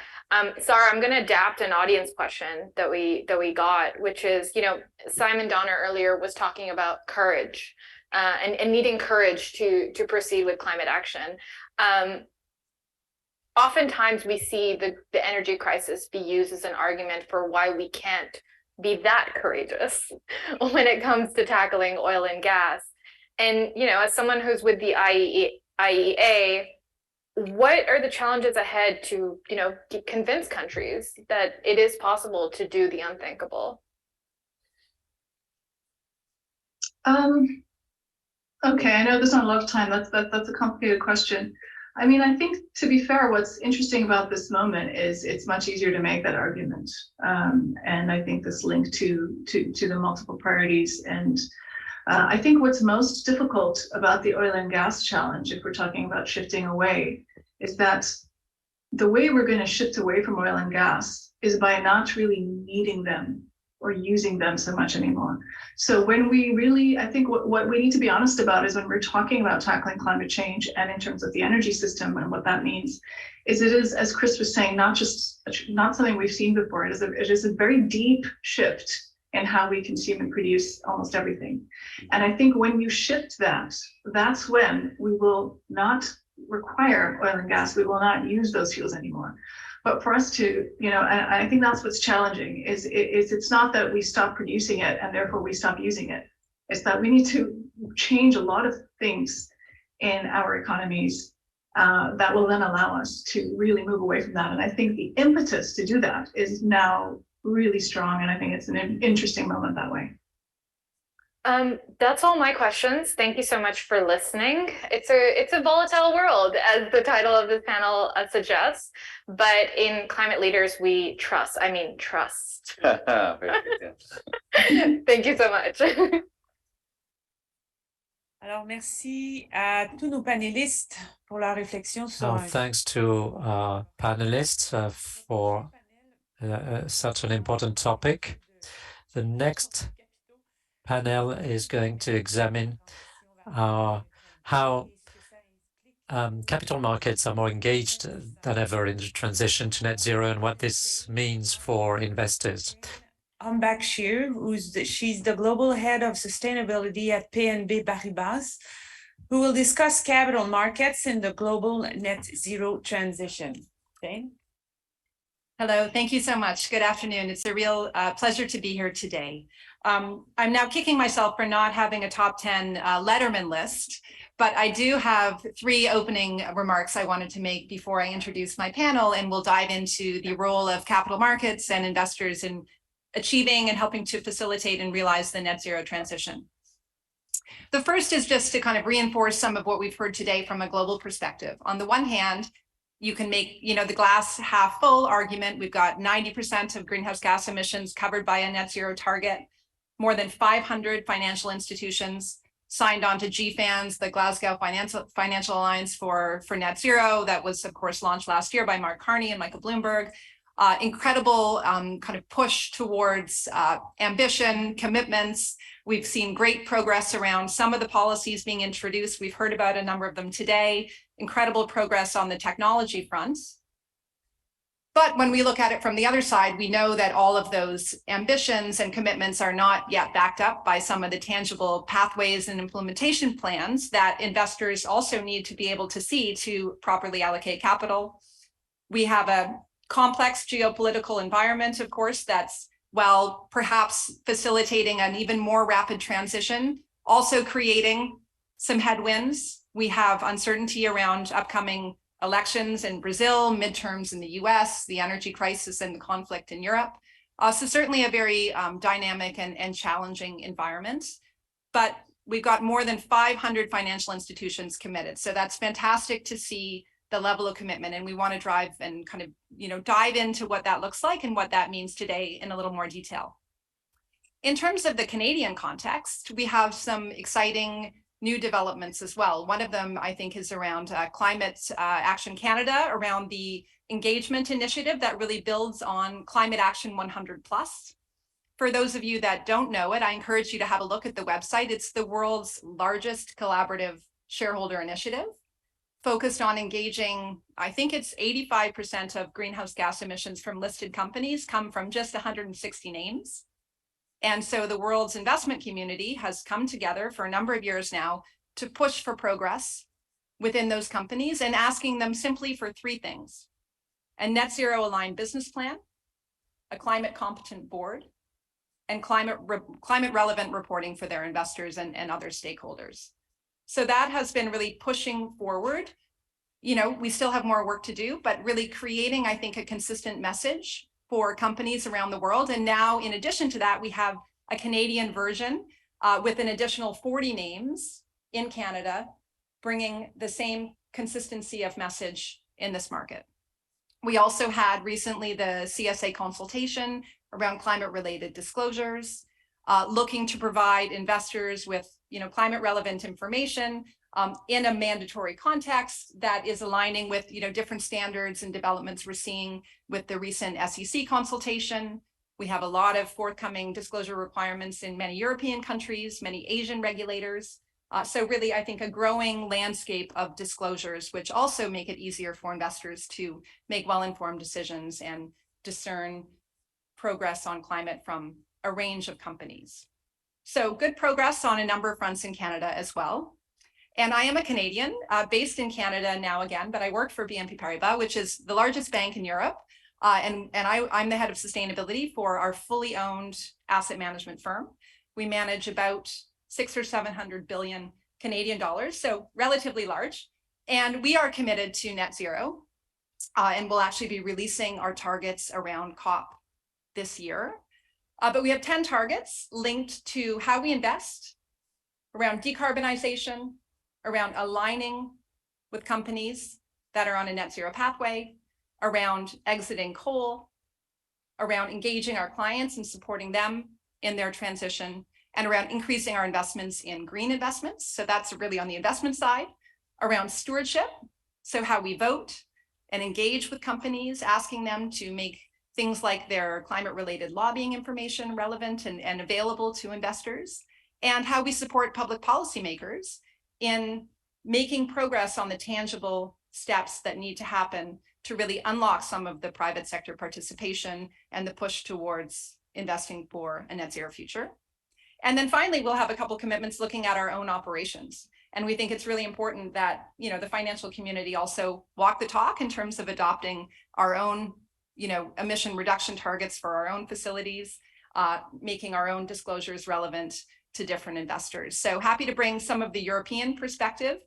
Sarah, I'm going to adapt an audience question that we got, which is, you know, Simon Donner earlier was talking about courage and needing courage to proceed with climate action. Oftentimes we see the energy crisis be used as an argument for why we can't be that courageous when it comes to tackling oil and gas. And, you know, as someone who's with the IEA, what are the challenges ahead to, you know, convince countries that it is possible to do the unthinkable? Okay, I know there's not a lot of time. That's a complicated question. I mean, I think, to be fair, what's interesting about this moment is it's much easier to make that argument. And I think this link to the multiple priorities. And I think what's most difficult about the oil and gas challenge, if we're talking about shifting away, is that the way we're going to shift away from oil and gas is by not really needing them or using them so much anymore. So when we really, I think what we need to be honest about is when we're talking about tackling climate change and in terms of the energy system and what that means, is it is, as Chris was saying, not something we've seen before. It is a very deep shift in how we consume and produce almost everything. And I think when you shift that, that's when we will not require oil and gas. We will not use those fuels anymore. But for us to, and I think that's what's challenging is it's not that we stop producing it and therefore we stop using it. It's that we need to change a lot of things in our economies that will then allow us to really move away from that. And I think the impetus to do that is now really strong. And I think it's an interesting moment that way. That's all my questions. Thank you so much for listening. It's a volatile world, as the title of this panel suggests, but in Climate Leaders, we trust. Trust. Thank you so much. Alors, merci à tous nos panélistes pour la réflexion sur thanks to our panelists for such an important topic. The next panel is going to examine how capital markets are more engaged than ever in the transition to net zero and what this means for investors. Bakshir, she's the global head of sustainability at BNP Paribas, who will discuss capital markets in the global net zero transition. Jane? Hello, thank you so much. Good afternoon. It's a real pleasure to be here today. I'm now kicking myself for not having a top 10 Letterman list, but I do have 3 opening remarks I wanted to make before I introduce my panel, and we'll dive into the role of capital markets and investors in achieving and helping to facilitate and realize the net zero transition. The first is just to kind of reinforce some of what we've heard today from a global perspective. On the one hand, you can make, the glass half full argument. We've got 90% of greenhouse gas emissions covered by a net zero target. More than 500 financial institutions signed on to GFANZ, the Glasgow Financial Alliance for Net Zero. That was, of course, launched last year by Mark Carney and Michael Bloomberg. Incredible kind of push towards ambition, commitments. We've seen great progress around some of the policies being introduced. We've heard about a number of them today. Incredible progress on the technology front. But when we look at it from the other side, we know that all of those ambitions and commitments are not yet backed up by some of the tangible pathways and implementation plans that investors also need to be able to see to properly allocate capital. We have a complex geopolitical environment, of course, that's, while perhaps facilitating an even more rapid transition, also creating some headwinds. We have uncertainty around upcoming elections in Brazil, midterms in the US, the energy crisis and the conflict in Europe. So certainly a very dynamic and challenging environment. But we've got more than 500 financial institutions committed. So that's fantastic to see the level of commitment, and we want to drive and kind of, dive into what that looks like and what that means today in a little more detail. In terms of the Canadian context, we have some exciting new developments as well. One of them, I think, is around Climate Action Canada, around the engagement initiative that really builds on Climate Action 100+. For those of you that don't know it, I encourage you to have a look at the website. It's the world's largest collaborative shareholder initiative, focused on engaging, I think it's 85% of greenhouse gas emissions from listed companies come from just 160 names. And so the world's investment community has come together for a number of years now to push for progress within those companies and asking them simply for 3 things: a net zero aligned business plan, a climate competent board, and climate relevant reporting for their investors and other stakeholders. So that has been really pushing forward. We still have more work to do, but really creating, I think, a consistent message for companies around the world. And now, in addition to that, we have a Canadian version with an additional 40 names in Canada, bringing the same consistency of message in this market. We also had recently the CSA consultation around climate-related disclosures, looking to provide investors with climate relevant information in a mandatory context that is aligning with different standards and developments we're seeing with the recent SEC consultation. We have a lot of forthcoming disclosure requirements in many European countries, many Asian regulators. So really, I think a growing landscape of disclosures, which also make it easier for investors to make well-informed decisions and discern progress on climate from a range of companies. So good progress on a number of fronts in Canada as well. And I am a Canadian based in Canada now again, but I work for BNP Paribas, which is the largest bank in Europe. And I'm the head of sustainability for our fully owned asset management firm. We manage about 600 or 700 billion Canadian dollars, so relatively large. And we are committed to net zero. And we'll actually be releasing our targets around COP this year. But we have 10 targets linked to how we invest, around decarbonization, around aligning with companies that are on a net zero pathway, around exiting coal, around engaging our clients and supporting them in their transition, and around increasing our investments in green investments. So that's really on the investment side, around stewardship. So how we vote and engage with companies, asking them to make things like their climate-related lobbying information relevant and available to investors, and how we support public policymakers in making progress on the tangible steps that need to happen to really unlock some of the private sector participation and the push towards investing for a net zero future. And then finally, we'll have a couple commitments looking at our own operations. And we think it's really important that, you know, the financial community also walk the talk in terms of adopting our own, you know, emission reduction targets for our own facilities, making our own disclosures relevant to different investors. So happy to bring some of the European perspective.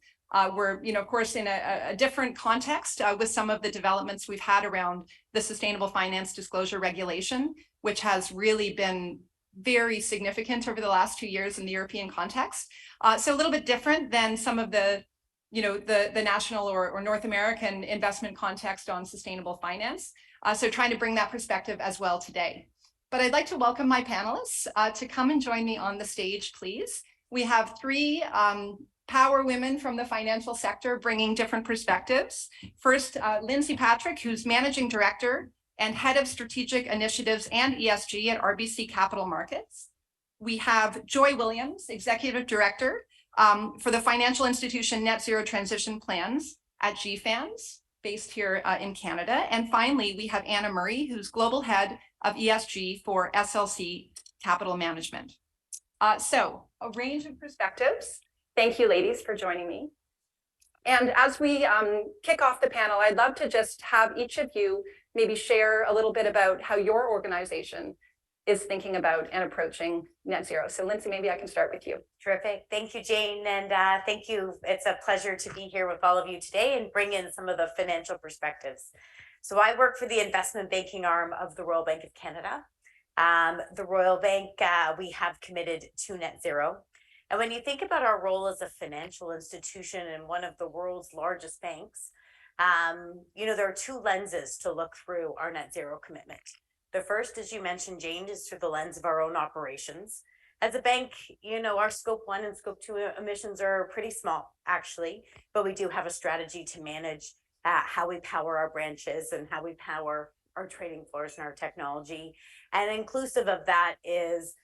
We're, you know, of course, in a different context with some of the developments we've had around the Sustainable Finance Disclosure Regulation, which has really been very significant over the last 2 years in the European context. So a little bit different than some of the, you know, the national or North American investment context on sustainable finance. So trying to bring that perspective as well today. But I'd like to welcome my panelists to come and join me on the stage, please. We have three power women from the financial sector bringing different perspectives. First, Lindsay Patrick, who's Managing Director and Head of Strategic Initiatives and ESG at RBC Capital Markets. We have Joy Williams, Executive Director for the financial institution Net Zero Transition Plans at GFANZ, based here in Canada. And finally, we have Anna Murray, who's Global Head of ESG for SLC Capital Management. So a range of perspectives. Thank you, ladies, for joining me. And as we kick off the panel, I'd love to just have each of you maybe share a little bit about how your organization is thinking about and approaching net zero. So Lindsay, maybe I can start with you. Terrific. Thank you, Jane. And thank you. It's a pleasure to be here with all of you today and bring in some of the financial perspectives. So I work for the investment banking arm of the Royal Bank of Canada. The Royal Bank, we have committed to net zero. And when you think about our role as a financial institution and one of the world's largest banks, you know, there are two lenses to look through our net zero commitment. The first, as you mentioned, Jane, is through the lens of our own operations. As a bank, you know, our scope 1 and scope 2 emissions are pretty small, actually, but we do have a strategy to manage how we power our branches and how we power our trading floors and our technology. And inclusive of that is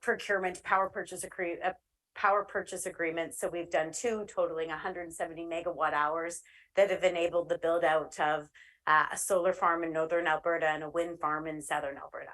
procurement, power purchase agreements. So we've done 2 totaling 170 megawatt hours that have enabled the build out of a solar farm in northern Alberta and a wind farm in southern Alberta.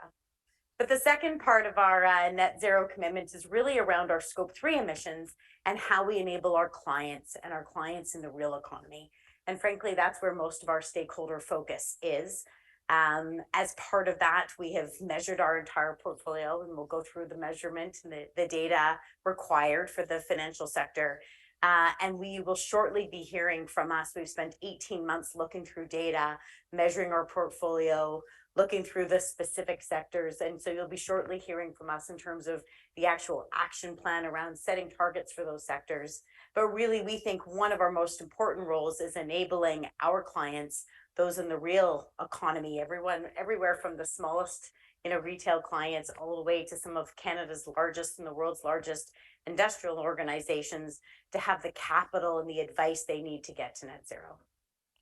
But the second part of our net zero commitment is really around our scope 3 emissions and how we enable our clients and our clients in the real economy. And frankly, that's where most of our stakeholder focus is. As part of that, we have measured our entire portfolio, and we'll go through the measurement and the data required for the financial sector. And we will shortly be hearing from us. We've spent 18 months looking through data, measuring our portfolio, looking through the specific sectors. And so you'll be shortly hearing from us in terms of the actual action plan around setting targets for those sectors. But really, we think one of our most important roles is enabling our clients, those in the real economy, everywhere from the smallest, you know, retail clients all the way to some of Canada's largest and the world's largest industrial organizations, to have the capital and the advice they need to get to net zero.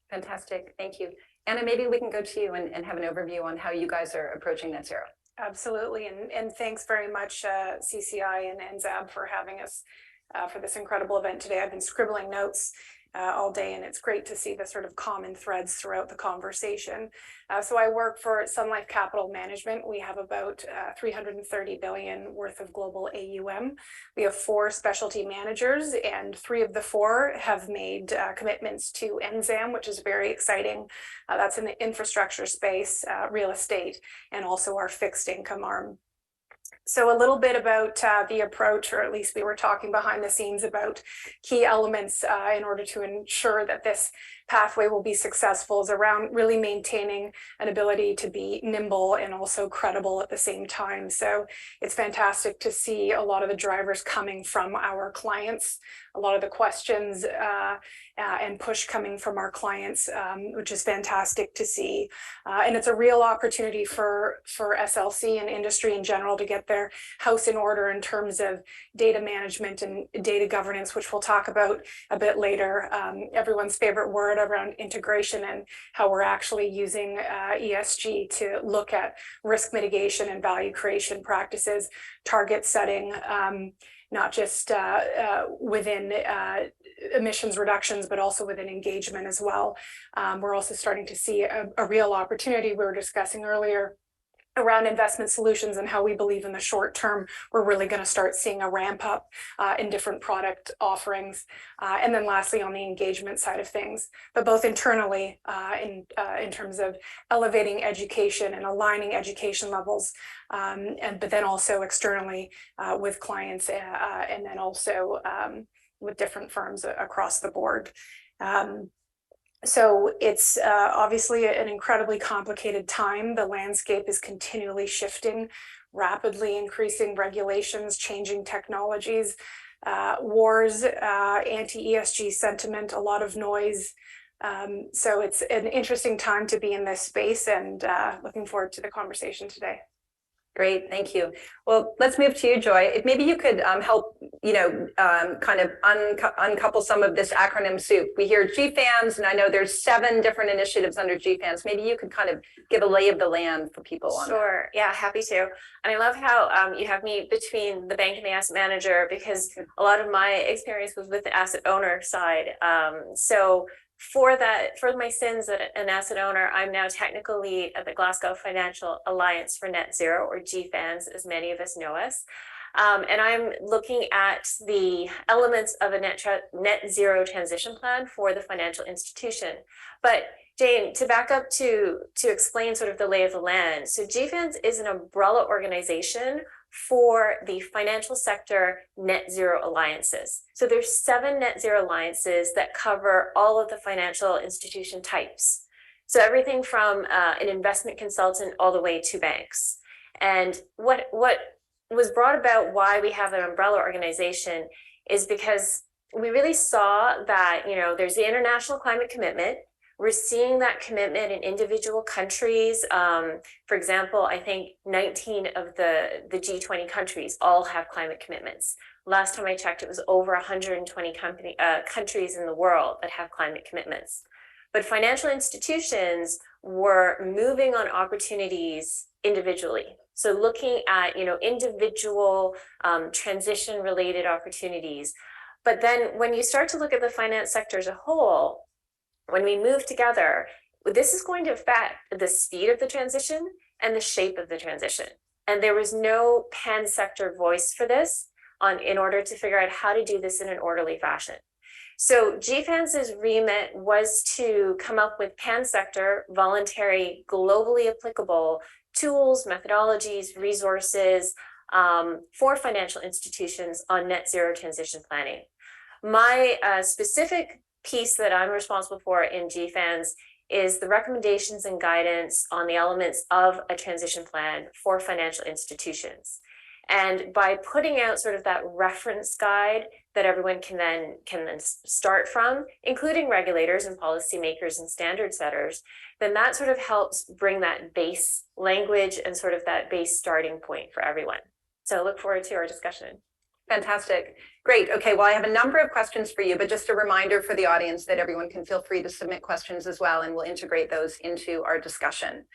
Fantastic. Thank you. Anna, maybe we can go to you and have an overview on how you guys are approaching net zero. Absolutely. And thanks very much, CCI and ZAB for having us for this incredible event today. I've been scribbling notes all day, and it's great to see the sort of common threads throughout the conversation. So I work for Sun Life Capital Management. We have about 330 billion worth of global AUM. We have 4 specialty managers, and 3 of the 4 have made commitments to NZAM, which is very exciting. That's in the infrastructure space, real estate, and also our fixed income arm. So a little bit about the approach, or at least we were talking behind the scenes about key elements in order to ensure that this pathway will be successful, is around really maintaining an ability to be nimble and also credible at the same time. So it's fantastic to see a lot of the drivers coming from our clients, a lot of the questions and push coming from our clients, which is fantastic to see. And it's a real opportunity for SLC and industry in general to get their house in order in terms of data management and data governance, which we'll talk about a bit later. Everyone's favorite word around integration and how we're actually using ESG to look at risk mitigation and value creation practices, target setting, not just within emissions reductions, but also within engagement as well. We're also starting to see a real opportunity we were discussing earlier around investment solutions and how we believe in the short term, we're really going to start seeing a ramp up in different product offerings. And then lastly, on the engagement side of things, but both internally in terms of elevating education and aligning education levels, but then also externally with clients and then also with different firms across the board. So it's obviously an incredibly complicated time. The landscape is continually shifting, rapidly increasing regulations, changing technologies, wars, anti-ESG sentiment, a lot of noise. So it's an interesting time to be in this space, and looking forward to the conversation today. Great, thank you. Well, let's move to you, Joy. If maybe you could help, kind of uncouple some of this acronym soup. We hear GFANZ, and I know there's 7 different initiatives under GFANZ. Maybe you could kind of give a lay of the land for people on that. Sure, yeah, happy to. And I love how you have me between the bank and the asset manager, because a lot of my experience was with the asset owner side. So for my sins as an asset owner, I'm now technical lead at the Glasgow Financial Alliance for Net Zero, or GFANZ, as many of us know us. And I'm looking at the elements of a net zero transition plan for the financial institution. But Jane, to back up to explain sort of the lay of the land. So GFANZ is an umbrella organization for the financial sector net zero alliances. So there's 7 net zero alliances that cover all of the financial institution types. So everything from an investment consultant all the way to banks. And what was brought about why we have an umbrella organization is because we really saw that, there's the international climate commitment. We're seeing that commitment in individual countries. For example, I think 19 of the G20 countries all have climate commitments. Last time I checked, it was over 120 countries in the world that have climate commitments. But financial institutions were moving on opportunities individually. So looking at, individual transition-related opportunities. But then when you start to look at the finance sector as a whole, when we move together, this is going to affect the speed of the transition and the shape of the transition. And there was no pan-sector voice for this in order to figure out how to do this in an orderly fashion. So GFANZ's remit was to come up with pan-sector, voluntary, globally applicable tools, methodologies, resources for financial institutions on net zero transition planning. My specific piece that I'm responsible for in GFANZ is the recommendations and guidance on the elements of a transition plan for financial institutions. And by putting out sort of that reference guide that everyone can then start from, including regulators and policymakers and standard setters, then that sort of helps bring that base language and sort of that base starting point for everyone. So I look forward to our discussion. Fantastic. Great. Okay, well, I have a number of questions for you, but just a reminder for the audience that everyone can feel free to submit questions as well, and we'll integrate those into our discussion.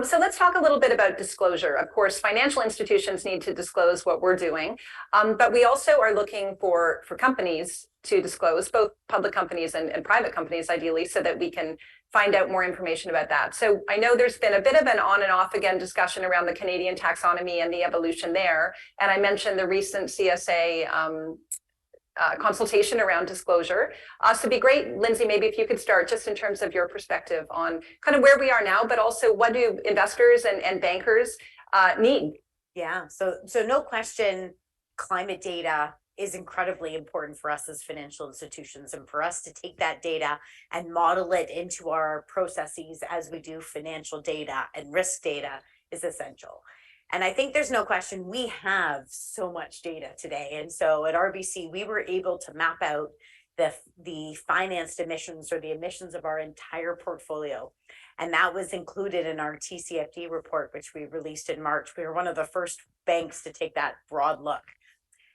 So let's talk a little bit about disclosure. Of course, financial institutions need to disclose what we're doing, but we also are looking for companies to disclose, both public companies and private companies ideally, so that we can find out more information about that. So I know there's been a bit of an on and off again discussion around the Canadian taxonomy and the evolution there. And I mentioned the recent CSA consultation around disclosure. So it'd be great, Lindsay, maybe if you could start just in terms of your perspective on kind of where we are now, but also what do investors and bankers need? Yeah, so no question, climate data is incredibly important for us as financial institutions, and for us to take that data and model it into our processes as we do financial data and risk data is essential. And I think there's no question we have so much data today. And so at RBC, we were able to map out the financed emissions, or the emissions of our entire portfolio. And that was included in our TCFD report, which we released in March. We were one of the first banks to take that broad look.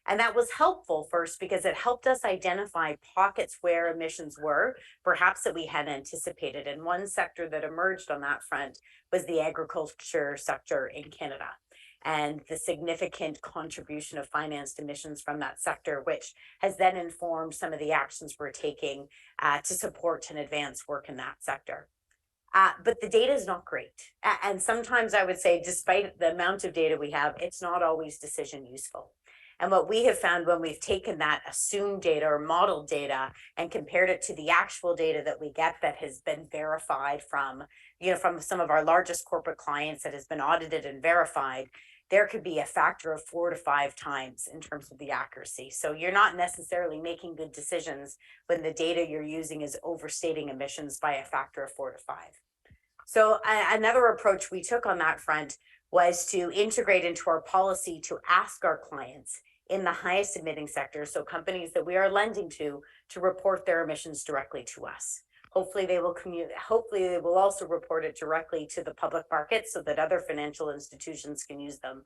And that was helpful first because it helped us identify pockets where emissions were, perhaps that we hadn't anticipated. And one sector that emerged on that front was the agriculture sector in Canada, and the significant contribution of financed emissions from that sector, which has then informed some of the actions we're taking to support and advance work in that sector. But the data is not great. And sometimes I would say, despite the amount of data we have, it's not always decision useful. And what we have found when we've taken that assumed data or modeled data and compared it to the actual data that we get that has been verified from, from some of our largest corporate clients that has been audited and verified, there could be a factor of 4 to 5 times in terms of the accuracy. So you're not necessarily making good decisions when the data you're using is overstating emissions by a factor of 4 to 5. So another approach we took on that front was to integrate into our policy to ask our clients in the highest emitting sectors, so companies that we are lending to report their emissions directly to us. Hopefully they will also report it directly to the public market so that other financial institutions can use them.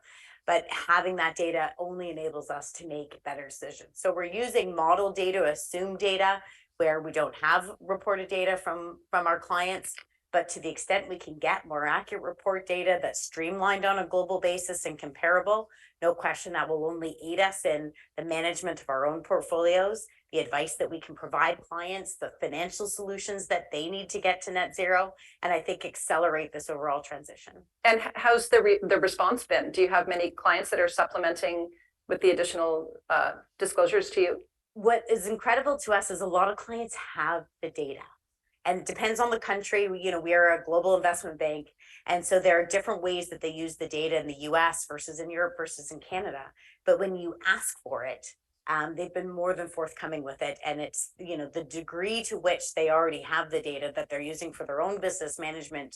But having that data only enables us to make better decisions. So we're using model data, assumed data, where we don't have reported data from our clients. But to the extent we can get more accurate report data that's streamlined on a global basis and comparable, no question that will only aid us in the management of our own portfolios, the advice that we can provide clients, the financial solutions that they need to get to net zero, and I think accelerate this overall transition. And how's the response been? Do you have many clients that are supplementing with the additional disclosures to you? What is incredible to us is a lot of clients have the data. And it depends on the country. We are a global investment bank. And so there are different ways that they use the data in the US versus in Europe versus in Canada. But when you ask for it, they've been more than forthcoming with it. And it's, the degree to which they already have the data that they're using for their own business management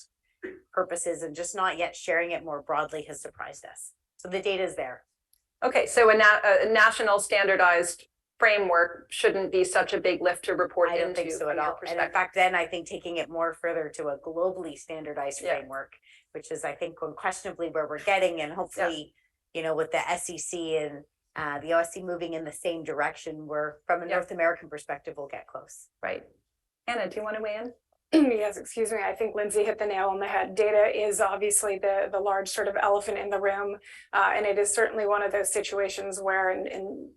purposes and just not yet sharing it more broadly has surprised us. So the data is there. Okay, so a national standardized framework shouldn't be such a big lift to report into. I don't think so at all. And in fact, then I think taking it more further to a globally standardized framework, which is, I think, unquestionably where we're getting, and hopefully, with the SEC and the OSC moving in the same direction, where from a North American perspective, we'll get close. Right. Anna, do you want to weigh in? Yes, excuse me. I think Lindsay hit the nail on the head. Data is obviously the large sort of elephant in the room. And it is certainly one of those situations where, and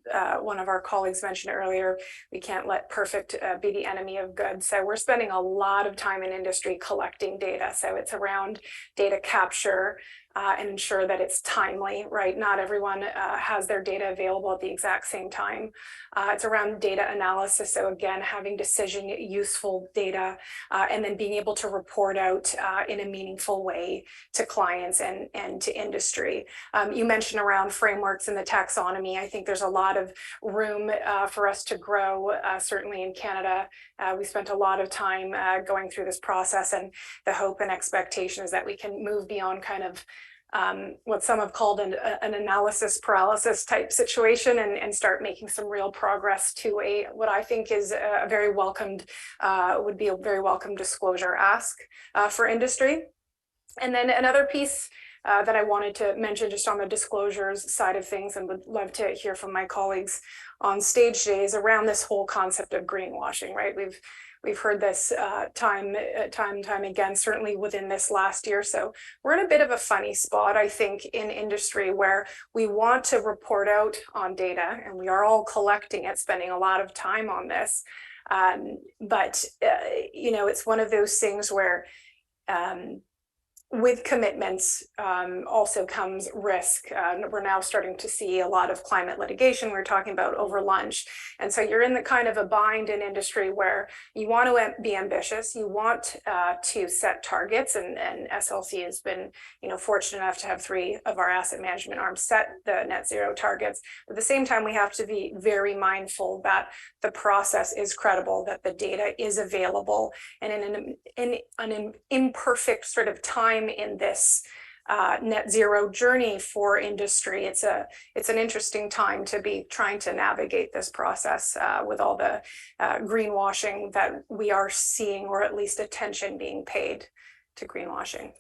one of our colleagues mentioned earlier, we can't let perfect be the enemy of good. So we're spending a lot of time in industry collecting data. So it's around data capture, and ensure that it's timely, right? Not everyone has their data available at the exact same time. It's around data analysis. So again, having decision useful data, and then being able to report out in a meaningful way to clients and to industry. You mentioned around frameworks and the taxonomy. I think there's a lot of room for us to grow, certainly in Canada. We spent a lot of time going through this process, and the hope and expectation is that we can move beyond kind of what some have called an analysis paralysis type situation and start making some real progress to what I think is a very welcomed, would be a very welcome disclosure ask for industry. And then another piece that I wanted to mention just on the disclosures side of things, and would love to hear from my colleagues on stage today, is around this whole concept of greenwashing, right? We've heard this time again, certainly within this last year. So we're in a bit of a funny spot, I think, in industry where we want to report out on data, and we are all collecting it, spending a lot of time on this. But it's one of those things where with commitments also comes risk. We're now starting to see a lot of climate litigation we were talking about over lunch. And so you're in the kind of a bind in industry where you want to be ambitious, you want to set targets, and SLC has been fortunate enough to have 3 of our asset management arms set the net zero targets. At the same time, we have to be very mindful that the process is credible, that the data is available, and in an imperfect sort of time in this net zero journey for industry, it's an interesting time to be trying to navigate this process with all the greenwashing that we are seeing, or at least attention being paid to greenwashing.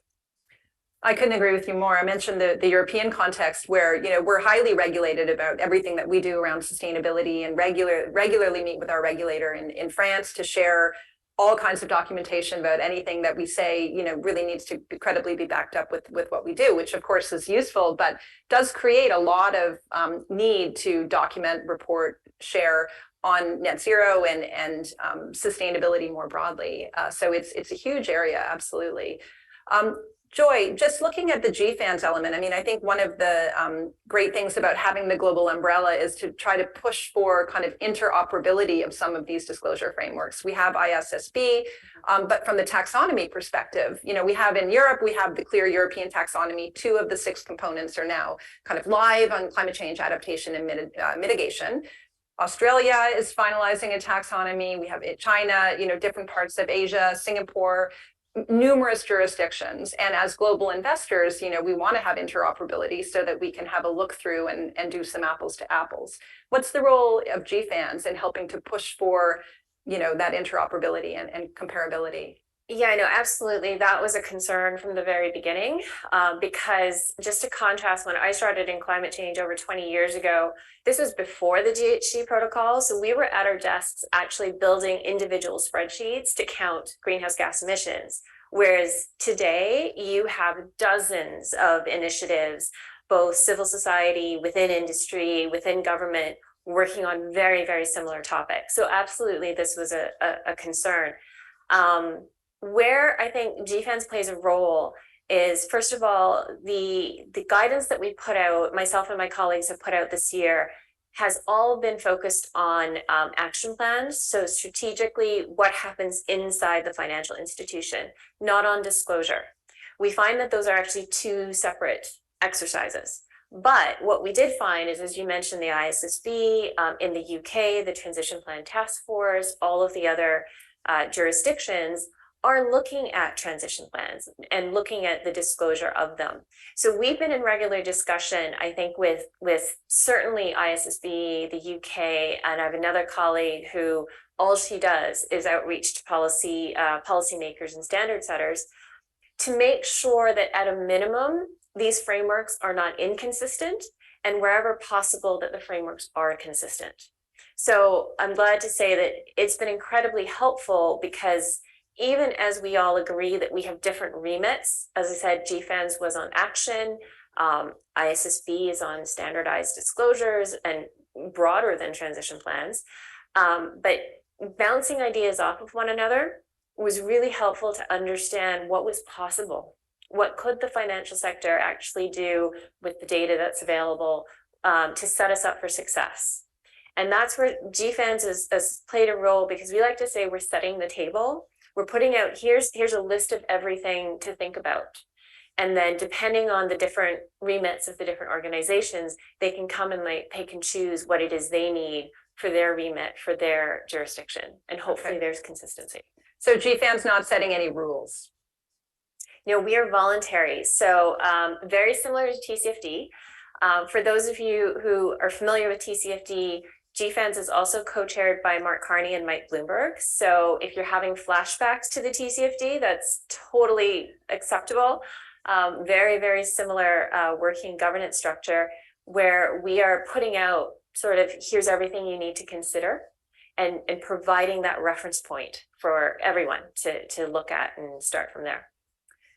I couldn't agree with you more. I mentioned the European context where, we're highly regulated about everything that we do around sustainability, and regularly meet with our regulator in France to share all kinds of documentation about anything that we say, really needs to credibly be backed up with what we do, which of course is useful, but does create a lot of need to document, report, share on net zero and sustainability more broadly. So it's a huge area, absolutely. Joy, just looking at the GFANZ element, I think one of the great things about having the global umbrella is to try to push for kind of interoperability of some of these disclosure frameworks. We have ISSB, but from the taxonomy perspective, we have in Europe, we have the clear European taxonomy. 2 of the 6 components are now kind of live on climate change adaptation and mitigation. Australia is finalizing a taxonomy. We have China, different parts of Asia, Singapore, numerous jurisdictions. And as global investors, we want to have interoperability so that we can have a look through and do some apples to apples. What's the role of GFANZ in helping to push for, that interoperability and comparability? Yeah, I know, absolutely. That was a concern from the very beginning, because just to contrast, when I started in climate change over 20 years ago, this was before the GHG protocol. So we were at our desks actually building individual spreadsheets to count greenhouse gas emissions. Whereas today you have dozens of initiatives, both civil society, within industry, within government, working on very, very similar topics. So absolutely, this was a concern. Where I think GFANZ plays a role is, first of all, the guidance that we put out, myself and my colleagues have put out this year, has all been focused on action plans. So strategically, what happens inside the financial institution, not on disclosure. We find that those are actually 2 separate exercises. But what we did find is, as you mentioned, the ISSB, in the UK, the Transition Plan Task Force, all of the other jurisdictions are looking at transition plans and looking at the disclosure of them. So we've been in regular discussion, I think, with certainly ISSB, the UK, and I have another colleague who all she does is outreach to policymakers and standard setters to make sure that at a minimum, these frameworks are not inconsistent, and wherever possible that the frameworks are consistent. So I'm glad to say that it's been incredibly helpful, because even as we all agree that we have different remits, as I said, GFANZ was on action, ISSB is on standardized disclosures and broader than transition plans, but bouncing ideas off of one another was really helpful to understand what was possible. What could the financial sector actually do with the data that's available to set us up for success? And that's where GFANZ has played a role, because we like to say we're setting the table. We're putting out, here's a list of everything to think about. And then depending on the different remits of the different organizations, they can come and pick and choose what it is they need for their remit, for their jurisdiction. And hopefully there's consistency. So GFANZ not setting any rules? We are voluntary. So very similar to TCFD. For those of you who are familiar with TCFD, GFANZ is also co-chaired by Mark Carney and Mike Bloomberg. So if you're having flashbacks to the TCFD, that's totally acceptable. Very, very similar working governance structure, where we are putting out sort of, here's everything you need to consider. and providing that reference point for everyone to look at and start from there.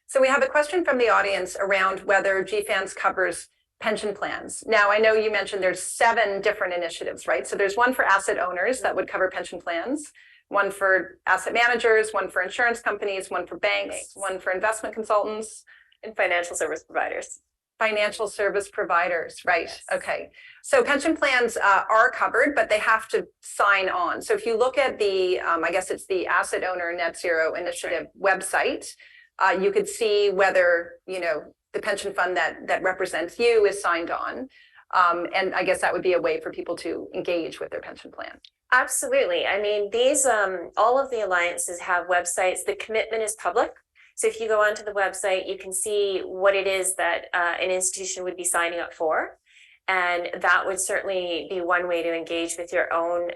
So we have a question from the audience around whether GFANZ covers pension plans. Now, I know you mentioned there's 7 different initiatives, right? So there's one for asset owners that would cover pension plans, one for asset managers, one for insurance companies, one for banks, one for investment consultants. And financial service providers. Financial service providers, right? Yes. Okay. So pension plans are covered, but they have to sign on. So if you look at the, I guess it's the Asset Owner Net Zero Initiative website, you could see whether, you know, the pension fund that represents you is signed on. And I guess that would be a way for people to engage with their pension plan. Absolutely. I mean, these, all of the alliances have websites. The commitment is public. So if you go onto the website, you can see what it is that an institution would be signing up for. And that would certainly be one way to engage with your own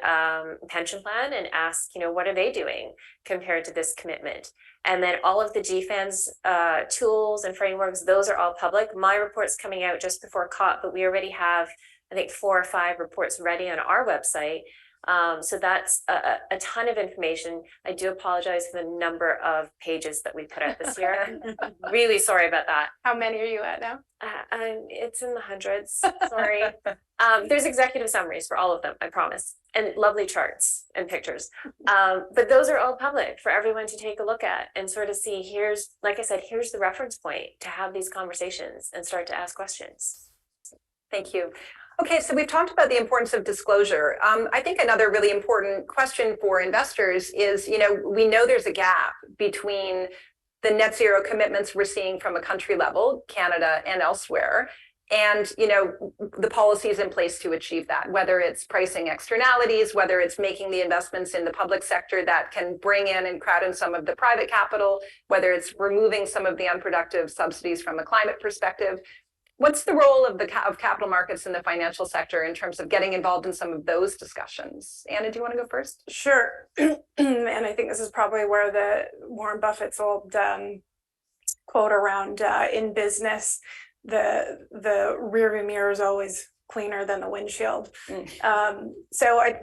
pension plan and ask, you know, what are they doing compared to this commitment? And then all of the GFANZ tools and frameworks, those are all public. My report's coming out just before COP, but we already have, I think, 4 or 5 reports ready on our website. So that's a ton of information. I do apologize for the number of pages that we put out this year. Really sorry about that. How many are you at now? It's in the hundreds. Sorry. There's executive summaries for all of them, I promise, and lovely charts and pictures. But those are all public for everyone to take a look at and sort of see. Here's, like I said, here's the reference point to have these conversations and start to ask questions. Thank you. Okay, so we've talked about the importance of disclosure. I think another really important question for investors is, you know, we know there's a gap between the net zero commitments we're seeing from a country level, Canada and elsewhere, and, you know, the policies in place to achieve that, whether it's pricing externalities, whether it's making the investments in the public sector that can bring in and crowd in some of the private capital, whether it's removing some of the unproductive subsidies from a climate perspective. What's the role of capital markets in the financial sector in terms of getting involved in some of those discussions? Anna, do you want to go first? Sure. And I think this is probably where the Warren Buffett's old quote around in business, the rearview mirror is always cleaner than the windshield. So I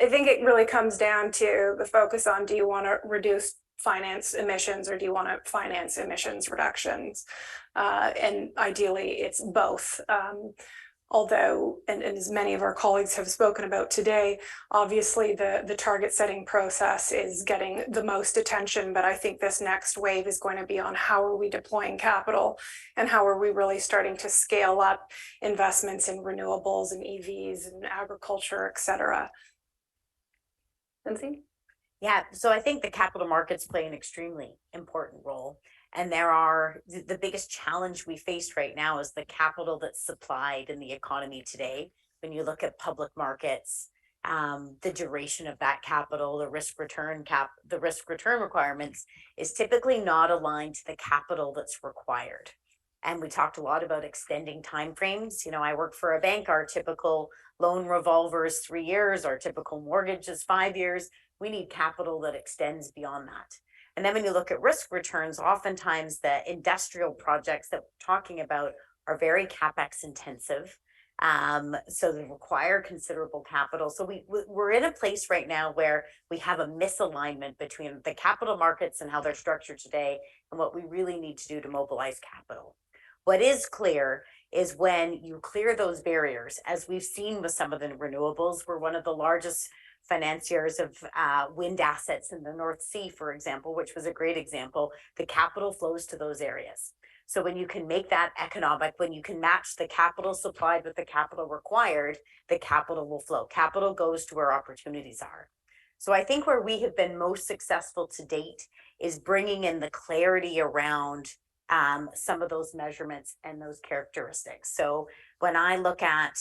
think it really comes down to the focus on, do you want to reduce finance emissions or do you want to finance emissions reductions? And ideally it's both. Although, and as many of our colleagues have spoken about today, obviously the target setting process is getting the most attention, but I think this next wave is going to be on how are we deploying capital and how are we really starting to scale up investments in renewables and EVs and agriculture, et cetera. Lindsay? Yeah, so I think the capital markets play an extremely important role. And there are, the biggest challenge we face right now is the capital that's supplied in the economy today. When you look at public markets, the duration of that capital, the risk return requirements is typically not aligned to the capital that's required. And we talked a lot about extending timeframes. You know, I work for a bank. Our typical loan revolver is 3 years. Our typical mortgage is 5 years. We need capital that extends beyond that. And then when you look at risk returns, oftentimes the industrial projects that we're talking about are very CapEx intensive. So they require considerable capital. So we're in a place right now where we have a misalignment between the capital markets and how they're structured today and what we really need to do to mobilize capital. What is clear is when you clear those barriers, as we've seen with some of the renewables, we're one of the largest financiers of wind assets in the North Sea, for example, which was a great example. The capital flows to those areas. So when you can make that economic, when you can match the capital supplied with the capital required, the capital will flow. Capital goes to where opportunities are. So I think where we have been most successful to date is bringing in the clarity around some of those measurements and those characteristics. So when I look at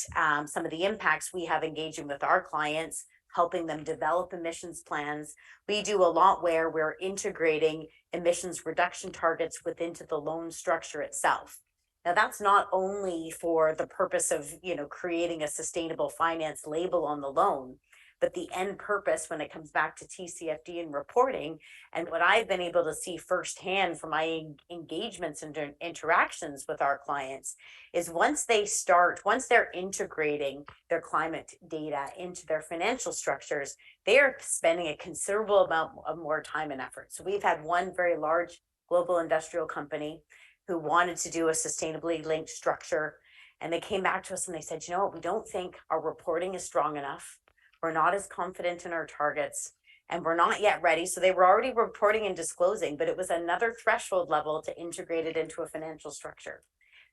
some of the impacts we have engaging with our clients, helping them develop emissions plans, we do a lot where we're integrating emissions reduction targets within the loan structure itself. Now that's not only for the purpose of, you know, creating a sustainable finance label on the loan, but the end purpose when it comes back to TCFD and reporting, and what I've been able to see firsthand from my engagements and interactions with our clients, is once they're integrating their climate data into their financial structures, they are spending a considerable amount of more time and effort. So we've had one very large global industrial company who wanted to do a sustainably linked structure. And they came back to us and they said, you know what, we don't think our reporting is strong enough. We're not as confident in our targets and we're not yet ready. So they were already reporting and disclosing, but it was another threshold level to integrate it into a financial structure.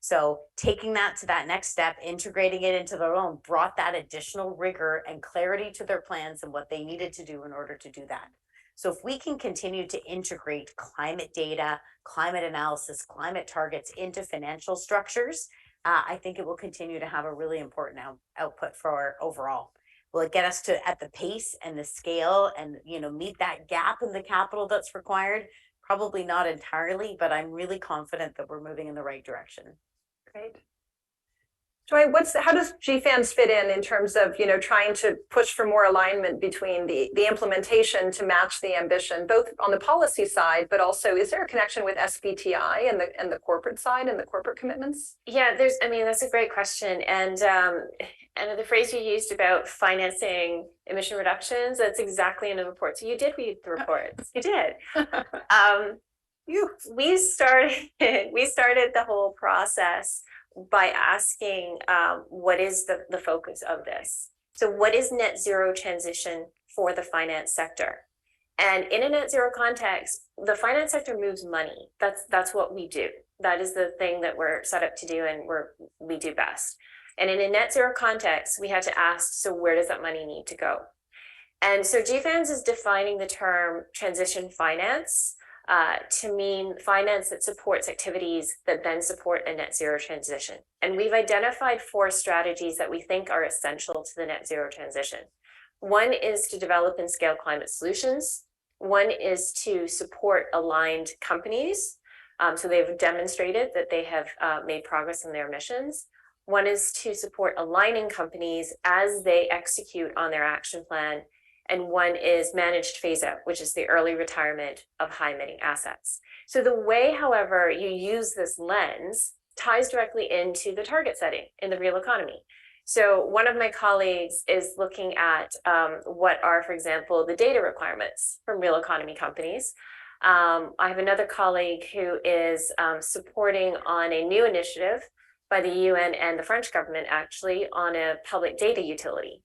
So taking that to that next step, integrating it into their own, brought that additional rigor and clarity to their plans and what they needed to do in order to do that. So if we can continue to integrate climate data, climate analysis, climate targets into financial structures, I think it will continue to have a really important output for our overall. Will it get us to at the pace and the scale and, you know, meet that gap in the capital that's required? Probably not entirely, but I'm really confident that we're moving in the right direction. Great. Joy, how does GFANZ fit in terms of, you know, trying to push for more alignment between the implementation to match the ambition, both on the policy side, but also is there a connection with SBTI and the corporate side and the corporate commitments? Yeah, that's a great question. And the phrase you used about financing emission reductions, that's exactly in the report. So you did read the report. You did. We started the whole process by asking what is the focus of this? So what is net zero transition for the finance sector? And in a net zero context, the finance sector moves money. That's what we do. That is the thing that we're set up to do and we do best. And in a net zero context, we had to ask, so where does that money need to go? And so GFANZ is defining the term transition finance to mean finance that supports activities that then support a net zero transition. And we've identified 4 strategies that we think are essential to the net zero transition. One is to develop and scale climate solutions. One is to support aligned companies. So they've demonstrated that they have made progress in their emissions. One is to support aligning companies as they execute on their action plan. And one is managed phase out, which is the early retirement of high emitting assets. So the way, however, you use this lens ties directly into the target setting in the real economy. So one of my colleagues is looking at what are, for example, the data requirements from real economy companies. I have another colleague who is supporting on a new initiative by the UN and the French government actually on a public data utility.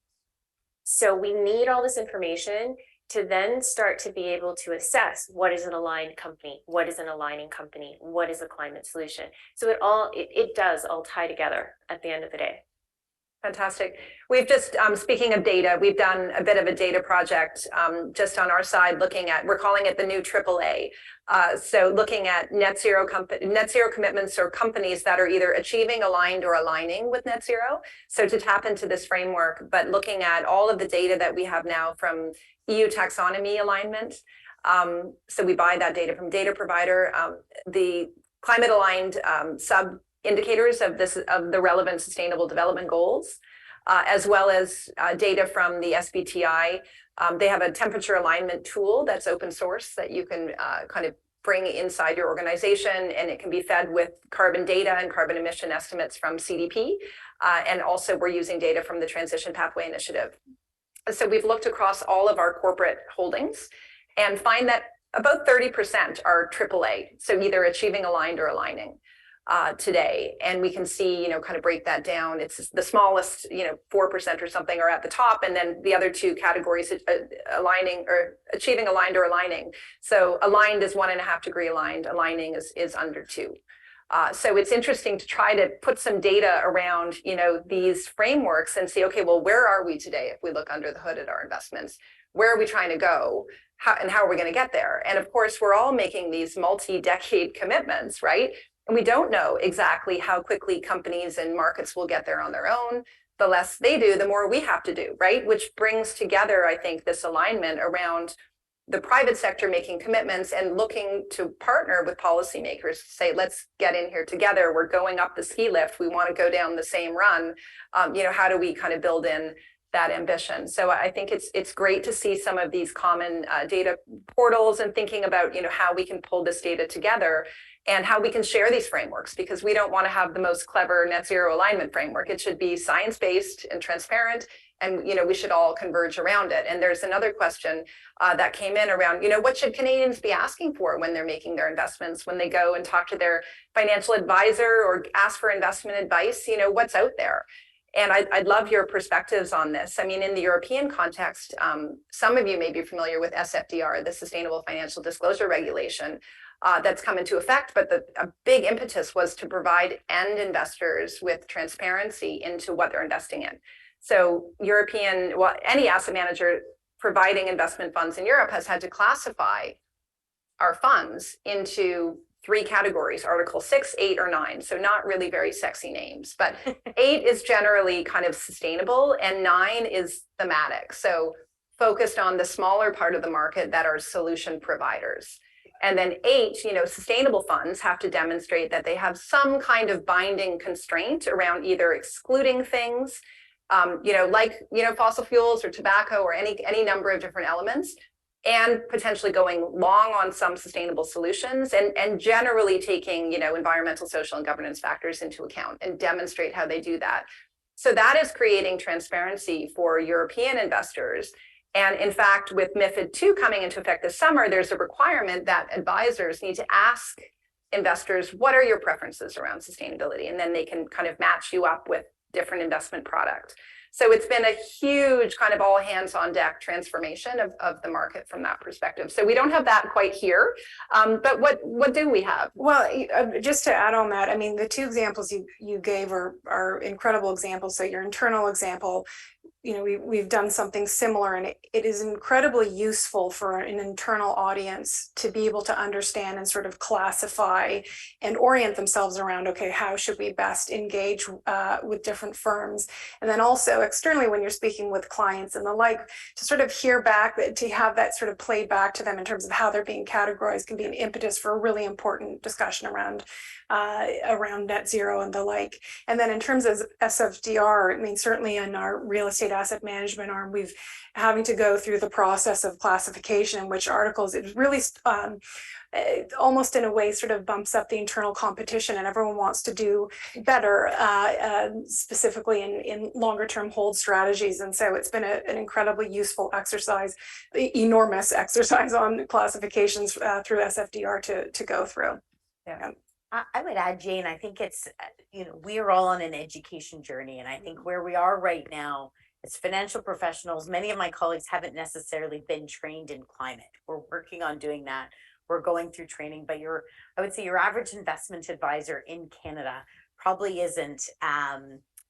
So we need all this information to then start to be able to assess what is an aligned company, what is an aligning company, what is a climate solution. So it does all tie together at the end of the day. Fantastic. We've just, speaking of data, we've done a bit of a data project just on our side looking at, we're calling it the new AAA. So looking at net zero commitments or companies that are either achieving, aligned, or aligning with net zero. So to tap into this framework, but looking at all of the data that we have now from EU taxonomy alignment. So we buy that data from data provider, the climate aligned sub indicators of the relevant sustainable development goals, as well as data from the SBTI. They have a temperature alignment tool that's open source that you can kind of bring inside your organization, and it can be fed with carbon data and carbon emission estimates from CDP. And also we're using data from the Transition Pathway Initiative. So we've looked across all of our corporate holdings and find that about 30% are AAA, so either achieving, aligned, or aligning. Today, and we can see, kind of break that down. It's the smallest, 4% or something are at the top, and then the other 2 categories, aligning or achieving, aligned, or aligning. So aligned is 1.5 degree aligned, aligning is under 2. So it's interesting to try to put some data around, these frameworks and see, okay, well, where are we today if we look under the hood at our investments? Where are we trying to go? How are we going to get there? And of course, we're all making these multi-decade commitments, right? And we don't know exactly how quickly companies and markets will get there on their own. The less they do, the more we have to do, right? Which brings together, I think, this alignment around the private sector making commitments and looking to partner with policymakers to say, let's get in here together. We're going up the ski lift. We want to go down the same run. How do we kind of build in that ambition. So I think it's great to see some of these common data portals and thinking about, you know, how we can pull this data together and how we can share these frameworks, because we don't want to have the most clever net zero alignment framework. It should be science-based and transparent, and, you know, we should all converge around it. And there's another question that came in around, you know, what should Canadians be asking for when they're making their investments, when they go and talk to their financial advisor or ask for investment advice, you know, what's out there? And I'd love your perspectives on this. I mean, in the European context, some of you may be familiar with SFDR, the Sustainable Financial Disclosure Regulation, that's come into effect, but a big impetus was to provide end investors with transparency into what they're investing in. So any asset manager providing investment funds in Europe has had to classify our funds into 3 categories: Article 6, 8, or 9. So not really very sexy names, but 8 is generally kind of sustainable and 9 is thematic. So focused on the smaller part of the market that are solution providers. And then 8, you know, sustainable funds have to demonstrate that they have some kind of binding constraint around either excluding things, you know, like, you know, fossil fuels or tobacco or any number of different elements, and potentially going long on some sustainable solutions, and generally taking, you know, environmental, social, and governance factors into account and demonstrate how they do that. So that is creating transparency for European investors. And in fact, with MiFID II coming into effect this summer, there's a requirement that advisors need to ask investors, what are your preferences around sustainability? And then they can kind of match you up with different investment products. So it's been a huge kind of all hands on deck transformation of the market from that perspective. So we don't have that quite here, but what do we have? Well, just to add on that, I mean, the 2 examples you gave are incredible examples. So your internal example, you know, we've done something similar, and it is incredibly useful for an internal audience to be able to understand and sort of classify and orient themselves around, okay, how should we best engage with different firms? And then also externally, when you're speaking with clients and the like, to sort of hear back, to have that sort of played back to them in terms of how they're being categorized can be an impetus for a really important discussion around net zero and the like. And then in terms of SFDR, I mean, certainly in our real estate asset management arm, we've having to go through the process of classification, which articles, it really almost in a way sort of bumps up the internal competition, and everyone wants to do better, specifically in longer term hold strategies. And so it's been an incredibly useful exercise, enormous exercise on classifications through SFDR to go through. Yeah. I would add, Jane, I think it's, you know, we are all on an education journey. And I think where we are right now as financial professionals, many of my colleagues haven't necessarily been trained in climate. We're working on doing that. We're going through training, but I would say your average investment advisor in Canada probably isn't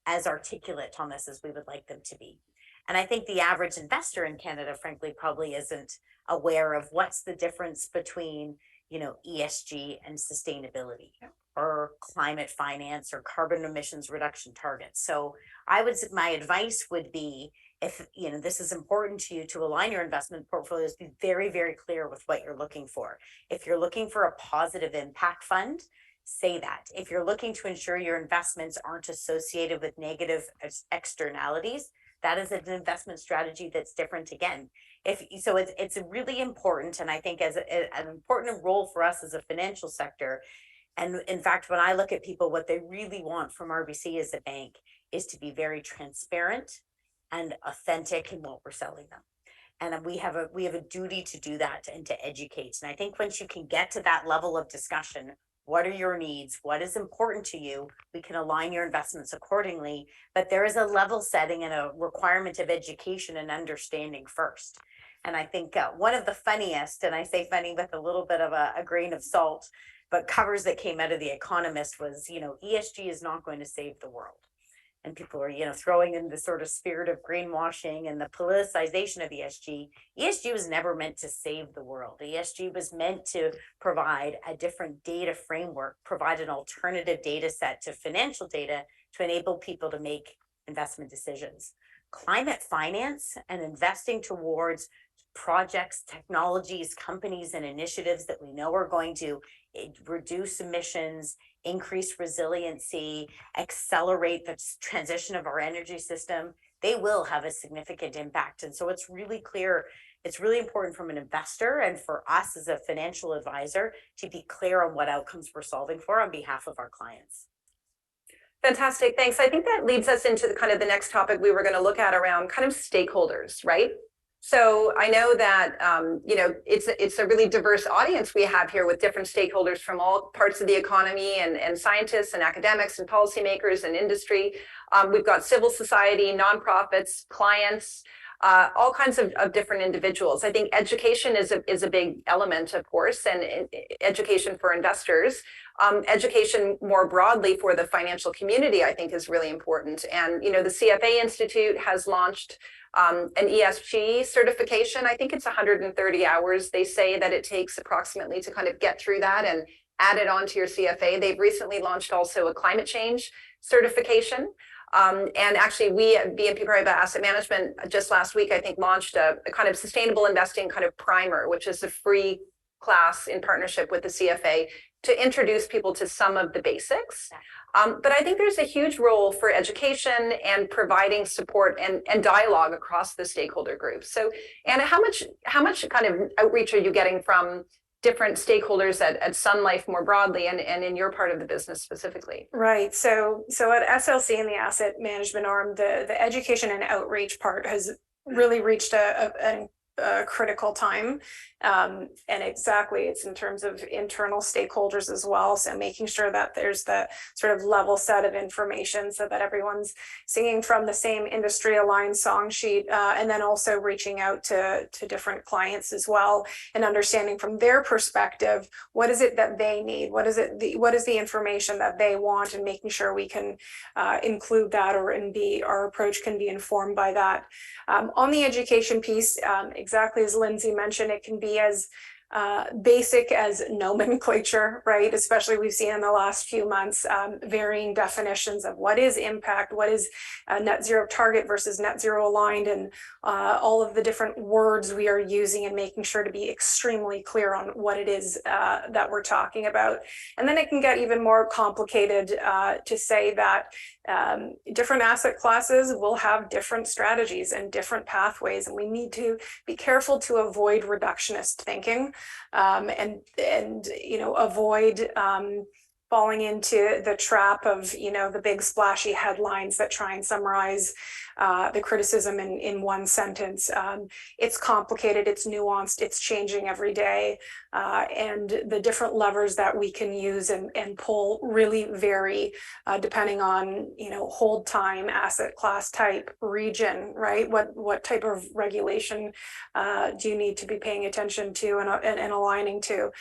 as articulate on this as we would like them to be. And I think the average investor in Canada, frankly, probably isn't aware of what's the difference between, you know, ESG and sustainability, or climate finance, or carbon emissions reduction targets. So my advice would be, if, you know, this is important to you, to align your investment portfolios, be very, very clear with what you're looking for. If you're looking for a positive impact fund, say that. If you're looking to ensure your investments aren't associated with negative externalities, that is an investment strategy that's different again. It's really important, and I think as an important role for us as a financial sector. And in fact, when I look at people, what they really want from RBC as a bank is to be very transparent and authentic in what we're selling them. And we have a duty to do that and to educate. And I think once you can get to that level of discussion, what are your needs? What is important to you? We can align your investments accordingly, but there is a level setting and a requirement of education and understanding first. And I think one of the funniest, and I say funny with a little bit of a grain of salt, but covers that came out of The Economist was, you know, ESG is not going to save the world. And people are, you know, throwing in the sort of spirit of greenwashing and the politicization of ESG. ESG was never meant to save the world. ESG was meant to provide a different data framework, provide an alternative data set to financial data to enable people to make investment decisions. Climate finance and investing towards projects, technologies, companies, and initiatives that we know are going to reduce emissions, increase resiliency, accelerate the transition of our energy system. they will have a significant impact. And so it's really clear, it's really important from an investor and for us as a financial advisor to be clear on what outcomes we're solving for on behalf of our clients. Fantastic, thanks. I think that leads us into the kind of the next topic we were going to look at around kind of stakeholders, right? So I know that, you know, it's a really diverse audience we have here with different stakeholders from all parts of the economy and scientists and academics and policymakers and industry. We've got civil society, nonprofits, clients, all kinds of different individuals. I think education is a big element, of course, and education for investors. Education more broadly for the financial community, I think, is really important. And, you know, the CFA Institute has launched an ESG certification. I think it's 130 hours. They say that it takes approximately to kind of get through that and add it onto your CFA. They've recently launched also a climate change certification. And actually, we at BNP Paribas Asset Management just last week, I think, launched a kind of sustainable investing kind of primer, which is a free class in partnership with the CFA to introduce people to some of the basics. But I think there's a huge role for education and providing support and dialogue across the stakeholder groups. So, Anna, how much kind of outreach are you getting from different stakeholders at Sun Life more broadly and in your part of the business specifically? Right. So at SLC in the asset management arm, the education and outreach part has really reached a critical time. And exactly, it's in terms of internal stakeholders as well. So making sure that there's the sort of level set of information so that everyone's singing from the same industry aligned song sheet, and then also reaching out to different clients as well and understanding from their perspective, what is it that they need? What is the information that they want, and making sure we can include that our approach can be informed by that. On the education piece, exactly as Lindsay mentioned, it can be as basic as nomenclature, right? Especially we've seen in the last few months, varying definitions of what is impact, what is net zero target versus net zero aligned, and all of the different words we are using, and making sure to be extremely clear on what it is that we're talking about. And then it can get even more complicated to say that different asset classes will have different strategies and different pathways, and we need to be careful to avoid reductionist thinking, and you know, avoid falling into the trap of, you know, the big splashy headlines that try and summarize the criticism in one sentence. It's complicated, it's nuanced, it's changing every day, and the different levers that we can use and pull really vary depending on, you know, hold time, asset class type, region, right? What type of regulation do you need to be paying attention to and aligning to?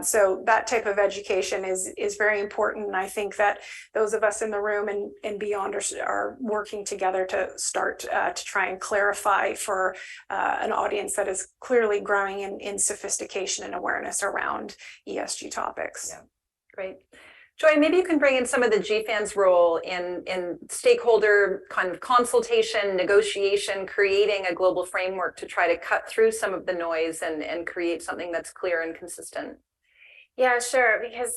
So that type of education is very important, and I think that those of us in the room and beyond are working together to start to try and clarify for an audience that is clearly growing in sophistication and awareness around ESG topics. Yeah, great. Joy, maybe you can bring in some of the GFAN's role in stakeholder kind of consultation, negotiation, creating a global framework to try to cut through some of the noise and create something that's clear and consistent. Yeah, sure, because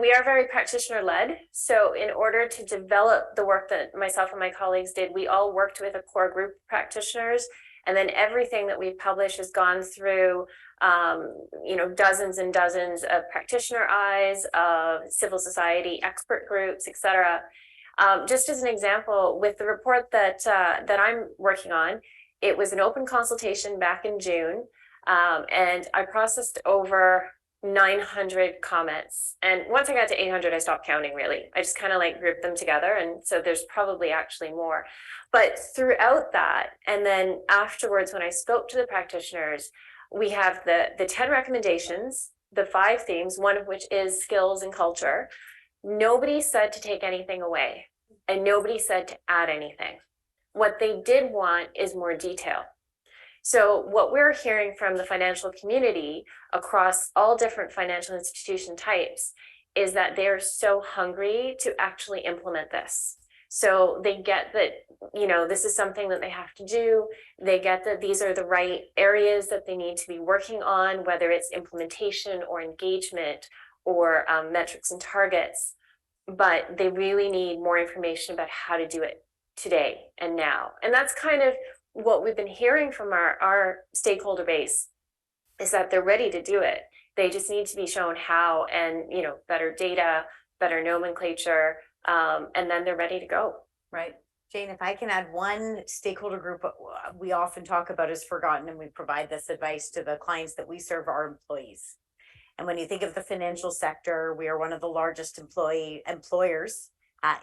we are very practitioner-led. So in order to develop the work that myself and my colleagues did, we all worked with a core group of practitioners, and then everything that we've published has gone through you know, dozens and dozens of practitioner eyes, of civil society expert groups, etc. Just as an example, with the report that I'm working on, it was an open consultation back in June, and I processed over 900 comments. And once I got to 800, I stopped counting, really. I just kind of like grouped them together. And so there's probably actually more. But throughout that, and then afterwards, when I spoke to the practitioners, we have the 10 recommendations, the 5 themes, one of which is skills and culture. Nobody said to take anything away, and nobody said to add anything. What they did want is more detail. So what we're hearing from the financial community across all different financial institution types is that they're so hungry to actually implement this. So they get that, you know, this is something that they have to do. They get that these are the right areas that they need to be working on, whether it's implementation or engagement or metrics and targets, but they really need more information about how to do it today and now. And that's kind of what we've been hearing from our stakeholder base, is that they're ready to do it. They just need to be shown how, and better data, better nomenclature, and then they're ready to go. Right. Jane, if I can add one stakeholder group we often talk about is forgotten, and we provide this advice to the clients that we serve, our employees. And when you think of the financial sector, we are one of the largest employers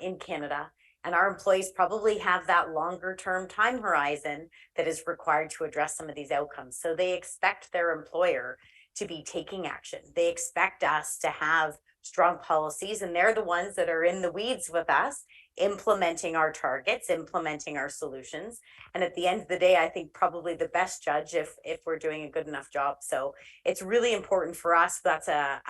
in Canada. And our employees probably have that longer term time horizon that is required to address some of these outcomes. So they expect their employer to be taking action. They expect us to have strong policies, and they're the ones that are in the weeds with us, implementing our targets, implementing our solutions. And at the end of the day, I think probably the best judge if we're doing a good enough job. So it's really important for us. That's a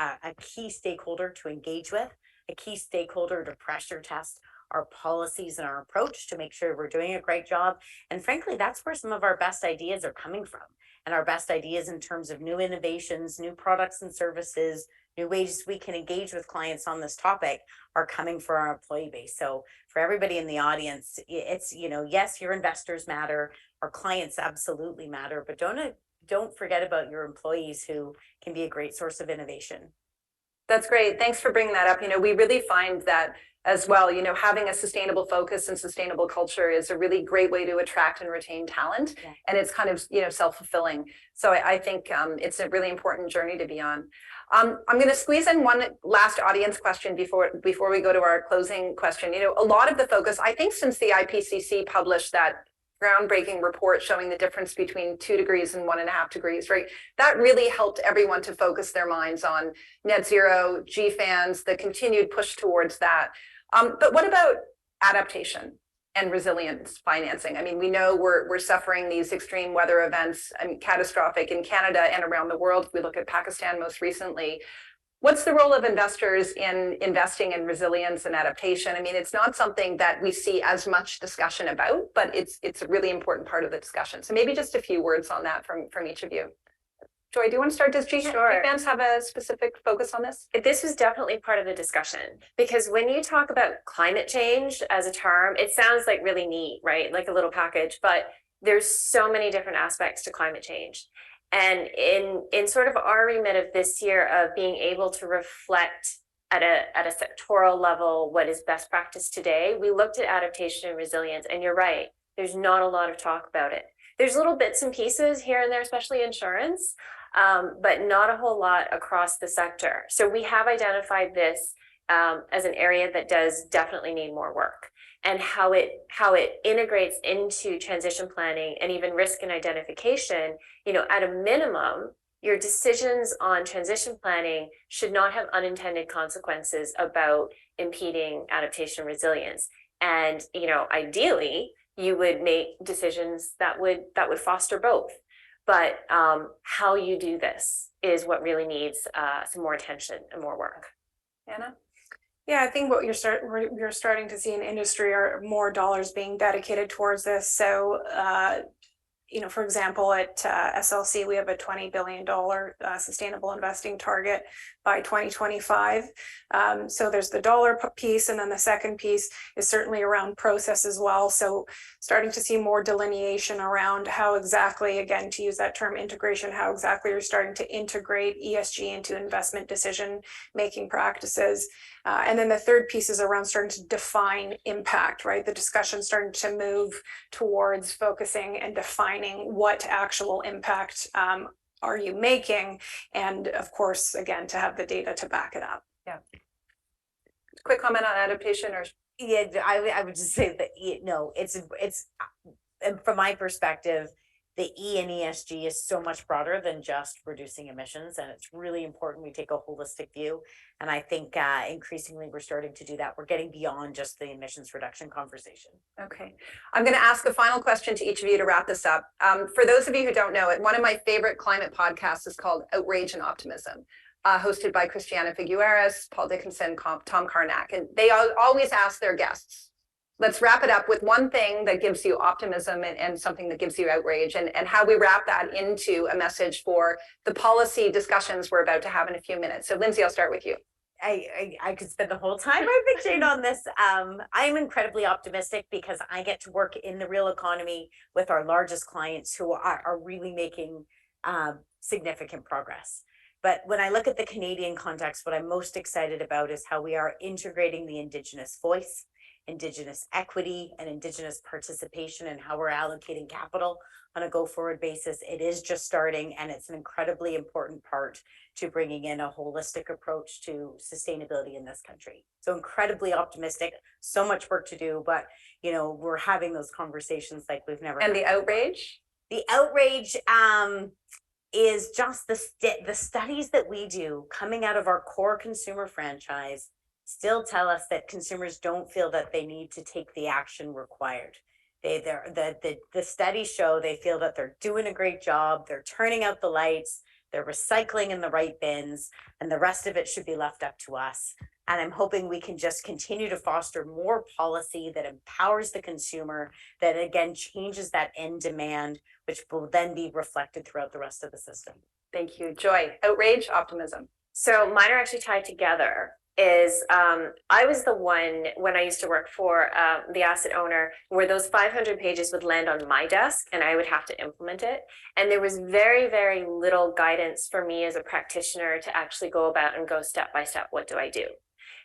key stakeholder to engage with, a key stakeholder to pressure test our policies and our approach to make sure we're doing a great job. And frankly, that's where some of our best ideas are coming from. And our best ideas in terms of new innovations, new products and services, new ways we can engage with clients on this topic are coming from our employee base. So for everybody in the audience, it's, yes, your investors matter, our clients absolutely matter, but don't forget about your employees, who can be a great source of innovation. That's great. Thanks for bringing that up. We really find that as well, having a sustainable focus and sustainable culture is a really great way to attract and retain talent. Yeah. And it's kind of, self-fulfilling. So I think it's a really important journey to be on. I'm going to squeeze in one last audience question before we go to our closing question. A lot of the focus, I think, since the IPCC published that groundbreaking report showing the difference between 2 degrees and 1.5 degrees, right? That really helped everyone to focus their minds on net zero, GFANs, the continued push towards that. But what about adaptation and resilience financing? I mean, we know we're suffering these extreme weather events, catastrophic in Canada and around the world. If we look at Pakistan most recently. What's the role of investors in investing in resilience and adaptation? I mean, it's not something that we see as much discussion about, but it's a really important part of the discussion. So maybe just a few words on that from each of you. Joy, do you want to start? Does GFANs have a specific focus on this? This was definitely part of the discussion, because when you talk about climate change as a term, it sounds like really neat, right? Like a little package, but there's so many different aspects to climate change. And in sort of our remit of this year of being able to reflect at a sectoral level what is best practice today, we looked at adaptation and resilience. And you're right, there's not a lot of talk about it. There's little bits and pieces here and there, especially insurance, but not a whole lot across the sector. So we have identified this as an area that does definitely need more work, and how it integrates into transition planning and even risk and identification. At a minimum, your decisions on transition planning should not have unintended consequences about impeding adaptation resilience. And, ideally, you would make decisions that would foster both. But how you do this is what really needs some more attention and more work. Anna? Yeah, I think what you're starting to see in industry are more dollars being dedicated towards this. So, for example, at SLC, we have a $20 billion sustainable investing target by 2025. So there's the dollar piece, and then the second piece is certainly around process as well. So starting to see more delineation around how exactly, again, to use that term integration, how exactly you're starting to integrate ESG into investment decision-making practices. And then the third piece is around starting to define impact, right? The discussion starting to move towards focusing and defining what actual impact are you making? And of course, again, to have the data to back it up. Yeah. Quick comment on adaptation, or? Yeah, I would just say that, it's from my perspective, the E and ESG is so much broader than just reducing emissions, and it's really important we take a holistic view. And I think increasingly we're starting to do that. We're getting beyond just the emissions reduction conversation. Okay, I'm going to ask a final question to each of you to wrap this up. For those of you who don't know it, one of my favorite climate podcasts is called Outrage and Optimism, hosted by Christiana Figueres, Paul Dickinson, Tom Karnak, and they always ask their guests, let's wrap it up with one thing that gives you optimism and something that gives you outrage, and how we wrap that into a message for the policy discussions we're about to have in a few minutes. So Lindsay, I'll start with you. I could spend the whole time I think Jane on this. I'm incredibly optimistic because I get to work in the real economy with our largest clients who are really making significant progress. But when I look at the Canadian context, what I'm most excited about is how we are integrating the Indigenous voice, Indigenous equity, and Indigenous participation, and how we're allocating capital on a go-forward basis. It is just starting, and it's an incredibly important part to bringing in a holistic approach to sustainability in this country. So incredibly optimistic, so much work to do, but you know, we're having those conversations like we've never And had. the outrage? The outrage is just the studies that we do coming out of our core consumer franchise still tell us that consumers don't feel that they need to take the action required. The studies show they feel that they're doing a great job, they're turning out the lights, they're recycling in the right bins, and the rest of it should be left up to us. And I'm hoping we can just continue to foster more policy that empowers the consumer, that again changes that end demand, which will then be reflected throughout the rest of the system. Thank you. Joy, outrage, optimism. So mine are actually tied together. I was the one when I used to work for the asset owner where those 500 pages would land on my desk and I would have to implement it. And there was very, very little guidance for me as a practitioner to actually go about and go step by step. What do I do?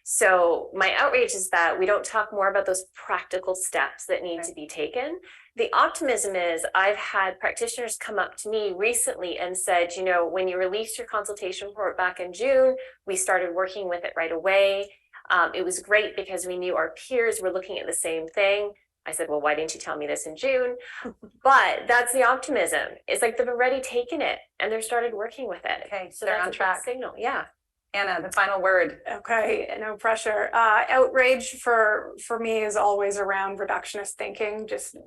So my outrage is that we don't talk more about those practical steps that need to be taken. The optimism is I've had practitioners come up to me recently and said, you know, when you released your consultation report back in June, we started working with it right away. It was great because we knew our peers were looking at the same thing. I said, well, why didn't you tell me this in June? But that's the optimism. It's like they've already taken it and they're started working with it. Okay, so they're that's on track. Signal, yeah. Anna, the final word. Okay, no pressure. Outrage for me is always around reductionist thinking, just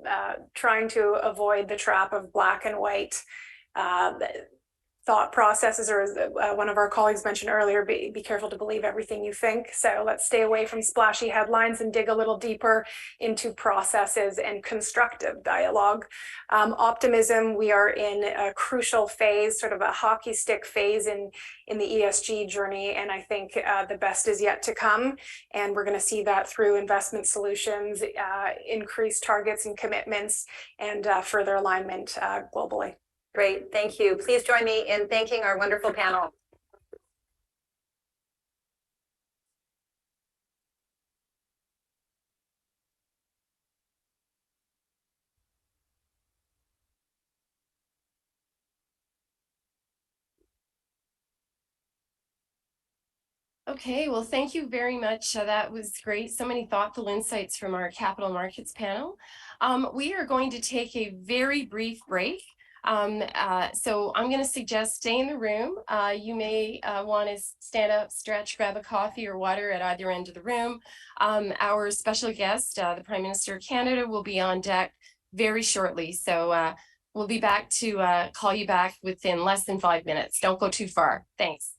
trying to avoid the trap of black and white thought processes, or as one of our colleagues mentioned earlier, be careful to believe everything you think. So let's stay away from splashy headlines and dig a little deeper into processes and constructive dialogue. Optimism, we are in a crucial phase, sort of a hockey stick phase in the ESG journey, and I think the best is yet to come, and we're going to see that through investment solutions, increased targets and commitments, and further alignment globally. Great, thank you. Please join me in thanking our wonderful panel. Okay, well, thank you very much. That was great. So many thoughtful insights from our capital markets panel. We are going to take a very brief break. So I'm going to suggest stay in the room. You may want to stand up, stretch, grab a coffee or water at either end of the room. Our special guest, the Prime Minister of Canada, will be on deck very shortly. So we'll be back to call you back within less than 5 minutes. Don't go too far. Thanks.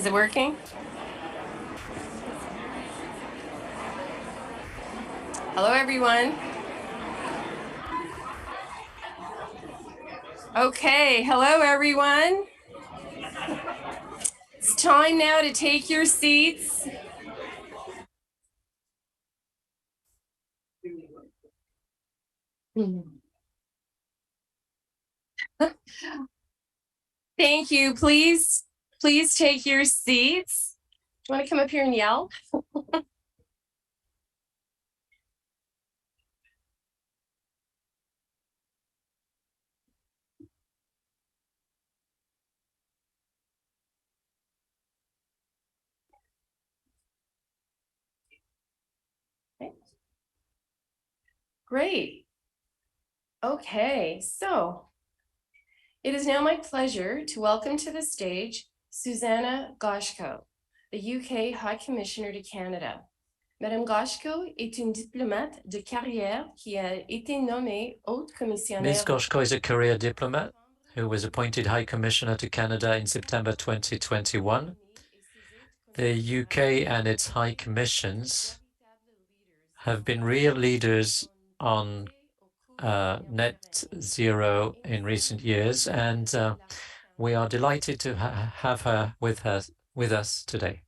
Is it working? Hello, everyone. Okay, hello, everyone. It's time now to take your seats. Thank you. Please take your seats. Do you want to come up here and yell? Okay. Great. Okay, so it is now my pleasure to welcome to the stage Susannah Goshko, the UK High Commissioner to Canada. Madame Goshko est une diplomate de carrière qui a été nommée haute commissionnaire. Ms. Goshko is a career diplomat who was appointed High Commissioner to Canada in September 2021. The UK and its High Commissions have been real leaders on net zero in recent years, and we are delighted to have her with us today.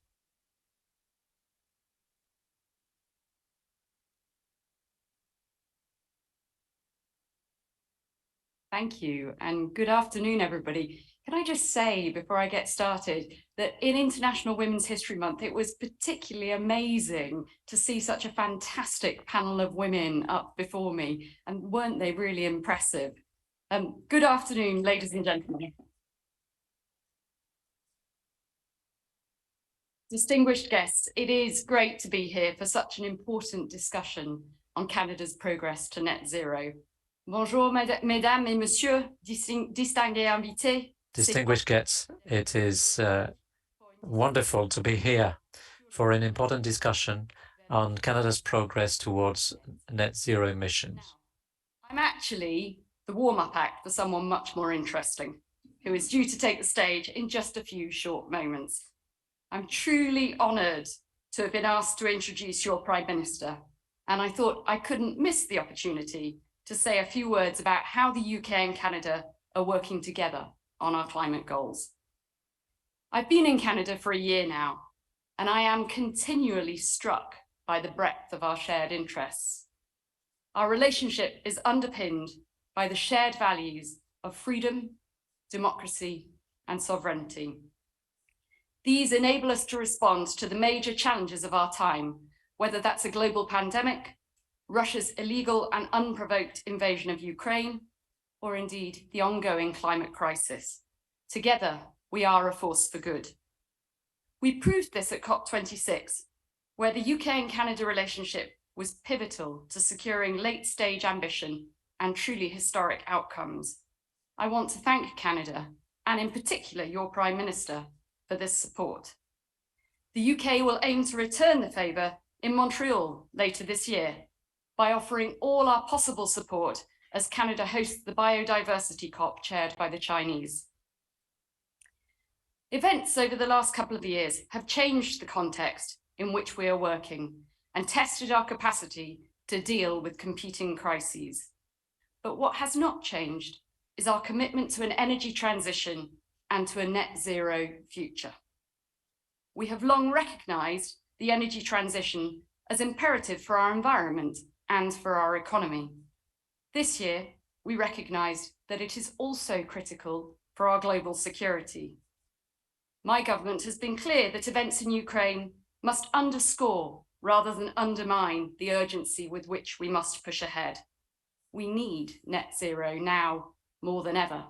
Thank you, and good afternoon, everybody. Can I just say, before I get started, that in International Women's History Month, it was particularly amazing to see such a fantastic panel of women up before me, and weren't they really impressive? Good afternoon, ladies and gentlemen. Distinguished guests, it is great to be here for such an important discussion on Canada's progress to net zero. Bonjour, mesdames et messieurs, distingués invités. Distinguished guests, it is wonderful to be here for an important discussion on Canada's progress towards net zero emissions. I'm actually the warm-up act for someone much more interesting, who is due to take the stage in just a few short moments. I'm truly honoured to have been asked to introduce your Prime Minister, and I thought I couldn't miss the opportunity to say a few words about how the UK and Canada are working together on our climate goals. I've been in Canada for a year now, and I am continually struck by the breadth of our shared interests. Our relationship is underpinned by the shared values of freedom, democracy, and sovereignty. These enable us to respond to the major challenges of our time, whether that's a global pandemic, Russia's illegal and unprovoked invasion of Ukraine, or indeed the ongoing climate crisis. Together, we are a force for good. We proved this at COP26, where the UK and Canada relationship was pivotal to securing late-stage ambition and truly historic outcomes. I want to thank Canada, and in particular your Prime Minister, for this support. The UK will aim to return the favour in Montreal later this year, by offering all our possible support as Canada hosts the Biodiversity COP chaired by the Chinese. Events over the last couple of years have changed the context in which we are working and tested our capacity to deal with competing crises. But what has not changed is our commitment to an energy transition and to a net zero future. We have long recognised the energy transition as imperative for our environment and for our economy. This year, we recognised that it is also critical for our global security. My government has been clear that events in Ukraine must underscore rather than undermine the urgency with which we must push ahead. We need net zero now more than ever.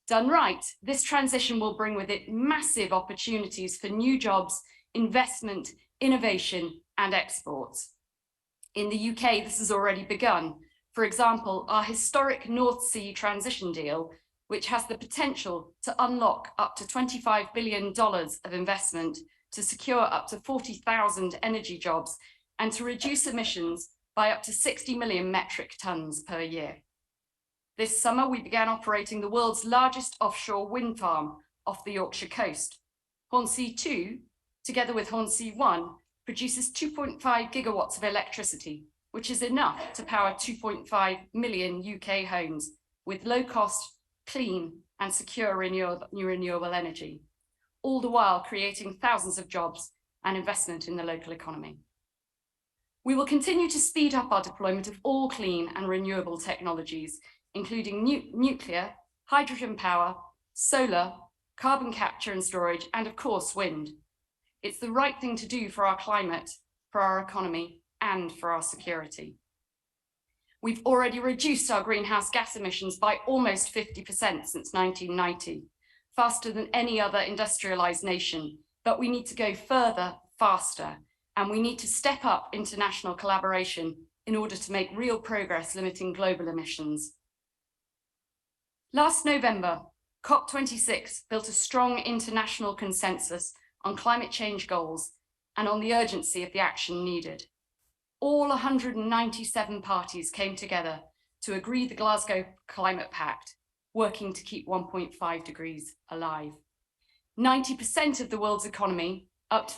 Done right, this transition will bring with it massive opportunities for new jobs, investment, innovation, and exports. In the UK, this has already begun. For example, our historic North Sea transition deal, which has the potential to unlock up to $25 billion of investment to secure up to 40,000 energy jobs and to reduce emissions by up to 60 million metric tons per year. This summer, we began operating the world's largest offshore wind farm off the Yorkshire coast, Hornsea 2, together with Hornsea 1, produces 2.5 gigawatts of electricity, which is enough to power 2.5 million UK homes with low cost, clean and secure renewable energy, all the while creating thousands of jobs and investment in the local economy. We will continue to speed up our deployment of all clean and renewable technologies, including nuclear, hydrogen power, solar, carbon capture and storage, and of course, wind. It's the right thing to do for our climate, for our economy, and for our security. We've already reduced our greenhouse gas emissions by almost 50% since 1990, faster than any other industrialized nation, but we need to go further, faster, and we need to step up international collaboration in order to make real progress limiting global emissions. Last November, COP26 built a strong international consensus on climate change goals and on the urgency of the action needed. All 197 parties came together to agree the Glasgow Climate Pact, working to keep 1.5 degrees alive. 90% of the world's economy, up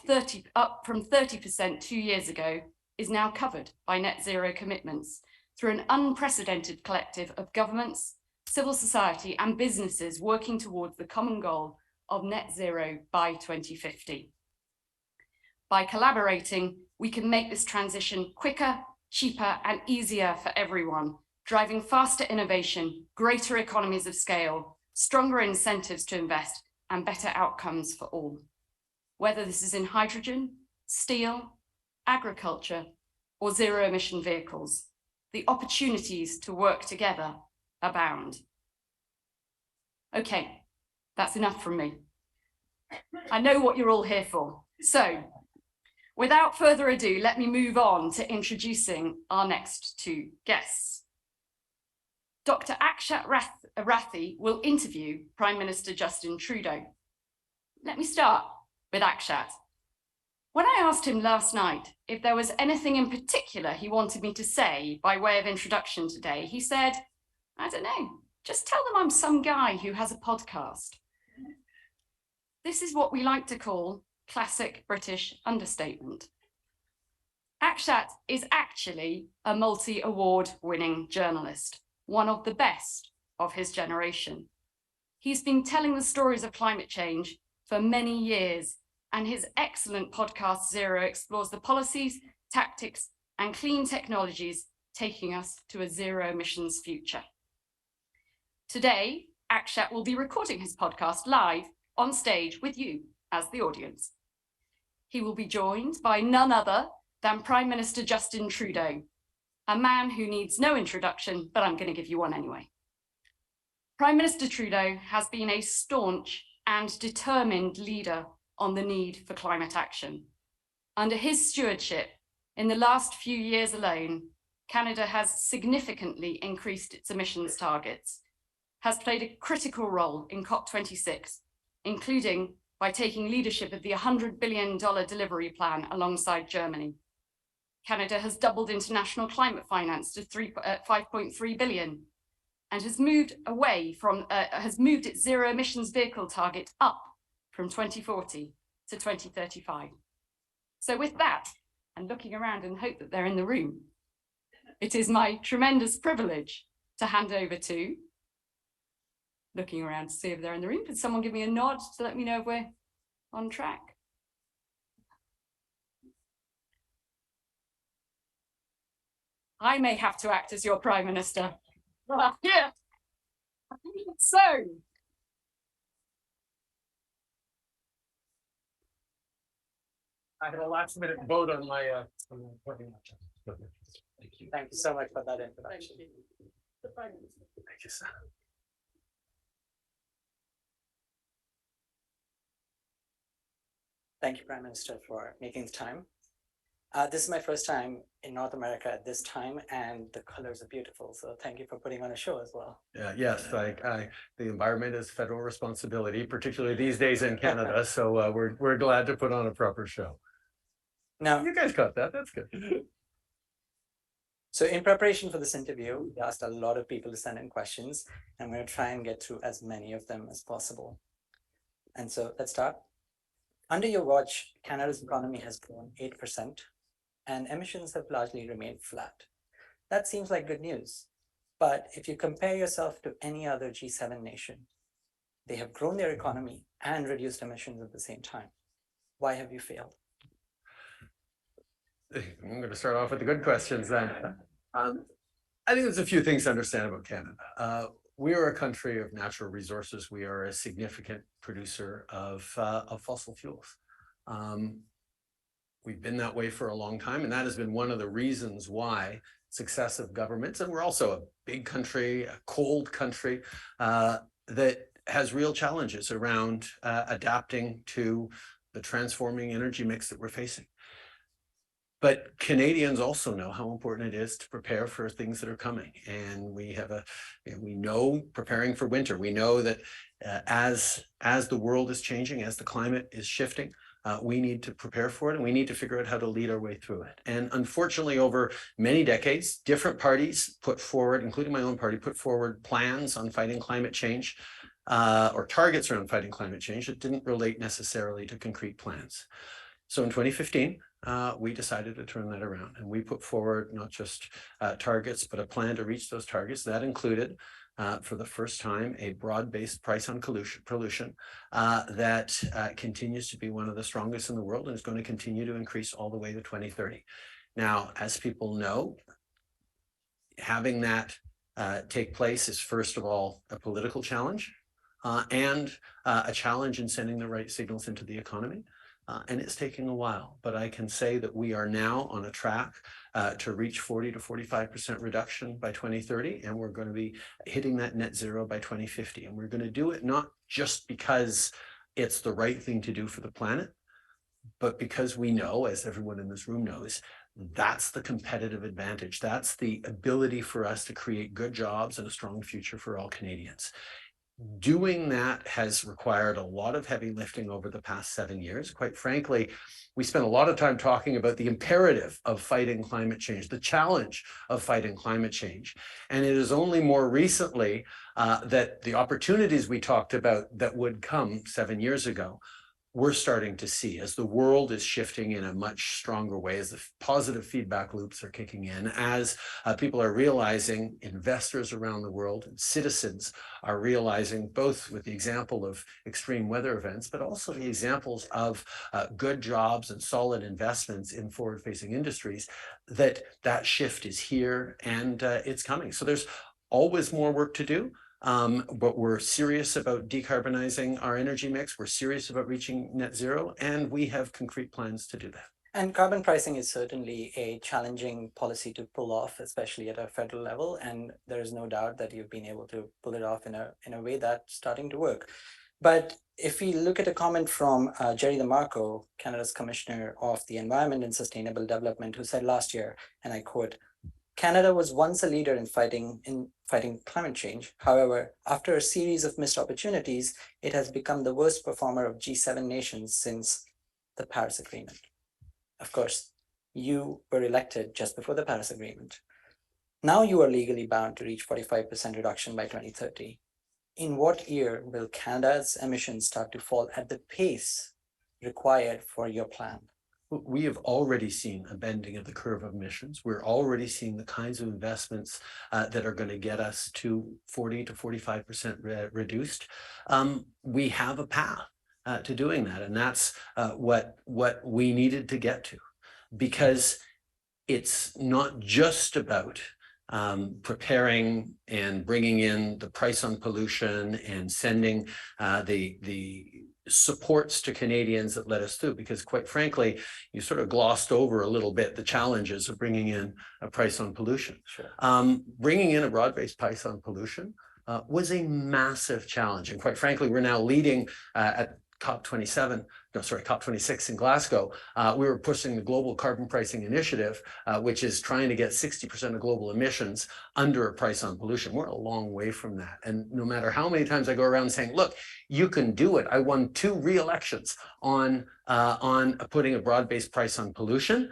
from 30% 2 years ago, is now covered by net zero commitments through an unprecedented collective of governments, civil society and businesses working towards the common goal of net zero by 2050. By collaborating, we can make this transition quicker, cheaper and easier for everyone, driving faster innovation, greater economies of scale, stronger incentives to invest and better outcomes for all. Whether this is in hydrogen, steel, agriculture or zero emission vehicles, the opportunities to work together abound. Okay, that's enough from me. I know what you're all here for. So, without further ado, let me move on to introducing our next two guests. Dr. Akshat Rathi will interview Prime Minister Justin Trudeau. Let me start with Akshat. When I asked him last night if there was anything in particular he wanted me to say by way of introduction today, he said, I don't know, just tell them I'm some guy who has a podcast. This is what we like to call classic British understatement. Akshat is actually a multi-award winning journalist, one of the best of his generation. He's been telling the stories of climate change for many years, and his excellent podcast Zero explores the policies, tactics, and clean technologies taking us to a zero emissions future. Today, Akshat will be recording his podcast live on stage with you as the audience. He will be joined by none other than Prime Minister Justin Trudeau, a man who needs no introduction, but I'm going to give you one anyway. Prime Minister Trudeau has been a staunch and determined leader on the need for climate action. Under his stewardship, in the last few years alone, Canada has significantly increased its emissions targets, has played a critical role in COP26, including by taking leadership of the $100 billion delivery plan alongside Germany. Canada has doubled international climate finance to 5.3 billion and has moved its zero emissions vehicle target up from 2040 to 2035. So with that, and looking around and hope that they're in the room, it is my tremendous privilege to hand over to, looking around to see if they're in the room. Could someone give me a nod to let me know if we're on track? I may have to act as your Prime Minister. Yeah. So, I had a last minute vote on my Thank you. Thank you so much for that introduction. Thank you, sir. Thank you, Prime Minister, for making the time. This is my first time in North America at this time, and the colors are beautiful. So thank you for putting on a show as well. Yes, the environment is federal responsibility, particularly these days in Canada. So we're glad to put on a proper show. Now, you guys got that. That's good. So in preparation for this interview, we asked a lot of people to send in questions, and we're going to try and get through as many of them as possible. And so let's start. Under your watch, Canada's economy has grown 8% and emissions have largely remained flat. That seems like good news. But if you compare yourself to any other G7 nation, they have grown their economy and reduced emissions at the same time. Why have you failed? I'm going to start off with the good questions then. I think there's a few things to understand about Canada. We are a country of natural resources. We are a significant producer of fossil fuels. We've been that way for a long time, and that has been one of the reasons why successive governments, and we're also a big country, a cold country, that has real challenges around adapting to the transforming energy mix that we're facing. But Canadians also know how important it is to prepare for things that are coming. And we know preparing for winter, we know that as the world is changing, as the climate is shifting, we need to prepare for it and we need to figure out how to lead our way through it. And unfortunately, over many decades, different parties put forward, including my own party, put forward plans on fighting climate change or targets around fighting climate change that didn't relate necessarily to concrete plans. So in 2015, we decided to turn that around and we put forward not just targets, but a plan to reach those targets. That included, for the first time, a broad-based price on pollution that continues to be one of the strongest in the world and is going to continue to increase all the way to 2030. Now, as people know, having that take place is first of all a political challenge and a challenge in sending the right signals into the economy. And it's taking a while, but I can say that we are now on a track to reach 40 to 45% reduction by 2030, and we're going to be hitting that net zero by 2050. And we're going to do it not just because it's the right thing to do for the planet, but because we know, as everyone in this room knows, that's the competitive advantage. That's the ability for us to create good jobs and a strong future for all Canadians. Doing that has required a lot of heavy lifting over the past 7 years. Quite frankly, we spent a lot of time talking about the imperative of fighting climate change, the challenge of fighting climate change. And it is only more recently that the opportunities we talked about that would come 7 years ago, we're starting to see as the world is shifting in a much stronger way, as the positive feedback loops are kicking in, as people are realizing, investors around the world, and citizens are realizing, both with the example of extreme weather events, but also the examples of good jobs and solid investments in forward-facing industries, that shift is here and it's coming. So there's always more work to do. But we're serious about decarbonizing our energy mix. We're serious about reaching net zero, and we have concrete plans to do that. And carbon pricing is certainly a challenging policy to pull off, especially at a federal level. And there is no doubt that you've been able to pull it off in a way that's starting to work. But if we look at a comment from Jerry DeMarco, Canada's Commissioner of the Environment and Sustainable Development, who said last year, and I quote, "Canada was once a leader in fighting climate change. However, after a series of missed opportunities, it has become the worst performer of G7 nations since the Paris Agreement." Of course, you were elected just before the Paris Agreement. Now you are legally bound to reach 45% reduction by 2030. In what year will Canada's emissions start to fall at the pace required for your plan? We have already seen a bending of the curve of emissions. We're already seeing the kinds of investments that are going to get us to 40 to 45% reduced. We have a path to doing that, and that's what we needed to get to, because it's not just about preparing and bringing in the price on pollution and sending the supports to Canadians that let us through, because quite frankly, you sort of glossed over a little bit the challenges of bringing in a price on pollution. Sure. Bringing in a broad-based price on pollution was a massive challenge. And quite frankly, we're now leading at COP26 in Glasgow. We were pushing the Global Carbon Pricing Initiative, which is trying to get 60% of global emissions under a price on pollution. We're a long way from that. And no matter how many times I go around saying, look, you can do it. I won 2 re-elections on putting a broad-based price on pollution.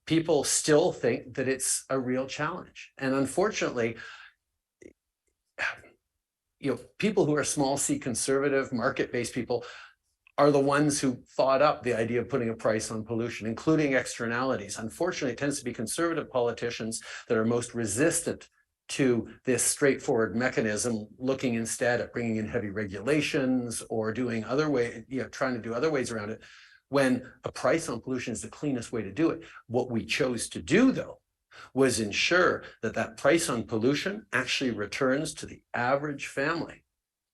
People still think that it's a real challenge. And unfortunately, people who are small c conservative, market-based people are the ones who thought up the idea of putting a price on pollution, including externalities. Unfortunately, it tends to be conservative politicians that are most resistant to this straightforward mechanism, looking instead at bringing in heavy regulations or doing other way, trying to do other ways around it, when a price on pollution is the cleanest way to do it. What we chose to do, though, was ensure that that price on pollution actually returns to the average family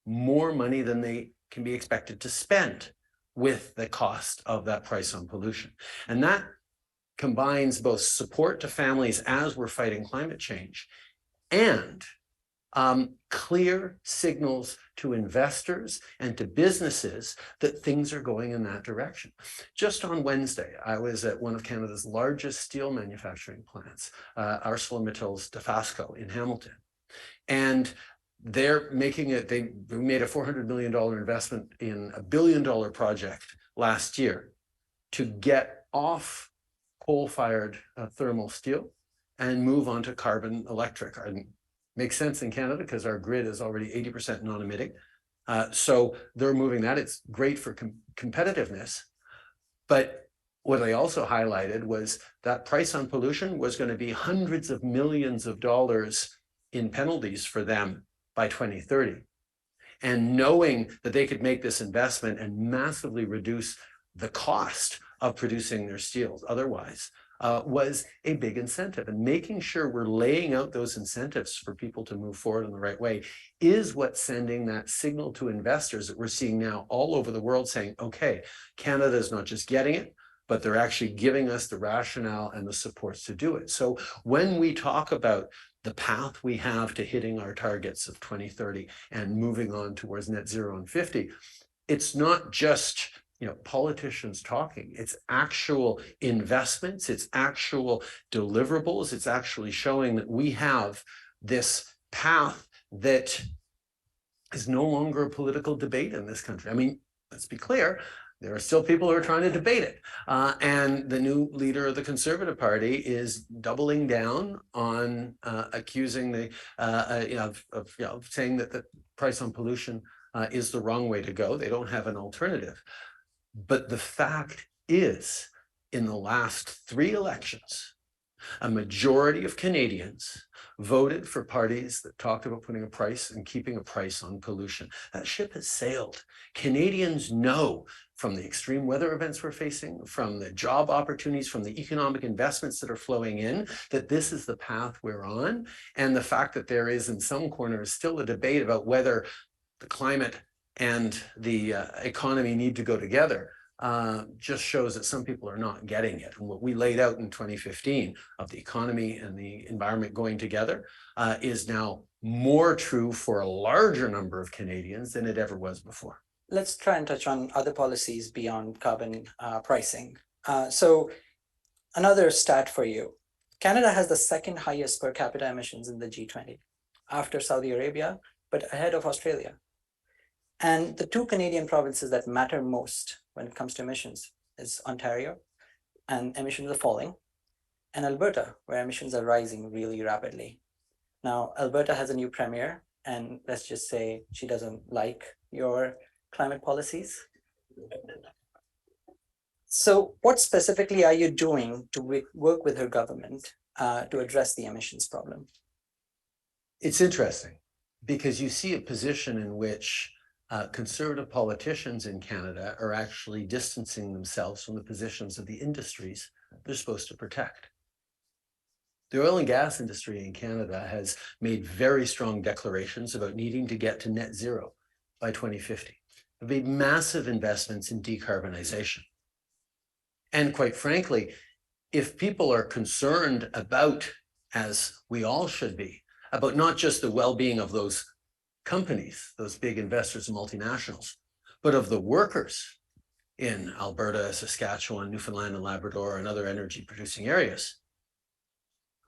more money than they can be expected to spend with the cost of that price on pollution. And that combines both support to families as we're fighting climate change and clear signals to investors and to businesses that things are going in that direction. Just on Wednesday, I was at one of Canada's largest steel manufacturing plants, ArcelorMittal's Dofasco in Hamilton. And they're making it, they made a $400 million investment in a $1 billion project last year to get off coal-fired thermal steel and move on to carbon electric. And makes sense in Canada because our grid is already 80% non-emitting. So they're moving that. It's great for competitiveness. But what they also highlighted was that price on pollution was going to be hundreds of millions of dollars in penalties for them by 2030. And knowing that they could make this investment and massively reduce the cost of producing their steels otherwise was a big incentive. And making sure we're laying out those incentives for people to move forward in the right way is what's sending that signal to investors that we're seeing now all over the world saying, okay, Canada is not just getting it, but they're actually giving us the rationale and the supports to do it. So when we talk about the path we have to hitting our targets of 2030 and moving on towards net zero in 50, it's not just politicians talking. It's actual investments, it's actual deliverables, it's actually showing that we have this path that is no longer a political debate in this country. I mean, let's be clear, there are still people who are trying to debate it. And the new leader of the Conservative Party is doubling down on accusing of saying that the price on pollution is the wrong way to go. They don't have an alternative. But the fact is, in the last 3 elections, a majority of Canadians voted for parties that talked about putting a price and keeping a price on pollution. That ship has sailed. Canadians know from the extreme weather events we're facing, from the job opportunities, from the economic investments that are flowing in, that this is the path we're on. And the fact that there is in some corners still a debate about whether the climate and the economy need to go together just shows that some people are not getting it. And what we laid out in 2015 of the economy and the environment going together is now more true for a larger number of Canadians than it ever was before. Let's try and touch on other policies beyond carbon pricing. So another stat for you. Canada has the second highest per capita emissions in the G20 after Saudi Arabia, but ahead of Australia. And the 2 Canadian provinces that matter most when it comes to emissions is Ontario, and emissions are falling, and Alberta, where emissions are rising really rapidly. Now, Alberta has a new premier, and let's just say she doesn't like your climate policies. So what specifically are you doing to work with her government to address the emissions problem? It's interesting because you see a position in which conservative politicians in Canada are actually distancing themselves from the positions of the industries they're supposed to protect. The oil and gas industry in Canada has made very strong declarations about needing to get to net zero by 2050. They've made massive investments in decarbonization. And quite frankly, if people are concerned about, as we all should be, about not just the well-being of those companies, those big investors and multinationals, but of the workers in Alberta, Saskatchewan, Newfoundland and Labrador and other energy producing areas,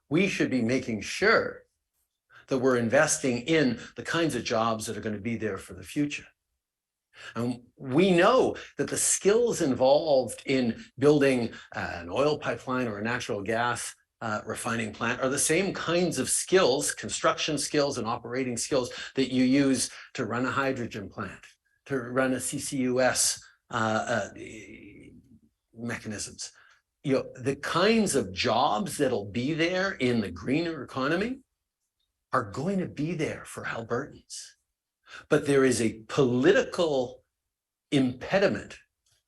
we should be making sure that we're investing in the kinds of jobs that are going to be there for the future. And we know that the skills involved in building an oil pipeline or a natural gas refining plant are the same kinds of skills, construction skills and operating skills that you use to run a hydrogen plant, to run a CCUS mechanisms. The kinds of jobs that'll be there in the greener economy are going to be there for Albertans. But there is a political impediment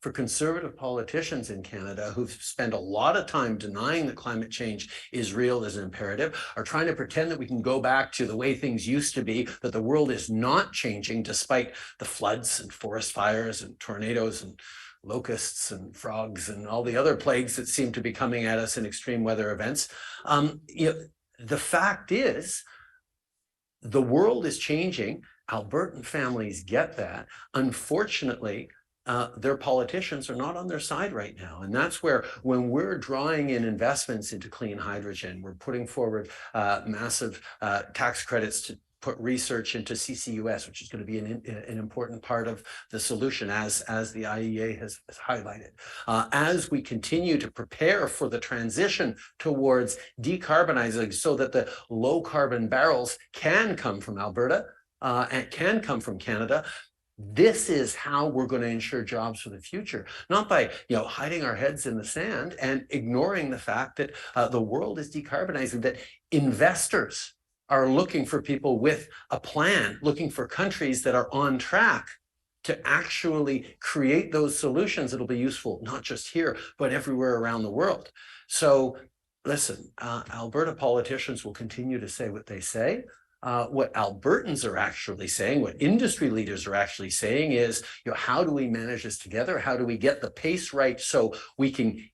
for conservative politicians in Canada who've spent a lot of time denying that climate change is real, is imperative, are trying to pretend that we can go back to the way things used to be, that the world is not changing despite the floods and forest fires and tornadoes and locusts and frogs and all the other plagues that seem to be coming at us in extreme weather events. The fact is, the world is changing. Albertan families get that. Unfortunately, their politicians are not on their side right now. And that's where, when we're drawing in investments into clean hydrogen, we're putting forward massive tax credits to put research into CCUS, which is going to be an important part of the solution, as the IEA has highlighted. As we continue to prepare for the transition towards decarbonizing so that the low carbon barrels can come from Alberta and can come from Canada, this is how we're going to ensure jobs for the future, not by hiding our heads in the sand and ignoring the fact that the world is decarbonizing, that investors are looking for people with a plan, looking for countries that are on track to actually create those solutions that'll be useful, not just here, but everywhere around the world. So listen, Alberta politicians will continue to say what they say. What Albertans are actually saying, what industry leaders are actually saying is, how do we manage this together? How do we get the pace right so we can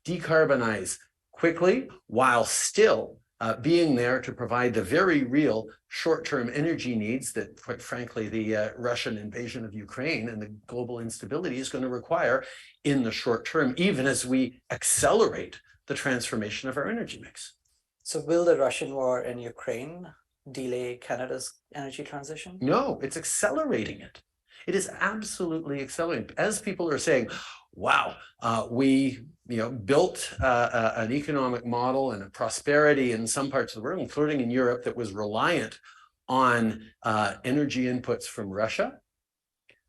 decarbonize quickly while still being there to provide the very real short-term energy needs that, quite frankly, the Russian invasion of Ukraine and the global instability is going to require in the short term, even as we accelerate the transformation of our energy mix. So will the Russian war in Ukraine delay Canada's energy transition? No, it's accelerating it. It is absolutely accelerating. As people are saying, wow, we built an economic model and a prosperity in some parts of the world, including in Europe, that was reliant on energy inputs from Russia.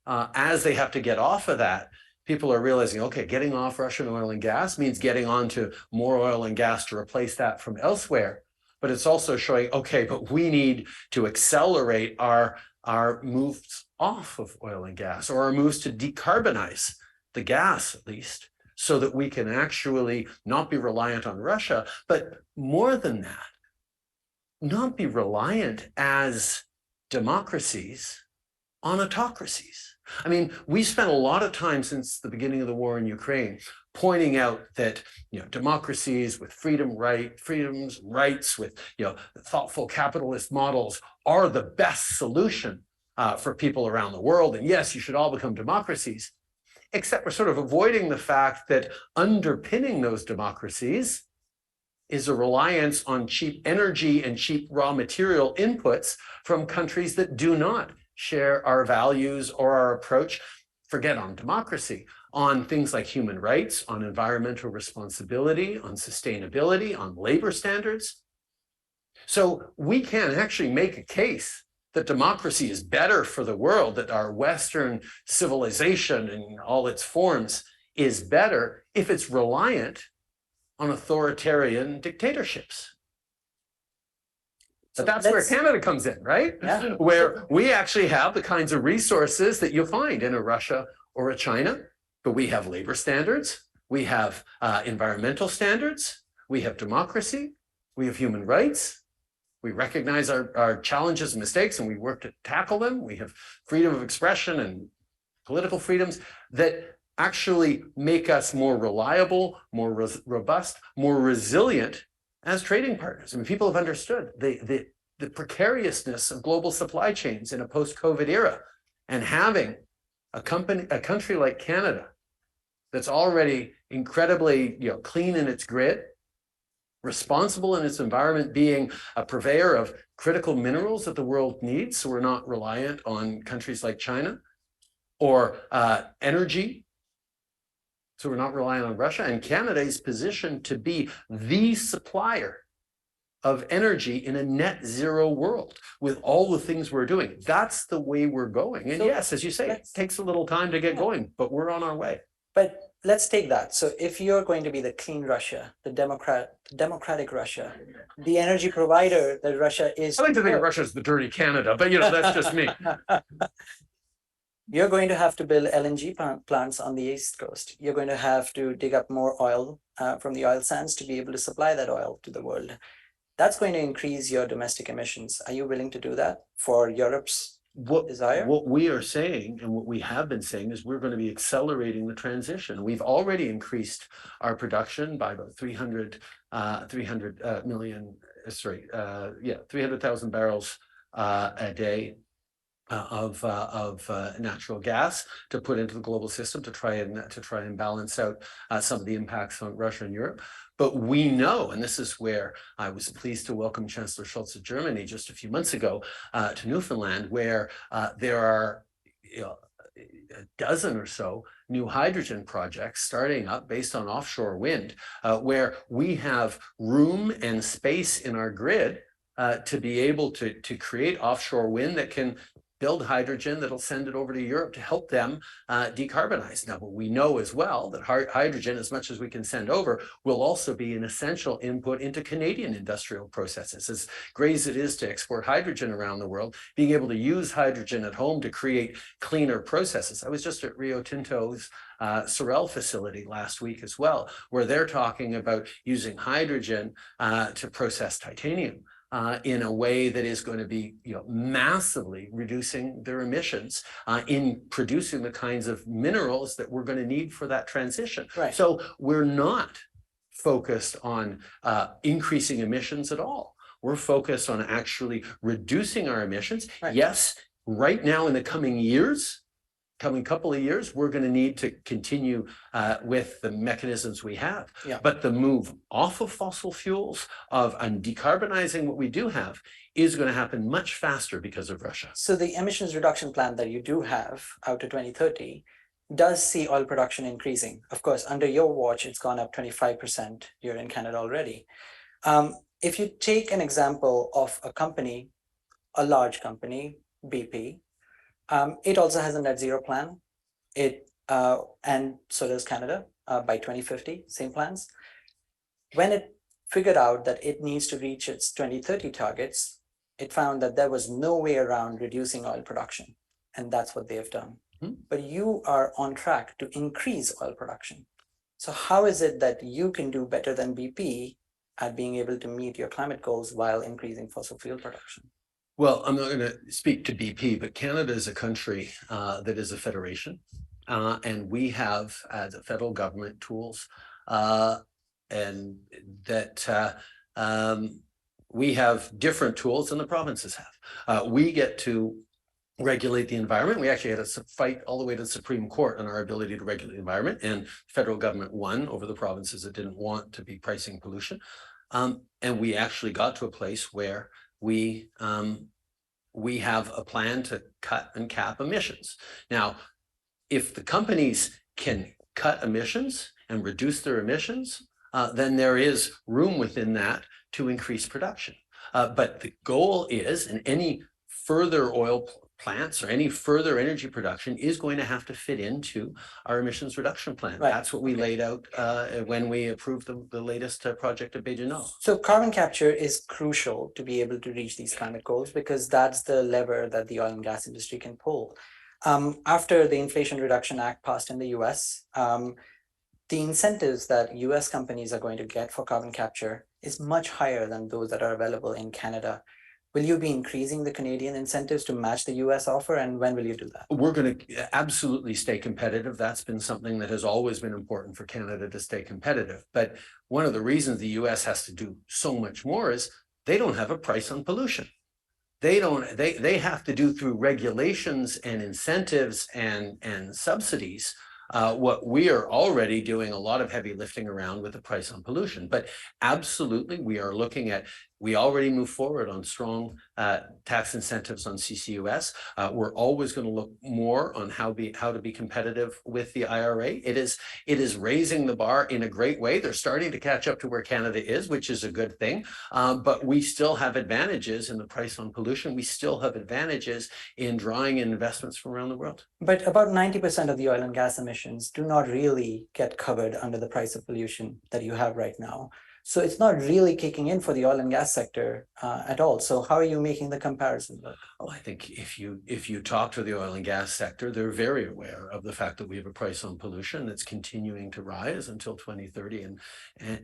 As they have to get off of that, people are realizing, okay, getting off Russian oil and gas means getting onto more oil and gas to replace that from elsewhere. But it's also showing, okay, but we need to accelerate our moves off of oil and gas, or our moves to decarbonize the gas, at least, so that we can actually not be reliant on Russia, but more than that, not be reliant as democracies on autocracies. I mean, we spent a lot of time since the beginning of the war in Ukraine pointing out that democracies with freedoms, rights, with thoughtful capitalist models are the best solution for people around the world. And yes, you should all become democracies. Except we're sort of avoiding the fact that underpinning those democracies is a reliance on cheap energy and cheap raw material inputs from countries that do not share our values or our approach. Forget on democracy, on things like human rights, on environmental responsibility, on sustainability, on labor standards. So we can actually make a case that democracy is better for the world, that our Western civilization in all its forms is better if it's reliant on authoritarian dictatorships. But that's where Canada comes in, right? Yeah. Where we actually have the kinds of resources that you'll find in a Russia or a China, but we have labor standards, we have environmental standards, we have democracy, we have human rights. We recognize our challenges and mistakes, and we work to tackle them. We have freedom of expression and political freedoms that actually make us more reliable, more robust, more resilient as trading partners. I mean, people have understood the precariousness of global supply chains in a post-COVID era, and having a country like Canada that's already incredibly clean in its grid, responsible in its environment, being a purveyor of critical minerals that the world needs, so we're not reliant on countries like China, or energy, so we're not reliant on Russia. And Canada is positioned to be the supplier of energy in a net zero world with all the things we're doing. That's the way we're going. And So yes, as you say, it takes a little time to get going, but we're on our way. But let's take that. So if you're going to be the clean Russia, the democratic Russia, the energy provider that Russia is. I like to think of Russia as the dirty Canada, but you know, that's just me. You're going to have to build LNG plants on the East Coast. You're going to have to dig up more oil from the oil sands to be able to supply that oil to the world. That's going to increase your domestic emissions. Are you willing to do that for Europe's desire? What we are saying and what we have been saying is we're going to be accelerating the transition. We've already increased our production by about 300,000 barrels a day of natural gas to put into the global system to try and balance out some of the impacts on Russia and Europe. But we know, and this is where I was pleased to welcome Chancellor Scholz of Germany just a few months ago to Newfoundland, where there are a dozen or so new hydrogen projects starting up based on offshore wind, where we have room and space in our grid to be able to create offshore wind that can build hydrogen that'll send it over to Europe to help them decarbonize. Now, but we know as well that hydrogen, as much as we can send over, will also be an essential input into Canadian industrial processes. As great as it is to export hydrogen around the world, being able to use hydrogen at home to create cleaner processes. I was just at Rio Tinto's Sorel facility last week as well, where they're talking about using hydrogen to process titanium. In a way that is going to be, massively reducing their emissions in producing the kinds of minerals that we're going to need for that transition. Right. So we're not focused on increasing emissions at all. We're focused on actually reducing our emissions. Right. Yes, right now in the coming couple of years, we're going to need to continue with the mechanisms we have. Yeah. But the move off of fossil fuels and decarbonizing what we do have is going to happen much faster because of Russia. So the emissions reduction plan that you do have out to 2030 does see oil production increasing. Of course, under your watch, it's gone up 25% here in Canada already. If you take an example of a company, a large company, BP, it also has a net zero plan. And so does Canada by 2050, same plans. When it figured out that it needs to reach its 2030 targets, it found that there was no way around reducing oil production. And that's what they have done. Mm-hmm. But you are on track to increase oil production. So how is it that you can do better than BP at being able to meet your climate goals while increasing fossil fuel production? Well, I'm not going to speak to BP, but Canada is a country that is a federation, and we have, as a federal government, tools, and that we have different tools than the provinces have. We get to regulate the environment. We actually had to fight all the way to the Supreme Court on our ability to regulate the environment, and the federal government won over the provinces that didn't want to be pricing pollution. And we actually got to a place where we have a plan to cut and cap emissions. Now, if the companies can cut emissions and reduce their emissions, then there is room within that to increase production. But the goal is, and any further oil plants or any further energy production is going to have to fit into our emissions reduction plan. Right. That's what we laid out when we approved the latest project at Visionnez. So carbon capture is crucial to be able to reach these climate goals because that's the lever that the oil and gas industry can pull. After the Inflation Reduction Act passed in the US, the incentives that US companies are going to get for carbon capture is much higher than those that are available in Canada. Will you be increasing the Canadian incentives to match the US offer, and when will you do that? We're going to absolutely stay competitive. That's been something that has always been important for Canada to stay competitive. But one of the reasons the US has to do so much more is they don't have a price on pollution. They have to do through regulations and incentives and subsidies what we are already doing a lot of heavy lifting around with the price on pollution. But absolutely, we are looking at We already moved forward on strong tax incentives on CCUS. We're always going to look more on how to be competitive with the IRA. It is raising the bar in a great way. They're starting to catch up to where Canada is, which is a good thing. But we still have advantages in the price on pollution. We still have advantages in drawing in investments from around the world. But about 90% of the oil and gas emissions do not really get covered under the price of pollution that you have right now. So it's not really kicking in for the oil and gas sector at all. So how are you making the comparison work? Well, I think if you talk to the oil and gas sector, they're very aware of the fact that we have a price on pollution that's continuing to rise until 2030,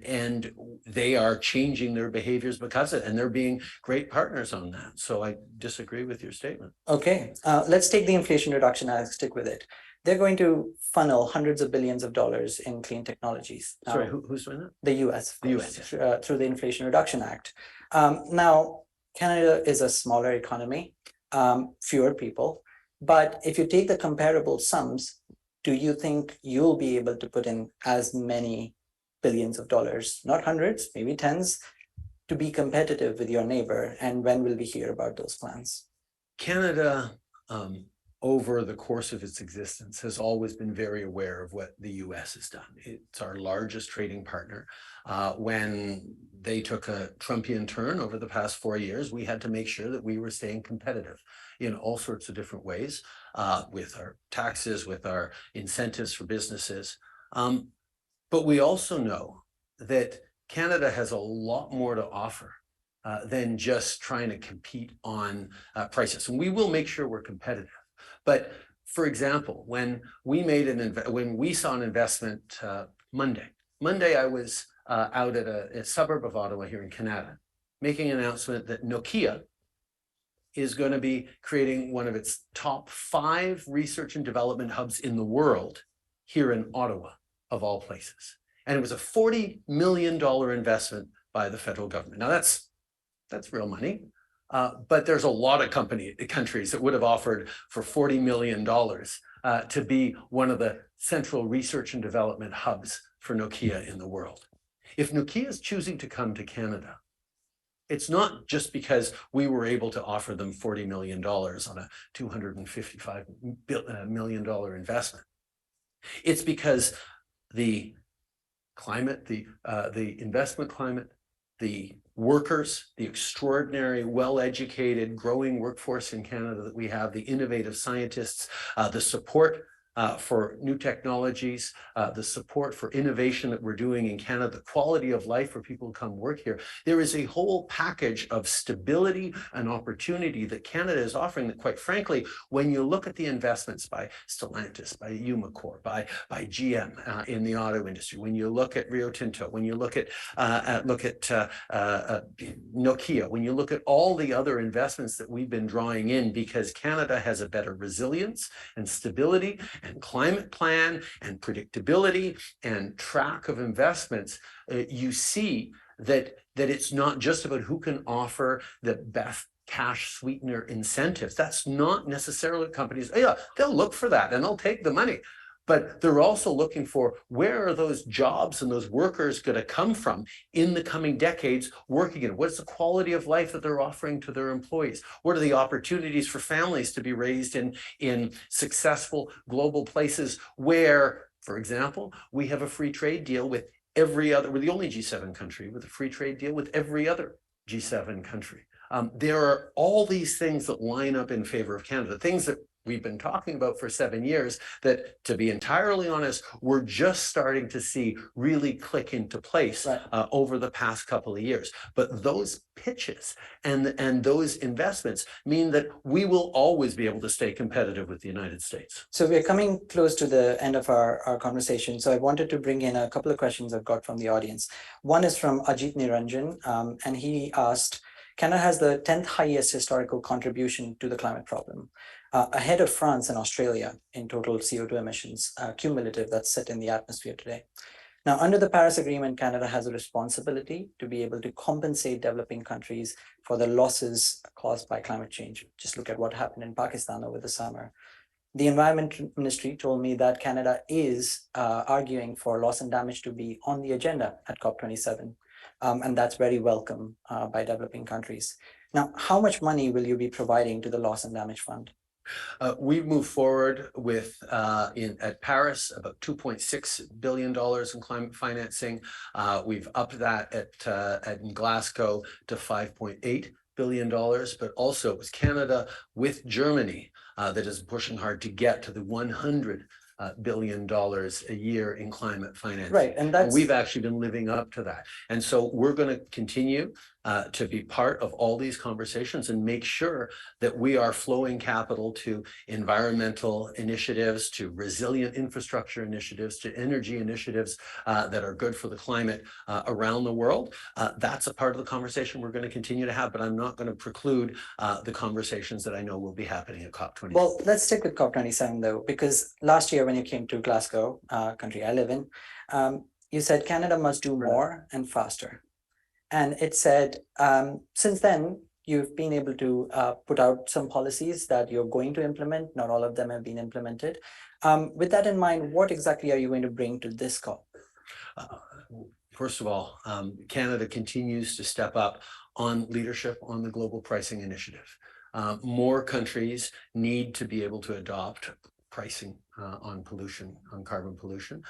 and they are changing their behaviors because of it, and they're being great partners on that. So I disagree with your statement. Okay, let's take the Inflation Reduction Act, stick with it. They're going to funnel hundreds of billions of dollars in clean technologies. Sorry, who's doing that? The US. The US, through the Inflation Reduction Act. Now, Canada is a smaller economy, fewer people, but if you take the comparable sums, do you think you'll be able to put in as many billions of dollars, not hundreds, maybe tens, to be competitive with your neighbor? And when will we hear about those plans? Canada, over the course of its existence, has always been very aware of what the US has done. It's our largest trading partner. When they took a Trumpian turn over the past 4 years, we had to make sure that we were staying competitive in all sorts of different ways, with our taxes, with our incentives for businesses. But we also know that Canada has a lot more to offer than just trying to compete on prices. And we will make sure we're competitive. But for example, when we saw an investment Monday, I was out at a suburb of Ottawa here in Canada, making an announcement that Nokia is going to be creating one of its top 5 research and development hubs in the world here in Ottawa, of all places. And it was a $40 million investment by the federal government. Now that's real money. But there's a lot of countries that would have offered for $40 million to be one of the central research and development hubs for Nokia in the world. If Nokia is choosing to come to Canada, it's not just because we were able to offer them $40 million on a $255 million investment. It's because the climate, the investment climate, the workers, the extraordinary, well-educated, growing workforce in Canada that we have, the innovative scientists, the support for new technologies, the support for innovation that we're doing in Canada, the quality of life for people who come work here. There is a whole package of stability and opportunity that Canada is offering that, quite frankly, when you look at the investments by Stellantis, by Umicore, by GM in the auto industry, when you look at Rio Tinto, when you look at Nokia, when you look at all the other investments that we've been drawing in, because Canada has a better resilience and stability and climate plan and predictability and track of investments, you see that it's not just about who can offer the best cash sweetener incentives. That's not necessarily companies. Yeah, they'll look for that and they'll take the money. But they're also looking for, where are those jobs and those workers going to come from in the coming decades working in? What's the quality of life that they're offering to their employees? What are the opportunities for families to be raised in successful global places where, for example, we have a free trade deal with every other, we're the only G7 country with a free trade deal with every other G7 country. There are all these things that line up in favor of Canada, things that we've been talking about for 7 years that, to be entirely honest, we're just starting to see really click into place over the past couple of years. But those pitches and those investments mean that we will always be able to stay competitive with the United States. So we're coming close to the end of our conversation. So I wanted to bring in a couple of questions I've got from the audience. One is from Ajit Niranjan, and he asked, Canada has the 10th highest historical contribution to the climate problem, ahead of France and Australia in total CO2 emissions, cumulative, that's set in the atmosphere today. Now, under the Paris Agreement, Canada has a responsibility to be able to compensate developing countries for the losses caused by climate change. Just look at what happened in Pakistan over the summer. The Environment Ministry told me that Canada is arguing for loss and damage to be on the agenda at COP27. And that's very welcome by developing countries. Now, how much money will you be providing to the Loss and Damage Fund? We've moved forward with at Paris about $2.6 billion in climate financing. We've upped that at Glasgow to $5.8 billion, but also with Canada, with Germany, that is pushing hard to get to the $100 billion a year in climate financing. Right, and we've actually been living up to that. And so we're going to continue to be part of all these conversations and make sure that we are flowing capital to environmental initiatives, to resilient infrastructure initiatives, to energy initiatives that are good for the climate around the world. That's a part of the conversation we're going to continue to have, but I'm not going to preclude the conversations that I know will be happening at COP27. Well, let's stick with COP27 though, because last year when you came to Glasgow, country I live in, you said Canada must do more and faster. And it said, since then, you've been able to put out some policies that you're going to implement. Not all of them have been implemented. With that in mind, what exactly are you going to bring to this COP? First of all, Canada continues to step up on leadership on the global pricing initiative. More countries need to be able to adopt pricing on pollution, on carbon pollution,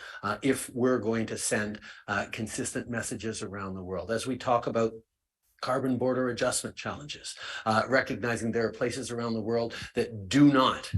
if we're going to send consistent messages around the world. As we talk about carbon border adjustment challenges, recognizing there are places around the world that do not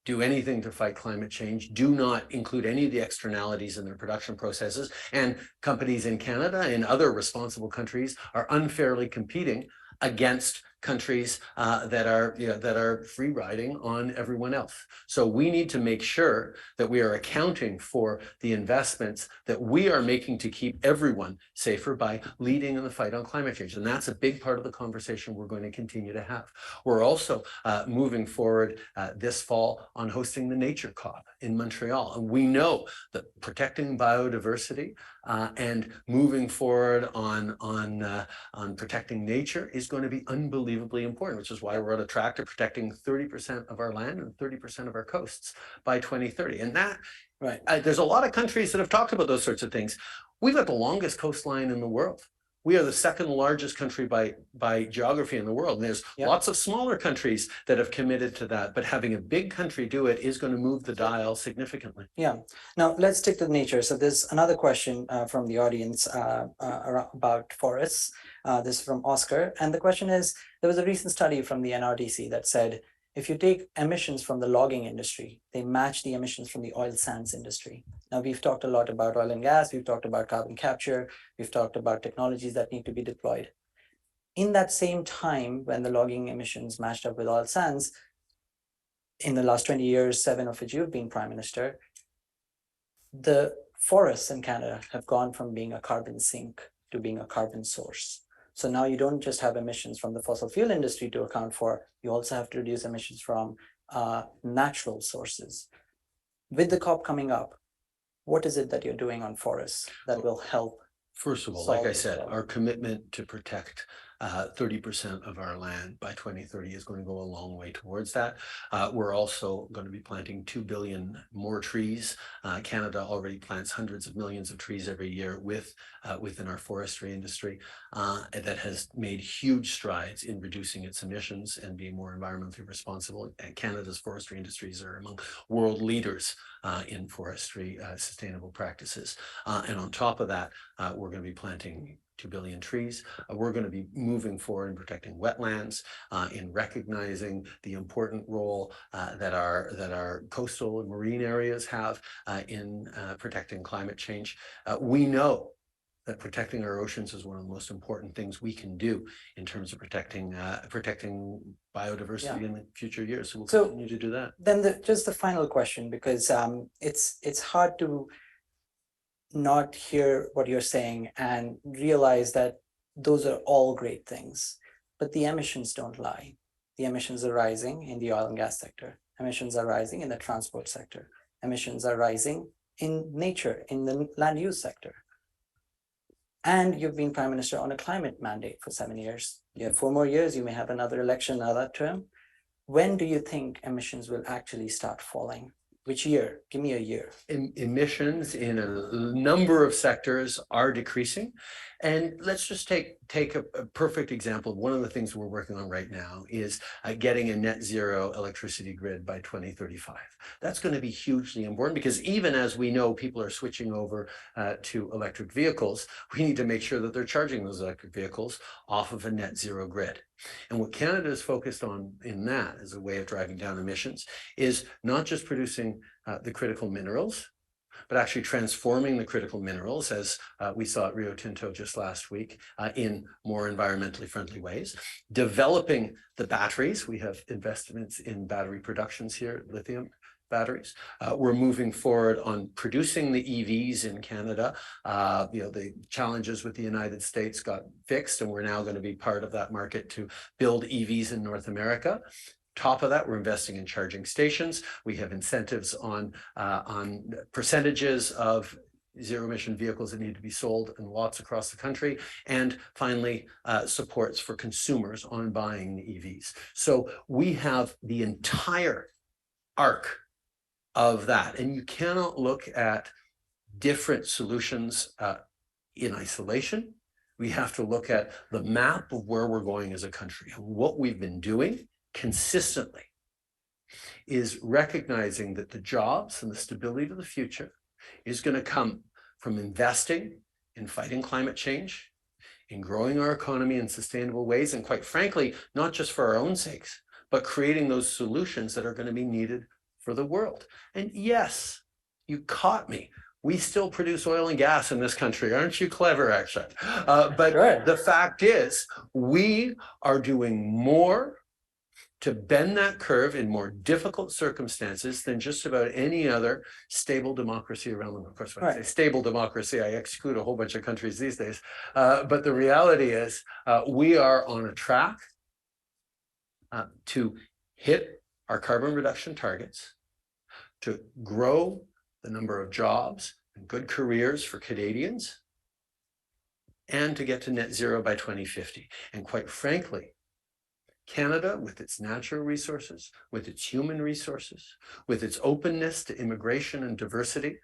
do anything to fight climate change, do not include any of the externalities in their production processes, and companies in Canada and other responsible countries are unfairly competing against countries that are free riding on everyone else. So we need to make sure that we are accounting for the investments that we are making to keep everyone safer by leading in the fight on climate change. And that's a big part of the conversation we're going to continue to have. We're also moving forward this fall on hosting the Nature COP in Montreal. And we know that protecting biodiversity and moving forward on protecting nature is going to be unbelievably important, which is why we're on a track to protecting 30% of our land and 30% of our coasts by 2030. And that, right, there's a lot of countries that have talked about those sorts of things. We've got the longest coastline in the world. We are the second largest country by geography in the world. And there's lots of smaller countries that have committed to that, but having a big country do it is going to move the dial significantly. Yeah. Now let's stick to nature. So there's another question from the audience about forests. This is from Oscar. And the question is, there was a recent study from the NRDC that said, if you take emissions from the logging industry, they match the emissions from the oil sands industry. Now, we've talked a lot about oil and gas. We've talked about carbon capture. We've talked about technologies that need to be deployed. In that same time, when the logging emissions matched up with oil sands, in the last 20 years, 7 of which you've been Prime Minister, the forests in Canada have gone from being a carbon sink to being a carbon source. So now you don't just have emissions from the fossil fuel industry to account for, you also have to reduce emissions from natural sources. With the COP coming up, what is it that you're doing on forests that will help? First of all, like I said, our commitment to protect 30% of our land by 2030 is going to go a long way towards that. We're also going to be planting 2 billion more trees. Canada already plants hundreds of millions of trees every year within our forestry industry that has made huge strides in reducing its emissions and being more environmentally responsible. And Canada's forestry industries are among world leaders in forestry sustainable practices. And on top of that, we're going to be planting 2 billion trees. We're going to be moving forward in protecting wetlands, in recognizing the important role that our coastal and marine areas have in protecting climate change. We know that protecting our oceans is one of the most important things we can do in terms of protecting biodiversity in the future years. So we'll continue to do that. Then just the final question, because it's hard to not hear what you're saying and realize that those are all great things, but the emissions don't lie. The emissions are rising in the oil and gas sector. Emissions are rising in the transport sector. Emissions are rising in nature, in the land use sector. And you've been Prime Minister on a climate mandate for 7 years. You have 4 more years, you may have another election, another term. When do you think emissions will actually start falling? Which year? Give me a year. Emissions in a number of sectors are decreasing. And let's just take a perfect example. One of the things we're working on right now is getting a net zero electricity grid by 2035. That's going to be hugely important because even as we know people are switching over to electric vehicles, we need to make sure that they're charging those electric vehicles off of a net zero grid. And what Canada is focused on in that as a way of driving down emissions is not just producing the critical minerals, but actually transforming the critical minerals, as we saw at Rio Tinto just last week, in more environmentally friendly ways. Developing the batteries. We have investments in battery productions here, lithium batteries. We're moving forward on producing the EVs in Canada. The challenges with the United States got fixed, and we're now going to be part of that market to build EVs in North America. Top of that, we're investing in charging stations. We have incentives on percentages of zero emission vehicles that need to be sold in lots across the country. And finally, supports for consumers on buying the EVs. So we have the entire arc of that. And you cannot look at different solutions in isolation. We have to look at the map of where we're going as a country. And what we've been doing consistently is recognizing that the jobs and the stability of the future is going to come from investing in fighting climate change, in growing our economy in sustainable ways, and quite frankly, not just for our own sakes, but creating those solutions that are going to be needed for the world. And yes, you caught me. We still produce oil and gas in this country. Aren't you clever, actually? But sure. The fact is, we are doing more to bend that curve in more difficult circumstances than just about any other stable democracy around the world. Of course, when I say stable democracy, I exclude a whole bunch of countries these days. But the reality is we are on a track to hit our carbon reduction targets, to grow the number of jobs and good careers for Canadians, and to get to net zero by 2050. And quite frankly, Canada, with its natural resources, with its human resources, with its openness to immigration and diversity,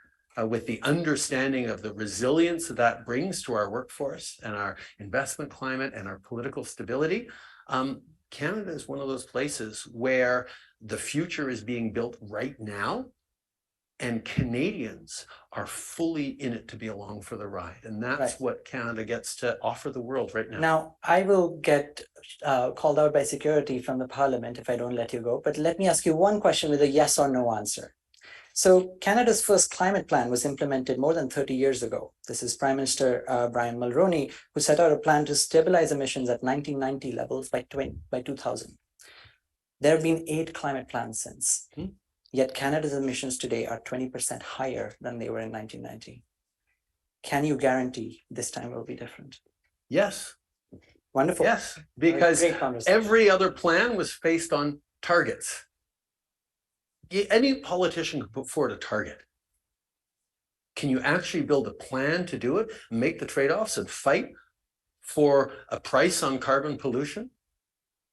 with the understanding of the resilience that brings to our workforce and our investment climate and our political stability, Canada is one of those places where the future is being built right now, and Canadians are fully in it to be along for the ride. And that's what Canada gets to offer the world right now. Now, I will get called out by security from the Parliament if I don't let you go. But let me ask you one question with a yes or no answer. So Canada's first climate plan was implemented more than 30 years ago. This is Prime Minister Brian Mulroney, who set out a plan to stabilize emissions at 1990 levels by 2000. There have been 8 climate plans since. Yet Canada's emissions today are 20% higher than they were in 1990. Can you guarantee this time will be different? Yes. Wonderful. Yes, because every other plan was based on targets. Any politician can put forward a target. Can you actually build a plan to do it, make the trade-offs and fight for a price on carbon pollution?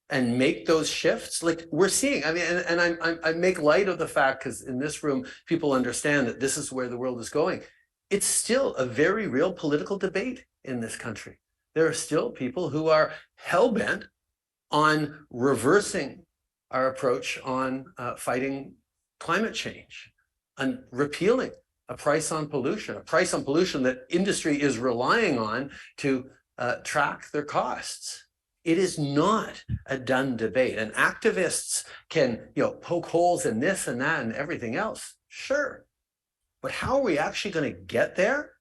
And make those shifts like we're seeing. I mean, and I make light of the fact, because in this room, people understand that this is where the world is going. It's still a very real political debate in this country. There are still people who are hell-bent on reversing our approach on fighting climate change and repealing a price on pollution that industry is relying on to track their costs. It is not a done debate, and activists can, poke holes in this and that and everything else. Sure, but how are we actually going to get there?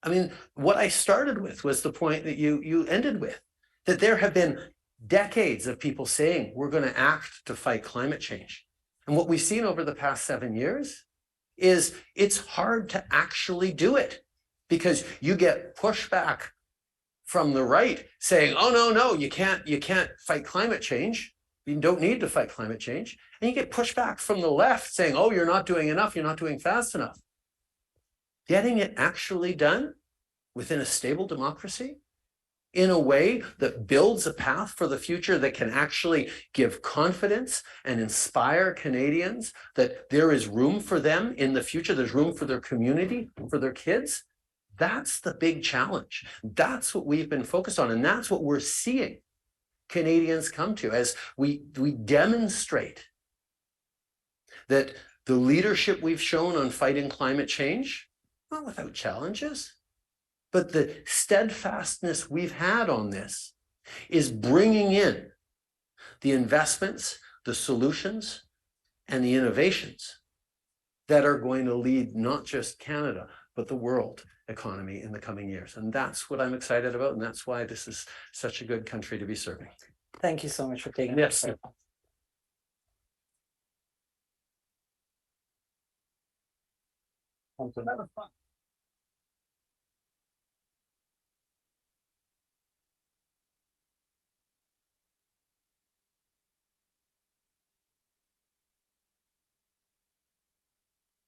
I mean, what I started with was the point that you ended with, that there have been decades of people saying we're going to act to fight climate change, and what we've seen over the past 7 years is it's hard to actually do it because you get pushback from the right saying, oh, no, you can't fight climate change. You don't need to fight climate change. And you get pushback from the left saying, oh, you're not doing enough. You're not doing fast enough. Getting it actually done within a stable democracy in a way that builds a path for the future that can actually give confidence and inspire Canadians that there is room for them in the future, there's room for their community, for their kids. That's the big challenge. That's what we've been focused on, and that's what we're seeing Canadians come to as we demonstrate that the leadership we've shown on fighting climate change, not without challenges, but the steadfastness we've had on this is bringing in the investments, the solutions, and the innovations that are going to lead not just Canada, but the world economy in the coming years. And that's what I'm excited about. And that's why this is such a good country to be serving. Thank you so much for taking Yes. this.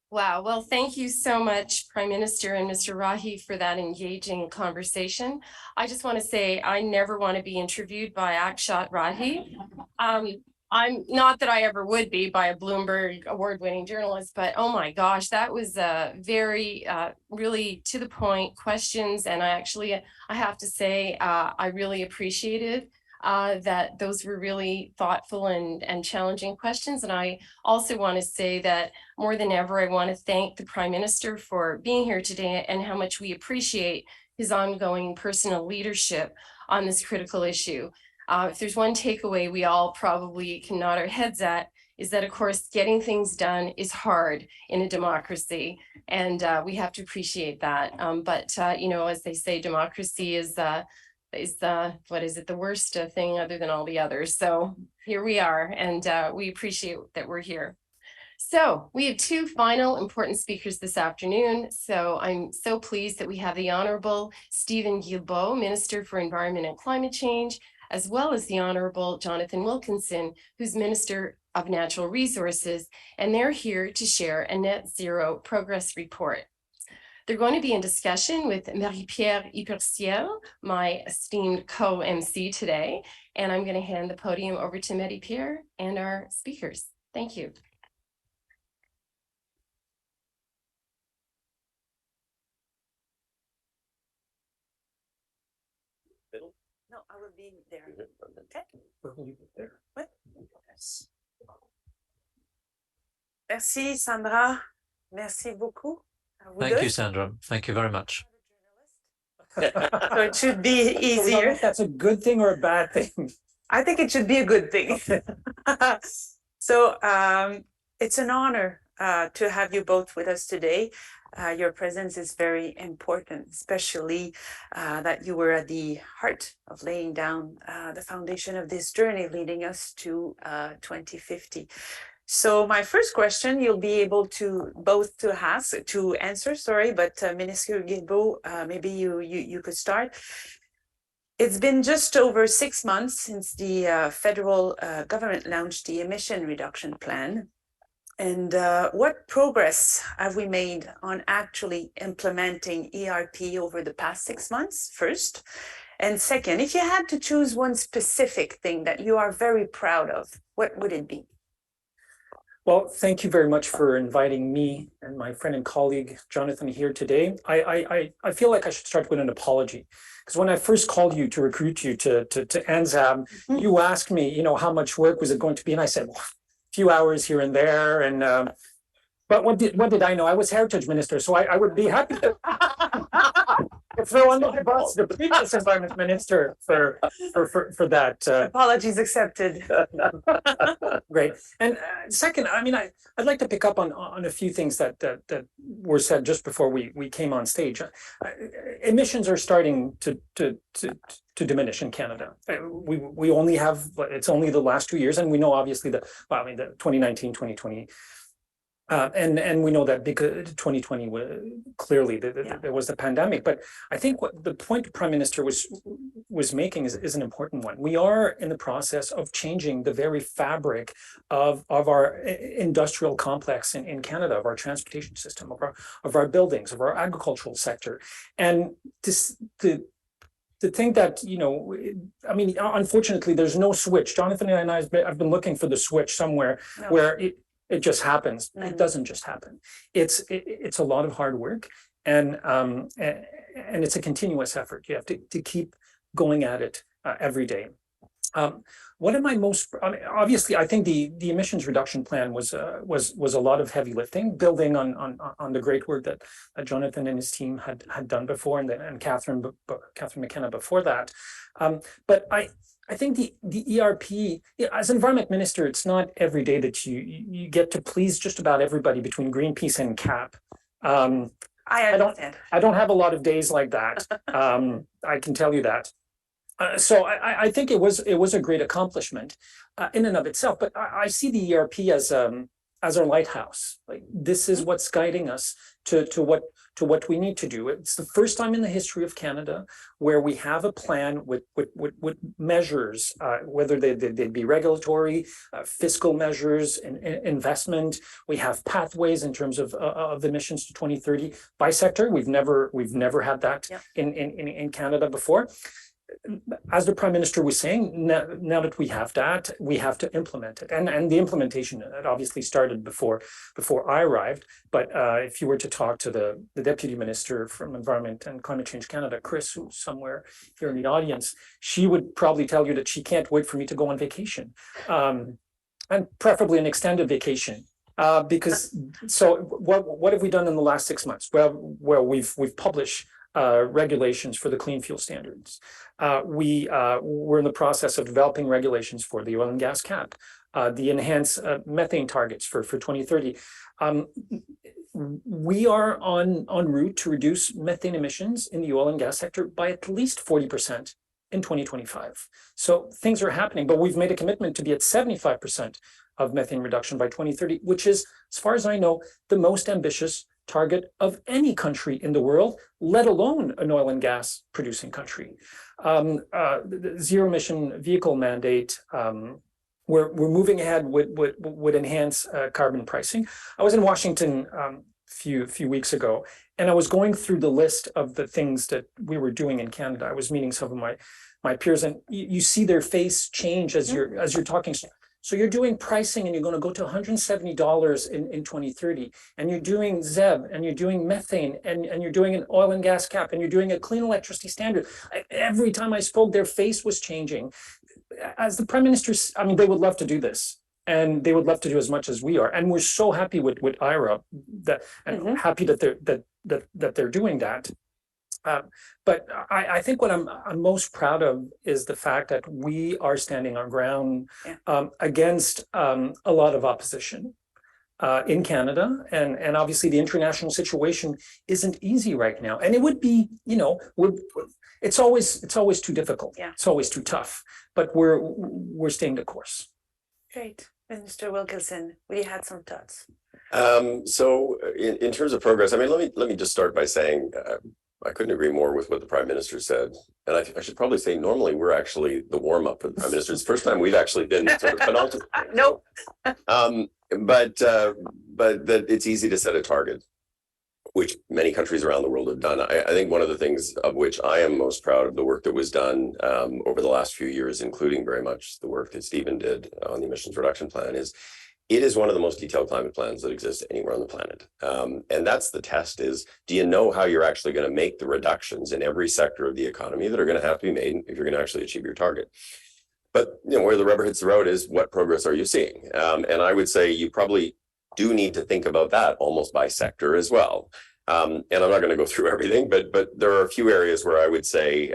Wow. Well, thank you so much, Prime Minister and Mr. Rahi, for that engaging conversation. I just want to say I never want to be interviewed by Akshat Rahi. I'm not that I ever would be by a Bloomberg award-winning journalist, but oh my gosh, that was very really to the point questions. And I have to say, I really appreciated that those were really thoughtful and challenging questions. And I also want to say that more than ever, I want to thank the Prime Minister for being here today and how much we appreciate his ongoing personal leadership on this critical issue. If there's one takeaway we all probably can nod our heads at, is that, of course, getting things done is hard in a democracy, and we have to appreciate that. You know, as they say, democracy is the worst thing other than all the others. So here we are, and we appreciate that we're here. So we have two final important speakers this afternoon. So I'm so pleased that we have the Honorable Stephen Guilbeault, Minister for Environment and Climate Change, as well as the Honorable Jonathan Wilkinson, who's Minister of Natural Resources, and they're here to share a net zero progress report. They're going to be in discussion with Marie-Pierre Yperciel, my esteemed co-MC today, and I'm going to hand the podium over to Marie-Pierre and our speakers. Thank you. No, I will be there. Okay. What? Yes. Merci, Sandra. Merci beaucoup. Thank you, Sandra. Thank you very much. So it should be easier. If that's a good thing or a bad thing? I think it should be a good thing. So it's an honor to have you both with us today. Your presence is very important, especially that you were at the heart of laying down the foundation of this journey leading us to 2050. So my first question, you'll be able to answer, but Minister Guilbeault, maybe you could start. It's been just over 6 months since the federal government launched the emission reduction plan. And what progress have we made on actually implementing ERP over the past 6 months, first? And second, if you had to choose one specific thing that you are very proud of, what would it be? Well, thank you very much for inviting me and my friend and colleague, Jonathan, here today. I feel like I should start with an apology. Because when I first called you to recruit you to ANZAB, you asked me, how much work was it going to be? And I said, well, few hours here and there, and but what did I know? I was Heritage Minister, so I would be happy to throw under the bus the previous Environment Minister for that. Apologies accepted. Great. And second, I'd like to pick up on a few things that were said just before we came on stage. Emissions are starting to diminish in Canada. We only have, it's only the last 2 years, and we know obviously the 2019, 2020. And we know that because 2020 clearly there was the pandemic, but I think what the point the Prime Minister was making is an important one. We are in the process of changing the very fabric of our industrial complex in Canada, of our transportation system, of our buildings, of our agricultural sector, and the to think that, you know, I mean, unfortunately, there's no switch. Jonathan and I have been looking for the switch somewhere where it just happens. It doesn't just happen. It's a lot of hard work, and it's a continuous effort. You have to keep going at it every day. What am I most? I mean, obviously, I think the emissions reduction plan was a lot of heavy lifting, building on the great work that Jonathan and his team had done before, and Catherine McKenna before that. But I think the ERP, as environment minister, it's not every day that you get to please just about everybody between Greenpeace and CAP. I don't have a lot of days like that. I can tell you that. So I think it was a great accomplishment in and of itself, but I see the ERP as our lighthouse. Like, this is what's guiding us to what we need to do. It's the first time in the history of Canada where we have a plan with measures, whether they'd be regulatory, fiscal measures, and investment. We have pathways in terms of emissions to 2030 by sector. We've never had that in Canada before. As the Prime Minister was saying, now that we have that, we have to implement it. And the implementation, it obviously started before I arrived. But if you were to talk to the Deputy Minister from Environment and Climate Change Canada, Chris, who's somewhere here in the audience, she would probably tell you that she can't wait for me to go on vacation, and preferably an extended vacation. Because so what have we done in the last 6 months? Well, we've published regulations for the clean fuel standards. We're in the process of developing regulations for the oil and gas cap, the enhanced methane targets for 2030. We are en route to reduce methane emissions in the oil and gas sector by at least 40% in 2025. So things are happening, but we've made a commitment to be at 75% of methane reduction by 2030, which is, as far as I know, the most ambitious target of any country in the world, let alone an oil and gas producing country. The zero emission vehicle mandate, we're moving ahead with enhanced carbon pricing. I was in Washington a few weeks ago, and I was going through the list of the things that we were doing in Canada. I was meeting some of my peers, and you see their face change as you're talking. So you're doing pricing, and you're going to go to $170 in 2030, and you're doing ZEB, and you're doing methane, and you're doing an oil and gas cap, and you're doing a clean electricity standard. Every time I spoke, their face was changing. As the Prime Minister, I mean, they would love to do this, and they would love to do as much as we are. And we're so happy with IRA and happy that they're doing that. But I think what I'm most proud of is the fact that we are standing our ground against a lot of opposition in Canada, and obviously the international situation isn't easy right now. And it would be, you know, it's always too difficult. It's always too tough. But we're staying the course. Great, Mr. Wilkinson, we had some thoughts. So in terms of progress, I mean, let me just start by saying. I couldn't agree more with what the Prime Minister said. And I should probably say, normally we're actually the warm-up for the Prime Minister. It's the first time we've actually been sort of penultimate. Nope. But that it's easy to set a target, which many countries around the world have done. I think one of the things of which I am most proud of the work that was done over the last few years, including very much the work that Stephen did on the emissions reduction plan, is it is one of the most detailed climate plans that exists anywhere on the planet. And that's the test is, do you know how you're actually going to make the reductions in every sector of the economy that are going to have to be made if you're going to actually achieve your target? But you know, where the rubber hits the road is what progress are you seeing? And I would say you probably do need to think about that almost by sector as well. And I'm not going to go through everything, but there are a few areas where I would say,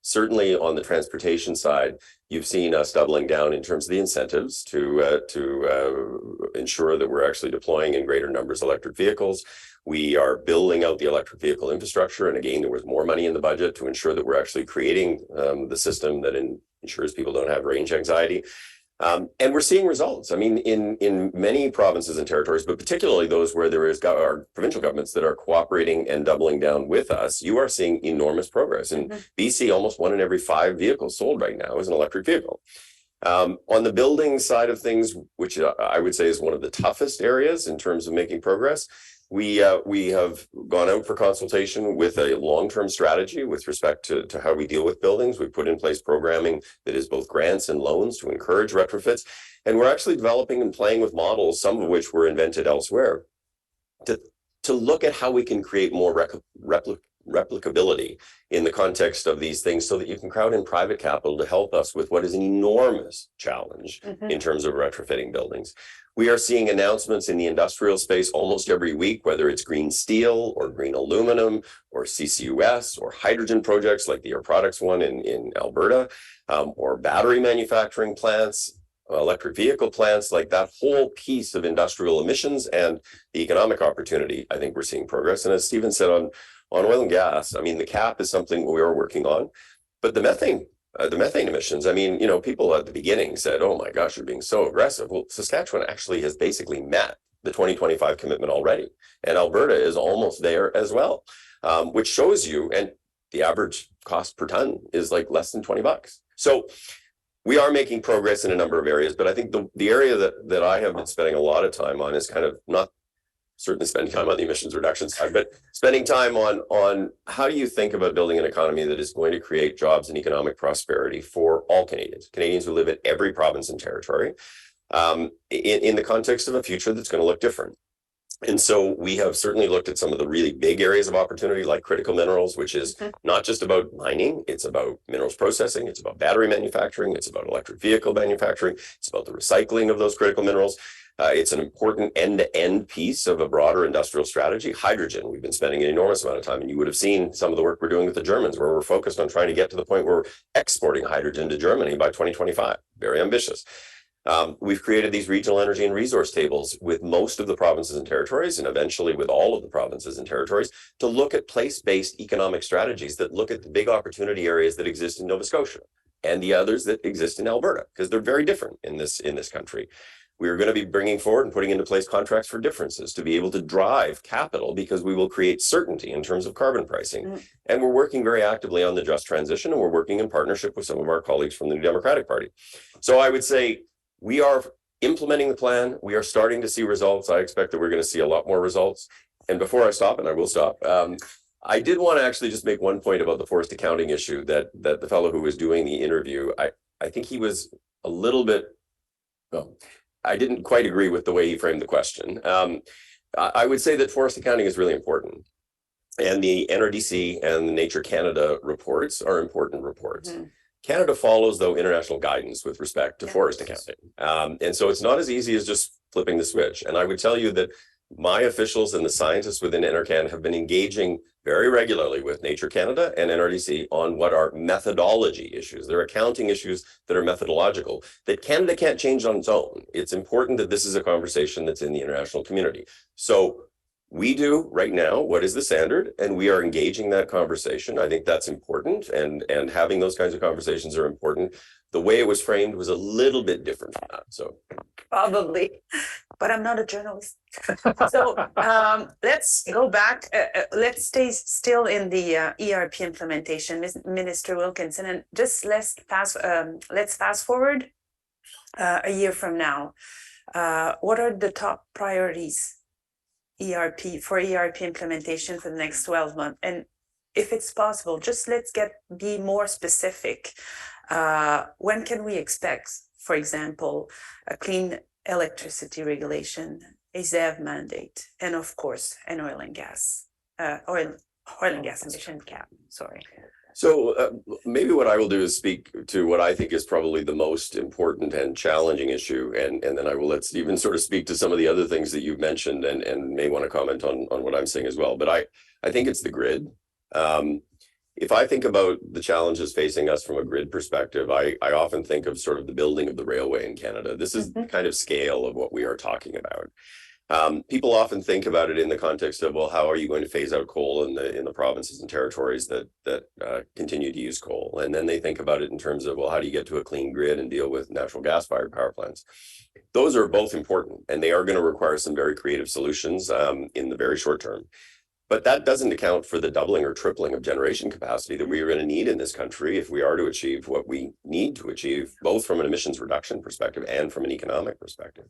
certainly on the transportation side, you've seen us doubling down in terms of the incentives to ensure that we're actually deploying in greater numbers electric vehicles. We are building out the electric vehicle infrastructure. And again, there was more money in the budget to ensure that we're actually creating the system that ensures people don't have range anxiety. And we're seeing results. I mean, in many provinces and territories, but particularly those where there is our provincial governments that are cooperating and doubling down with us, you are seeing enormous progress. In BC, almost 1 in every 5 vehicles sold right now is an electric vehicle. On the building side of things, which I would say is one of the toughest areas in terms of making progress, We have gone out for consultation with a long-term strategy with respect to how we deal with buildings. We put in place programming that is both grants and loans to encourage retrofits. And we're actually developing and playing with models, some of which were invented elsewhere, to look at how we can create more replicability in the context of these things so that you can crowd in private capital to help us with what is an enormous challenge in terms of retrofitting buildings. We are seeing announcements in the industrial space almost every week, whether it's green steel or green aluminum or CCUS or hydrogen projects like the Air Products one in Alberta, or battery manufacturing plants, electric vehicle plants, like that whole piece of industrial emissions and the economic opportunity. I think we're seeing progress. And as Stephen said on oil and gas, I mean, the cap is something we are working on, but the methane emissions, I mean, you know, people at the beginning said, oh my gosh, you're being so aggressive. Well, Saskatchewan actually has basically met the 2025 commitment already. And Alberta is almost there as well, which shows you, and the average cost per ton is like less than $20. So we are making progress in a number of areas, but I think the area that I have been spending a lot of time on is kind of not certainly spending time on the emissions reduction side, but spending time on how do you think about building an economy that is going to create jobs and economic prosperity for all Canadians who live in every province and territory, in the context of a future that's going to look different. And so we have certainly looked at some of the really big areas of opportunity, like critical minerals, which is not just about mining, it's about minerals processing, it's about battery manufacturing, it's about electric vehicle manufacturing, it's about the recycling of those critical minerals. It's an important end-to-end piece of a broader industrial strategy. Hydrogen, we've been spending an enormous amount of time, and you would have seen some of the work we're doing with the Germans, where we're focused on trying to get to the point where we're exporting hydrogen to Germany by 2025. Very ambitious. We've created these regional energy and resource tables with most of the provinces and territories, and eventually with all of the provinces and territories, to look at place-based economic strategies that look at the big opportunity areas that exist in Nova Scotia and the others that exist in Alberta, because they're very different in this country. We are going to be bringing forward and putting into place contracts for differences to be able to drive capital, because we will create certainty in terms of carbon pricing. And we're working very actively on the just transition, and we're working in partnership with some of our colleagues from the New Democratic Party. So I would say we are implementing the plan. We are starting to see results. I expect that we're going to see a lot more results. And before I stop, and I will stop, I did want to actually just make one point about the forced accounting issue that the fellow who was doing the interview, I think he was a little bit, well, I didn't quite agree with the way he framed the question. I would say that forest accounting is really important. And the NRDC and the Nature Canada reports are important reports. Canada follows, though, international guidance with respect to forest accounting. And so it's not as easy as just flipping the switch. And I would tell you that my officials and the scientists within NRCan have been engaging very regularly with Nature Canada and NRDC on what are methodology issues. They're accounting issues that are methodological, that Canada can't change on its own. It's important that this is a conversation that's in the international community. So we do right now what is the standard, and we are engaging that conversation. I think that's important, and having those kinds of conversations are important. The way it was framed was a little bit different from that. So probably, but I'm not a journalist. So let's go back. Let's stay still in the ERP implementation, Minister Wilkinson, and just let's fast forward a year from now. What are the top priorities for ERP implementation for the next 12 months? And if it's possible, just be more specific. When can we expect, for example, a clean electricity regulation, a ZEV mandate, and of course, an oil and gas emission cap? Sorry. So maybe what I will do is speak to what I think is probably the most important and challenging issue, and then I will let Stephen sort of speak to some of the other things that you've mentioned and may want to comment on what I'm saying as well. But I think it's the grid. If I think about the challenges facing us from a grid perspective, I often think of sort of the building of the railway in Canada. This is the kind of scale of what we are talking about. People often think about it in the context of, well, how are you going to phase out coal in the provinces and territories that continue to use coal? And then they think about it in terms of, well, how do you get to a clean grid and deal with natural gas-fired power plants? Those are both important, and they are going to require some very creative solutions in the very short term. But that doesn't account for the doubling or tripling of generation capacity that we are going to need in this country if we are to achieve what we need to achieve, both from an emissions reduction perspective and from an economic perspective.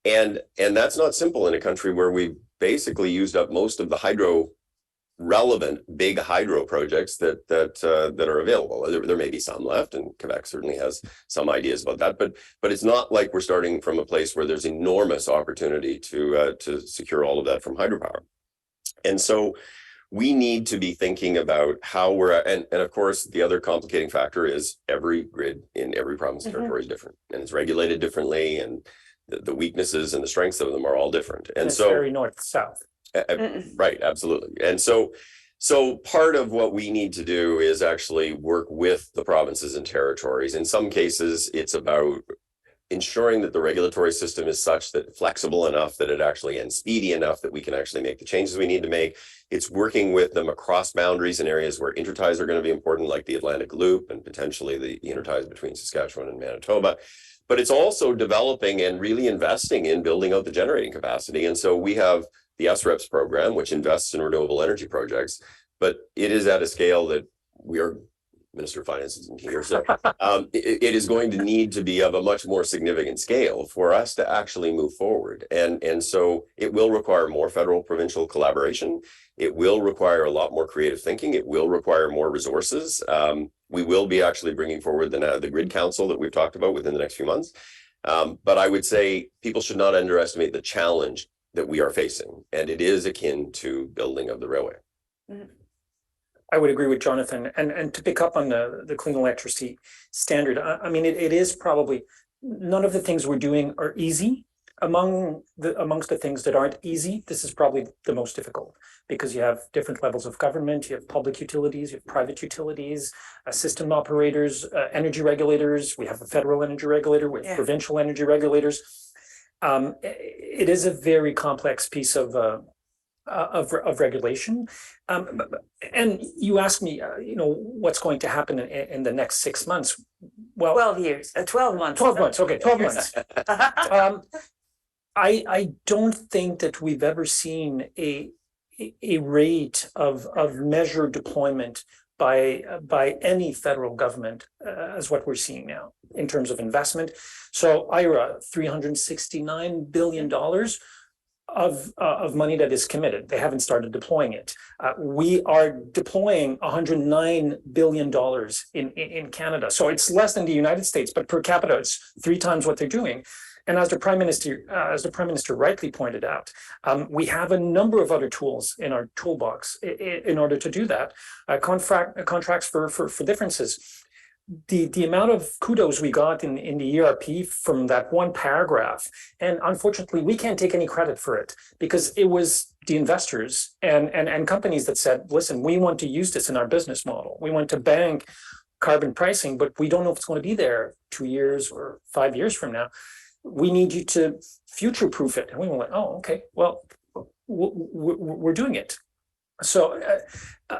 And that's not simple in a country where we've basically used up most of the hydro relevant big hydro projects that are available. There may be some left, and Quebec certainly has some ideas about that, but it's not like we're starting from a place where there's enormous opportunity to secure all of that from hydropower. And so we need to be thinking about how we're, and of course, the other complicating factor is every grid in every province and territory is different, and it's regulated differently, and the weaknesses and the strengths of them are all different. And it's so very north-south. Right, absolutely. And so part of what we need to do is actually work with the provinces and territories. In some cases, it's about ensuring that the regulatory system is such that flexible enough that it actually and speedy enough that we can actually make the changes we need to make. It's working with them across boundaries in areas where interties are going to be important, like the Atlantic Loop and potentially the interties between Saskatchewan and Manitoba. But it's also developing and really investing in building out the generating capacity. And so we have the SREPS program, which invests in renewable energy projects, but it is at a scale that we are, Minister of Finance isn't here, so it is going to need to be of a much more significant scale for us to actually move forward. And so it will require more federal provincial collaboration. It will require a lot more creative thinking. It will require more resources. We will be actually bringing forward the Grid Council that we've talked about within the next few months. But I would say people should not underestimate the challenge that we are facing, and it is akin to building of the railway. I would agree with Jonathan, and to pick up on the clean electricity standard, I mean, it is probably, none of the things we're doing are easy. Amongst the things that aren't easy, this is probably the most difficult, because you have different levels of government, you have public utilities, you have private utilities, system operators, energy regulators, we have a federal energy regulator, we have provincial energy regulators. It is a very complex piece of regulation. And you asked me, what's going to happen in the next 6 months? Well, 12 years, 12 months. 12 months, okay, 12 months. I don't think that we've ever seen a rate of measured deployment by any federal government as what we're seeing now in terms of investment. So IRA, $369 billion of money that is committed. They haven't started deploying it. We are deploying $109 billion in Canada. So it's less than the United States, but per capita, it's 3 times what they're doing. And as the Prime Minister rightly pointed out, we have a number of other tools in our toolbox in order to do that. Contracts for differences. The amount of kudos we got in the ERP from that one paragraph, and unfortunately we can't take any credit for it, because it was the investors and companies that said, listen, we want to use this in our business model. We want to bank carbon pricing, but we don't know if it's going to be there 2 years or 5 years from now. We need you to future-proof it. And we were like, oh, okay, well, we're doing it. So, I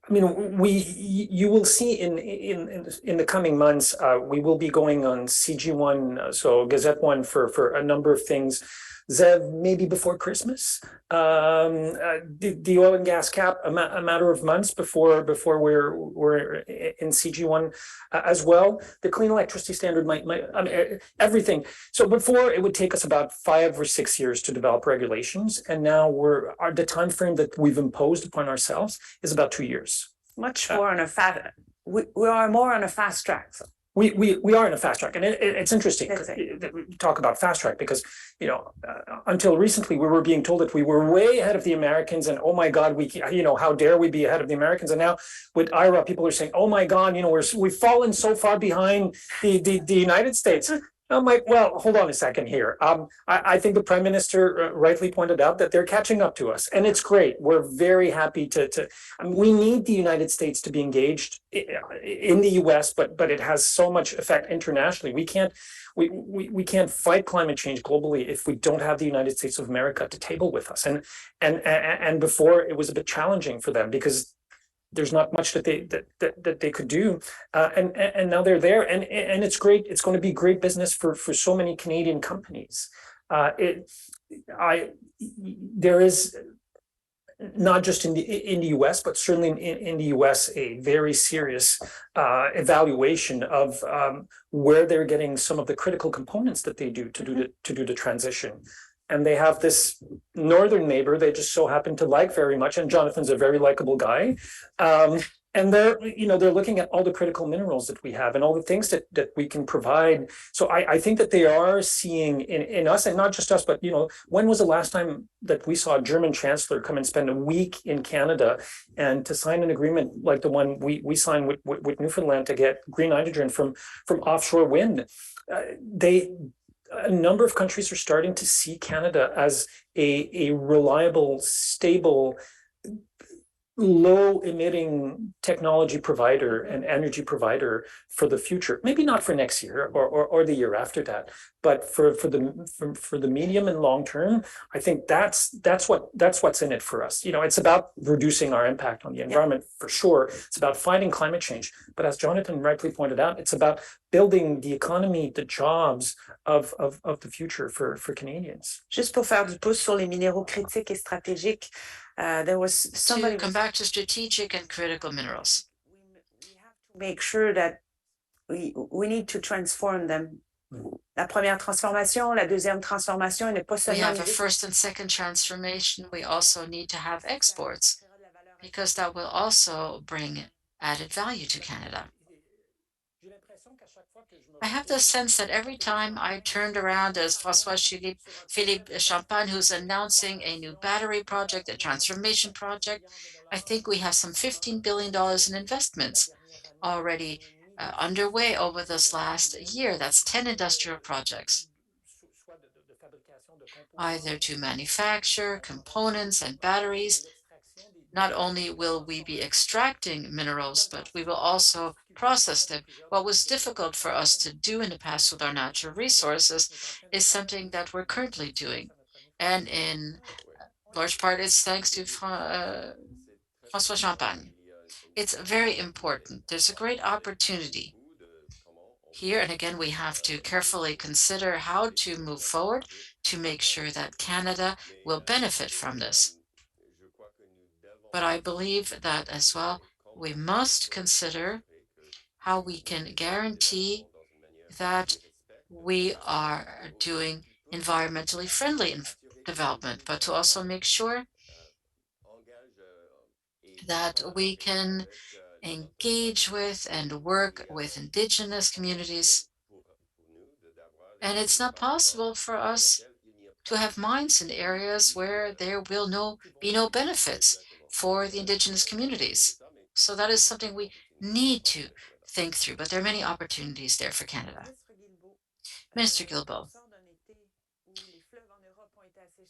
mean, you will see in the coming months, we will be going on CG1, so Gazette 1 for a number of things. ZEV maybe before Christmas. The oil and gas cap a matter of months before we're in CG1 as well. The clean electricity standard might I mean, everything. So before it would take us about 5 or 6 years to develop regulations, and now the time frame that we've imposed upon ourselves is about 2 years. Much more on a fast. We are more on a fast track. So. We are in a fast track, and it's interesting that we talk about fast track, because until recently we were being told that we were way ahead of the Americans, and oh my God, how dare we be ahead of the Americans? And now with IRA, people are saying, oh my God, we've fallen so far behind the United States. I'm like, well, hold on a second here. I think the Prime Minister rightly pointed out that they're catching up to us, and it's great. We're very happy we need the United States to be engaged in the US, but it has so much effect internationally. We can't fight climate change globally if we don't have the United States of America at the table with us. And before, it was a bit challenging for them, because there's not much that they could do, and now they're there, and it's great. It's going to be great business for so many Canadian companies. There is not just in the US, but certainly in the US, a very serious evaluation of where they're getting some of the critical components that they do to do the transition. And they have this northern neighbor they just so happen to like very much, and Jonathan's a very likable guy. And they're looking at all the critical minerals that we have and all the things that we can provide. So I think that they are seeing in us, and not just us, but when was the last time that we saw a German chancellor come and spend a week in Canada and to sign an agreement like the one we signed with Newfoundland to get green hydrogen from offshore wind? A number of countries are starting to see Canada as a reliable, stable, low emitting technology provider and energy provider for the future. Maybe not for next year or the year after that, but for the medium and long term, I think that's what's in it for us. It's about reducing our impact on the environment for sure. It's about fighting climate change. But as Jonathan rightly pointed out, it's about building the economy, the jobs of the future for Canadians. Juste pour faire du pouce sur les minéraux critiques et stratégiques, there was somebody to come back to strategic and critical minerals. Make sure that we need to transform them. La première transformation, la deuxième transformation, n'est pas We seulement. have a first and second transformation. We also need to have exports because that will also bring added value to Canada. I have the sense that every time I turned around as Philippe Champagne, who's announcing a new battery project, a transformation project, I think we have some $15 billion in investments already underway over this last year. That's 10 industrial projects, either to manufacture components and batteries. Not only will we be extracting minerals, but we will also process them. What was difficult for us to do in the past with our natural resources is something that we're currently doing. And in large part, it's thanks to François Champagne. It's very important. There's a great opportunity here. And again, we have to carefully consider how to move forward to make sure that Canada will benefit from this. But I believe that as well, we must consider how we can guarantee that we are doing environmentally friendly development, but to also make sure that we can engage with and work with Indigenous communities. And it's not possible for us to have mines in areas where there will be no benefits for the Indigenous communities. So that is something we need to think through, but there are many opportunities there for Canada. Minister Guilbeault,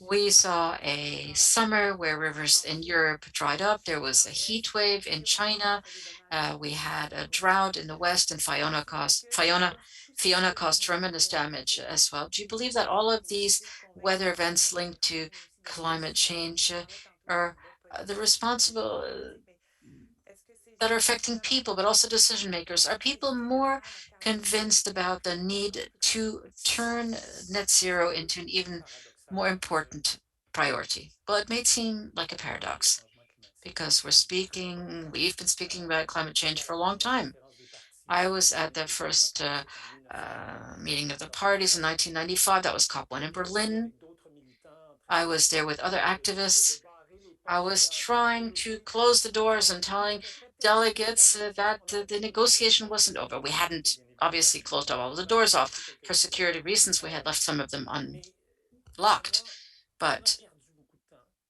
we saw a summer where rivers in Europe dried up. There was a heat wave in China. We had a drought in the West, and Fiona caused tremendous damage as well. Do you believe that all of these weather events linked to climate change are the responsible that are affecting people, but also decision makers? Are people more convinced about the need to turn net zero into an even more important priority? Well, it may seem like a paradox because we've been speaking about climate change for a long time. I was at the first meeting of the parties in 1995. That was COP1 in Berlin. I was there with other activists. I was trying to close the doors and telling delegates that the negotiation wasn't over. We hadn't obviously closed all the doors off. For security reasons, we had left some of them unlocked. But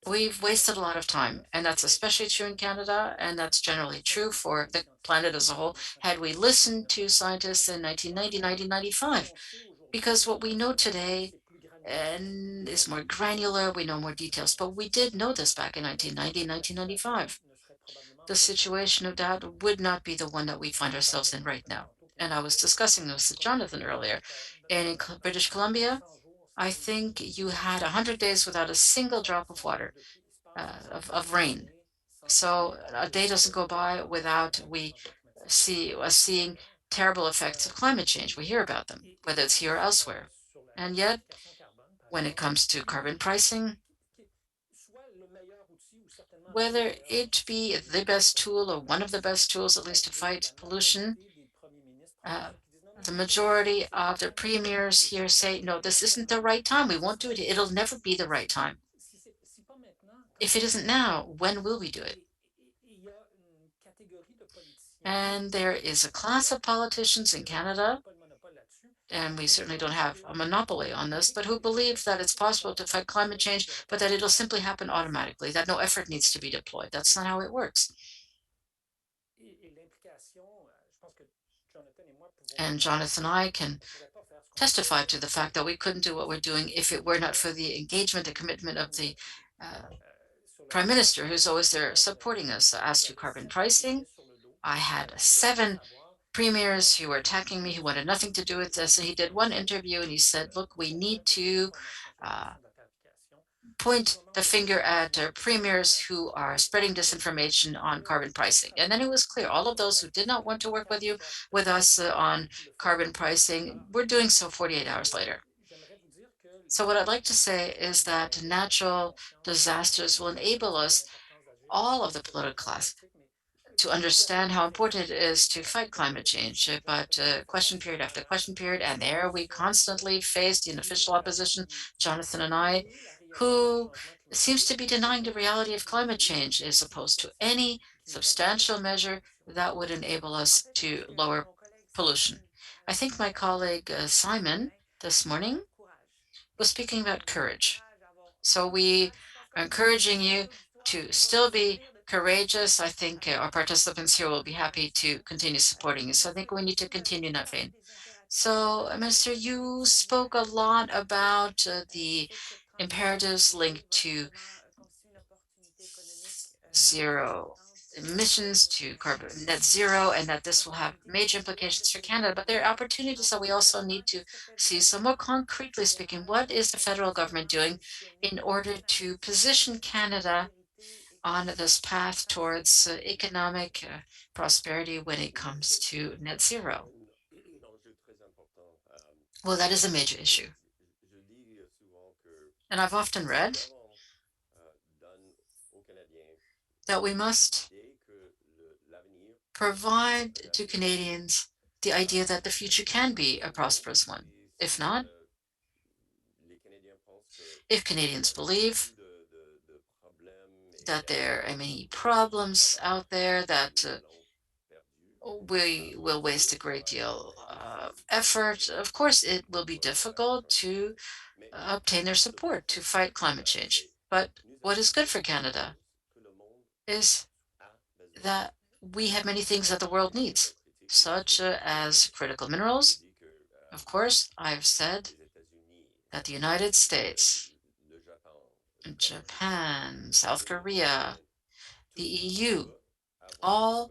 we've wasted a lot of time, and that's especially true in Canada, and that's generally true for the planet as a whole. Had we listened to scientists in 1990, 1995, because what we know today and is more granular, we know more details, but we did know this back in 1990, 1995. The situation of that would not be the one that we find ourselves in right now. And I was discussing this with Jonathan earlier. And in British Columbia, I think you had 100 days without a single drop of water, of rain. So a day doesn't go by without seeing terrible effects of climate change. We hear about them, whether it's here or elsewhere. And yet, when it comes to carbon pricing, whether it be the best tool or one of the best tools, at least to fight pollution, the majority of the premiers here say, no, this isn't the right time. We won't do it. It'll never be the right time. If it isn't now, when will we do it? And there is a class of politicians in Canada, and we certainly don't have a monopoly on this, but who believe that it's possible to fight climate change, but that it'll simply happen automatically, that no effort needs to be deployed. That's not how it works. And Jonathan and I can testify to the fact that we couldn't do what we're doing if it were not for the engagement and commitment of the Prime Minister, who's always there supporting us. As to carbon pricing, I had 7 premiers who were attacking me, who wanted nothing to do with this. And he did one interview and he said, look, we need to point the finger at premiers who are spreading disinformation on carbon pricing. And then it was clear, all of those who did not want to work with us on carbon pricing, were doing so 48 hours later. So what I'd like to say is that natural disasters will enable us, all of the political class, to understand how important it is to fight climate change. But question period after question period, and there we constantly face the unofficial opposition, Jonathan and I, who seems to be denying the reality of climate change as opposed to any substantial measure that would enable us to lower pollution. I think my colleague Simon this morning was speaking about courage. So we are encouraging you to still be courageous. I think our participants here will be happy to continue supporting you. So I think we need to continue in that vein. So, Minister, you spoke a lot about the imperatives linked to zero emissions, to carbon net zero, and that this will have major implications for Canada. But there are opportunities that we also need to see. So more concretely speaking, what is the federal government doing in order to position Canada on this path towards economic prosperity when it comes to net zero? Well, that is a major issue. And I've often read that we must provide to Canadians the idea that the future can be a prosperous one. If not, if Canadians believe that there are many problems out there, that we will waste a great deal of effort, of course, it will be difficult to obtain their support to fight climate change. But what is good for Canada is that we have many things that the world needs, such as critical minerals. Of course, I've said that the United States, Japan, South Korea, the EU, all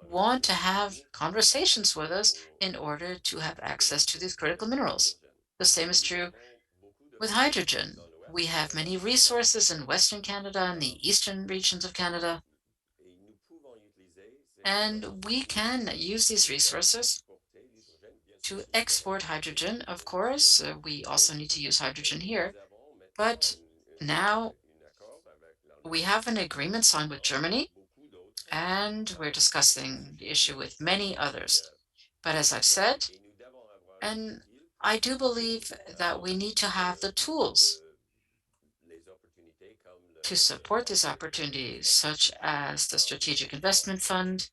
want to have conversations with us in order to have access to these critical minerals. The same is true with hydrogen. We have many resources in Western Canada and the eastern regions of Canada, and we can use these resources to export hydrogen. Of course, we also need to use hydrogen here, but now we have an agreement signed with Germany, and we're discussing the issue with many others. But as I've said, and I do believe that we need to have the tools to support these opportunities, such as the Strategic Investment Fund,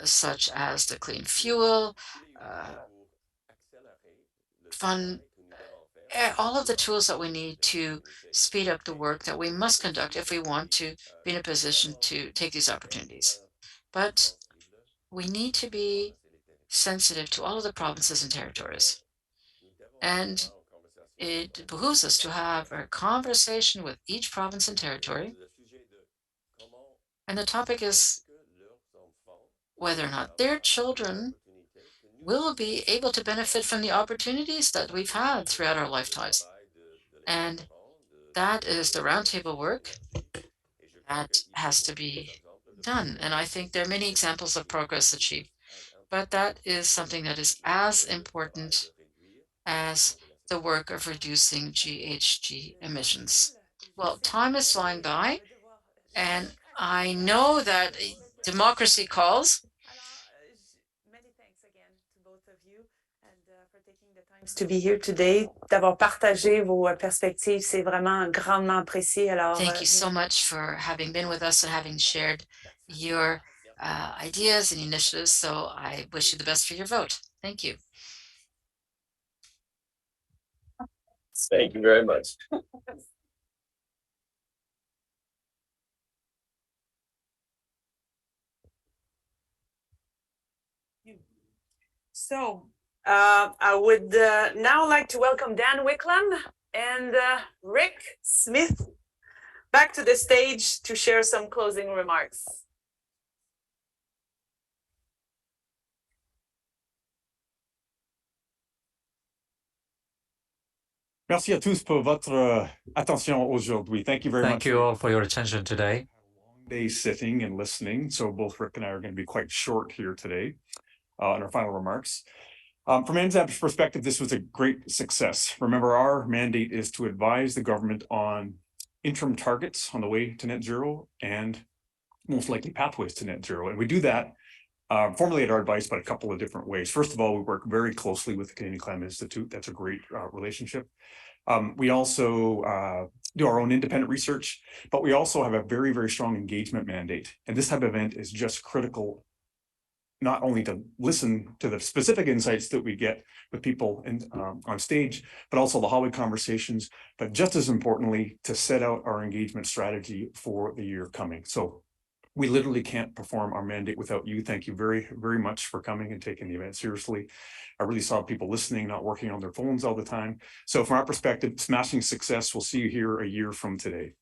such as the Clean Fuel Fund, all of the tools that we need to speed up the work that we must conduct if we want to be in a position to take these opportunities. But we need to be sensitive to all of the provinces and territories. And it behooves us to have a conversation with each province and territory. And the topic is whether or not their children will be able to benefit from the opportunities that we've had throughout our lifetimes. And that is the roundtable work that has to be done. And I think there are many examples of progress achieved, but that is something that is as important as the work of reducing GHG emissions. Well, time is flying by, and I know that democracy calls. Many thanks again to both of you and for taking the time to be here today, d'avoir partagé vos perspectives. C'est vraiment grandement apprécié. Alors, thank you so much for having been with us and having shared your ideas and initiatives. So I wish you the best for your vote. Thank you. Thank you very much. So I would now like to welcome Dan Wickham and Rick Smith back to the stage to share some closing remarks. Merci à tous pour votre attention aujourd'hui. Thank you very much. Thank you all for your attention today. Long day sitting and listening. So both Rick and I are going to be quite short here today in our final remarks. From NZAB's perspective, this was a great success. Remember, our mandate is to advise the government on interim targets on the way to net zero and most likely pathways to net zero. And we do that formulate our advice by a couple of different ways. First of all, we work very closely with the Canadian Climate Institute. That's a great relationship. We also do our own independent research, but we also have a very, very strong engagement mandate. And this type of event is just critical, not only to listen to the specific insights that we get with people on stage, but also the hallway conversations, but just as importantly, to set out our engagement strategy for the year coming. So we literally can't perform our mandate without you. Thank you very, very much for coming and taking the event seriously. I really saw people listening, not working on their phones all the time. So from our perspective, smashing success. We'll see you here a year from today.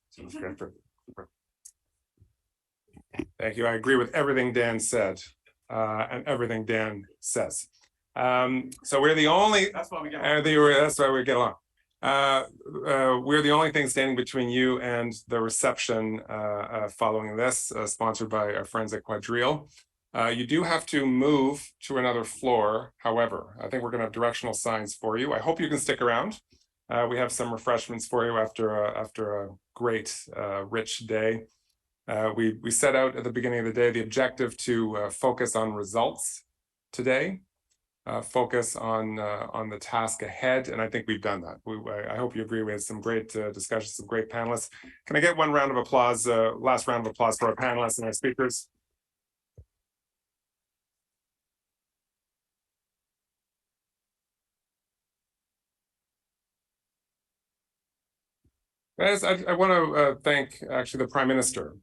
Thank you. I agree with everything Dan said and everything Dan says. So we're the only, that's why we get along. We're the only thing standing between you and the reception following this, sponsored by our friends at Quadrille. You do have to move to another floor. However, I think we're going to have directional signs for you. I hope you can stick around. We have some refreshments for you after a great, rich day. We set out at the beginning of the day the objective to focus on results today. Focus on the task ahead, and I think we've done that. I hope you agree. We had some great discussions, some great panelists. Can I get one round of applause, last round of applause for our panelists and our speakers? Guys, I want to thank actually the Prime Minister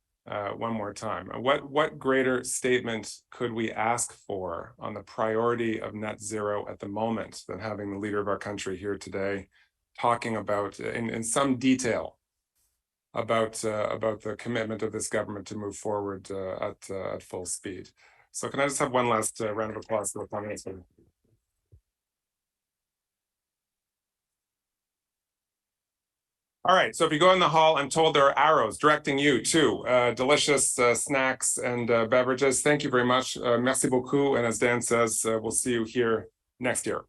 one more time. What greater statement could we ask for on the priority of net zero at the moment than having the leader of our country here today talking about in some detail about the commitment of this government to move forward at full speed. So can I just have one last round of applause for the Prime Minister? All right, so if you go in the hall, I'm told there are arrows directing you to delicious snacks and beverages. Thank you very much. Merci beaucoup. And as Dan says, we'll see you here next year.